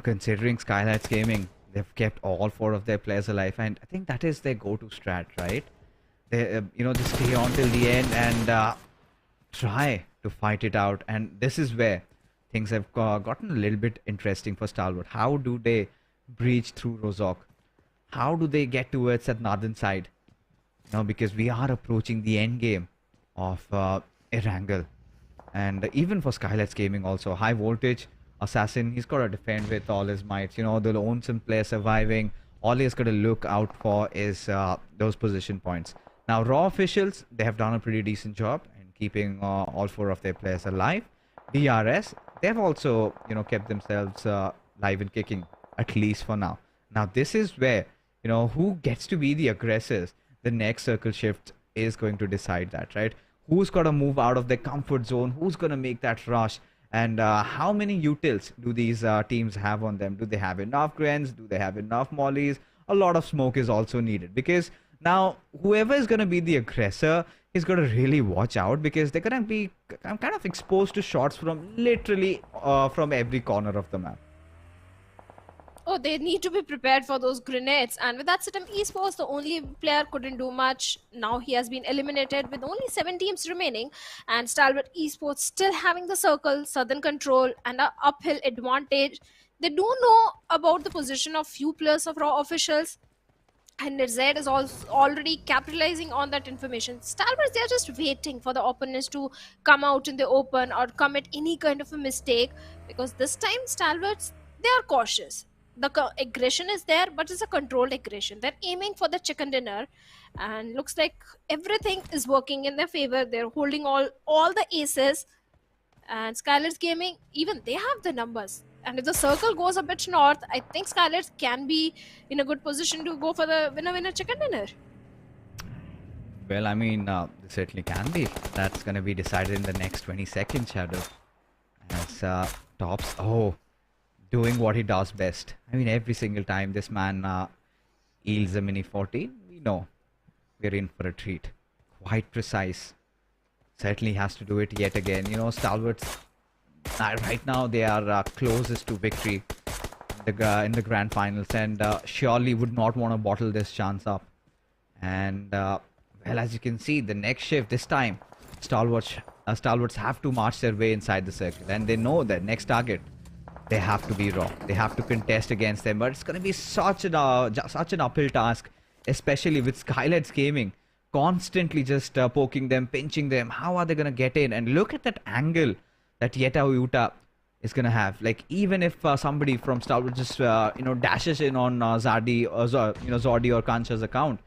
considering SKYLIGHTZ Gaming, they've kept all 4 of their players alive, and I think that is their go-to strat, right? They just stay on till the end and try to fight it out. And this is where things have gotten a little bit interesting for Stalwart. How do they breach through Rozhok? How do they get towards that northern side? Because we are approaching the end game of Erangel. And even for SKYLIGHTZ Gaming also, high voltage assassin, he's got to defend with all his might. They'll own some players surviving. All he's got to look out for is those position points. Now, Raw officials, they have done a pretty decent job in keeping all 4 of their players alive. DRS, they've also, kept themselves live and kicking, at least for now. Now, this is where, who gets to be the aggressors. The next circle shift is going to decide that, right? Who's got to move out of their comfort zone? Who's going to make that rush? And how many utils do these teams have on them? Do they have enough grenades? Do they have enough mollies? A lot of smoke is also needed, because now whoever is going to be the aggressor is going to really watch out, because they're going to be kind of exposed to shots from literally from every corner of the map. Oh, they need to be prepared for those grenades. And with that, SITM Esports, the only player couldn't do much. Now he has been eliminated with only 7 teams remaining. And Stalwart Esports still having the circle, southern control, and an uphill advantage. They do know about the position of few players of Raw officials. And NEPAL is also already capitalizing on that information. Stalwarts, they're just waiting for the opponents to come out in the open or commit any kind of a mistake. Because this time, Stalwarts, they are cautious. The aggression is there, but it's a controlled aggression. They're aiming for the chicken dinner, and looks like everything is working in their favor. They're holding all the aces, and SKYLIGHTZ Gaming, even they have the numbers. And if the circle goes a bit north, I think SKYLIGHTZ can be in a good position to go for the winner chicken dinner. Well, I mean, they certainly can be. That's going to be decided in the next 20 seconds, Shadow. As Tops, doing what he does best. I mean, every single time this man yields a mini 14, we know we're in for a treat. Quite precise. Certainly has to do it yet again. Stalwarts, right now they are closest to victory in the grand finals, and surely would not want to bottle this chance up. And well, as you can see, the next shift this time, Stalwarts have to march their way inside the circle, and they know that next target, they have to be Raw. They have to contest against them, but it's going to be such an uphill task, especially with SKYLIGHTZ Gaming constantly just poking them, pinching them. How are they going to get in? And look at that angle that Uta is going to have. Like, even if somebody from Stalwart just dashes in on Zordi or Kancha's account,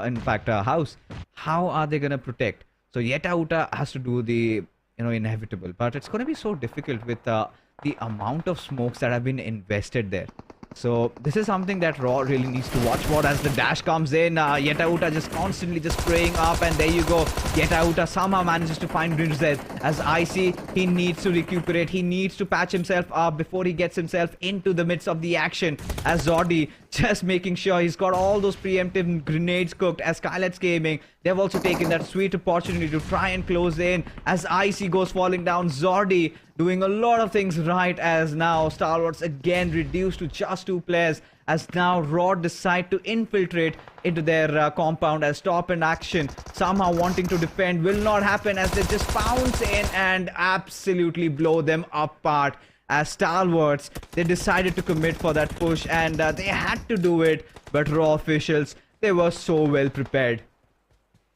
in fact House, how are they going to protect? So Uta has to do the inevitable, but it's going to be so difficult with the amount of smokes that have been invested there. So this is something that Raw really needs to watch for as the dash comes in. Uta just constantly just spraying up, and there you go. Uta somehow manages to find Rinzed. As I see, he needs to recuperate. He needs to patch himself up before he gets himself into the midst of the action. As Zordi just making sure he's got all those preemptive grenades cooked. As SKYLIGHTZ Gaming, they've also taken that sweet opportunity to try and close in. As IC goes falling down, Zordi doing a lot of things right, as now Stalwarts again reduced to just 2 players, as now Raw decide to infiltrate into their compound, as Top in action, somehow wanting to defend, will not happen, as they just pounce in and absolutely blow them apart. As Stalwarts, they decided to commit for that push, and they had to do it, but Raw officials, they were so well prepared.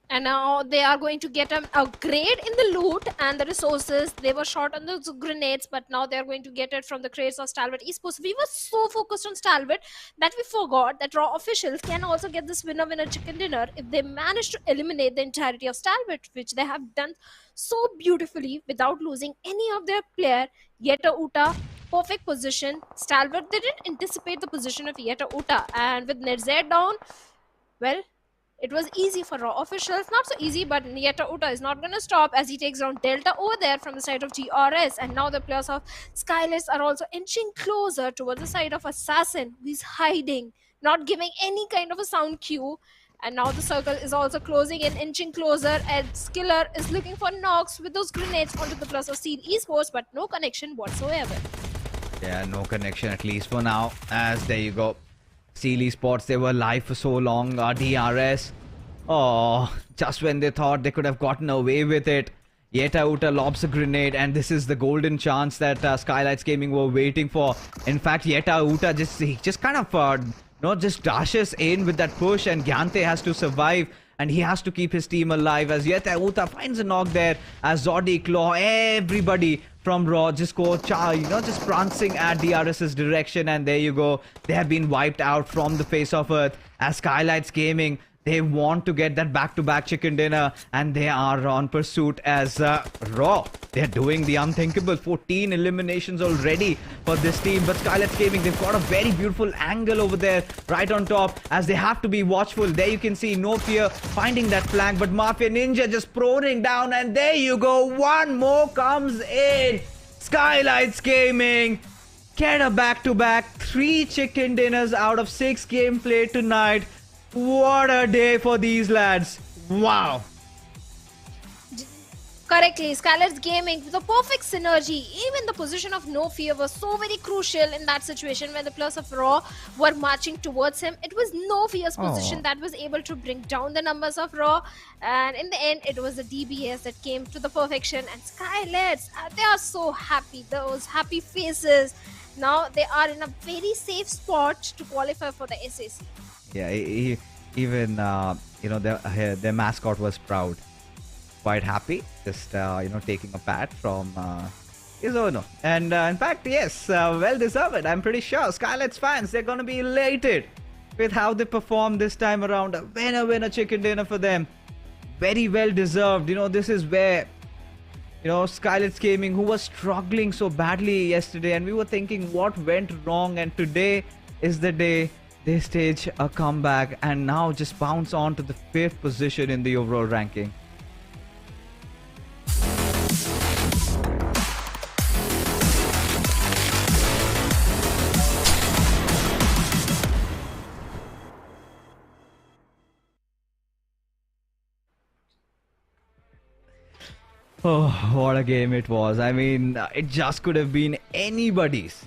And now they are going to get a grade in the loot and the resources. They were short on those grenades, but now they are going to get it from the crates of Stalwart Esports. We were so focused on Stalwart that we forgot that Raw officials can also get this winner chicken dinner if they manage to eliminate the entirety of Stalwart, which they have done so beautifully without losing any of their player. Uta, perfect position. Stalwart, they didn't anticipate the position of Uta, and with NEPAL down, well, it was easy for Raw officials. Not so easy, but Uta is not going to stop as he takes down Delta over there from the side of DRS. And now the players of SKYLIGHTZ are also inching closer towards the side of Assassin, who is hiding, not giving any kind of a sound cue. And now the circle is also closing in, inching closer, and Skiller is looking for knocks with those grenades onto the players of Steel Esports, but no connection whatsoever. Yeah, no connection, at least for now, as there you go. Steel Esports, they were live for so long. DRS, just when they thought they could have gotten away with it, Uta lobs a grenade, and this is the golden chance that SKYLIGHTZ Gaming were waiting for. In fact, Uta just kind of just dashes in with that push, and Gyante has to survive, and he has to keep his team alive, as Uta finds a knock there, as Zordi, Claw, everybody from Raw just go, just prancing at DRS's direction, and there you go. They have been wiped out from the face of Earth, as SKYLIGHTZ Gaming, They want to get that back-to-back chicken dinner, and they are on pursuit as Raw. They're doing the unthinkable. 14 eliminations already for this team. But SKYLIGHTZ Gaming, they've got a very beautiful angle over there, right on top, as they have to be watchful. There you can see No Fear finding that flank, but Mafia Ninja just proning down, and there you go. One more comes in. SKYLIGHTZ Gaming get a back-to-back. 3 chicken dinners out of 6 gameplay tonight. What a day for these lads. Wow. Correctly, SKYLIGHTZ Gaming, the perfect synergy. Even the position of No Fear was so very crucial in that situation when the players of Raw were marching towards him. It was No Fear's position that was able to bring down the numbers of Raw. And in the end, it was the DBS that came to the perfection. And SKYLIGHTZ, they are so happy. Those happy faces. Now they are in a very safe spot to qualify for the SAC. Yeah, even their mascot was proud, quite happy, just taking a pat from his owner. And in fact, yes, well deserved. I'm pretty sure SKYLIGHTZ fans, they're gonna be elated with how they performed this time around. A winner chicken dinner for them. Very well deserved. This is where SKYLIGHTZ Gaming, who was struggling so badly yesterday, and we were thinking what went wrong, and today is the day they stage a comeback and now just bounce on to the 5th position in the overall ranking. Oh, what a game it was. I mean, it just could have been anybody's.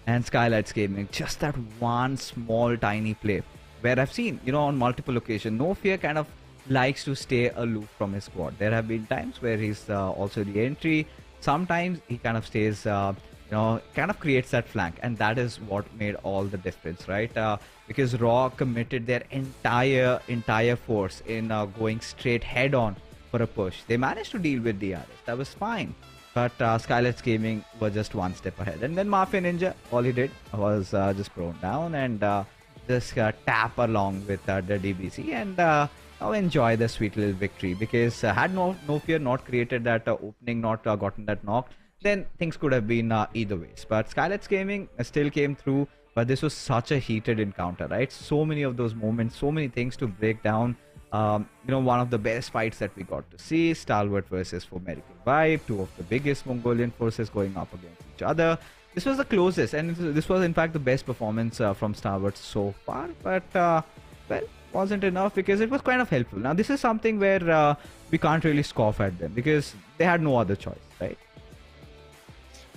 And SKYLIGHTZ Gaming, just that one small tiny play where I've seen, on multiple occasions, No Fear kind of likes to stay aloof from his squad. There have been times where he's also the entry. Sometimes he kind of stays, kind of creates that flank, and that is what made all the difference, right? Because Raw committed their entire force in going straight head on for a push. They managed to deal with DRS. That was fine. But SKYLIGHTZ Gaming were just one step ahead. And then Mafia Ninja, all he did was just prone down and just tap along with the DBC and now enjoy the sweet little victory. Because had No Fear not created that opening, not gotten that knock, then things could have been either ways. But SKYLIGHTZ Gaming still came through. But this was such a heated encounter, right? So many of those moments, so many things to break down. One of the best fights that we got to see, Stalwart versus for Medical Vibe, 2 of the biggest Mongolian forces going up against each other. This was the closest, and this was in fact the best performance from Stalwart so far, but well, wasn't enough because it was kind of helpful. Now this is something where we can't really scoff at them because they had no other choice, right?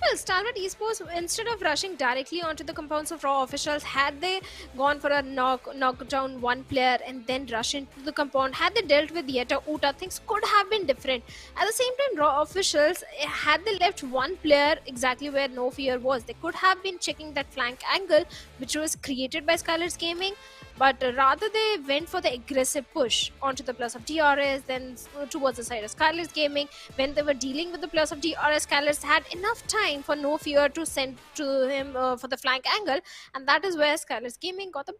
Well, Stalwart Esports, instead of rushing directly onto the compounds of Raw officials, had they gone for a knock down one player and then rush into the compound, had they dealt with Yeta Uta, things could have been different. At the same time, Raw officials, had they left one player exactly where No Fear was, they could have been checking that flank angle, which was created by SKYLIGHTZ Gaming. But rather they went for the aggressive push onto the plus of DRS, then towards the side of SKYLIGHTZ Gaming. When they were dealing with the plus of DRS, SKYLIGHTZ had enough time for No Fear to send to him for the flank angle, and that is where SKYLIGHTZ Gaming got a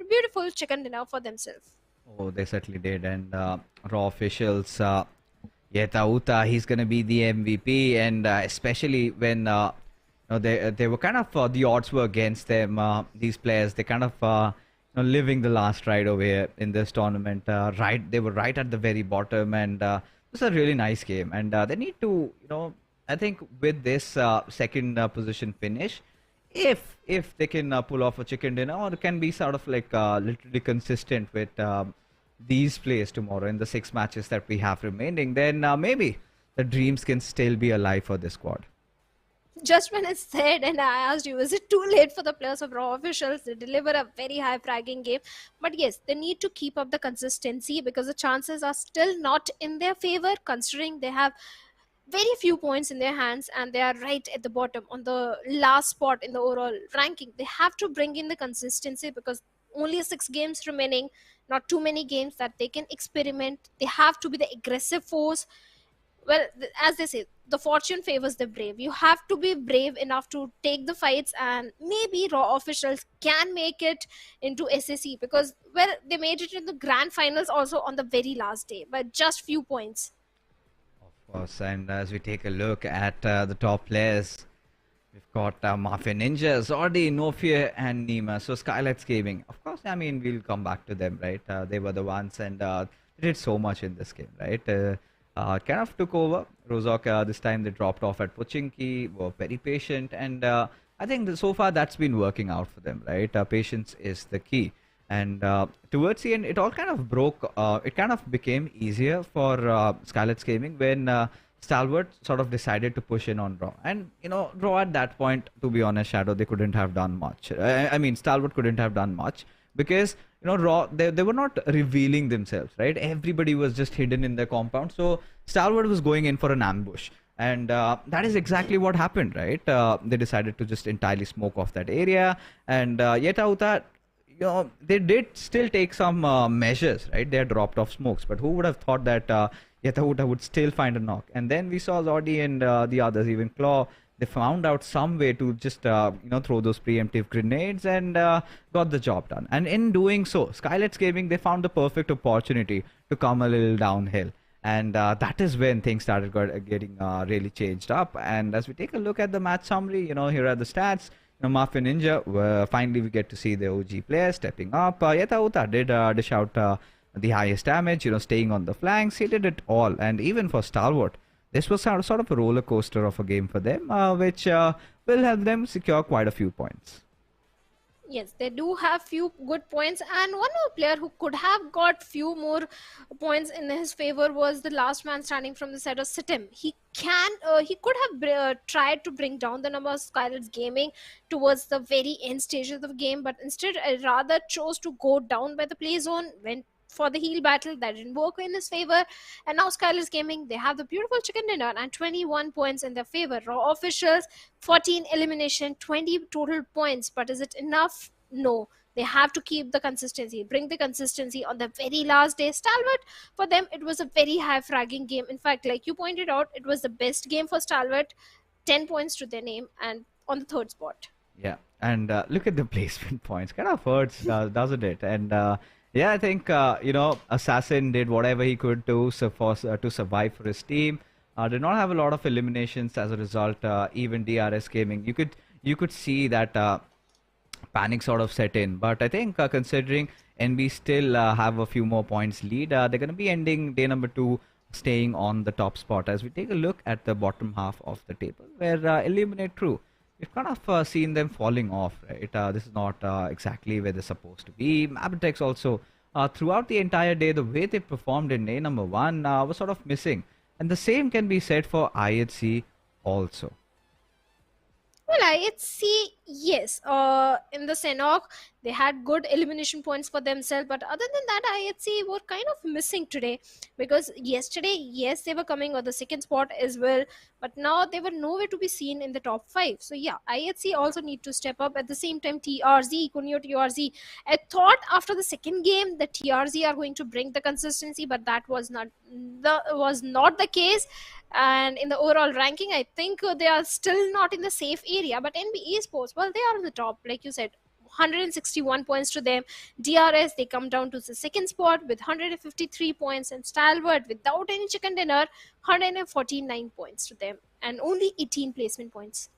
beautiful chicken dinner for themselves. Oh, they certainly did. And Raw officials, Yeta Uta, he's going to be the MVP, and especially when they were kind of the odds were against them. These players, they kind of living the last ride over here in this tournament. They were right at the very bottom, and it was a really nice game. And they need to, I think with this second position finish, if they can pull off a chicken dinner, or can be sort of like literally consistent with these plays tomorrow in the 6 matches that we have remaining, then maybe the dreams can still be alive for this squad. Just when it's said, and I asked you, is it too late for the players of Raw officials to deliver a very high fragging game? But yes, they need to keep up the consistency because the chances are still not in their favor, considering they have very few points in their hands and they are right at the bottom on the last spot in the overall ranking. They have to bring in the consistency because only 6 games remaining, not too many games that they can experiment. They have to be the aggressive force. well, as they say, the fortune favors the brave. You have to be brave enough to take the fights, and maybe Raw officials can make it into SAC, because, well, they made it in the grand finals also on the very last day, but just few points. Of course, and as we take a look at the top players, we've got Mafia Ninja, Zordi, No Fear, and Nima. So SKYLIGHTZ Gaming. Of course, I mean, we'll come back to them, right? They were the ones, and they did so much in this game, right? Kind of took over. Rozok, this time they dropped off at Pochinki, were very patient, and I think that so far that's been working out for them, right? Patience is the key. And towards the end, it all kind of broke. It kind of became easier for SKYLIGHTZ Gaming when Stalwart sort of decided to push in on Raw. And, you know, Raw at that point, to be honest, Shadow, they couldn't have done much. I mean, Stalwart couldn't have done much because, you know, Raw, they were not revealing themselves, right? Everybody was just hidden in their compound. So Stalwart was going in for an ambush. And that is exactly what happened, right? They decided to just entirely smoke off that area. And yet out that, you know, they did still take some measures, right? They had dropped off smokes, but who would have thought that Yetauta would still find a knock? And then we saw Zordi and the others, even Claw, they found out some way to just, you know, throw those preemptive grenades and got the job done. And in doing so, SKYLIGHTZ Gaming, they found the perfect opportunity to come a little downhill. And that is when things started getting really changed up. And as we take a look at the match summary, you know, here are the stats. You know, Mafia Ninja, finally we get to see the OG player stepping up. Yetauta did dish out the highest damage, you know, staying on the flanks. He did it all. And even for Stalwart, this was sort of a roller coaster of a game for them, which will help them secure quite a few points. Yes, they do have few good points, and one more player who could have got few more points in his favor was the last man standing from the side of SITM. He could have tried to bring down the number of SKYLIGHTZ Gaming towards the very end stages of the game, but instead rather chose to go down by the play zone, went for the heal battle. That didn't work in his favor, and now SKYLIGHTZ Gaming, they have the beautiful chicken dinner and 21 points in their favor. Raw officials, 14 elimination, 20 total points, but is it enough? No. They have to keep the consistency, bring the consistency on the very last day. Stalwart, for them, it was a very high fragging game. In fact, like you pointed out, it was the best game for Stalwart, 10 points to their name, and on the third spot. Yeah, and look at the placement points. Kind of hurts, doesn't it? And yeah, I think, you know, Assassin did whatever he could to survive for his team. Did not have a lot of eliminations as a result. Even DRS Gaming, you could see that panic sort of set in. But I think considering NB still have a few more points lead, they're going to be ending day number 2 staying on the top spot. As we take a look at the bottom half of the table, where Eliminate Crew, we've kind of seen them falling off, right? This is not exactly where they're supposed to be. MABETEX also, throughout the entire day, the way they performed in day number 1 was sort of missing. And the same can be said for IHC also. Well, IHC, yes. In the Sanhok, they had good elimination points for themselves, but other than that, IHC were kind of missing today, because yesterday, yes, they were coming on the second spot as well, but now they were nowhere to be seen in the top 5. So yeah, IHC also need to step up. At the same time, TRZ, Kunyo TRZ, I thought after the second game the TRZ are going to bring the consistency, but that was not the case. And in the overall ranking, I think they are still not in the safe area. But NB Esports, well, they are on the top, like you said, 161 points to them. DRS, they come down to the second spot with 153 points, and Stalwart, without any chicken dinner, 149 points to them, and only 18 placement points.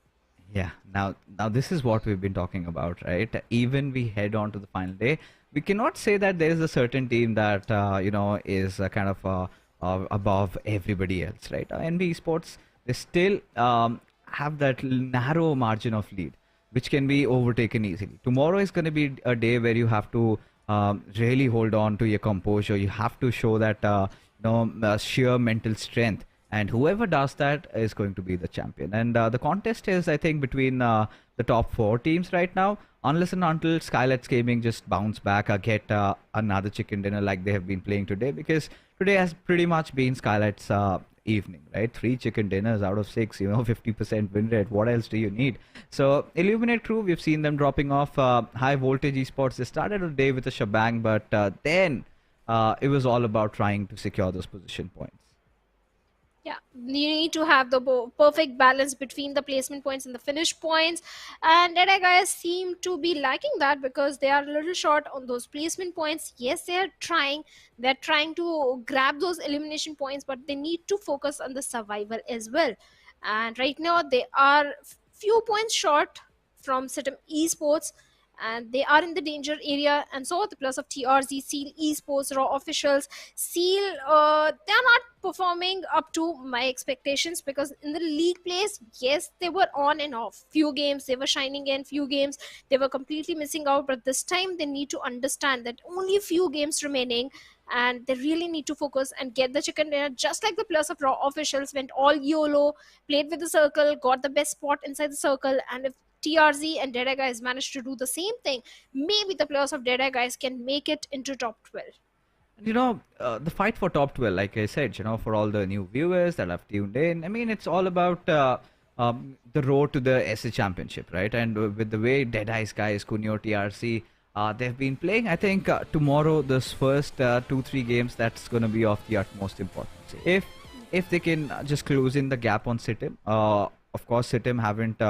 Yeah, now this is what we've been talking about, right? Even we head on to the final day, we cannot say that there is a certain team that you know, is kind of above everybody else, right? NB Esports, they still have that narrow margin of lead, which can be overtaken easily. Tomorrow is going to be a day where you have to really hold on to your composure. You have to show that you know, sheer mental strength, and whoever does that is going to be the champion. And the contest is, I think, between the top 4 teams right now, unless and until SKYLIGHTZ Gaming just bounce back or get another chicken dinner like they have been playing today, because today has pretty much been SKYLIGHTZ's evening, right? 3 chicken dinners out of 6, you know, 50% win rate. What else do you need? So Illuminate Crew, we've seen them dropping off. High Voltage Esports, they started a day with a shebang, but then it was all about trying to secure those position points. Yeah, you need to have the perfect balance between the placement points and the finish points, and Dead guys seem to be lacking that because they are a little short on those placement points. Yes, they're trying to grab those elimination points, but they need to focus on the survival as well. And right now, they are few points short from SITM Esports, and they are in the danger area. And so, the plus of TRZ, Seal Esports, Raw officials, Seal, they are not performing up to my expectations because in the league plays, yes, they were on and off. Few games they were shining in, few games they were completely missing out. But this time they need to understand that only few games remaining, and they really need to focus and get the chicken dinner. Just like the plus of Raw officials went all YOLO, played with the circle, got the best spot inside the circle, and if TRZ and Dead Guys managed to do the same thing, maybe the players of Dead Guys can make it into top 12. The fight for top 12, like I said, for all the new viewers that have tuned in, I mean, it's all about the road to the SA Championship, right? And with the way Deadeye's guys, Kunyo TRZ, they've been playing, I think tomorrow, this first 2-3 games, that's going to be of the utmost importance. If they can just close in the gap on SITM, of course, SITM haven't...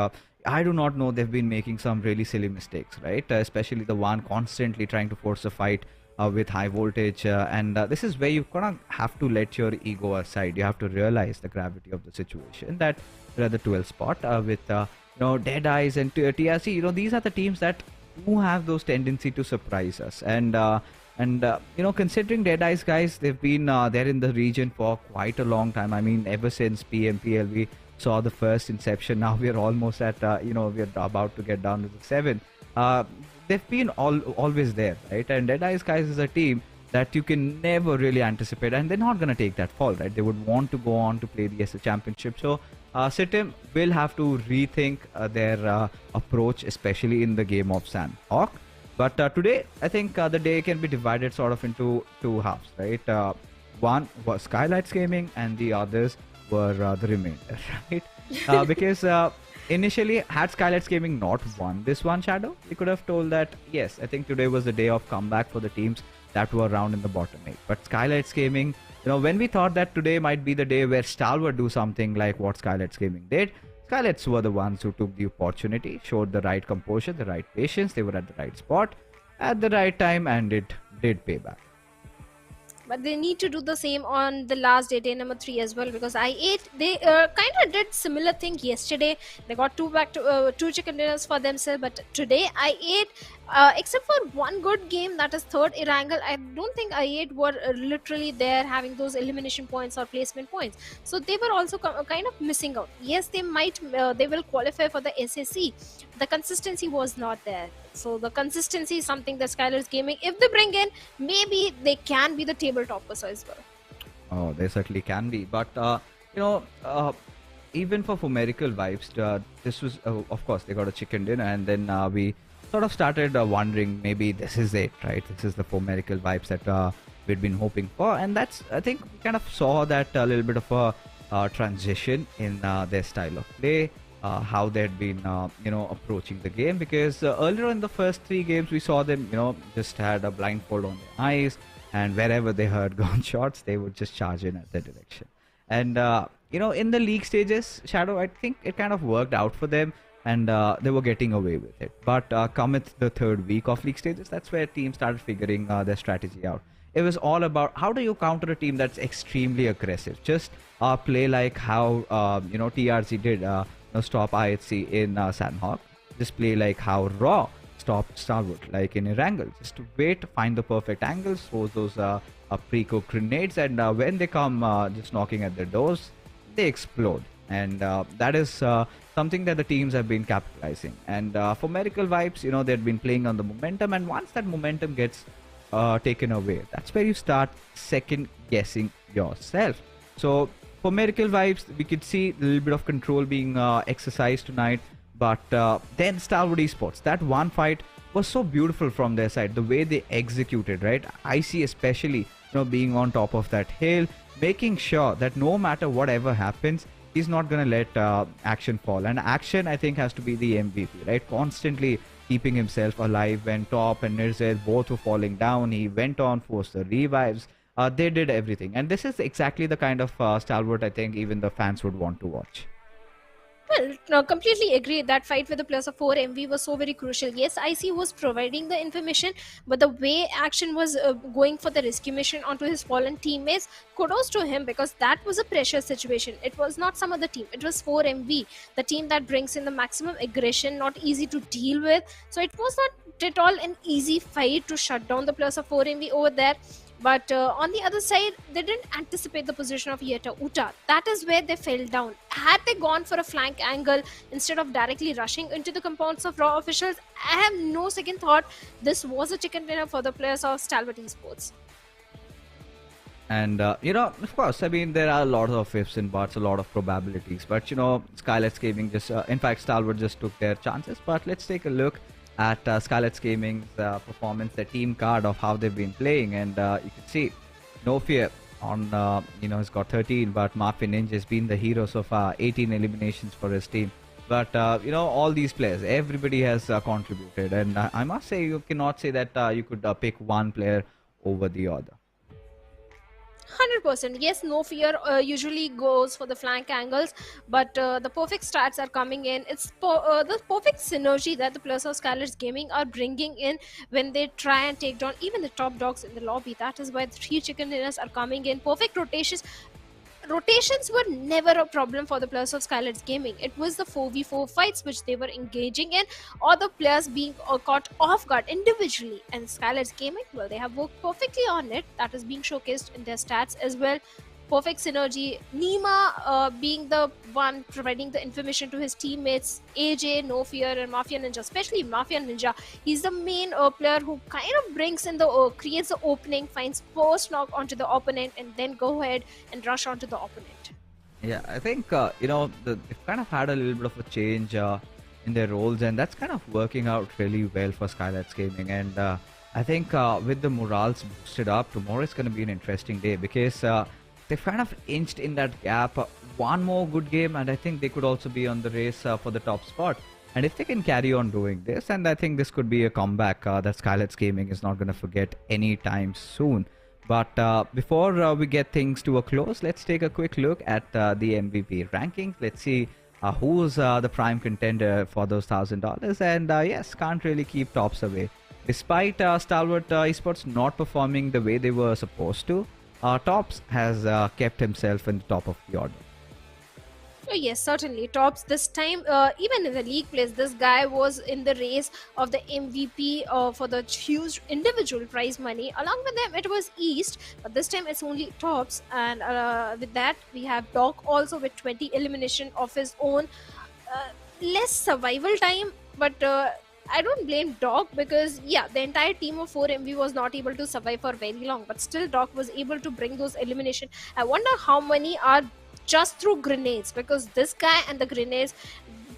I do not know, they've been making some really silly mistakes, right? Especially the one constantly trying to force a fight with high voltage, and this is where you kind of have to let your ego aside. You have to realize the gravity of the situation, that they're at the 12th spot with Deadeyes and TRC. These are the teams that do have those tendency to surprise us, and considering Deadeyes guys, they've been there in the region for quite a long time. I mean, ever since PMPL we saw the first inception. Now we're almost at we're about to get down to the 7th. They've been always there, right? And Deadeye's guys is a team that you can never really anticipate, and they're not going to take that fall, right? They would want to go on to play the SA Championship. So SITM will have to rethink their approach, especially in the game of Sanhok. But today, I think the day can be divided sort of into two halves, right? One was SKYLIGHTZ Gaming, and the others were the remainder, right? Because initially, had SKYLIGHTZ Gaming not won this one, Shadow, we could have told that, yes, I think today was the day of comeback for the teams that were around in the bottom 8. But SKYLIGHTZ Gaming, when we thought that today might be the day where Stalwart do something like what SKYLIGHTZ Gaming did, SKYLIGHTZ were the ones who took the opportunity, showed the right composure, the right patience, they were at the right spot, at the right time, and it did pay back. But they need to do the same on the last day number 3 as well, because I8, they kind of did similar thing yesterday. They got two chicken dinners for themselves, but today I8, except for one good game, that is third Erangel, I don't think I8 were literally there having those elimination points or placement points. So they were also kind of missing out. Yes, they will qualify for the SAC. The consistency was not there. So the consistency is something that SKYLIGHTZ Gaming, if they bring in, maybe they can be the table toppers as well. Oh, they certainly can be. But even for Miracle Vibes, this was of course they got a chicken dinner, and then we sort of started wondering maybe this is it, right? This is the Miracle Vibes that we'd been hoping for, and that's, I think, we kind of saw that a little bit of a transition in their style of play. How they'd been, approaching the game, because earlier in the first 3 games we saw them, just had a blindfold on their eyes, and wherever they heard gunshots, they would just charge in at their direction. And in the league stages, Shadow, I think it kind of worked out for them, and they were getting away with it. But cometh the 3rd week of league stages, that's where teams started figuring their strategy out. It was all about how do you counter a team that's extremely aggressive. Just play like how TRZ did. Stop IHC in Sanhok. Just play like how Raw stopped Stalwart, like in Erangel. Just wait, find the perfect angles, throw those pre-cooked grenades, and when they come just knocking at their doors, they explode. And that is something that the teams have been capitalizing. And for Miracle Vibes, they've been playing on the momentum, and once that momentum gets taken away, that's where you start second guessing yourself. So for Miracle Vibes, we could see a little bit of control being exercised tonight, but then Stalwart Esports, that one fight was so beautiful from their side, the way they executed, right? I see especially, being on top of that hill, making sure that no matter whatever happens, he's not going to let Action fall. And Action, I think, has to be the MVP, right? Constantly keeping himself alive when Top and Nirzed both were falling down. He went on, forced the revives. they did everything, and this is exactly the kind of Stalwart I think even the fans would want to watch. Well, no, completely agree. That fight with the players of 4MV was so very crucial. Yes, IC was providing the information, but the way action was going for the rescue mission onto his fallen teammates, kudos to him, because that was a pressure situation. It was not some other team. It was 4MV, the team that brings in the maximum aggression, not easy to deal with. So it was not at all an easy fight to shut down the players of 4MV over there. But on the other side, they didn't anticipate the position of Yeta Uta. That is where they fell down. Had they gone for a flank angle instead of directly rushing into the compounds of Raw officials, I have no second thought. This was a chicken dinner for the players of Stalwart Esports. And of course, I mean, there are a lot of ifs and buts, a lot of probabilities. But SKYLIGHTZ Gaming just, in fact, Stalwart just took their chances. But let's take a look at SKYLIGHTZ Gaming's performance, the team card of how they've been playing, and you can see no fear on he's got 13, but Mafia Ninja has been the hero so far, 18 eliminations for his team. But all these players, everybody has contributed, and I must say you cannot say that you could pick one player over the other. 100%. Yes, no fear usually goes for the flank angles, but the perfect stats are coming in. It's the perfect synergy that the players of SKYLIGHTZ Gaming are bringing in when they try and take down even the top dogs in the lobby. That is why the 3 chicken dinners are coming in. Perfect rotations. Rotations were never a problem for the players of SKYLIGHTZ Gaming. It was the 4v4 fights which they were engaging in, or the players being caught off guard individually. And SKYLIGHTZ Gaming, well, they have worked perfectly on it. That is being showcased in their stats as well. Perfect synergy. Nima being the one providing the information to his teammates. AJ, No Fear, and Mafia Ninja, especially Mafia Ninja. He's the main player who kind of brings in the creates the opening, finds post knock onto the opponent, and then go ahead and rush onto the opponent. Yeah, I think they've kind of had a little bit of a change in their roles, and that's kind of working out really well for SKYLIGHTZ Gaming. And I think with the morals boosted up, tomorrow is going to be an interesting day, because they've kind of inched in that gap. One more good game, and I think they could also be on the race for the top spot. And if they can carry on doing this, and I think this could be a comeback that SKYLIGHTZ Gaming is not going to forget anytime soon. But before we get things to a close, let's take a quick look at the MVP rankings. Let's see who's the prime contender for those $1,000. And yes, can't really keep tops away. Despite Stalwart Esports not performing the way they were supposed to, Tops has kept himself in the top of the order. Oh yes, certainly. Tops this time, even in the league plays, this guy was in the race of the MVP for the huge individual prize money. Along with them, it was East, but this time it's only Tops. And with that, we have Doc also with 20 elimination of his own. Less survival time, but I don't blame Doc, because yeah, the entire team of 4MV was not able to survive for very long, but still Doc was able to bring those elimination. I wonder how many are just through grenades, because this guy and the grenades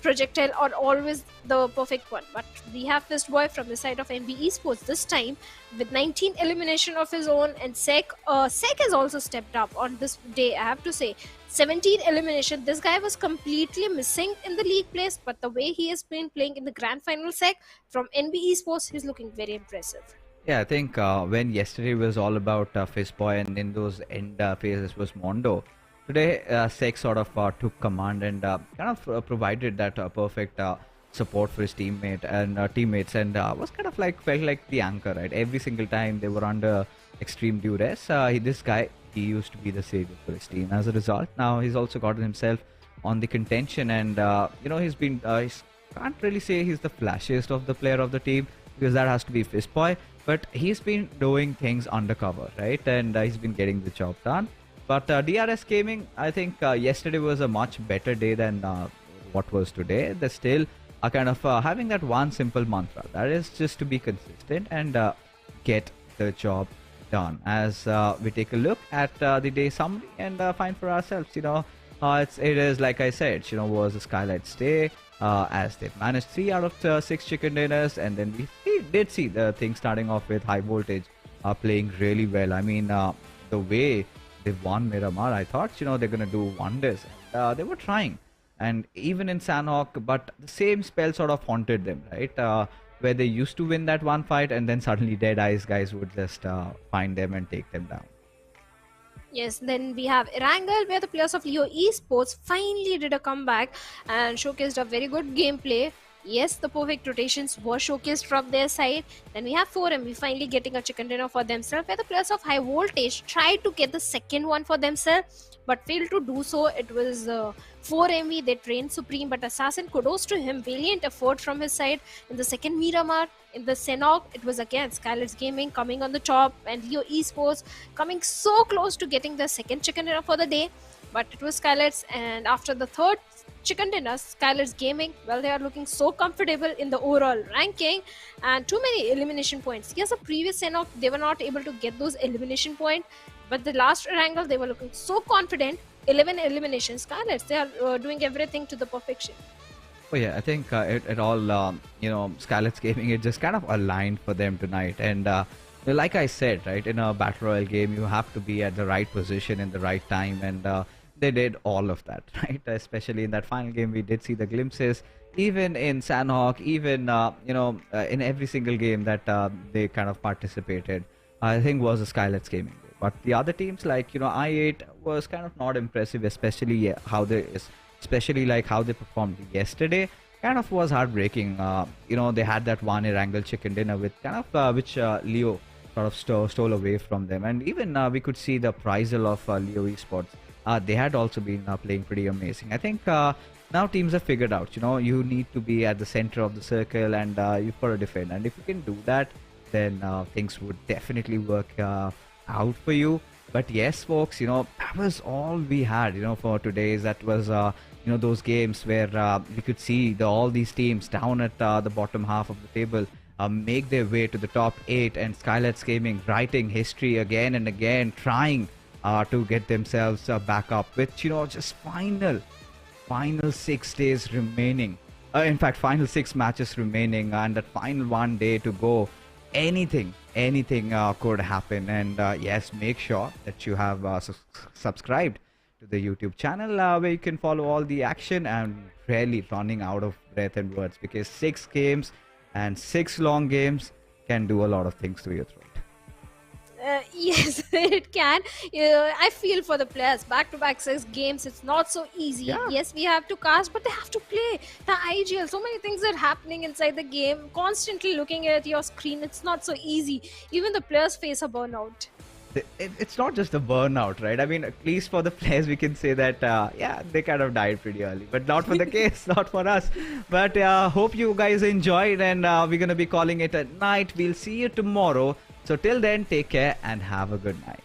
projectile are always the perfect one. But we have Fist Boy from the side of MB Esports this time with 19 elimination of his own, and Sek has also stepped up on this day, I have to say. 17 elimination. This guy was completely missing in the league place, but the way he has been playing in the grand final Sek from NB Esports, he's looking very impressive. Yeah, I think when yesterday was all about Fistboy, and in those end phases was Mondo, today Sek sort of took command and kind of provided that perfect support for his teammate and teammates, and was kind of like felt like the anchor, right? Every single time they were under extreme duress, this guy, he used to be the savior for his team. As a result, now he's also gotten himself on the contention, and he's been can't really say he's the flashiest of the player of the team, because that has to be Fistboy, but he's been doing things undercover, right? And he's been getting the job done. But DRS Gaming, I think yesterday was a much better day than what was today. They still are kind of having that one simple mantra, that is just to be consistent and get the job done. As we take a look at the day summary and find for ourselves, it is like I said, was a SKYLIGHTZ day, as they've managed 3 out of 6 chicken dinners, and then we did see the thing starting off with High Voltage playing really well. I mean, the way they've won Miramar, I thought, they're gonna do wonders. They were trying, and even in Sanhok, but the same spell sort of haunted them, right? Where they used to win that one fight, and then suddenly DEADEYES guys would just find them and take them down. Yes, then we have Erangel, where the players of Leo Esports finally did a comeback and showcased a very good gameplay. Yes, the perfect rotations were showcased from their side. Then we have 4MV finally getting a chicken dinner for themselves, where the players of High Voltage tried to get the second one for themselves but failed to do so. It was 4MV, they trained supreme, but Assassin, kudos to him, valiant effort from his side. In the second Miramar, in the Sanhok, it was again SKYLIGHTZ Gaming coming on the top and Leo Esports coming so close to getting the second chicken dinner for the day, but it was SKYLIGHTZ. And after the third chicken dinner, SKYLIGHTZ Gaming, well, they are looking so comfortable in the overall ranking and too many elimination points. Yes, the previous Sanhok, they were not able to get those elimination points, but the last Erangel, they were looking so confident. 11 eliminations. SKYLIGHTZ, they are doing everything to the perfection. Oh yeah, I think it all, SKYLIGHTZ Gaming, it just kind of aligned for them tonight. And like I said, right, in a Battle Royale game, you have to be at the right position in the right time. And they did all of that, right? Especially in that final game, we did see the glimpses. Even in Sanhok, even, in every single game that they kind of participated, I think was a SKYLIGHTZ Gaming. But the other teams like, I8 was kind of not impressive, especially how they performed yesterday. Kind of was heartbreaking. They had that one Erangel chicken dinner with kind of which Leo sort of stole away from them. And even we could see the appraisal of Leo Esports. They had also been playing pretty amazing. I think now teams have figured out, you need to be at the center of the circle and you've got to defend. And if you can do that, then things would definitely work out for you. But yes, folks, that was all we had, for today's. That was, those games where we could see all these teams down at the bottom half of the table make their way to the top 8, and SKYLIGHTZ Gaming writing history again and again, trying to get themselves back up with, just final 6 days remaining. In fact, final 6 matches remaining, and that final 1 day to go. Anything could happen. And yes, make sure that you have subscribed to the YouTube channel where you can follow all the action. And really running out of breath and words, because 6 games and 6 long games can do a lot of things to your throat. Yes, it can. I feel for the players. Back-to-back 6 games, it's not so easy. Yeah. Yes, we have to cast, but they have to play the IGL. So many things are happening inside the game. Constantly looking at your screen, it's not so easy. Even the players face a burnout. It's not just a burnout, right? I mean, at least for the players, we can say that, they kind of died pretty early. But not for the case, not for us. But hope you guys enjoyed, and we're going to be calling it a night. We'll see you tomorrow. So till then, take care and have a good night.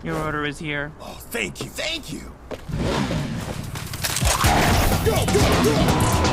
Your order is here. Oh, thank you, thank you. Go, go, go!